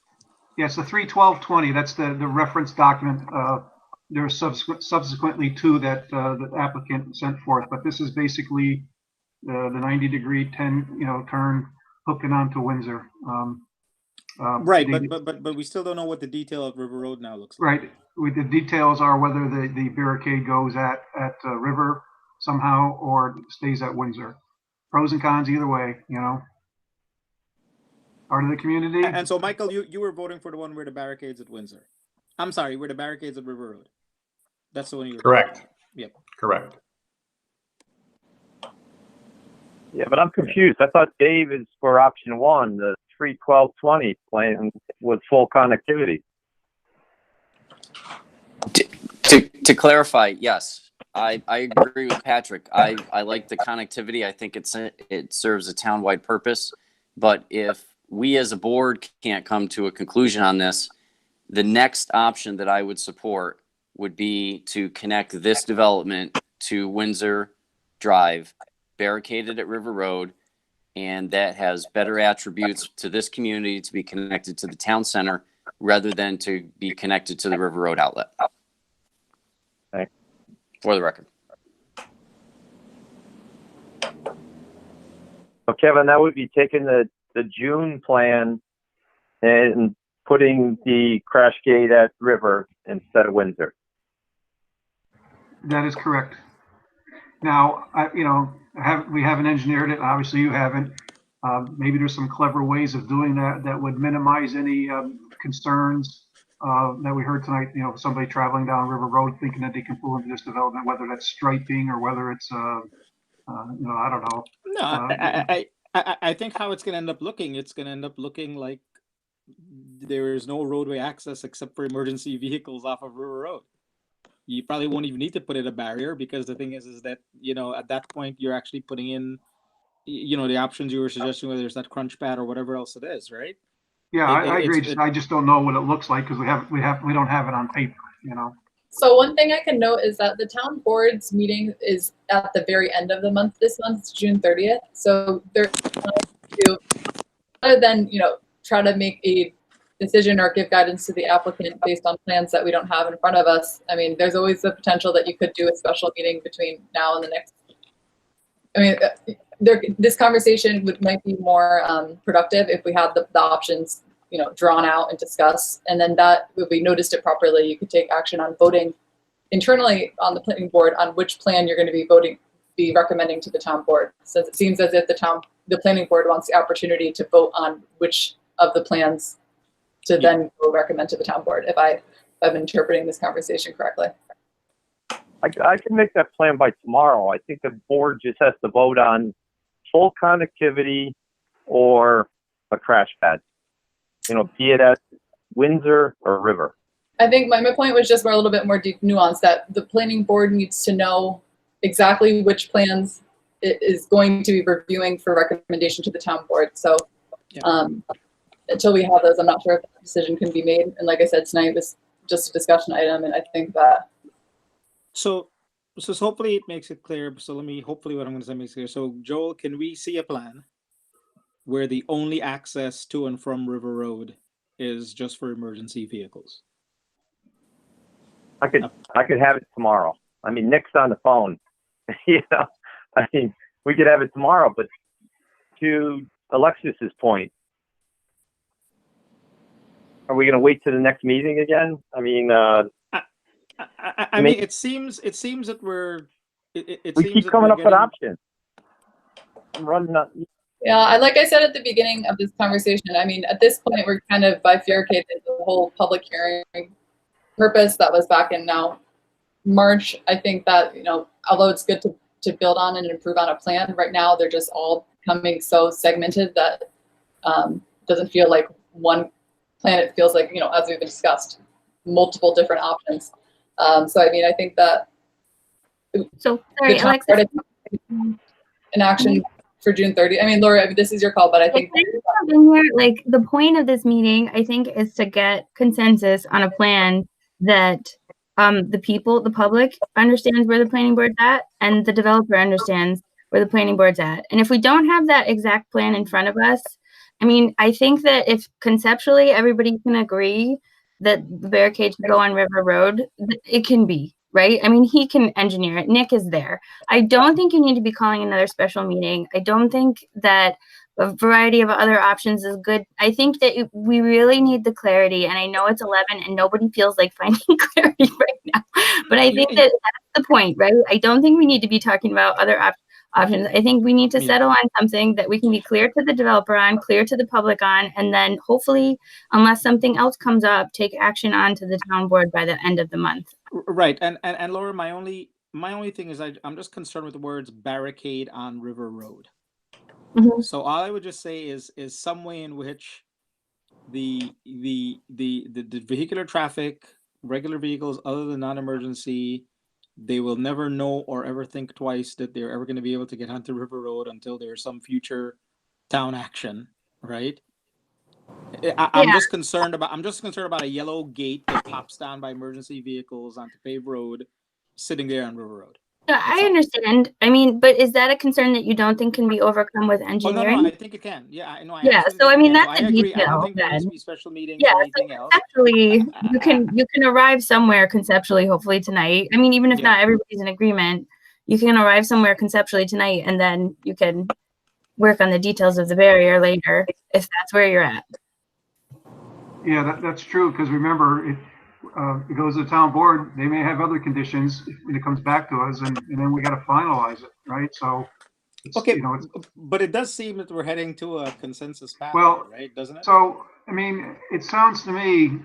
Yes, the 3/12/20. That's the reference document. There are subsequently two that the applicant sent forth, but this is basically the 90-degree turn hooking onto Windsor. Right, but we still don't know what the detail of River Road now looks like. Right. The details are whether the barricade goes at River somehow or stays at Windsor. Pros and cons either way, Part of the community. And so, Michael, you were voting for the one where the barricades at Windsor. I'm sorry, where the barricades at River Road. That's the one you were correct. Yep. Correct. Yeah, but I'm confused. I thought Dave is for option one, the 3/12/20 plan with full connectivity. To clarify, yes, I agree with Patrick. I like the connectivity. I think it serves a town-wide purpose. But if we as a board can't come to a conclusion on this, the next option that I would support would be to connect this development to Windsor Drive, barricaded at River Road, and that has better attributes to this community to be connected to the town center rather than to be connected to the River Road outlet. Thanks. For the record. So Kevin, that would be taking the June plan and putting the crash gate at River instead of Windsor. That is correct. Now, we haven't engineered it. Obviously, you haven't. Maybe there's some clever ways of doing that would minimize any concerns that we heard tonight. Somebody traveling down River Road thinking that they can pull into this development, whether that's striping or whether it's, I don't know. No, I think how it's going to end up looking, it's going to end up looking like there is no roadway access except for emergency vehicles off of River Road. You probably won't even need to put in a barrier because the thing is that, at that point, you're actually putting in, the options you were suggesting, whether it's that crunch pad or whatever else it is, right? Yeah, I agree. I just don't know what it looks like because we don't have it on paper, So one thing I can note is that the town board's meeting is at the very end of the month. This month is June 30th. So they're trying to, other than, try to make a decision or give guidance to the applicant based on plans that we don't have in front of us. I mean, there's always the potential that you could do a special meeting between now and the next. I mean, this conversation might be more productive if we have the options, you know, drawn out and discussed, and then that, if we noticed it properly, you could take action on voting internally on the planning board on which plan you're going to be recommending to the town board. So it seems as if the planning board wants the opportunity to vote on which of the plans to then go recommend to the town board, if I'm interpreting this conversation correctly. I can make that plan by tomorrow. I think the board just has to vote on full connectivity or a crash pad. You know, be it at Windsor or River. I think my point was just more a little bit more deep nuance, that the planning board needs to know exactly which plans it is going to be reviewing for recommendation to the town board. So until we have those, I'm not sure if that decision can be made. And like I said, tonight was just a discussion item, and I think that. So hopefully it makes it clear. So hopefully what I'm going to say makes it clear. So Joel, can we see a plan where the only access to and from River Road is just for emergency vehicles? I could have it tomorrow. I mean, Nick's on the phone. You know, I mean, we could have it tomorrow, but to Alexis's point, are we going to wait to the next meeting again? I mean, I mean, it seems that we keep coming up with options. I'm running up. Yeah, like I said at the beginning of this conversation, I mean, at this point, we're kind of bifurcated the whole public hearing purpose that was back in March. I think that, you know, although it's good to build on and improve on a plan, right now they're just all becoming so segmented that doesn't feel like one plan. It feels like, you know, as we've discussed, multiple different options. So I mean, I think that Alexa, an action for June 30th. I mean, Laura, I mean, this is your call, but I think like the point of this meeting, I think, is to get consensus on a plan that the public understands where the planning board's at, and the developer understands where the planning board's at. And if we don't have that exact plan in front of us, I mean, I think that if conceptually everybody can agree that the barricade should go on River Road, it can be, right? I mean, he can engineer it. Nick is there. I don't think you need to be calling another special meeting. I don't think that a variety of other options is good. I think that we really need the clarity, and I know it's 11 and nobody feels like finding clarity right now, but I think that that's the point, right? I don't think we need to be talking about other options. I think we need to settle on something that we can be clear to the developer on, clear to the public on, and then hopefully, unless something else comes up, take action on to the town board by the end of the month. Right. And Laura, my only thing is I'm just concerned with the words barricade on River Road. Mm-hmm. So all I would just say is some way in which the vehicular traffic, regular vehicles other than non-emergency, they will never know or ever think twice that they're ever going to be able to get onto River Road until there's some future town action, right? I'm just concerned about a yellow gate that pops down by emergency vehicles onto paved road, sitting there on River Road. Yeah, I understand. I mean, but is that a concern that you don't think can be overcome with engineering? Oh, no, I think it can. Yeah, I know. Yeah, so I mean, that's I a agree. I detail. don't think there needs to be special meetings Yeah, or so anything else. conceptually, you can arrive somewhere conceptually, hopefully tonight. I mean, even if not everybody's in agreement, you can arrive somewhere conceptually tonight, and then you can work on the details of the barrier later if that's where you're at. Yeah, that's true, because remember, it goes to the town board, they may have other conditions when it comes back to us, and then we got to finalize it, right? So, okay, but it does seem that we're heading to a consensus path, well, right? Doesn't it? So, I mean, it sounds to me,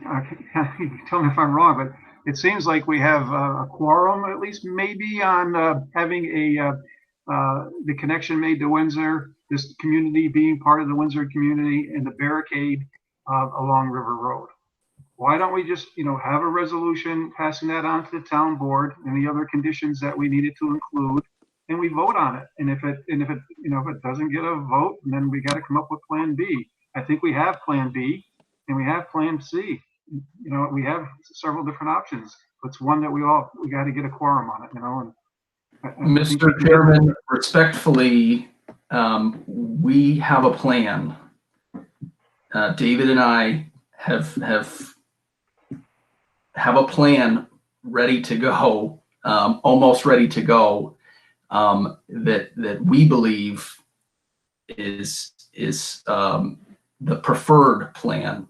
tell me if I'm wrong, but it seems like we have a quorum, at least maybe, on having the connection made to Windsor, this community being part of the Windsor community, and the barricade along River Road. Why don't we just, have a resolution passing that on to the town board and the other conditions that we needed to include, and we vote on it. And if it doesn't get a vote, then we got to come up with Plan B. I think we have Plan B and we have Plan C. We have several different options. It's one that we got to get a quorum on it. And Mr. Chairman, respectfully, we have a plan. David and I have a plan ready to go, almost ready to go, that we believe is the preferred plan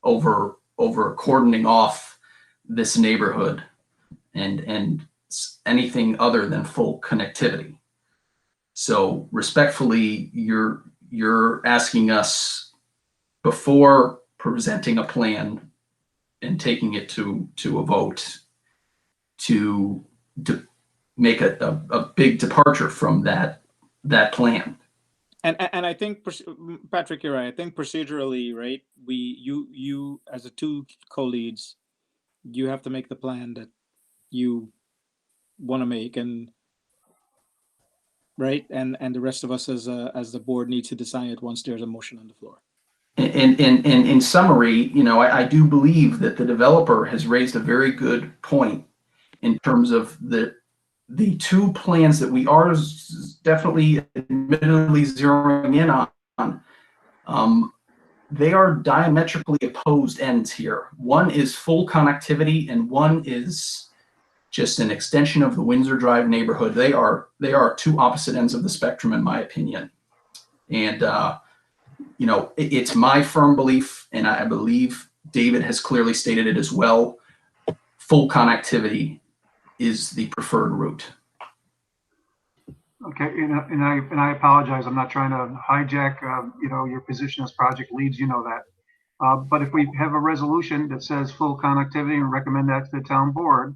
over cordoning off this neighborhood and anything other than full connectivity. So respectfully, you're asking us, before presenting a plan and taking it to a vote, to make a big departure from that plan. And I think, Patrick, you're right. I think procedurally, right, you as the two co-leads, you have to make the plan that you want to make, and right, and the rest of us as the board need to decide it once there's a motion on the floor. And in summary, I do believe that the developer has raised a very good point in terms of the two plans that we are definitely admittedly zeroing in on. They are diametrically opposed ends here. One is full connectivity and one is just an extension of the Windsor Drive neighborhood. They are two opposite ends of the spectrum, in my opinion. And it's my firm belief, and I believe David has clearly stated it as well, full connectivity is the preferred route. Okay, and I apologize. I'm not trying to hijack, your position as project leads. You know that. But if we have a resolution that says full connectivity and recommend that to the town board,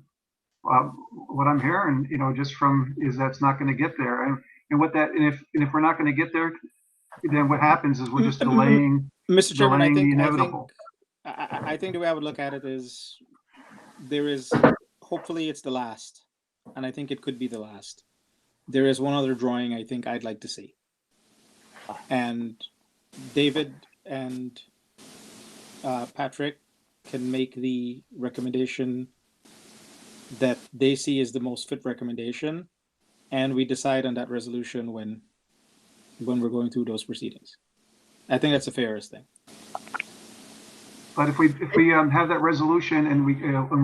what I'm hearing, just from is that's not going to get there. And if we're not going to get there, then what happens is we're just delaying. Mr. Chairman, delaying the inevitable. I think the way I would look at it is hopefully it's the last, and I think it could be the last. There is one other drawing I think I'd like to see. And David and Patrick can make the recommendation that they see as the most fit recommendation, and we decide on that resolution when we're going through those proceedings. I think that's the fairest thing. But if we have that resolution and we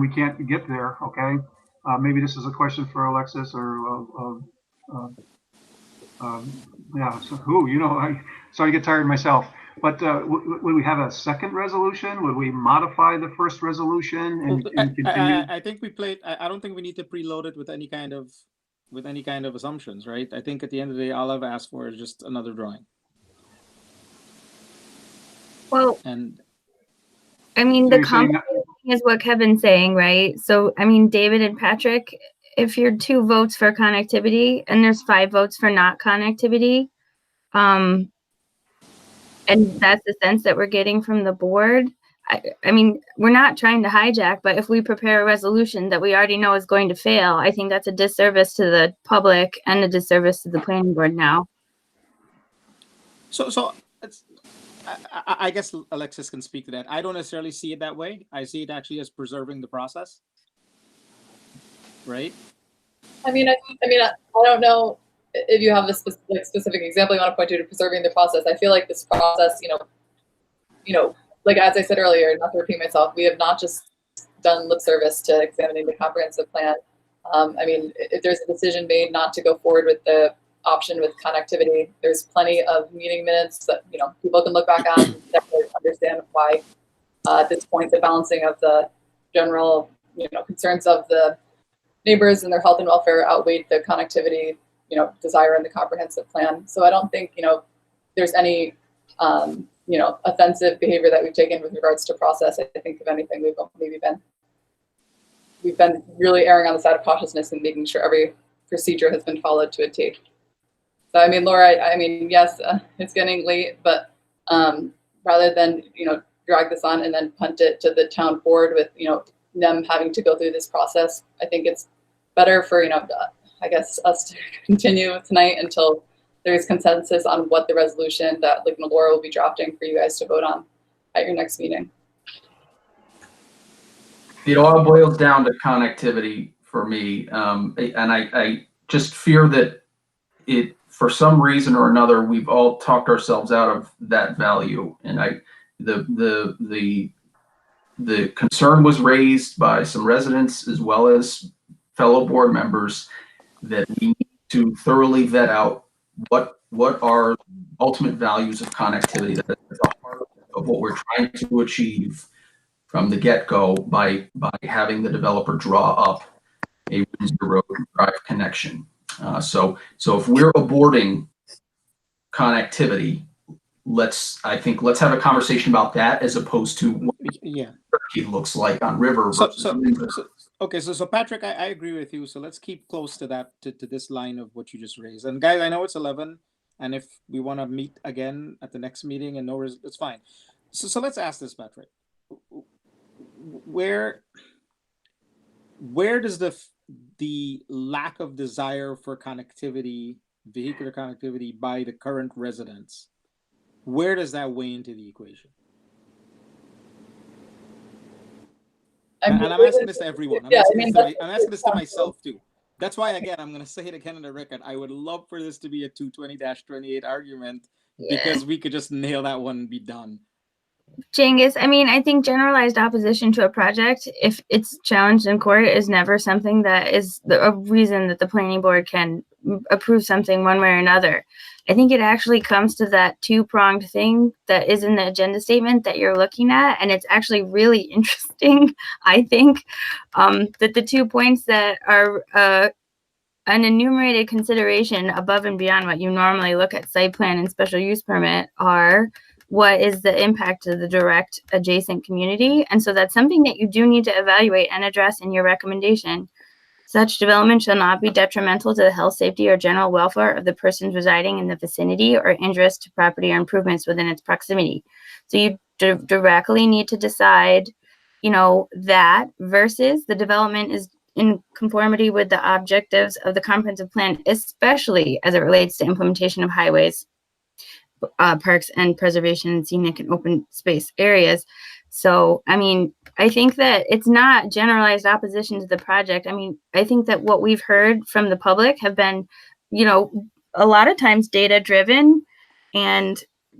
can't get there, okay, maybe this is a question for Alexis or sorry to get tired myself. But would we have a second resolution? Would we modify the first resolution and continue? I think we played. I don't think we need to preload it with any kind of assumptions, right? I think at the end of the day, all I've asked for is just another drawing. Well, and I mean, the complicated thing is what Kevin's saying, right? So, I mean, David and Patrick, if you're 2 votes for connectivity and there's 5 votes for not connectivity, and that's the sense that we're getting from the board. I mean, we're not trying to hijack, but if we prepare a resolution that we already know is going to fail, I think that's a disservice to the public and a disservice to the planning board now. So I guess Alexis can speak to that. I don't necessarily see it that way. I see it actually as preserving the process, right? I don't know if you have a specific example you want to point to preserving the process. I feel like this process, like as I said earlier, not to repeat myself, we have not just done lip service to examining the comprehensive plan. If there's a decision made not to go forward with the option with connectivity, there's plenty of meeting minutes that people can look back on and definitely understand why at this point the balancing of the general concerns of the neighbors and their health and welfare outweighed the connectivity desire in the comprehensive plan. So I don't think there's any offensive behavior that we've taken with regards to process. I think if anything, we've been really erring on the side of cautiousness and making sure every procedure has been followed to a T. So Laura, yes, it's getting late, but rather than drag this on and then punt it to the town board with them having to go through this process, I think it's better for us to continue tonight until there's consensus on what the resolution that Laura will be drafting for you guys to vote on at your next meeting. It all boils down to connectivity for me, and I just fear that it, for some reason or another, we've all talked ourselves out of that value, and the the concern was raised by some residents as well as fellow board members that we need to thoroughly vet out what are ultimate values of connectivity that are at the heart of what we're trying to achieve from the get-go by having the developer draw up a Windsor Road Drive connection. So if we're aborting connectivity, let's have a conversation about that as opposed to what Turkey looks like on River. Okay, so Patrick, I agree with you. So let's keep close to that, to this line of what you just raised. And guys, I know it's 11, and if we want to meet again at the next meeting and it's fine. So let's ask this, Patrick. Where does the lack of desire for connectivity, vehicular connectivity by the current residents, where does that weigh into the equation? And I'm asking this to everyone. I'm asking this to myself too. That's why, again, I'm going to say it again on the record. I would love for this to be a 220-28 argument because we could just nail that one and be done. Cengiz, I mean, I think generalized opposition to a project, if it's challenged in court, is never something that is a reason that the planning board can approve something one way or another. I think it actually comes to that two-pronged thing that is in the agenda statement that you're looking at, and it's actually really interesting, I think, that the 2 points that are an enumerated consideration above and beyond what you normally look at site plan and special use permit are what is the impact of the direct adjacent community. And so that's something that you do need to evaluate and address in your recommendation. Such development shall not be detrimental to the health, safety, or general welfare of the persons residing in the vicinity or injurious to property or improvements within its proximity. So you directly need to decide, that versus the development is in conformity with the objectives of the comprehensive plan, especially as it relates to implementation of highways, parks, and preservation and scenic and open space areas. So, I mean, I think that it's not generalized opposition to the project. I mean, I think that what we've heard from the public have been, a lot of times data driven and,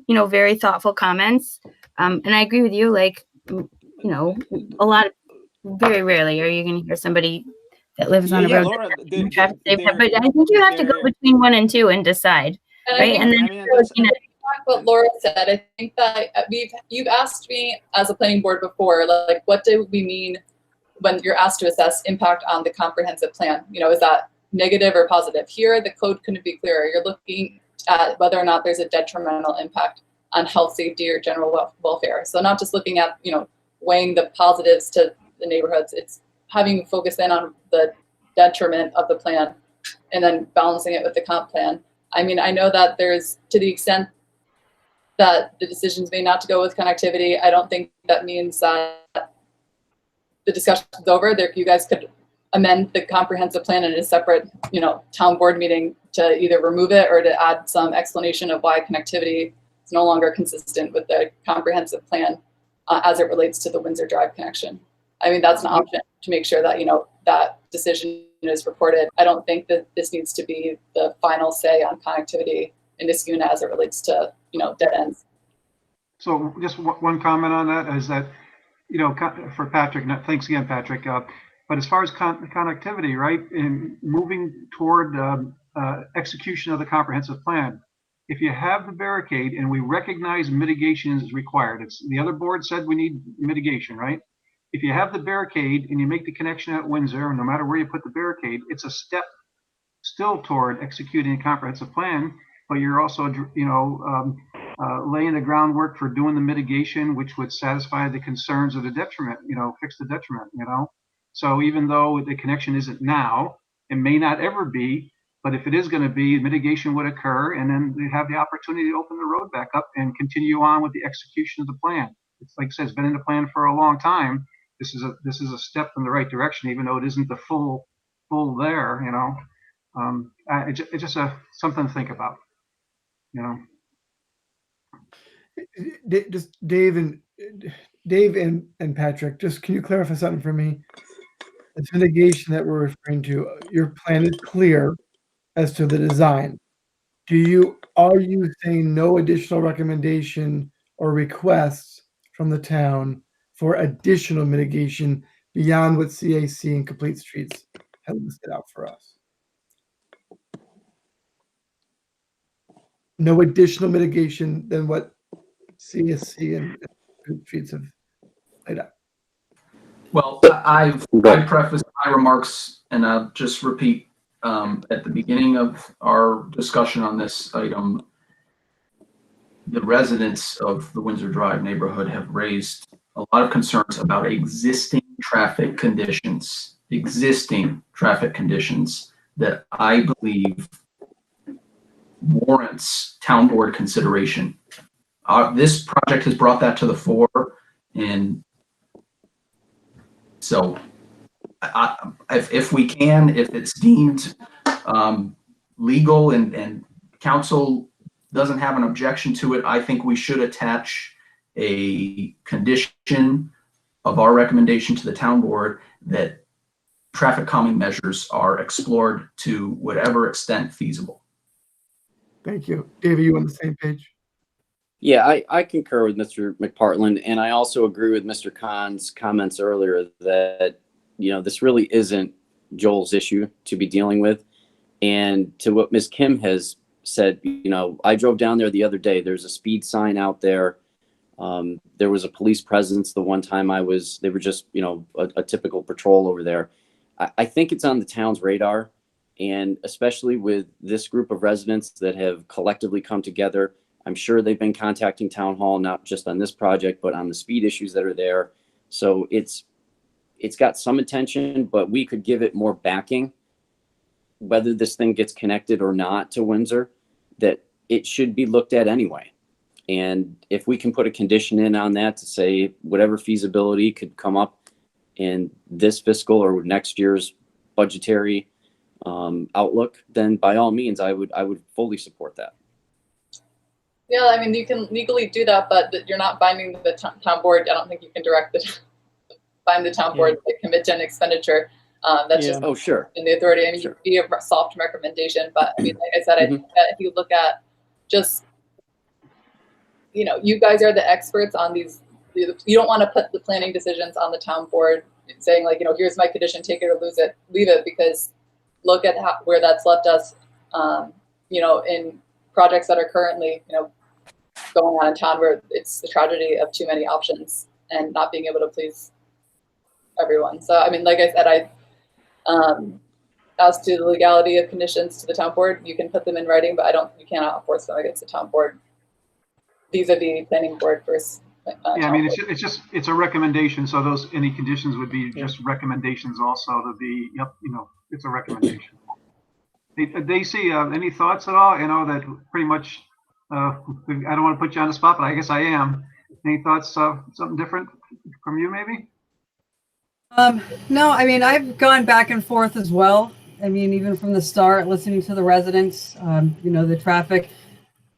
very thoughtful comments. And I agree with you, very rarely are you going to hear somebody that lives on a road. Laura, but I think you have to go between 1 and 2 and decide, right? And then what Laura said, I think that you've asked me as a planning board before, like, what do we mean when you're asked to assess impact on the comprehensive plan? Is that negative or positive? Here, the code couldn't be clearer. You're looking at whether or not there's a detrimental impact on health, safety, or general welfare. So not just looking at, weighing the positives to the neighborhoods, it's having focus in on the detriment of the plan and then balancing it with the comp plan. I mean, I know that there's, to the extent that the decisions made not to go with connectivity, I don't think that means that the discussion's over. You guys could amend the comprehensive plan in a separate, town board meeting to either remove it or to add some explanation of why connectivity is no longer consistent with the comprehensive plan as it relates to the Windsor Drive connection. I mean, that's an option to make sure that, that decision is reported. I don't think that this needs to be the final say on connectivity in Niskuna as it relates to, dead ends. So just one comment on that is that, for Patrick, thanks again, Patrick. But as far as connectivity, right, in moving toward execution of the comprehensive plan, if you have the barricade and we recognize mitigation is required, the other board said we need mitigation, right? If you have the barricade and you make the connection at Windsor, no matter where you put the barricade, it's a step still toward executing a comprehensive plan, but you're also, laying the groundwork for doing the mitigation, which would satisfy the concerns of the detriment, fix the detriment, So even though the connection isn't now, it may not ever be, but if it is going to be, mitigation would occur, and then they have the opportunity to open the road back up and continue on with the execution of the plan. It's like I said, it's been in the plan for a long time. This is a step in the right direction, even though it isn't the full there. It's just something to think about. Just Dave and Patrick, just can you clarify something for me? This mitigation that we're referring to, your plan is clear as to the design. Are you saying no additional recommendation or requests from the town for additional mitigation beyond what CAC and Complete Streets have listed out for us. No additional mitigation than what CAC and Complete Streets have laid out. Well, I prefaced my remarks, and I'll just repeat at the beginning of our discussion on this item, the residents of the Windsor Drive neighborhood have raised a lot of concerns about existing traffic conditions that I believe warrants town board consideration. This project has brought that to the fore, and so if we can, if it's deemed legal and council doesn't have an objection to it, I think we should attach a condition of our recommendation to the town board that traffic calming measures are explored to whatever extent feasible. Thank you. Dave, are you on the same page? Yeah, I concur with Mr. McPartland, and I also agree with Mr. Khan's comments earlier that, you know, this really isn't Joel's issue to be dealing with. And to what Ms. Kim has said, you know, I drove down there the other day. There's a speed sign out there. There was a police presence the one time they were just, you know, a typical patrol over there. I think it's on the town's radar, and especially with this group of residents that have collectively come together. I'm sure they've been contacting town hall, not just on this project, but on the speed issues that are there. So it's got some attention, but we could give it more backing, whether this thing gets connected or not to Windsor, that it should be looked at anyway. And if we can put a condition in on that to say whatever feasibility could come up in this fiscal or next year's budgetary outlook, then by all means, I would fully support that. Yeah, I mean, you can legally do that, but you're not binding the town board. I don't think you can bind the town board to commit to an expenditure. That's just in the authority. I mean, you be a soft recommendation, but I mean, like I said, I think that if you look at just, you know, you guys are the experts on these. You don't want to put the planning decisions on the town board saying like, you know, here's my condition, take it or leave it, because look at where that's left us, you know, in projects that are currently, you know, going on in town where it's the tragedy of too many options and not being able to please everyone. So, I mean, like I said, as to the legality of conditions to the town board, you can put them in writing, but you cannot enforce them against the town board vis-a-vis planning board versus. Yeah, I mean, it's a recommendation. So any conditions would be just recommendations also to be, you know, it's a recommendation. Daisy, any thoughts at all? You know, that pretty much, I don't want to put you on the spot, but I guess I am. Any thoughts, something different from you maybe? No, I mean, I've gone back and forth as well. I mean, even from the start, listening to the residents, you know, the traffic.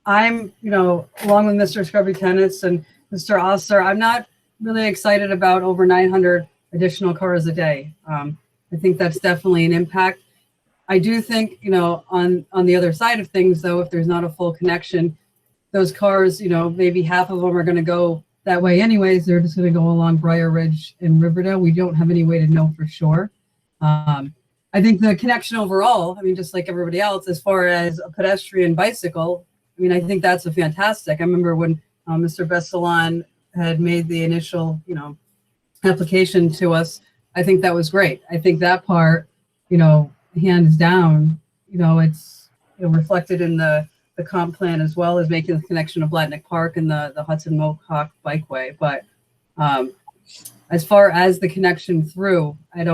I'm, you know, along with Mr. Scrubby Tennis and Mr. Oster, I'm not really excited about over 900 additional cars a day. I think that's definitely an impact. I do think, you know, on the other side of things, though, if there's not a full connection, those cars, you know, maybe half of them are going to go that way anyways. They're just going to go along Briar Ridge and Riverdale. We don't have any way to know for sure. I think the connection overall, I mean, just like everybody else, as far as a pedestrian bicycle, I mean, I think that's a fantastic. I remember when Mr. Bessalon had made the initial, you know, application to us. I think that was great. I think that part, you know, hands down, you know, it's, you know, reflected in the comp plan, as well as making the connection of Blatnick Park and the Hudson Mohawk Bikeway. But as far as the connection through, I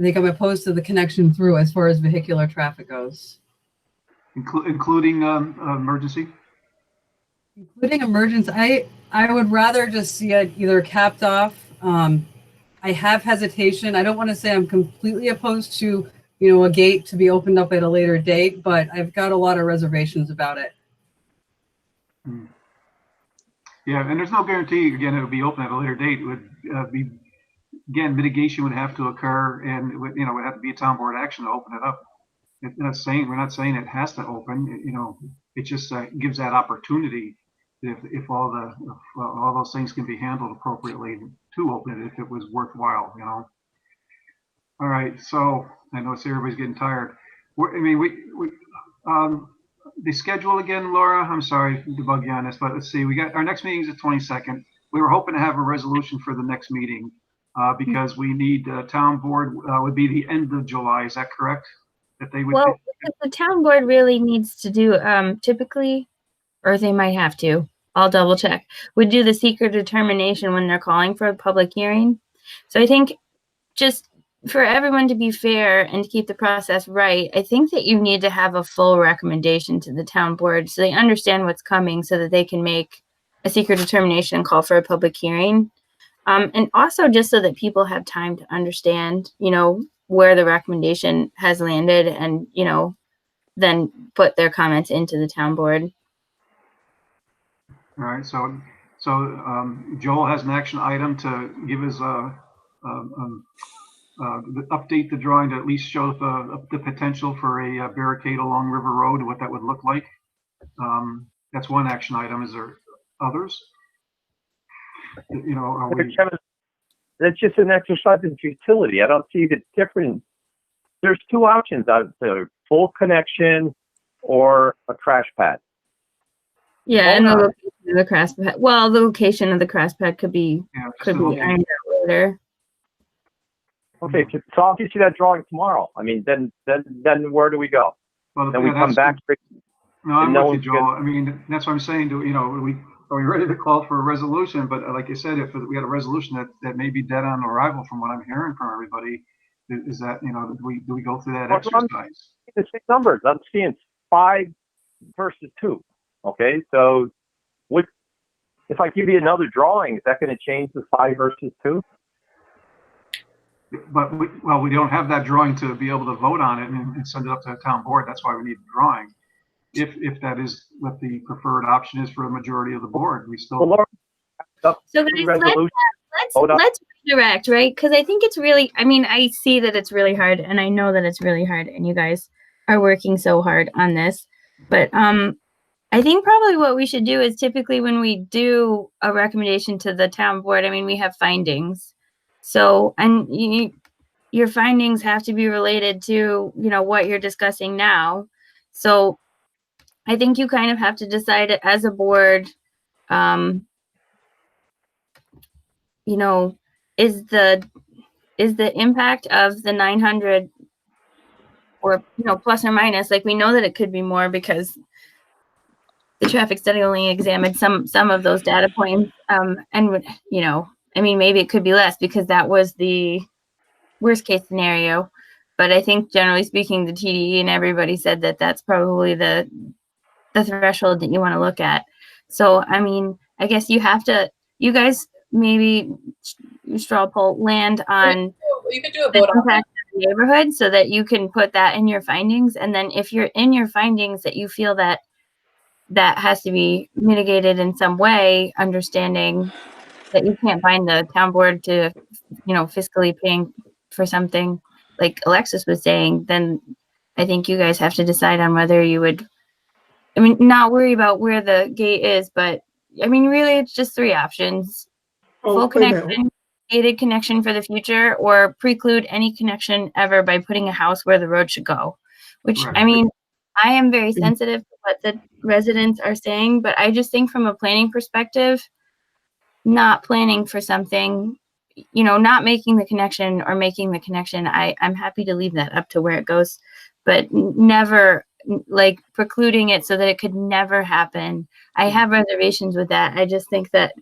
think I'm opposed to the connection through as far as vehicular traffic goes. Including emergency? Including emergency, I would rather just see it either capped off. I have hesitation. I don't want to say I'm completely opposed to, you know, a gate to be opened up at a later date, but I've got a lot of reservations about it. Yeah, and there's no guarantee, again, it would be open at a later date. It would be, again, mitigation would have to occur, and it would, you know, would have to be a town board action to open it up. We're not saying it has to open, you know, it just gives that opportunity if all those things can be handled appropriately to open it if it was worthwhile, you know. All right, so I know everybody's getting tired. The schedule again, Laura. I'm sorry to bug you on this, but let's see. We got our next meeting is the 22nd. We were hoping to have a resolution for the next meeting because we need town board would be the end of July. Is that correct? That they would. Well, the town board really needs to do typically, or they might have to. I'll double check. Would do the secret determination when they're calling for a public hearing. So I think just for everyone to be fair and to keep the process right, I think that you need to have a full recommendation to the town board so they understand what's coming so that they can make a secret determination and call for a public hearing. And also just so that people have time to understand, you know, where the recommendation has landed and, you know, then put their comments into the town board. All right, so Joel has an action item to give us update the drawing to at least show the potential for a barricade along River Road, what that would look like. That's one action item. Is there others? You know, are we... That's just an exercise in futility. I don't see the difference. There's two options out there: full connection or a crash pad. Yeah, and the location of the crash pad. Well, the location of the crash pad could be ironed out later. Okay, so I'll get you that drawing tomorrow. I mean, then where do we go? Well, then we come back. No, I'm with you, Joel. I mean, that's what I'm saying. You know, are we ready to call for a resolution? But like I said, if we had a resolution that may be dead on arrival, from what I'm hearing from everybody, is that, you know, do we go through that exercise? The six numbers. I'm seeing 5 versus 2. Okay, so if I give you another drawing, is that going to change the 5 versus 2? But we don't have that drawing to be able to vote on it and send it up to the town board. That's why we need the drawing. If that is what the preferred option is for a majority of the board, we still. So guys, let's redirect, right? Because I think it's really, I mean, I see that it's really hard, and I know that it's really hard, and you guys are working so hard on this. But I think probably what we should do is typically when we do a recommendation to the town board, I mean, we have findings. So, and your findings have to be related to, you know, what you're discussing now. So I think you kind of have to decide it as a board, you know, is the impact of the 900 or, you know, plus or minus, like we know that it could be more because the traffic study only examined some of those data points. And, you know, I mean, maybe it could be less because that was the worst case scenario. But I think generally speaking, the TDE and everybody said that that's probably the threshold that you want to look at. So, I mean, I guess you guys maybe straw poll land on you could do a vote on that. The neighborhood so that you can put that in your findings. And then if you're in your findings that you feel that has to be mitigated in some way, understanding that you can't bind the town board to, you know, fiscally paying for something like Alexis was saying, then I think you guys have to decide on whether you would, I mean, not worry about where the gate is, but I mean, really it's just 3 options. Full connection, gated connection for the future, or preclude any connection ever by putting a house where the road should go, which I mean, I am very sensitive to what the residents are saying, but I just think from a planning perspective, not planning for something, you know, not making the connection or making the connection, I'm happy to leave that up to where it goes, but never like precluding it so that it could never happen. I have reservations with that. I just think that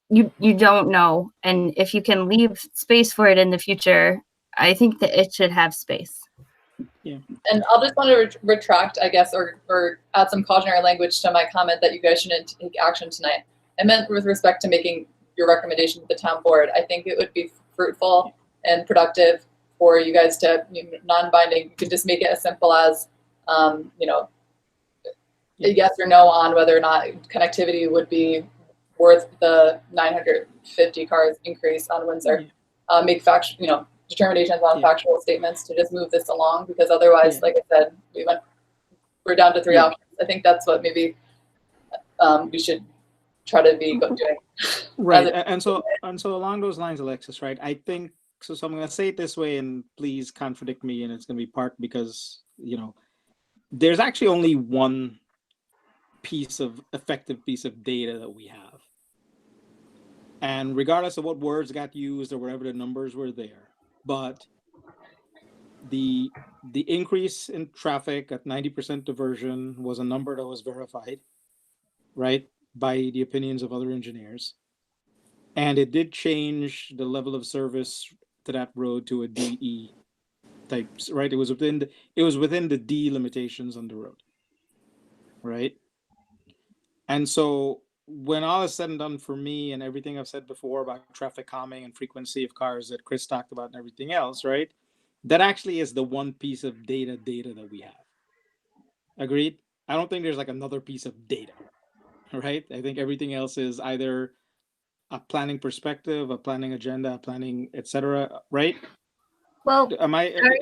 you don't know. And if you can leave space for it in the future, I think that it should have space. Yeah. And I'll just want to retract, I guess, or add some cautionary language to my comment that you guys shouldn't take action tonight. I meant with respect to making your recommendation to the town board. I think it would be fruitful and productive for you guys to, non-binding, you could just make it as simple as, you know, a yes or no on whether or not connectivity would be worth the 950 cars increase on Windsor. Make factual, you know, determinations on factual statements to just move this along, because otherwise, like I said, we're down to 3 options. I think that's what maybe we should try to be doing. Right, and so along those lines, Alexis, right? I think so. So I'm going to say it this way, and please contradict me. And it's going to be part because there's actually only one effective piece of data that we have, and regardless of what words got used or whatever the numbers were there, but the increase in traffic at 90% diversion was a number that was verified, right, by the opinions of other engineers. And it did change the level of service to that road to a DE type, right? It was within the D limitations on the road, right? And so when all is said and done for me and everything I've said before about traffic calming and frequency of cars that Chris talked about and everything else, right? That actually is the one piece of data that we have. Agreed? I don't think there's like another piece of data, right? I think everything else is either a planning perspective, a planning agenda, a planning, etc. Right? Well,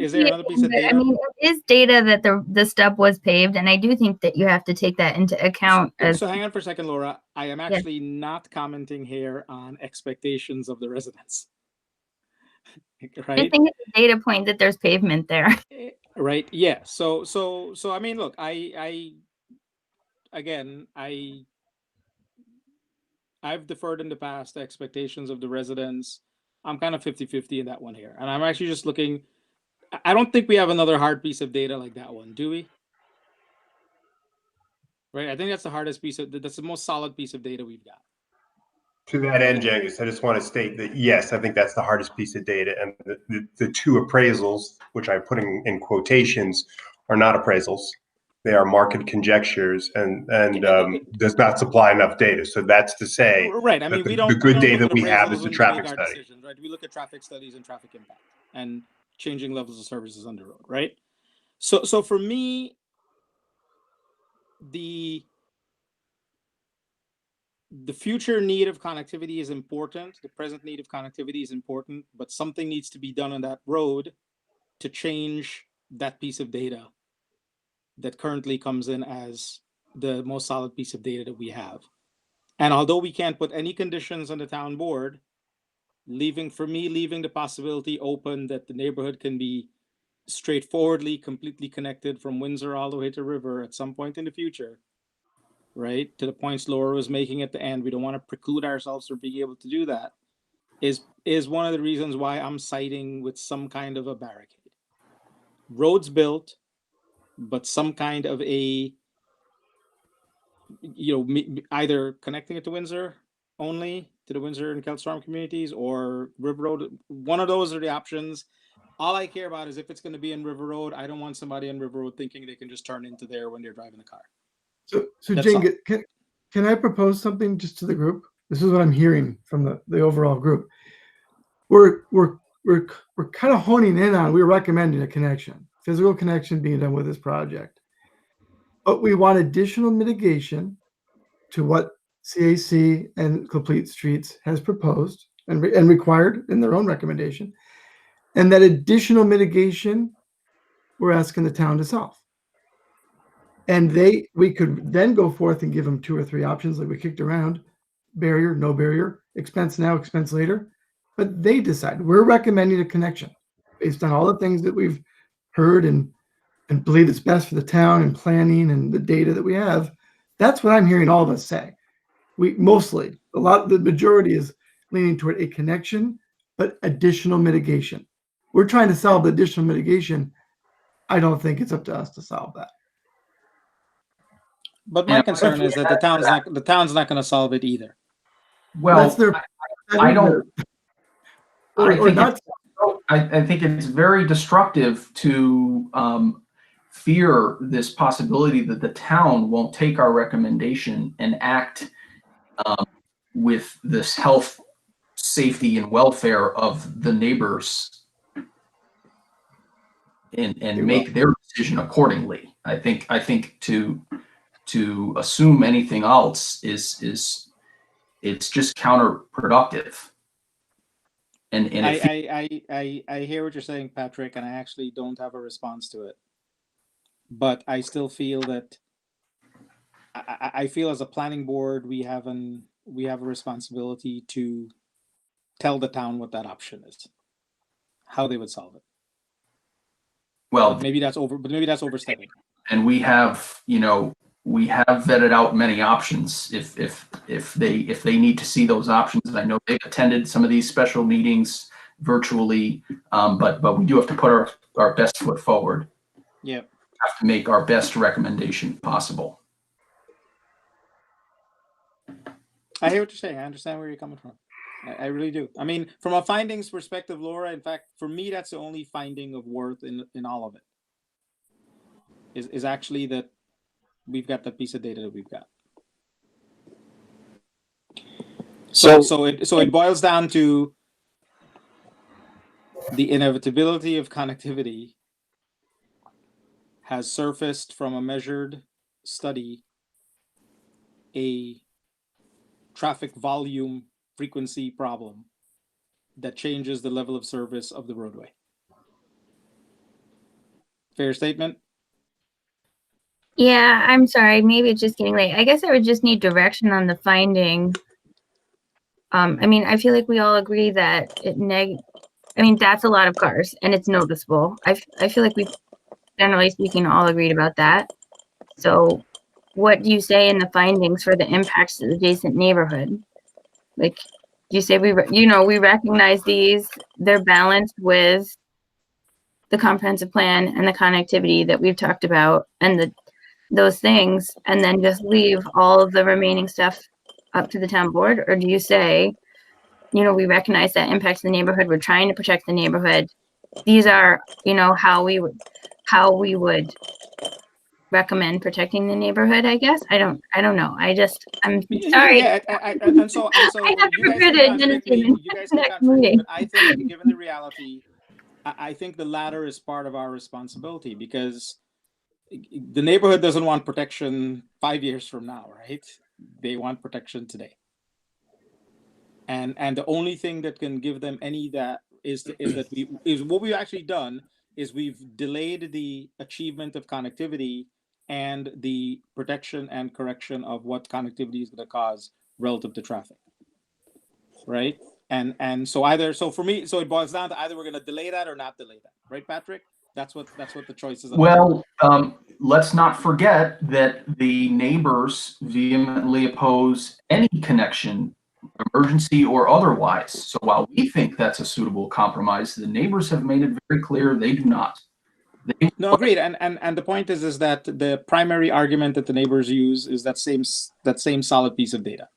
is there another piece of data? I mean, it is data that the stub was paved, and I do think that you have to take that into account. So hang on for a second, Laura. I am actually not commenting here on expectations of the residents. Right? I think it's a data point that there's pavement there. Right. Yeah. So I mean, look, I've deferred in the past expectations of the residents. I'm kind of 50-50 in that one here. And I'm actually just looking, I don't think we have another hard piece of data like that one, do we? Right. I think that's the hardest that's the most solid piece of data we've got. To that end, Jengis, I just want to state that, yes, I think that's the hardest piece of data. And the two appraisals, which I'm putting in quotations, are not appraisals. They are market conjectures and does not supply enough data. So that's to say, right. I mean, the good data we have is the traffic study. Decisions, right? We look at traffic studies and traffic impact and changing levels of services on the road, right? So for me, the future need of connectivity is important. The present need of connectivity is important, but something needs to be done on that road to change that piece of data that currently comes in as the most solid piece of data that we have. And although we can't put any conditions on the town board, leaving the possibility open that the neighborhood can be straightforwardly, completely connected from Windsor all the way to River at some point in the future, right? To the points Laura was making at the end, we don't want to preclude ourselves from being able to do that, is one of the reasons why I'm siding with some kind of a barricade. Roads built, but some kind of a, either connecting it to Windsor only, to the Windsor and Kelstorm communities, or River Road. One of those are the options. All I care about is if it's going to be in River Road, I don't want somebody on River Road thinking they can just turn into there when they're driving the car. So Jane, can I propose something just to the group? This is what I'm hearing from the overall group. We're kind of honing in on, we're recommending a connection, physical connection being done with this project. But we want additional mitigation to what CAC and Complete Streets has proposed and required in their own recommendation. And that additional mitigation, we're asking the town to solve. And we could then go forth and give them 2 or 3 options like we kicked around: barrier, no barrier, expense now, expense later. But they decide. We're recommending a connection based on all the things that we've heard and believe it's best for the town and planning and the data that we have. That's what I'm hearing all of us say. The majority is leaning toward a connection, but additional mitigation. We're trying to solve the additional mitigation. I don't think it's up to us to solve that. But my concern is that the town's not going to solve it either. Well, that's their, I don't. I think it's very destructive to fear this possibility that the town won't take our recommendation and act with this health, safety, and welfare of the neighbors and make their decision accordingly. I think to assume anything else is it's just counterproductive. And I hear what you're saying, Patrick, and I actually don't have a response to it. But I still feel that I feel as a planning board, we have a responsibility to tell the town what that option is, how they would solve it. Well, But maybe that's overstepping. and we have, we have vetted out many options if they need to see those options. I know they've attended some of these special meetings virtually, but we do have to put our best foot forward. Yeah. Have to make our best recommendation possible. I hear what you're saying. I understand where you're coming from. I really do. I mean, from a findings perspective, Laura, in fact, for me, that's the only finding of worth in all of it. Is actually that we've got that piece of data that we've got. So it boils down to the inevitability of connectivity has surfaced from a measured study, a traffic volume frequency problem that changes the level of service of the roadway. Fair statement? Yeah, I'm sorry. Maybe it's just getting late. I guess I would just need direction on the finding. I mean, I feel like we all agree that that's a lot of cars and it's noticeable. I feel like we, generally speaking, all agreed about that. So what do you say in the findings for the impacts to the adjacent neighborhood? Like, you say we recognize these, they're balanced with the comprehensive plan and the connectivity that we've talked about and those things, and then just leave all of the remaining stuff up to the town board? Or do you say, we recognize that impacts the neighborhood, we're trying to protect the neighborhood, these are, how we would recommend protecting the neighborhood, I guess? I don't know. I'm sorry. Yeah, and so I have to you guys prepare can the contradict me. agenda You guys for can next contradict me, meeting. but I think, given the reality, I think the latter is part of our responsibility, because the neighborhood doesn't want protection 5 years from now, right? They want protection today. And the only thing that can give them any that is what we've actually done is we've delayed the achievement of connectivity and the protection and correction of what connectivity is going to cause relative to traffic, right? And so for me, so it boils down to either we're going to delay that or not delay that, right, Patrick? That's what the choice is. Well, let's not forget that the neighbors vehemently oppose any connection, emergency or otherwise. So while we think that's a suitable compromise, the neighbors have made it very clear they do not. No, agreed. And the point is that the primary argument that the neighbors use is that same solid piece of data,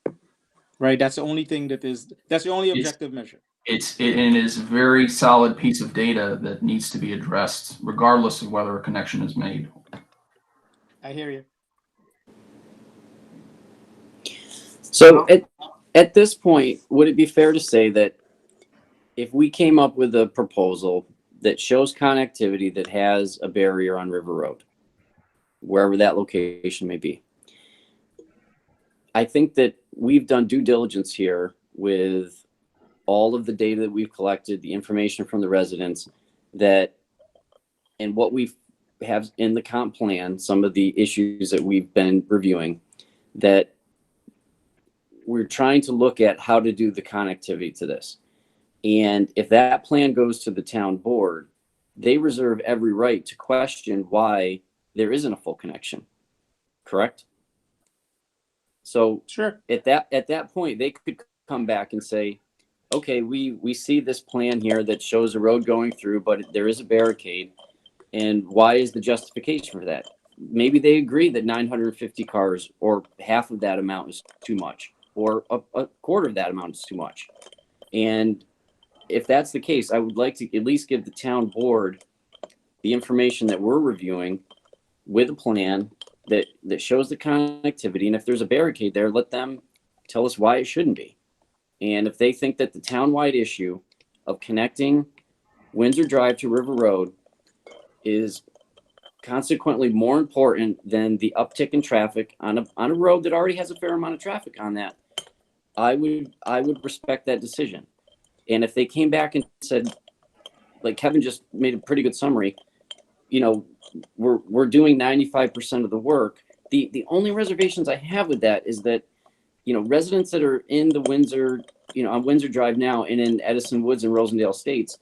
right? That's the only thing that's the only objective measure. It is a very solid piece of data that needs to be addressed, regardless of whether a connection is made. I hear you. So at this point, would it be fair to say that if we came up with a proposal that shows connectivity that has a barrier on River Road, wherever that location may be, I think that we've done due diligence here with all of the data that we've collected, the information from the residents, and what we have in the comp plan, some of the issues that we've been reviewing, that we're trying to look at how to do the connectivity to this. And if that plan goes to the town board, they reserve every right to question why there isn't a full connection, correct? So sure. At that point, they could come back and say, okay, we see this plan here that shows a road going through, but there is a barricade. And why is the justification for that? Maybe they agree that 950 cars or half of that amount is too much, or a quarter of that amount is too much. And if that's the case, I would like to at least give the town board the information that we're reviewing with a plan that shows the connectivity. And if there's a barricade there, let them tell us why it shouldn't be. And if they think that the townwide issue of connecting Windsor Drive to River Road is consequently more important than the uptick in traffic on a road that already has a fair amount of traffic on that, I would respect that decision. And if they came back and said, like Kevin just made a pretty good summary, we're doing 95% of the work, The only reservations I have with that is that, residents that are in the Windsor, on Windsor Drive now and in Edison Woods and Rosendale Estates,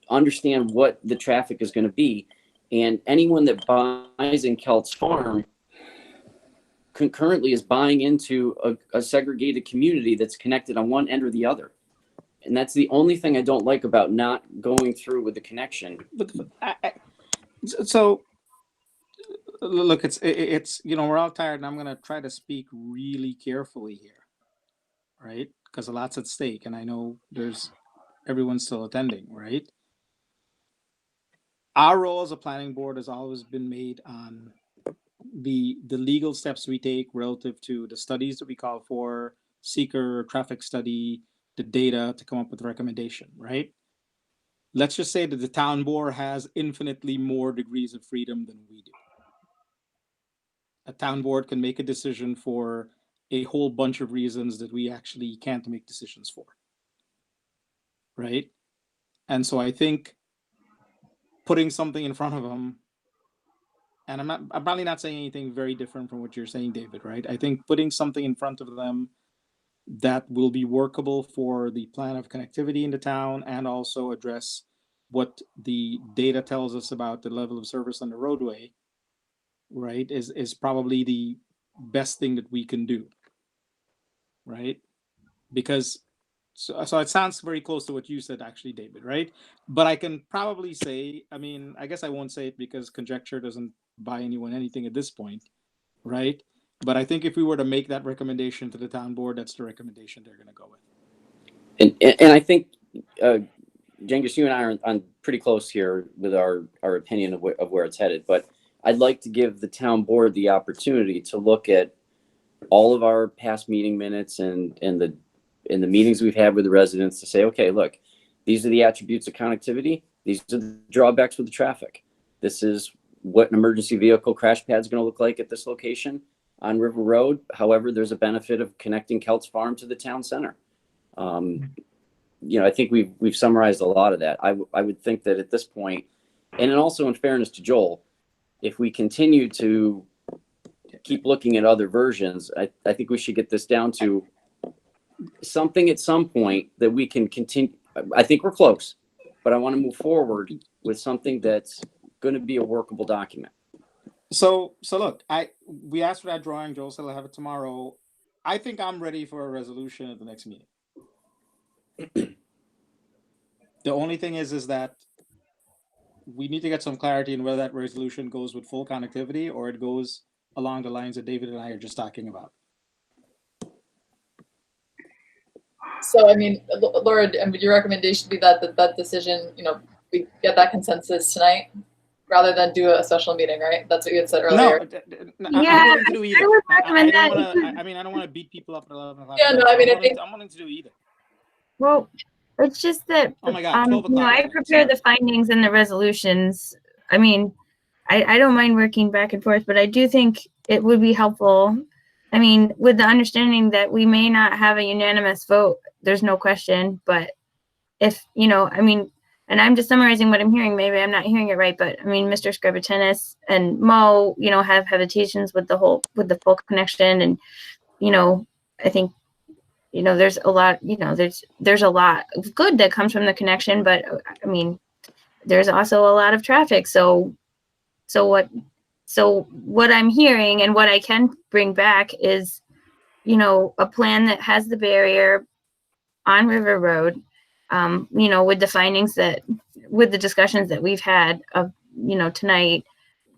understand what the traffic is going to be. And anyone that buys in Kelt's Farm concurrently is buying into a segregated community that's connected on one end or the other. And that's the only thing I don't like about not going through with the connection. So look, it's we're all tired, and I'm gonna try to speak really carefully here, right? Because a lot's at stake, and I know everyone's still attending, right? Our role as a planning board has always been made on the legal steps we take relative to the studies that we call for, seeker, traffic study, the data to come up with a recommendation, right? Let's just say that the town board has infinitely more degrees of freedom than we do. A town board can make a decision for a whole bunch of reasons that we actually can't make decisions for, right? And so I think putting something in front of them, and I'm probably not saying anything very different from what you're saying, David, right? I think putting something in front of them that will be workable for the plan of connectivity in the town and also address what the data tells us about the level of service on the roadway, right, is probably the best thing that we can do, right? Because so it sounds very close to what you said, actually, David, right? But I can probably say, I guess I won't say it because conjecture doesn't buy anyone anything at this point, right? But I think if we were to make that recommendation to the town board, that's the recommendation they're going to go with. And I think, Cengiz, you and I are on pretty close here with our opinion of where it's headed. But I'd like to give the town board the opportunity to look at all of our past meeting minutes and the meetings we've had with the residents to say, okay, look, these are the attributes of connectivity. These are the drawbacks with the traffic. This is what an emergency vehicle crash pad is going to look like at this location on River Road. However, there's a benefit of connecting Kelt's Farm to the town center. I think we've summarized a lot of that. I would think that at this point, and then also in fairness to Joel, if we continue to keep looking at other versions, I think we should get this down to something at some point that we can continue. I think we're close, but I want to move forward with something that's going to be a workable document. So look, we asked for that drawing. Joel said I'll have it tomorrow. I think I'm ready for a resolution at the next meeting. The only thing is that we need to get some clarity in whether that resolution goes with full connectivity or it goes along the lines that David and I are just talking about. So, Laura, would your recommendation be that decision, we get that consensus tonight rather than do a special meeting, right? That's what you had said earlier. No, Yeah, I would recommend that. I don't want to beat people up at 11 o'clock. Yeah, no, I think I'm willing to do either. Well, it's just that Oh my God, 12 o'clock. I prepare the findings and the resolutions. I don't mind working back and forth, but I do think it would be helpful. With the understanding that we may not have a unanimous vote, there's no question. But if, and I'm just summarizing what I'm hearing, maybe I'm not hearing it right, but Mr. Scribitenis and Mo, have hesitations with the full connection. And, I think, there's a lot, there's a lot of good that comes from the connection, but there's also a lot of traffic. So what I'm hearing and what I can bring back is, a plan that has the barrier on River Road, with the findings with the discussions that we've had of, tonight,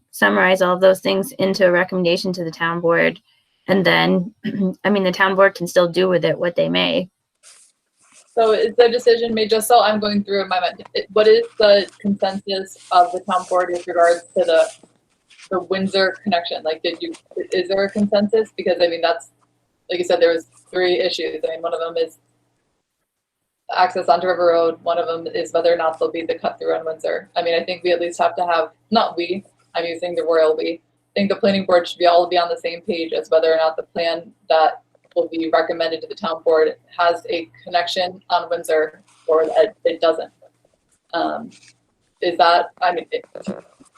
summarize all of those things into a recommendation to the town board. And then, the town board can still do with it what they may. So is the decision made, just so I'm going through in my mind, what is the consensus of the town board with regards to the Windsor connection? Is there a consensus? Because that's, like you said, there was 3 issues. One of them is access onto River Road. One of them is whether or not there'll be the cut through on Windsor. I think we at least have to have, I'm using the royal we. I think the planning board should all be on the same page as whether or not the plan that will be recommended to the town board has a connection on Windsor or it doesn't. Is that,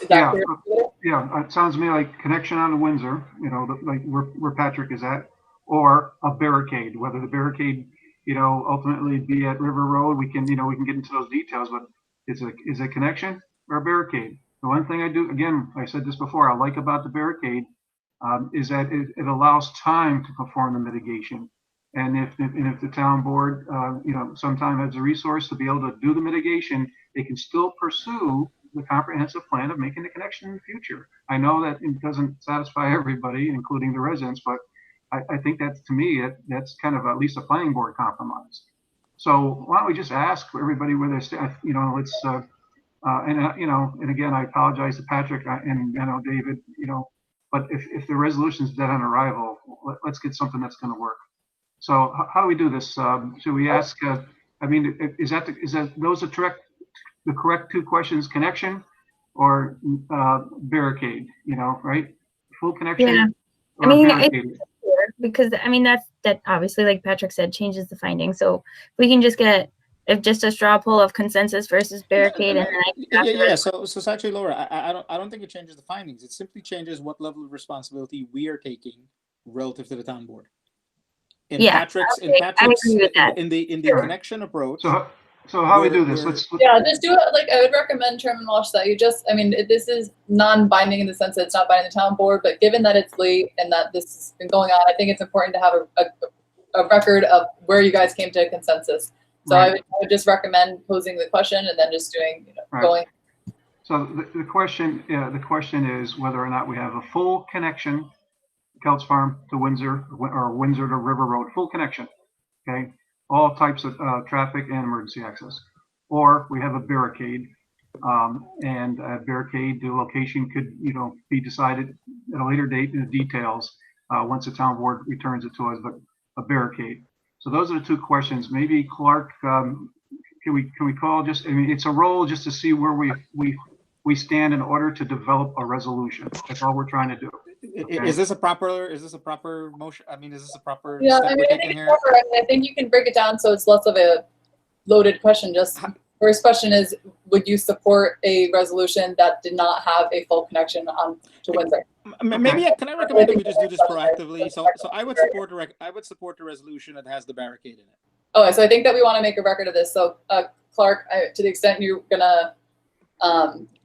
Is that Yeah, clear? yeah, it sounds to me like connection on to Windsor, you know, like where Patrick is at, or a barricade, whether the barricade, you know, ultimately be at River Road, we can get into those details, but is a connection or a barricade? The one thing I do, again, I said this before, I like about the barricade is that it allows time to perform the mitigation. And if the town board, you know, sometime has a resource to be able to do the mitigation, they can still pursue the comprehensive plan of making the connection in the future. I know that it doesn't satisfy everybody, including the residents, but I think that's, to me, that's kind of at least a planning board compromise. So why don't we just ask everybody where they stand, you know, let's, you know, and again, I apologize to Patrick and I know David, you know, but if the resolution is dead on arrival, let's get something that's going to work. So how do we do this? Should we ask, I mean, is that those are the correct two questions, connection or barricade, you know, right? Full connection. Yeah. Or I mean, barricade? because I mean, that obviously, like Patrick said, changes the finding. So we can just get, if just a straw poll of consensus versus barricade, and then Yeah. So actually, Laura, I don't think it changes the findings. It simply changes what level of responsibility we are taking relative to the town board. In Yeah, Patrick's, I agree with that. in the Sure. connection approach. So how we do this? Let's Yeah, just do it. Like, I would recommend, Chairman Walsh, that you just, I mean, this is non-binding in the sense that it's not binding the town board, but given that it's late and that this has been going on, I think it's important to have a record of where you guys came to a consensus. So Right. I would just recommend posing the question and then just doing, you know, Right. going. So the question is whether or not we have a full connection, Kelts Farm to Windsor or Windsor to River Road, full connection. Okay, all types of traffic and emergency access, or we have a barricade, and a barricade, the location could, you know, be decided at a later date in the details once the town board returns it to us. But a barricade. So those are the two questions. Maybe Clark, can we call just? I mean, it's a roll just to see where we stand in order to develop a resolution. That's all we're trying to do. Okay? Is this a proper motion? I mean, is this a proper Yeah, step I we're mean, I taking think, here? it's proper. I mean, I think you can break it down so it's less of a loaded question. Just first question is, would you support a resolution that did not have a full connection on to Windsor? Maybe can I recommend that we just do this proactively? So I would support the resolution that has the barricade in it. Oh, so I think that we want to make a record of this. So, Clark, to the extent you're gonna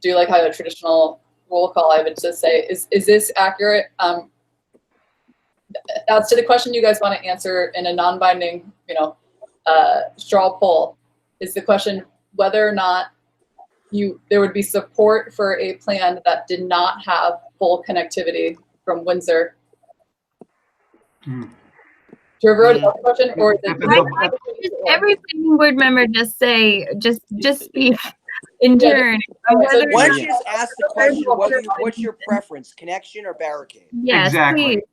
do like how a traditional roll call, I would just say, is this accurate? As to the question you guys want to answer in a non-binding, you know, straw poll, is the question whether or not there would be support for a plan that did not have full connectivity from Windsor to River Road? Is that the question, or is it every planning board member just say, just speak in turn. Why don't you just ask the question, what's your preference, connection or barricade? Yes, Exactly. please.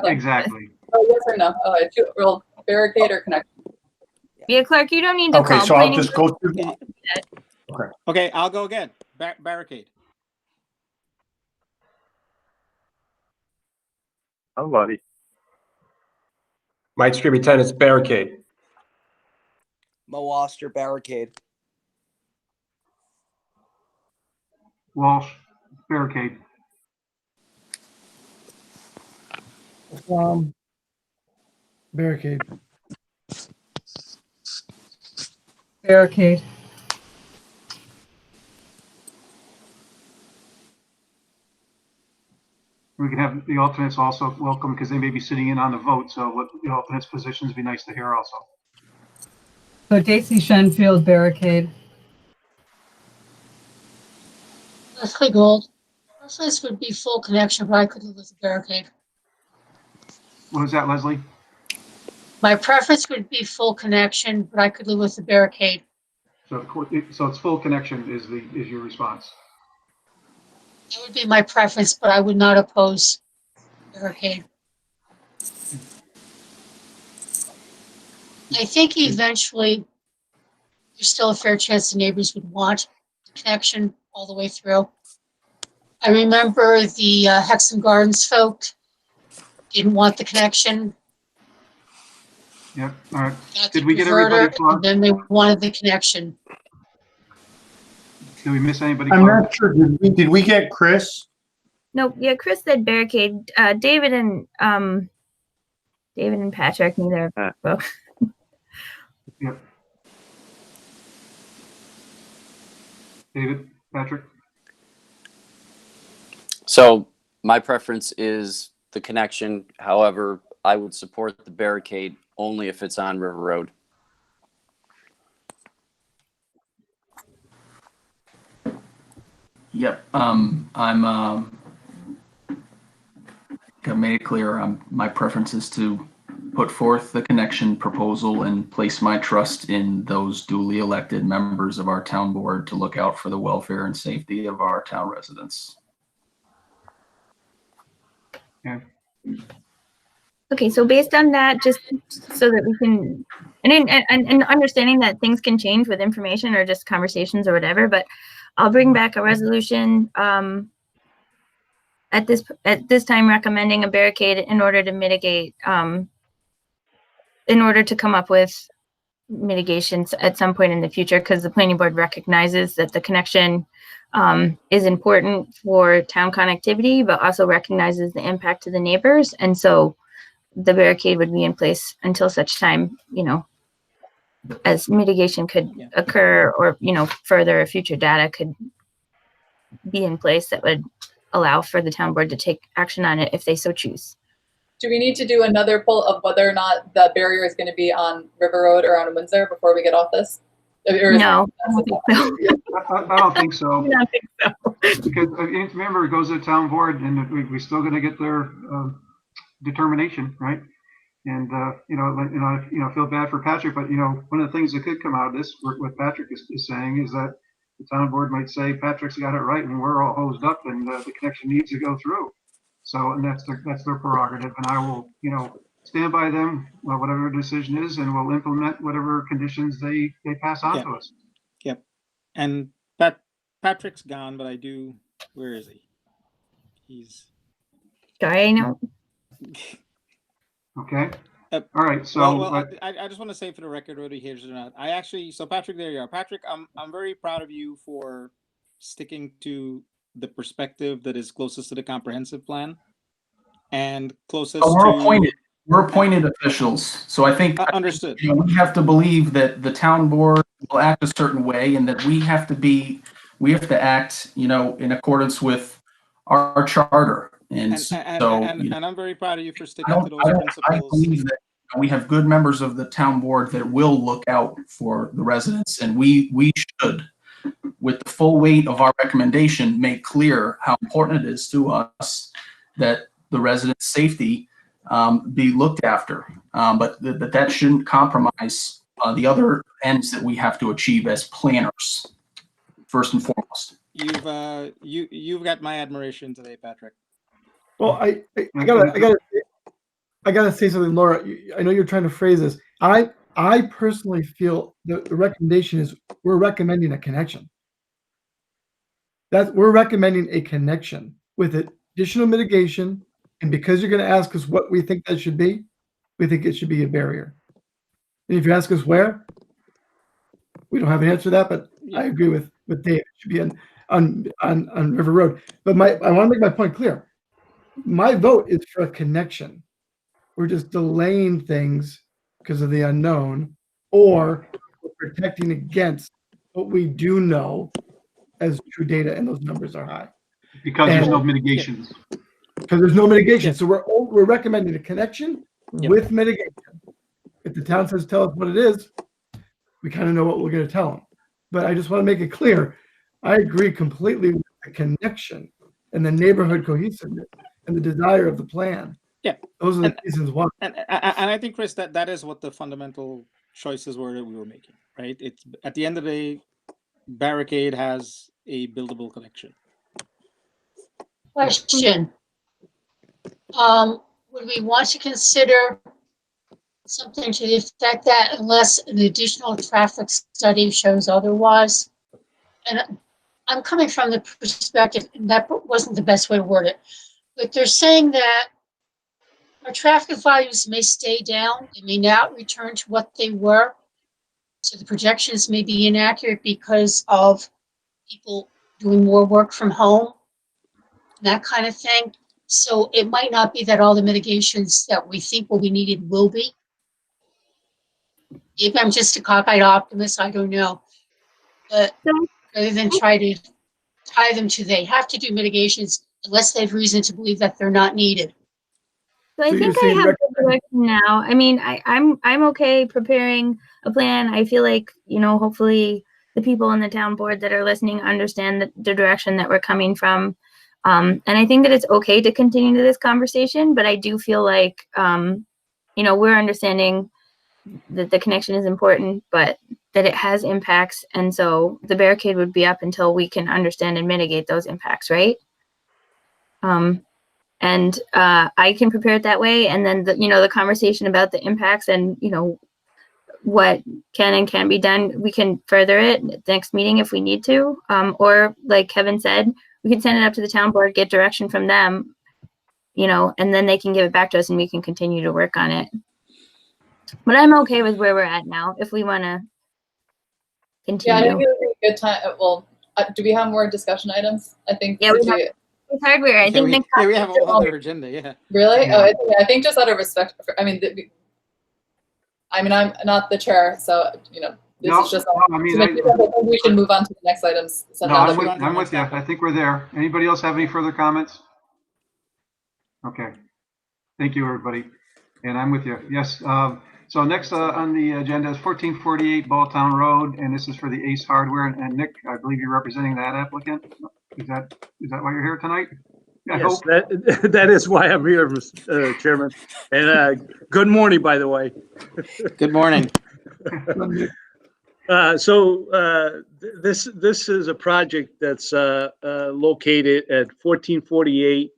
Exactly. Oh, yes or no? Oh, real barricade or connection? Yeah, Clark, you don't need to Okay, call. so I'll planning just go board. through. Okay, I'll go again. Barricade. Somebody. Mike Strebe, tenants, barricade. Mo Oster, barricade. Walsh, barricade. Barricade. Barricade. We can have the alternates also welcome because they may be sitting in on the vote. So what the alternates' positions would be nice to hear also. So Daisy Shenfield, barricade. Leslie Gold. Leslie's would be full connection, but I could live with a barricade. What was that, Leslie? My preference would be full connection, but I could live with a barricade. So it's full connection is your response. That would be my preference, but I would not oppose barricade. I think eventually there's still a fair chance the neighbors would want connection all the way through. I remember the Hexham Gardens folk didn't want the connection. Yep. All right. Got Did the we get converter, everybody? and then they wanted the connection. Did we miss anybody? I'm Clark? not sure. Did we get Chris? No, yeah, Chris said barricade. David and Patrick, neither. Well, Yep. David, Patrick. So my preference is the connection. However, I would support the barricade only if it's on River Road. Yep. I made it clear. My preference is to put forth the connection proposal and place my trust in those duly elected members of our town board to look out for the welfare and safety of our town residents. Yeah. okay, so based on that, just so that we can, and understanding that things can change with information or just conversations or whatever, but I'll bring back a resolution at this time recommending a barricade in order to mitigate, in order to come up with mitigations at some point in the future, because the planning board recognizes that the connection is important for town connectivity, but also recognizes the impact to the neighbors. And so the barricade would be in place until such time, you know, as mitigation could occur, or, you know, further future data could be in place that would allow for the town board to take action on it if they so choose. Do we need to do another poll of whether or not the barrier is going to be on River Road or on Windsor before we get off this? No, I don't think so. I don't think so. Because remember, it goes to the town board, and we're still going to get their determination, right? And I feel bad for Patrick, but one of the things that could come out of this, what Patrick is saying, is that the town board might say Patrick's got it right, and we're all hosed up, and the connection needs to go through. So, and that's their prerogative, and I will, stand by them, whatever decision is, and we'll implement whatever conditions they pass on to us. Yep. And Patrick's gone, but where is he? He's. Sorry, no. Okay. All right. So I just want to say for the record, whether he hears it or not, so Patrick, there you are. Patrick, I'm very proud of you for sticking to the perspective that is closest to the comprehensive plan and closest to. We're appointed officials, so I think understood. We have to believe that the town board will act a certain way, and that we have to act, in accordance with our charter. And I'm very proud of you for sticking to those principles. I believe that we have good members of the town board that will look out for the residents, and we should, with the full weight of our recommendation, make clear how important it is to us that the residents' safety be looked after, but that shouldn't compromise the other ends that we have to achieve as planners, first and foremost. You've got my admiration today, Patrick. Well, I gotta say something, Laura. I know you're trying to phrase this. I personally feel the recommendation is we're recommending a connection. We're recommending a connection with additional mitigation, and because you're going to ask us what we think that should be, we think it should be a barrier. And if you ask us where, we don't have an answer to that, but I agree with Dave. It should be on River Road. But I want to make my point clear. My vote is for a connection. We're just delaying things because of the unknown, or we're protecting against what we do know as true data, and those numbers are high. Because there's no mitigations. Because there's no mitigation. So we're recommending a connection with mitigation. If the town says tell us what it is, we kind of know what we're going to tell them. But I just want to make it clear, I agree completely with the connection and the neighborhood cohesiveness and the desire of the plan. Yeah, those are the reasons why. And I think, Chris, that is what the fundamental choices were that we were making, right? It's at the end of the day, barricade has a buildable connection. Question. Would we want to consider something to the effect that unless an additional traffic study shows otherwise? And I'm coming from the perspective, and that wasn't the best way to word it, but they're saying that our traffic volumes may stay down. They may not return to what they were. So the projections may be inaccurate because of people doing more work from home, that kind of thing. So it might not be that all the mitigations that we think will be needed will be. Maybe I'm just a cockeyed optimist, I don't know. But rather than try to tie them to they have to do mitigations unless they have reason to believe that they're not needed. So I think I have the direction now. I mean, I'm okay preparing a plan. I feel like, you know, hopefully the people on the town board that are listening understand the direction that we're coming from. And I think that it's okay to continue this conversation, but I do feel like, you know, we're understanding that the connection is important, but that it has impacts. And so the barricade would be up until we can understand and mitigate those impacts, right? And I can prepare it that way. And then, you know, the conversation about the impacts and, you know, what can and can't be done, we can further it at the next meeting if we need to. Or like Kevin said, we can send it up to the town board, get direction from them, you know, and then they can give it back to us and we can continue to work on it. But I'm okay with where we're at now if we want to continue. Yeah, I think it would be a good time. Well, do we have more discussion items? I think. Yeah, we have it's hardware. I think we have a whole other agenda. Yeah. Really? Yeah. Oh, I think just out of respect for, I mean, I'm not the chair, so you know, this is just. I mean, I think we should move on to the next items. So no, now I'm that with you. I think we're there. Anybody else have any further comments? Okay. Thank you, everybody. And I'm with you. Yes. So next on the agenda is 1448 Balltown Road, and this is for the Ace Hardware. And Nick, I believe you're representing that applicant. Is that why you're here tonight? I Yes, hope. that is why I'm here, Mr. Chairman. And good morning, by the way. Good morning. This is a project that's located at 1448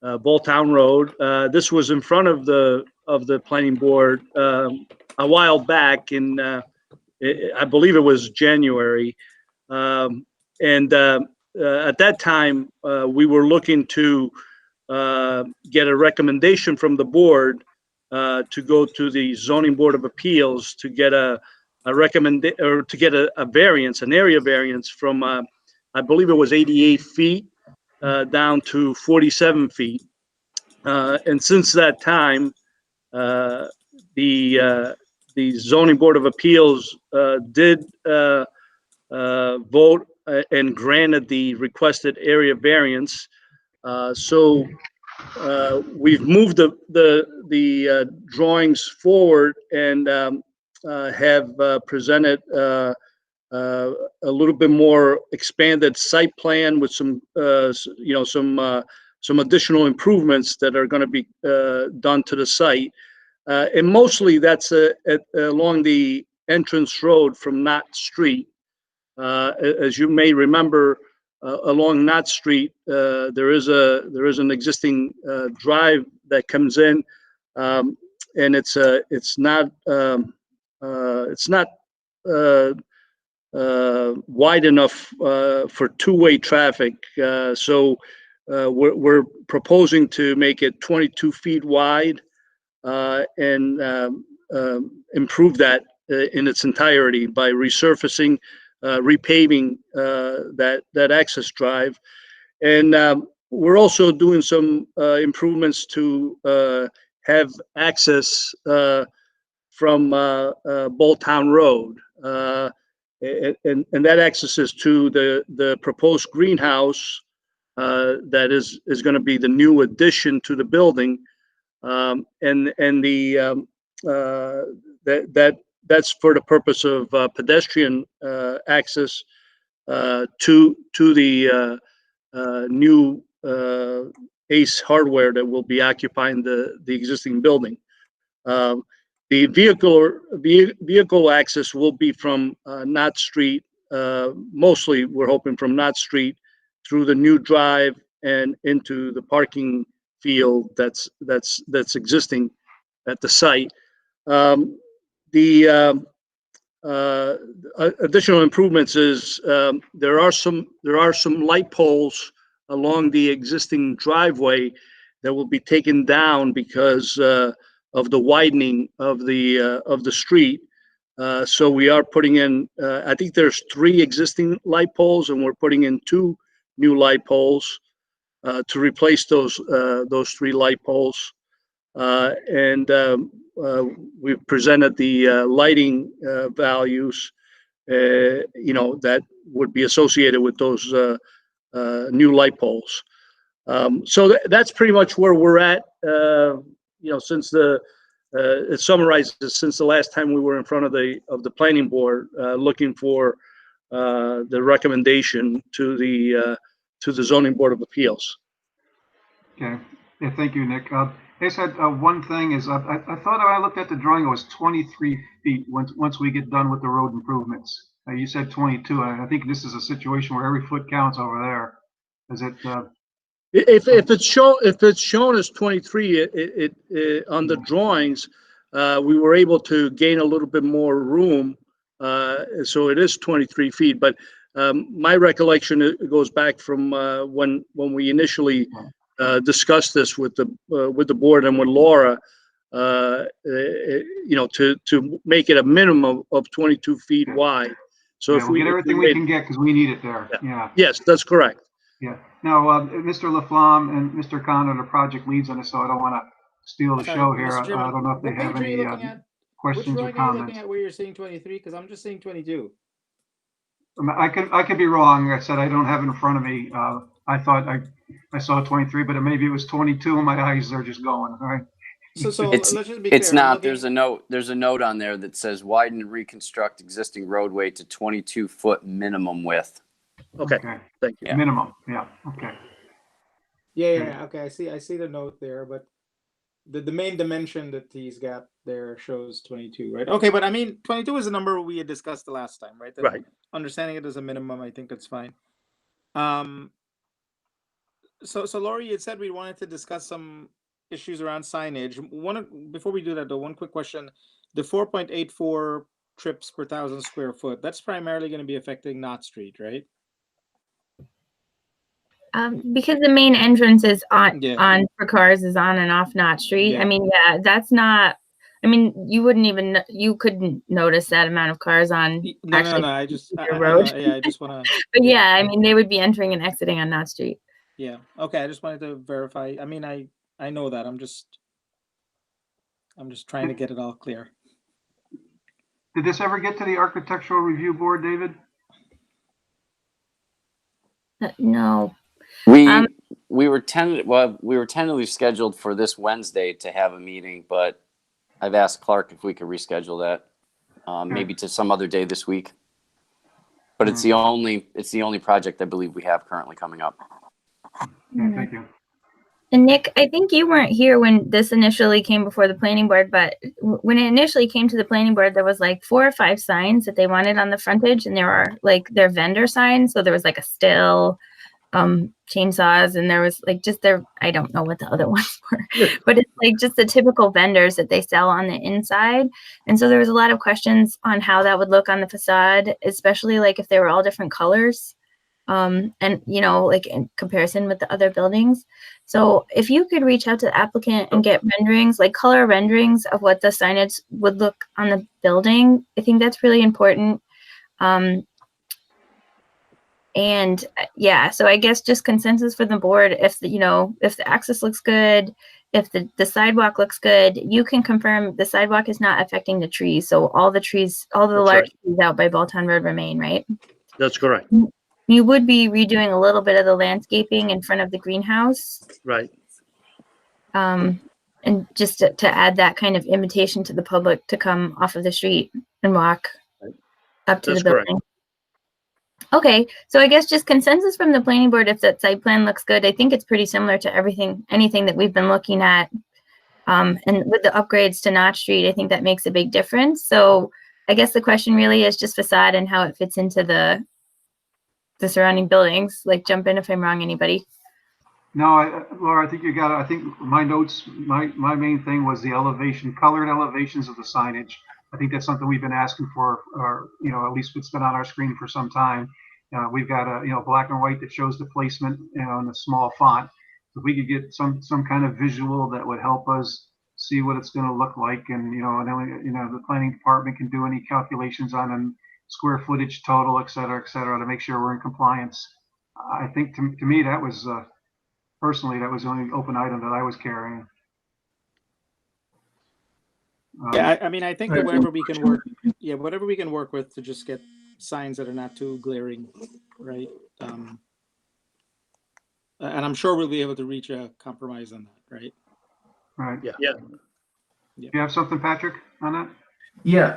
Balltown Road. This was in front of the planning board a while back in I believe it was January, at that time we were looking to get a recommendation from the board to go to the Zoning Board of Appeals to get a variance, an area variance from I believe it was 88 feet down to 47 feet. And since that time, the Zoning Board of Appeals did vote and granted the requested area variance. So we've moved the drawings forward and have presented a little bit more expanded site plan with some some additional improvements that are going to be done to the site, and mostly that's along the entrance road from Knott Street. As you may remember, along Knott Street, there is an existing drive that comes in, and it's not wide enough for two-way traffic. So we're proposing to make it 22 feet wide and improve that in its entirety by resurfacing, repaving that access drive. And we're also doing some improvements to have access from Balltown Road. And that access is to the proposed greenhouse that is going to be the new addition to the building, that's for the purpose of pedestrian access to the new Ace Hardware that will be occupying the existing building. The vehicle access will be from Knott Street. Mostly, we're hoping from Knott Street through the new drive and into the parking field that's existing at the site. The additional improvements is there are some light poles along the existing driveway that will be taken down because of the widening of the street. So we are putting in, I think there's 3 existing light poles, and we're putting in 2 new light poles to replace those 3 light poles. We've presented the lighting values, that would be associated with those new light poles. So that's pretty much where we're at. Since it summarizes since the last time we were in front of the planning board, looking for the recommendation to the zoning board of appeals. Okay. Yeah, thank you, Nick. I just had one thing is I thought when I looked at the drawing, it was 23 feet once we get done with the road improvements. You said 22. I think this is a situation where every foot counts over there. Is it? If it's shown as 23, it on the drawings, we were able to gain a little bit more room, so it is 23 feet. But my recollection, it goes back from when we initially discussed this with the board and with Laura, to make it a minimum of 22 feet wide. So yeah, if we'll get everything we can get because we need it there. Yeah. Yes, that's correct. Yeah. Now, Mr. Laflamme and Mr. Khan are the project leads on this, so I don't want to steal the show here. Mr. Chairman, I don't know if they what have page are any you looking at? questions Which or drawing are you looking comments. at where you're seeing 23? Because I'm just seeing 22. I could be wrong. I said I don't have it in front of me. I thought I saw 23, but maybe it was 22, and my eyes are just going. All right. So It's let's just be it's clear. I'm not. looking- There's a note on there that says widen and reconstruct existing roadway to 22-foot minimum width. Okay. Thank you. Yeah. Minimum. Yeah. Okay. Yeah. Okay, I see the note there, but the main dimension that he's got there shows 22, right? Okay, but I mean 22 is a number we had discussed the last time, right? That Right. Understanding it as a minimum, I think that's fine. So Laurie, you had said we wanted to discuss some issues around signage. Before we do that though, one quick question. The 4.84 trips per 1,000 square foot, that's primarily going to be affecting Knott Street, right? Because the main entrance is on Yeah. for cars is on and off Knott Street. Yeah. I mean, yeah, that's not. I mean, you couldn't notice that amount of cars on No, actually I just your road. I just want to. But yeah, I mean, they would be entering and exiting on Knott Street. Yeah. Okay. I just wanted to verify. I mean, I know that. I'm just trying to get it all clear. Did this ever get to the architectural review board, David? No. We were tentatively scheduled for this Wednesday to have a meeting, but I've asked Clark if we could reschedule that, maybe to some other day this week. But it's the only project I believe we have currently coming up. Yeah, thank you. And Nick, I think you weren't here when this initially came before the planning board, but when it initially came to the planning board, there was like 4 or 5 signs that they wanted on the frontage, and there are like their vendor signs. So there was like a still, chainsaws, and there was like I don't know what the other ones were, but it's like just the typical vendors that they sell on the inside. And so there was a lot of questions on how that would look on the facade, especially like if they were all different colors. And like in comparison with the other buildings. So if you could reach out to the applicant and get renderings, like color renderings of what the signage would look on the building, I think that's really important. And yeah, so I guess just consensus for the board, if the access looks good, if the sidewalk looks good, you can confirm the sidewalk is not affecting the trees. So all the large trees out by Bolton Road remain, right? That's correct. You would be redoing a little bit of the landscaping in front of the greenhouse. Right. And just to add that kind of invitation to the public to come off of the street and walk up to That's the building. correct. Okay, so I guess just consensus from the planning board, if that site plan looks good. I think it's pretty similar to anything that we've been looking at. And with the upgrades to Knott Street, I think that makes a big difference. So I guess the question really is just facade and how it fits into the surrounding buildings. Like, jump in if I'm wrong, anybody. No, Laura, I think you got it. I think my notes, my main thing was the colored elevations of the signage. I think that's something we've been asking for, or, at least it's been on our screen for some time. We've got a, black and white that shows the placement, in the small font. If we could get some kind of visual that would help us see what it's going to look like, and and then the planning department can do any calculations on square footage total, et cetera, to make sure we're in compliance. I think to me that was personally that was the only open item that I was carrying. Yeah, I mean, I think that whatever we can work with to just get signs that are not too glaring, right? And I'm sure we'll be able to reach a compromise on that, right? Right. Yeah. You have something, Patrick, on that? Yeah,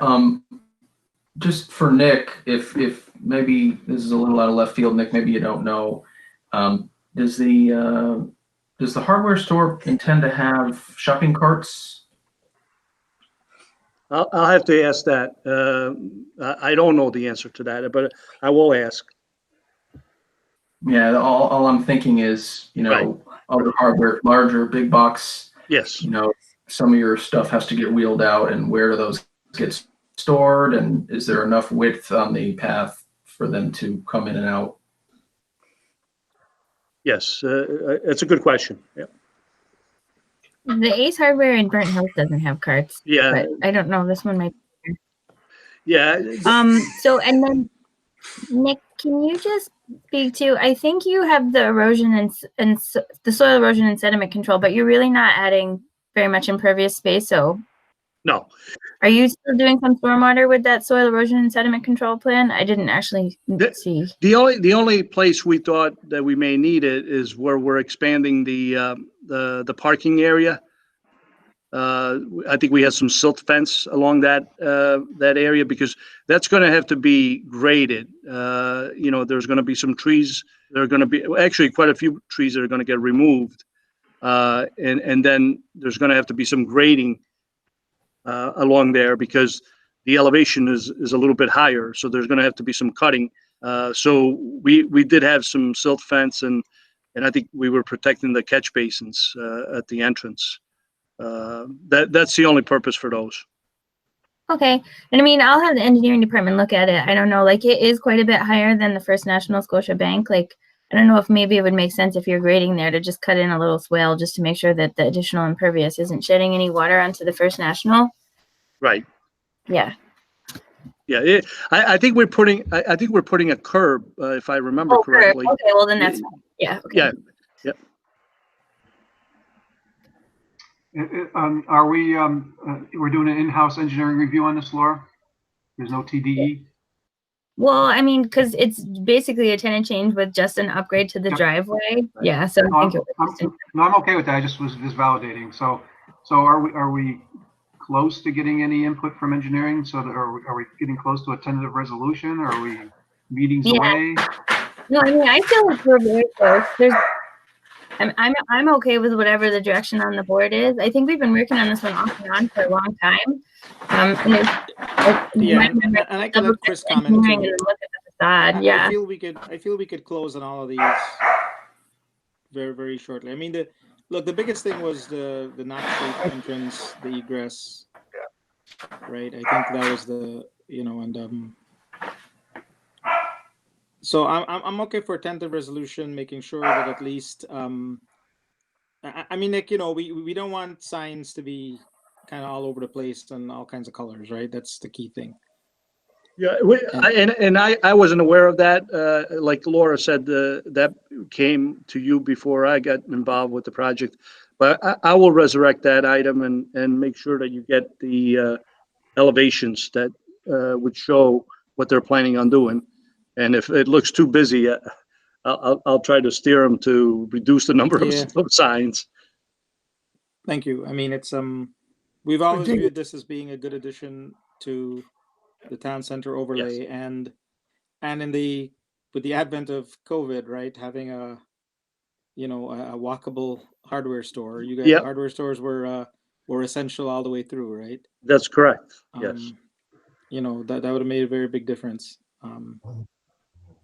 just for Nick, if maybe this is a little out of left field, Nick, maybe you don't know, does the hardware store intend to have shopping carts? I'll have to ask that. I don't know the answer to that, but I will ask. Yeah, all I'm thinking is, other hardware, larger, big box. Yes. Some of your stuff has to get wheeled out, and where do those get stored? And is there enough width on the path for them to come in and out? Yes, it's a good question. Yeah. The Ace Hardware in Burnt Hills doesn't have carts. Yeah. But I don't know. This one might. Yeah. So, and then Nick, can you just speak to? I think you have the erosion and the soil erosion and sediment control, but you're really not adding very much impervious space. So, no. Are you still doing some stormwater with that soil erosion and sediment control plan? I didn't actually see. The only place we thought that we may need it is where we're expanding the parking area. I think we have some silt fence along that area, because that's going to have to be graded. There's going to be some trees. There are going to be actually quite a few trees that are going to get removed, and then there's going to have to be some grading along there, because the elevation is a little bit higher. So there's going to have to be some cutting. So we did have some silt fence, and I think we were protecting the catch basins at the entrance. That's the only purpose for those. Okay. And I mean, I'll have the engineering department look at it. I don't know, like it is quite a bit higher than the First National Scotia Bank. Like, I don't know if maybe it would make sense if you're grading there to just cut in a little swale just to make sure that the additional impervious isn't shedding any water onto the First National. Right. Yeah. Yeah. I think we're putting a curb, if I remember correctly. Okay. Well, then that's fine. Yeah. Okay. Yeah. Yeah. Are we, we're doing an in-house engineering review on this, Laura? There's no TDE? Well, I mean, because it's basically a tenant change with just an upgrade to the driveway. Yeah, so I think I'm okay with that. I just was just validating. So are we close to getting any input from engineering? So that are we getting close to a tentative resolution? Or are we meetings away? No, I mean, I feel like we're very close. I'm okay with whatever the direction on the board is. I think we've been working on this one off and on for a long time. And I can let Chris comment too. Look at the facade. Yeah. I feel we could close on all of these very, very shortly. I mean, the biggest thing was the not safe entrance, the egress. Right. I think that was so I'm okay for a tentative resolution, making sure that at least I mean, Nick, we don't want signs to be kind of all over the place and all kinds of colors, right? That's the key thing. Yeah, I wasn't aware of that. Like Laura said, that came to you before I got involved with the project. But I will resurrect that item and make sure that you get the elevations that would show what they're planning on doing. And if it looks too busy, I'll try to steer them to reduce the number of signs. Thank you. I mean, it's we've always viewed this as being a good addition to the town center overlay, and with the advent of COVID, right, having a walkable hardware store. You guys, hardware stores were essential all the way through, right? That's correct. Yes. That would have made a very big difference.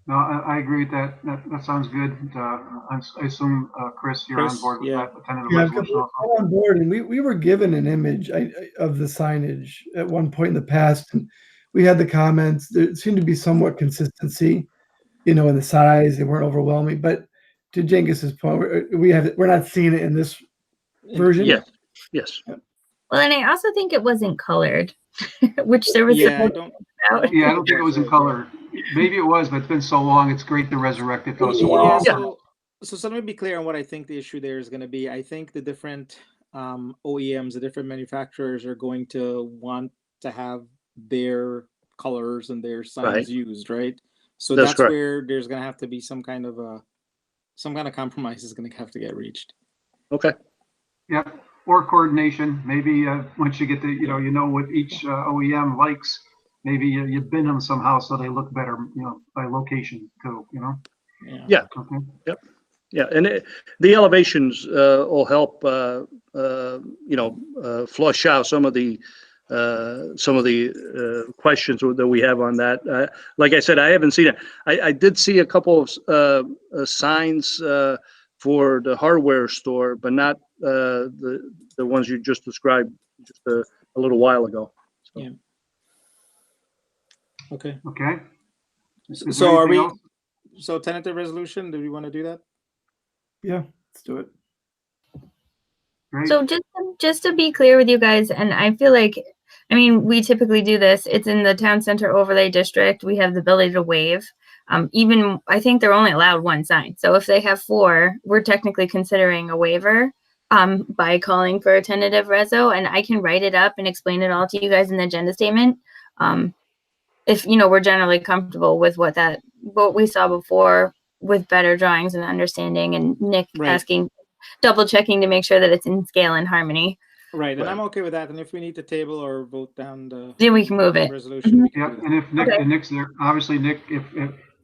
No, I agree with that. That sounds good. I assume, Chris, you're on board with that. The tentative resolution also. I'm on board, and we were given an image of the signage at one point in the past, and we had the comments. There seemed to be somewhat consistency, in the size. They weren't overwhelming, but to Jengus's point, we're not seeing it in this version. Yes. Yes. Well, and I also think it wasn't colored, which there was. Yeah, I supposed don't. to be about. Yeah, I don't think it was in color. Maybe it was, but it's been so long. It's great to resurrect it though. So we're Yeah, all set. so let me be clear on what I think the issue there is going to be. I think the different OEMs, the different manufacturers are going to want to have their colors and their signs Right. used, right? So That's that's correct. where there's going to have to be some kind of compromise is going to have to get reached. Okay. Yeah, or coordination. Maybe once you get the, you know what each OEM likes, maybe you bin them somehow so they look better, by location too, Yeah. Okay. Yep. Yeah, and the elevations will help, flush out some of the questions that we have on that. Like I said, I haven't seen it. I did see a couple of signs for the hardware store, but not the ones you just described just a little while ago. So. Yeah. Okay. Okay. So are we? So tentative resolution? Do we want to do that? Yeah, let's do it. Great. So just to be clear with you guys, and I feel like, I mean, we typically do this. It's in the town center overlay district. We have the ability to waive. Even I think they're only allowed one sign. So if they have 4, we're technically considering a waiver by calling for a tentative reso, and I can write it up and explain it all to you guys in the agenda statement. If we're generally comfortable with what we saw before with better drawings and understanding, and Nick asking, double checking to make sure that it's in scale and harmony. Right, and I'm okay with that. And if we need to table or vote down the then we can move it. resolution. We can Yeah, do that. and if Nick's there, obviously Nick, if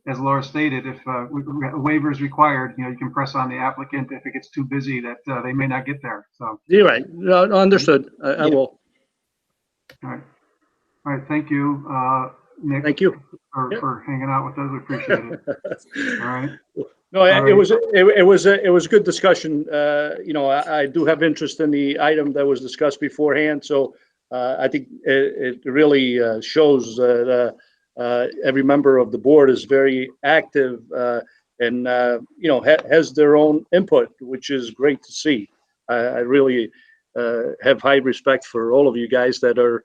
as Laura stated, if a waiver is required, you can press on the applicant if it gets too busy that they may not get there. So. You're right. No, understood. I will. All right. All right. Thank you, Nick. Thank you for hanging out with us. We appreciate it. All right. No, it was a good discussion. I do have interest in the item that was discussed beforehand. So I think it really shows that every member of the board is very active and has their own input, which is great to see. I really have high respect for all of you guys that are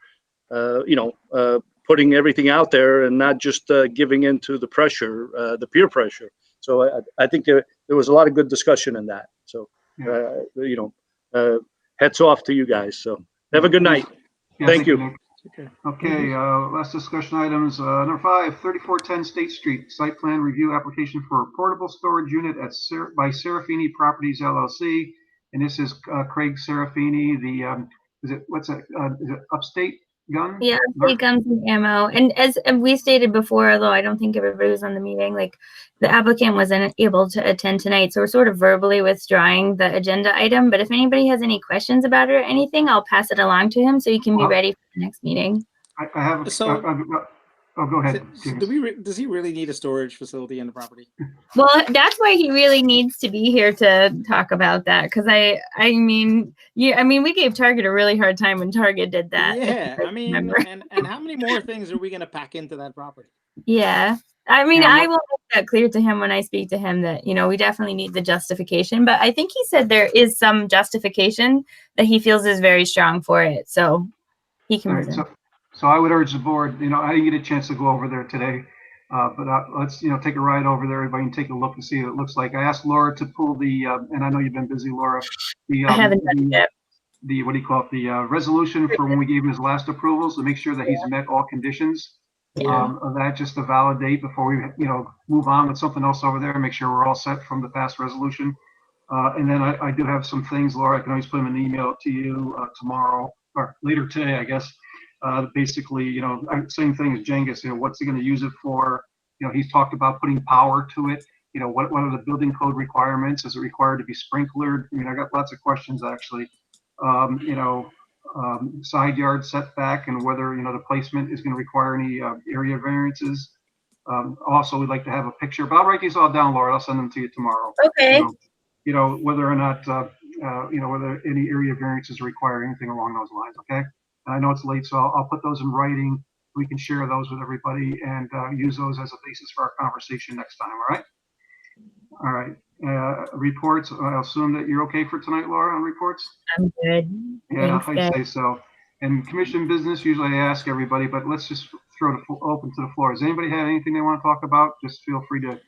putting everything out there and not just giving into the pressure, the peer pressure. So I think there was a lot of good discussion in that. So, hats off to you guys. So have a good night. Yeah, Thank you. Nick. Okay, last discussion items. Number 5, 3410 State Street, site plan review application for a portable storage unit by Serafini Properties LLC. And this is Craig Serafini, is it Upstate Gun? Yeah, Upstate Guns and Ammo. And as we stated before, although I don't think everybody was on the meeting, like the applicant wasn't able to attend tonight. So we're sort of verbally withdrawing the agenda item. But if anybody has any questions about it or anything, I'll pass it along to him so you can be ready for the next meeting. I have. So- Go ahead. Does he really need a storage facility in the property? Well, that's why he really needs to be here to talk about that. Because I mean, we gave Target a really hard time when Target did that. Yeah, I mean, and how many more things are we going to pack into that property? Yeah. I mean, Yeah, I will make that clear to him when I speak to him that, we definitely need the justification. But I think he said there is some justification that he feels is very strong for it. So he can All right, present. so I would urge the board, I didn't get a chance to go over there today, but let's, take a ride over there. Everybody can take a look and see what it looks like. I asked Laura to pull and I know you've been busy, Laura. I haven't done it yet. What do you call it? The resolution for when we gave him his last approvals to make sure that he's met all conditions. Of that, just to validate before we, move on with something else over there and make sure we're all set from the past resolution. And then I do have some things, Laura, I can always put them in an email to you tomorrow or later today, I guess. Basically, same thing as Jengus, what's he going to use it for? He's talked about putting power to it. What are the building code requirements? Is it required to be sprinklered? I mean, I got lots of questions actually. Side yard setback and whether, the placement is going to require any area variances. Also, we'd like to have a picture, but I'll write these all down, Laura. I'll send them to you tomorrow. Okay. Whether or not, whether any area variances require anything along those lines. Okay. I know it's late, so I'll put those in writing. We can share those with everybody and use those as a basis for our conversation next time. All right. All right. Reports, I assume that you're okay for tonight, Laura, on reports? I'm good. Yeah, Thanks, I'd guys. say so. And commission business, usually I ask everybody, but let's just throw it open to the floor. Does anybody have anything they want to talk about? Just feel free to,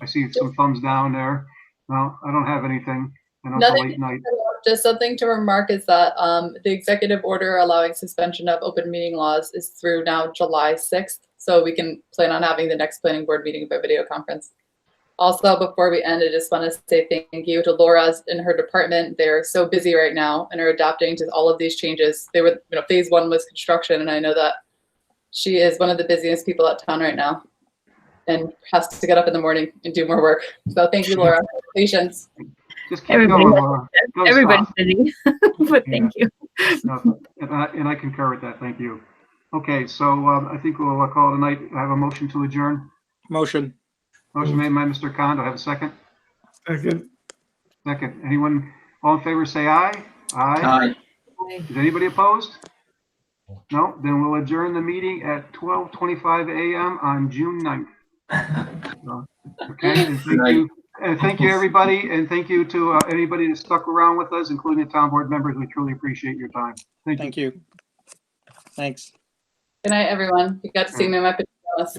I see some thumbs down there. No, I don't have anything. I know it's a Nothing. late night. Just something to remark is that the executive order allowing suspension of open meeting laws is through now July 6th. So we can plan on having the next planning board meeting by video conference. Also, before we end, I just want to say thank you to Laura and her department. They're so busy right now and are adapting to all of these changes. They were, phase one was construction, and I know that she is one of the busiest people at town right now and has to get up in the morning and do more work. So thank you, Laura, for your patience. Just keep going, Laura. Don't Everybody's stop. busy, but thank you. No, and I concur with that. Thank you. Okay, so I think we'll call it a night. I have a motion to adjourn. Motion. Motion made by Mr. Khan. Do I have a second? Second. Second. Anyone, all in favor, say aye. Aye. Is anybody opposed? No, then we'll adjourn the meeting at 12:25 a.m. on June 9th. Okay, and thank you. And thank you, everybody. And thank you to anybody that stuck around with us, including the town board members. We truly appreciate your time. Thank you. Thank you. Thanks. Good night, everyone. You got to see me in my pajamas.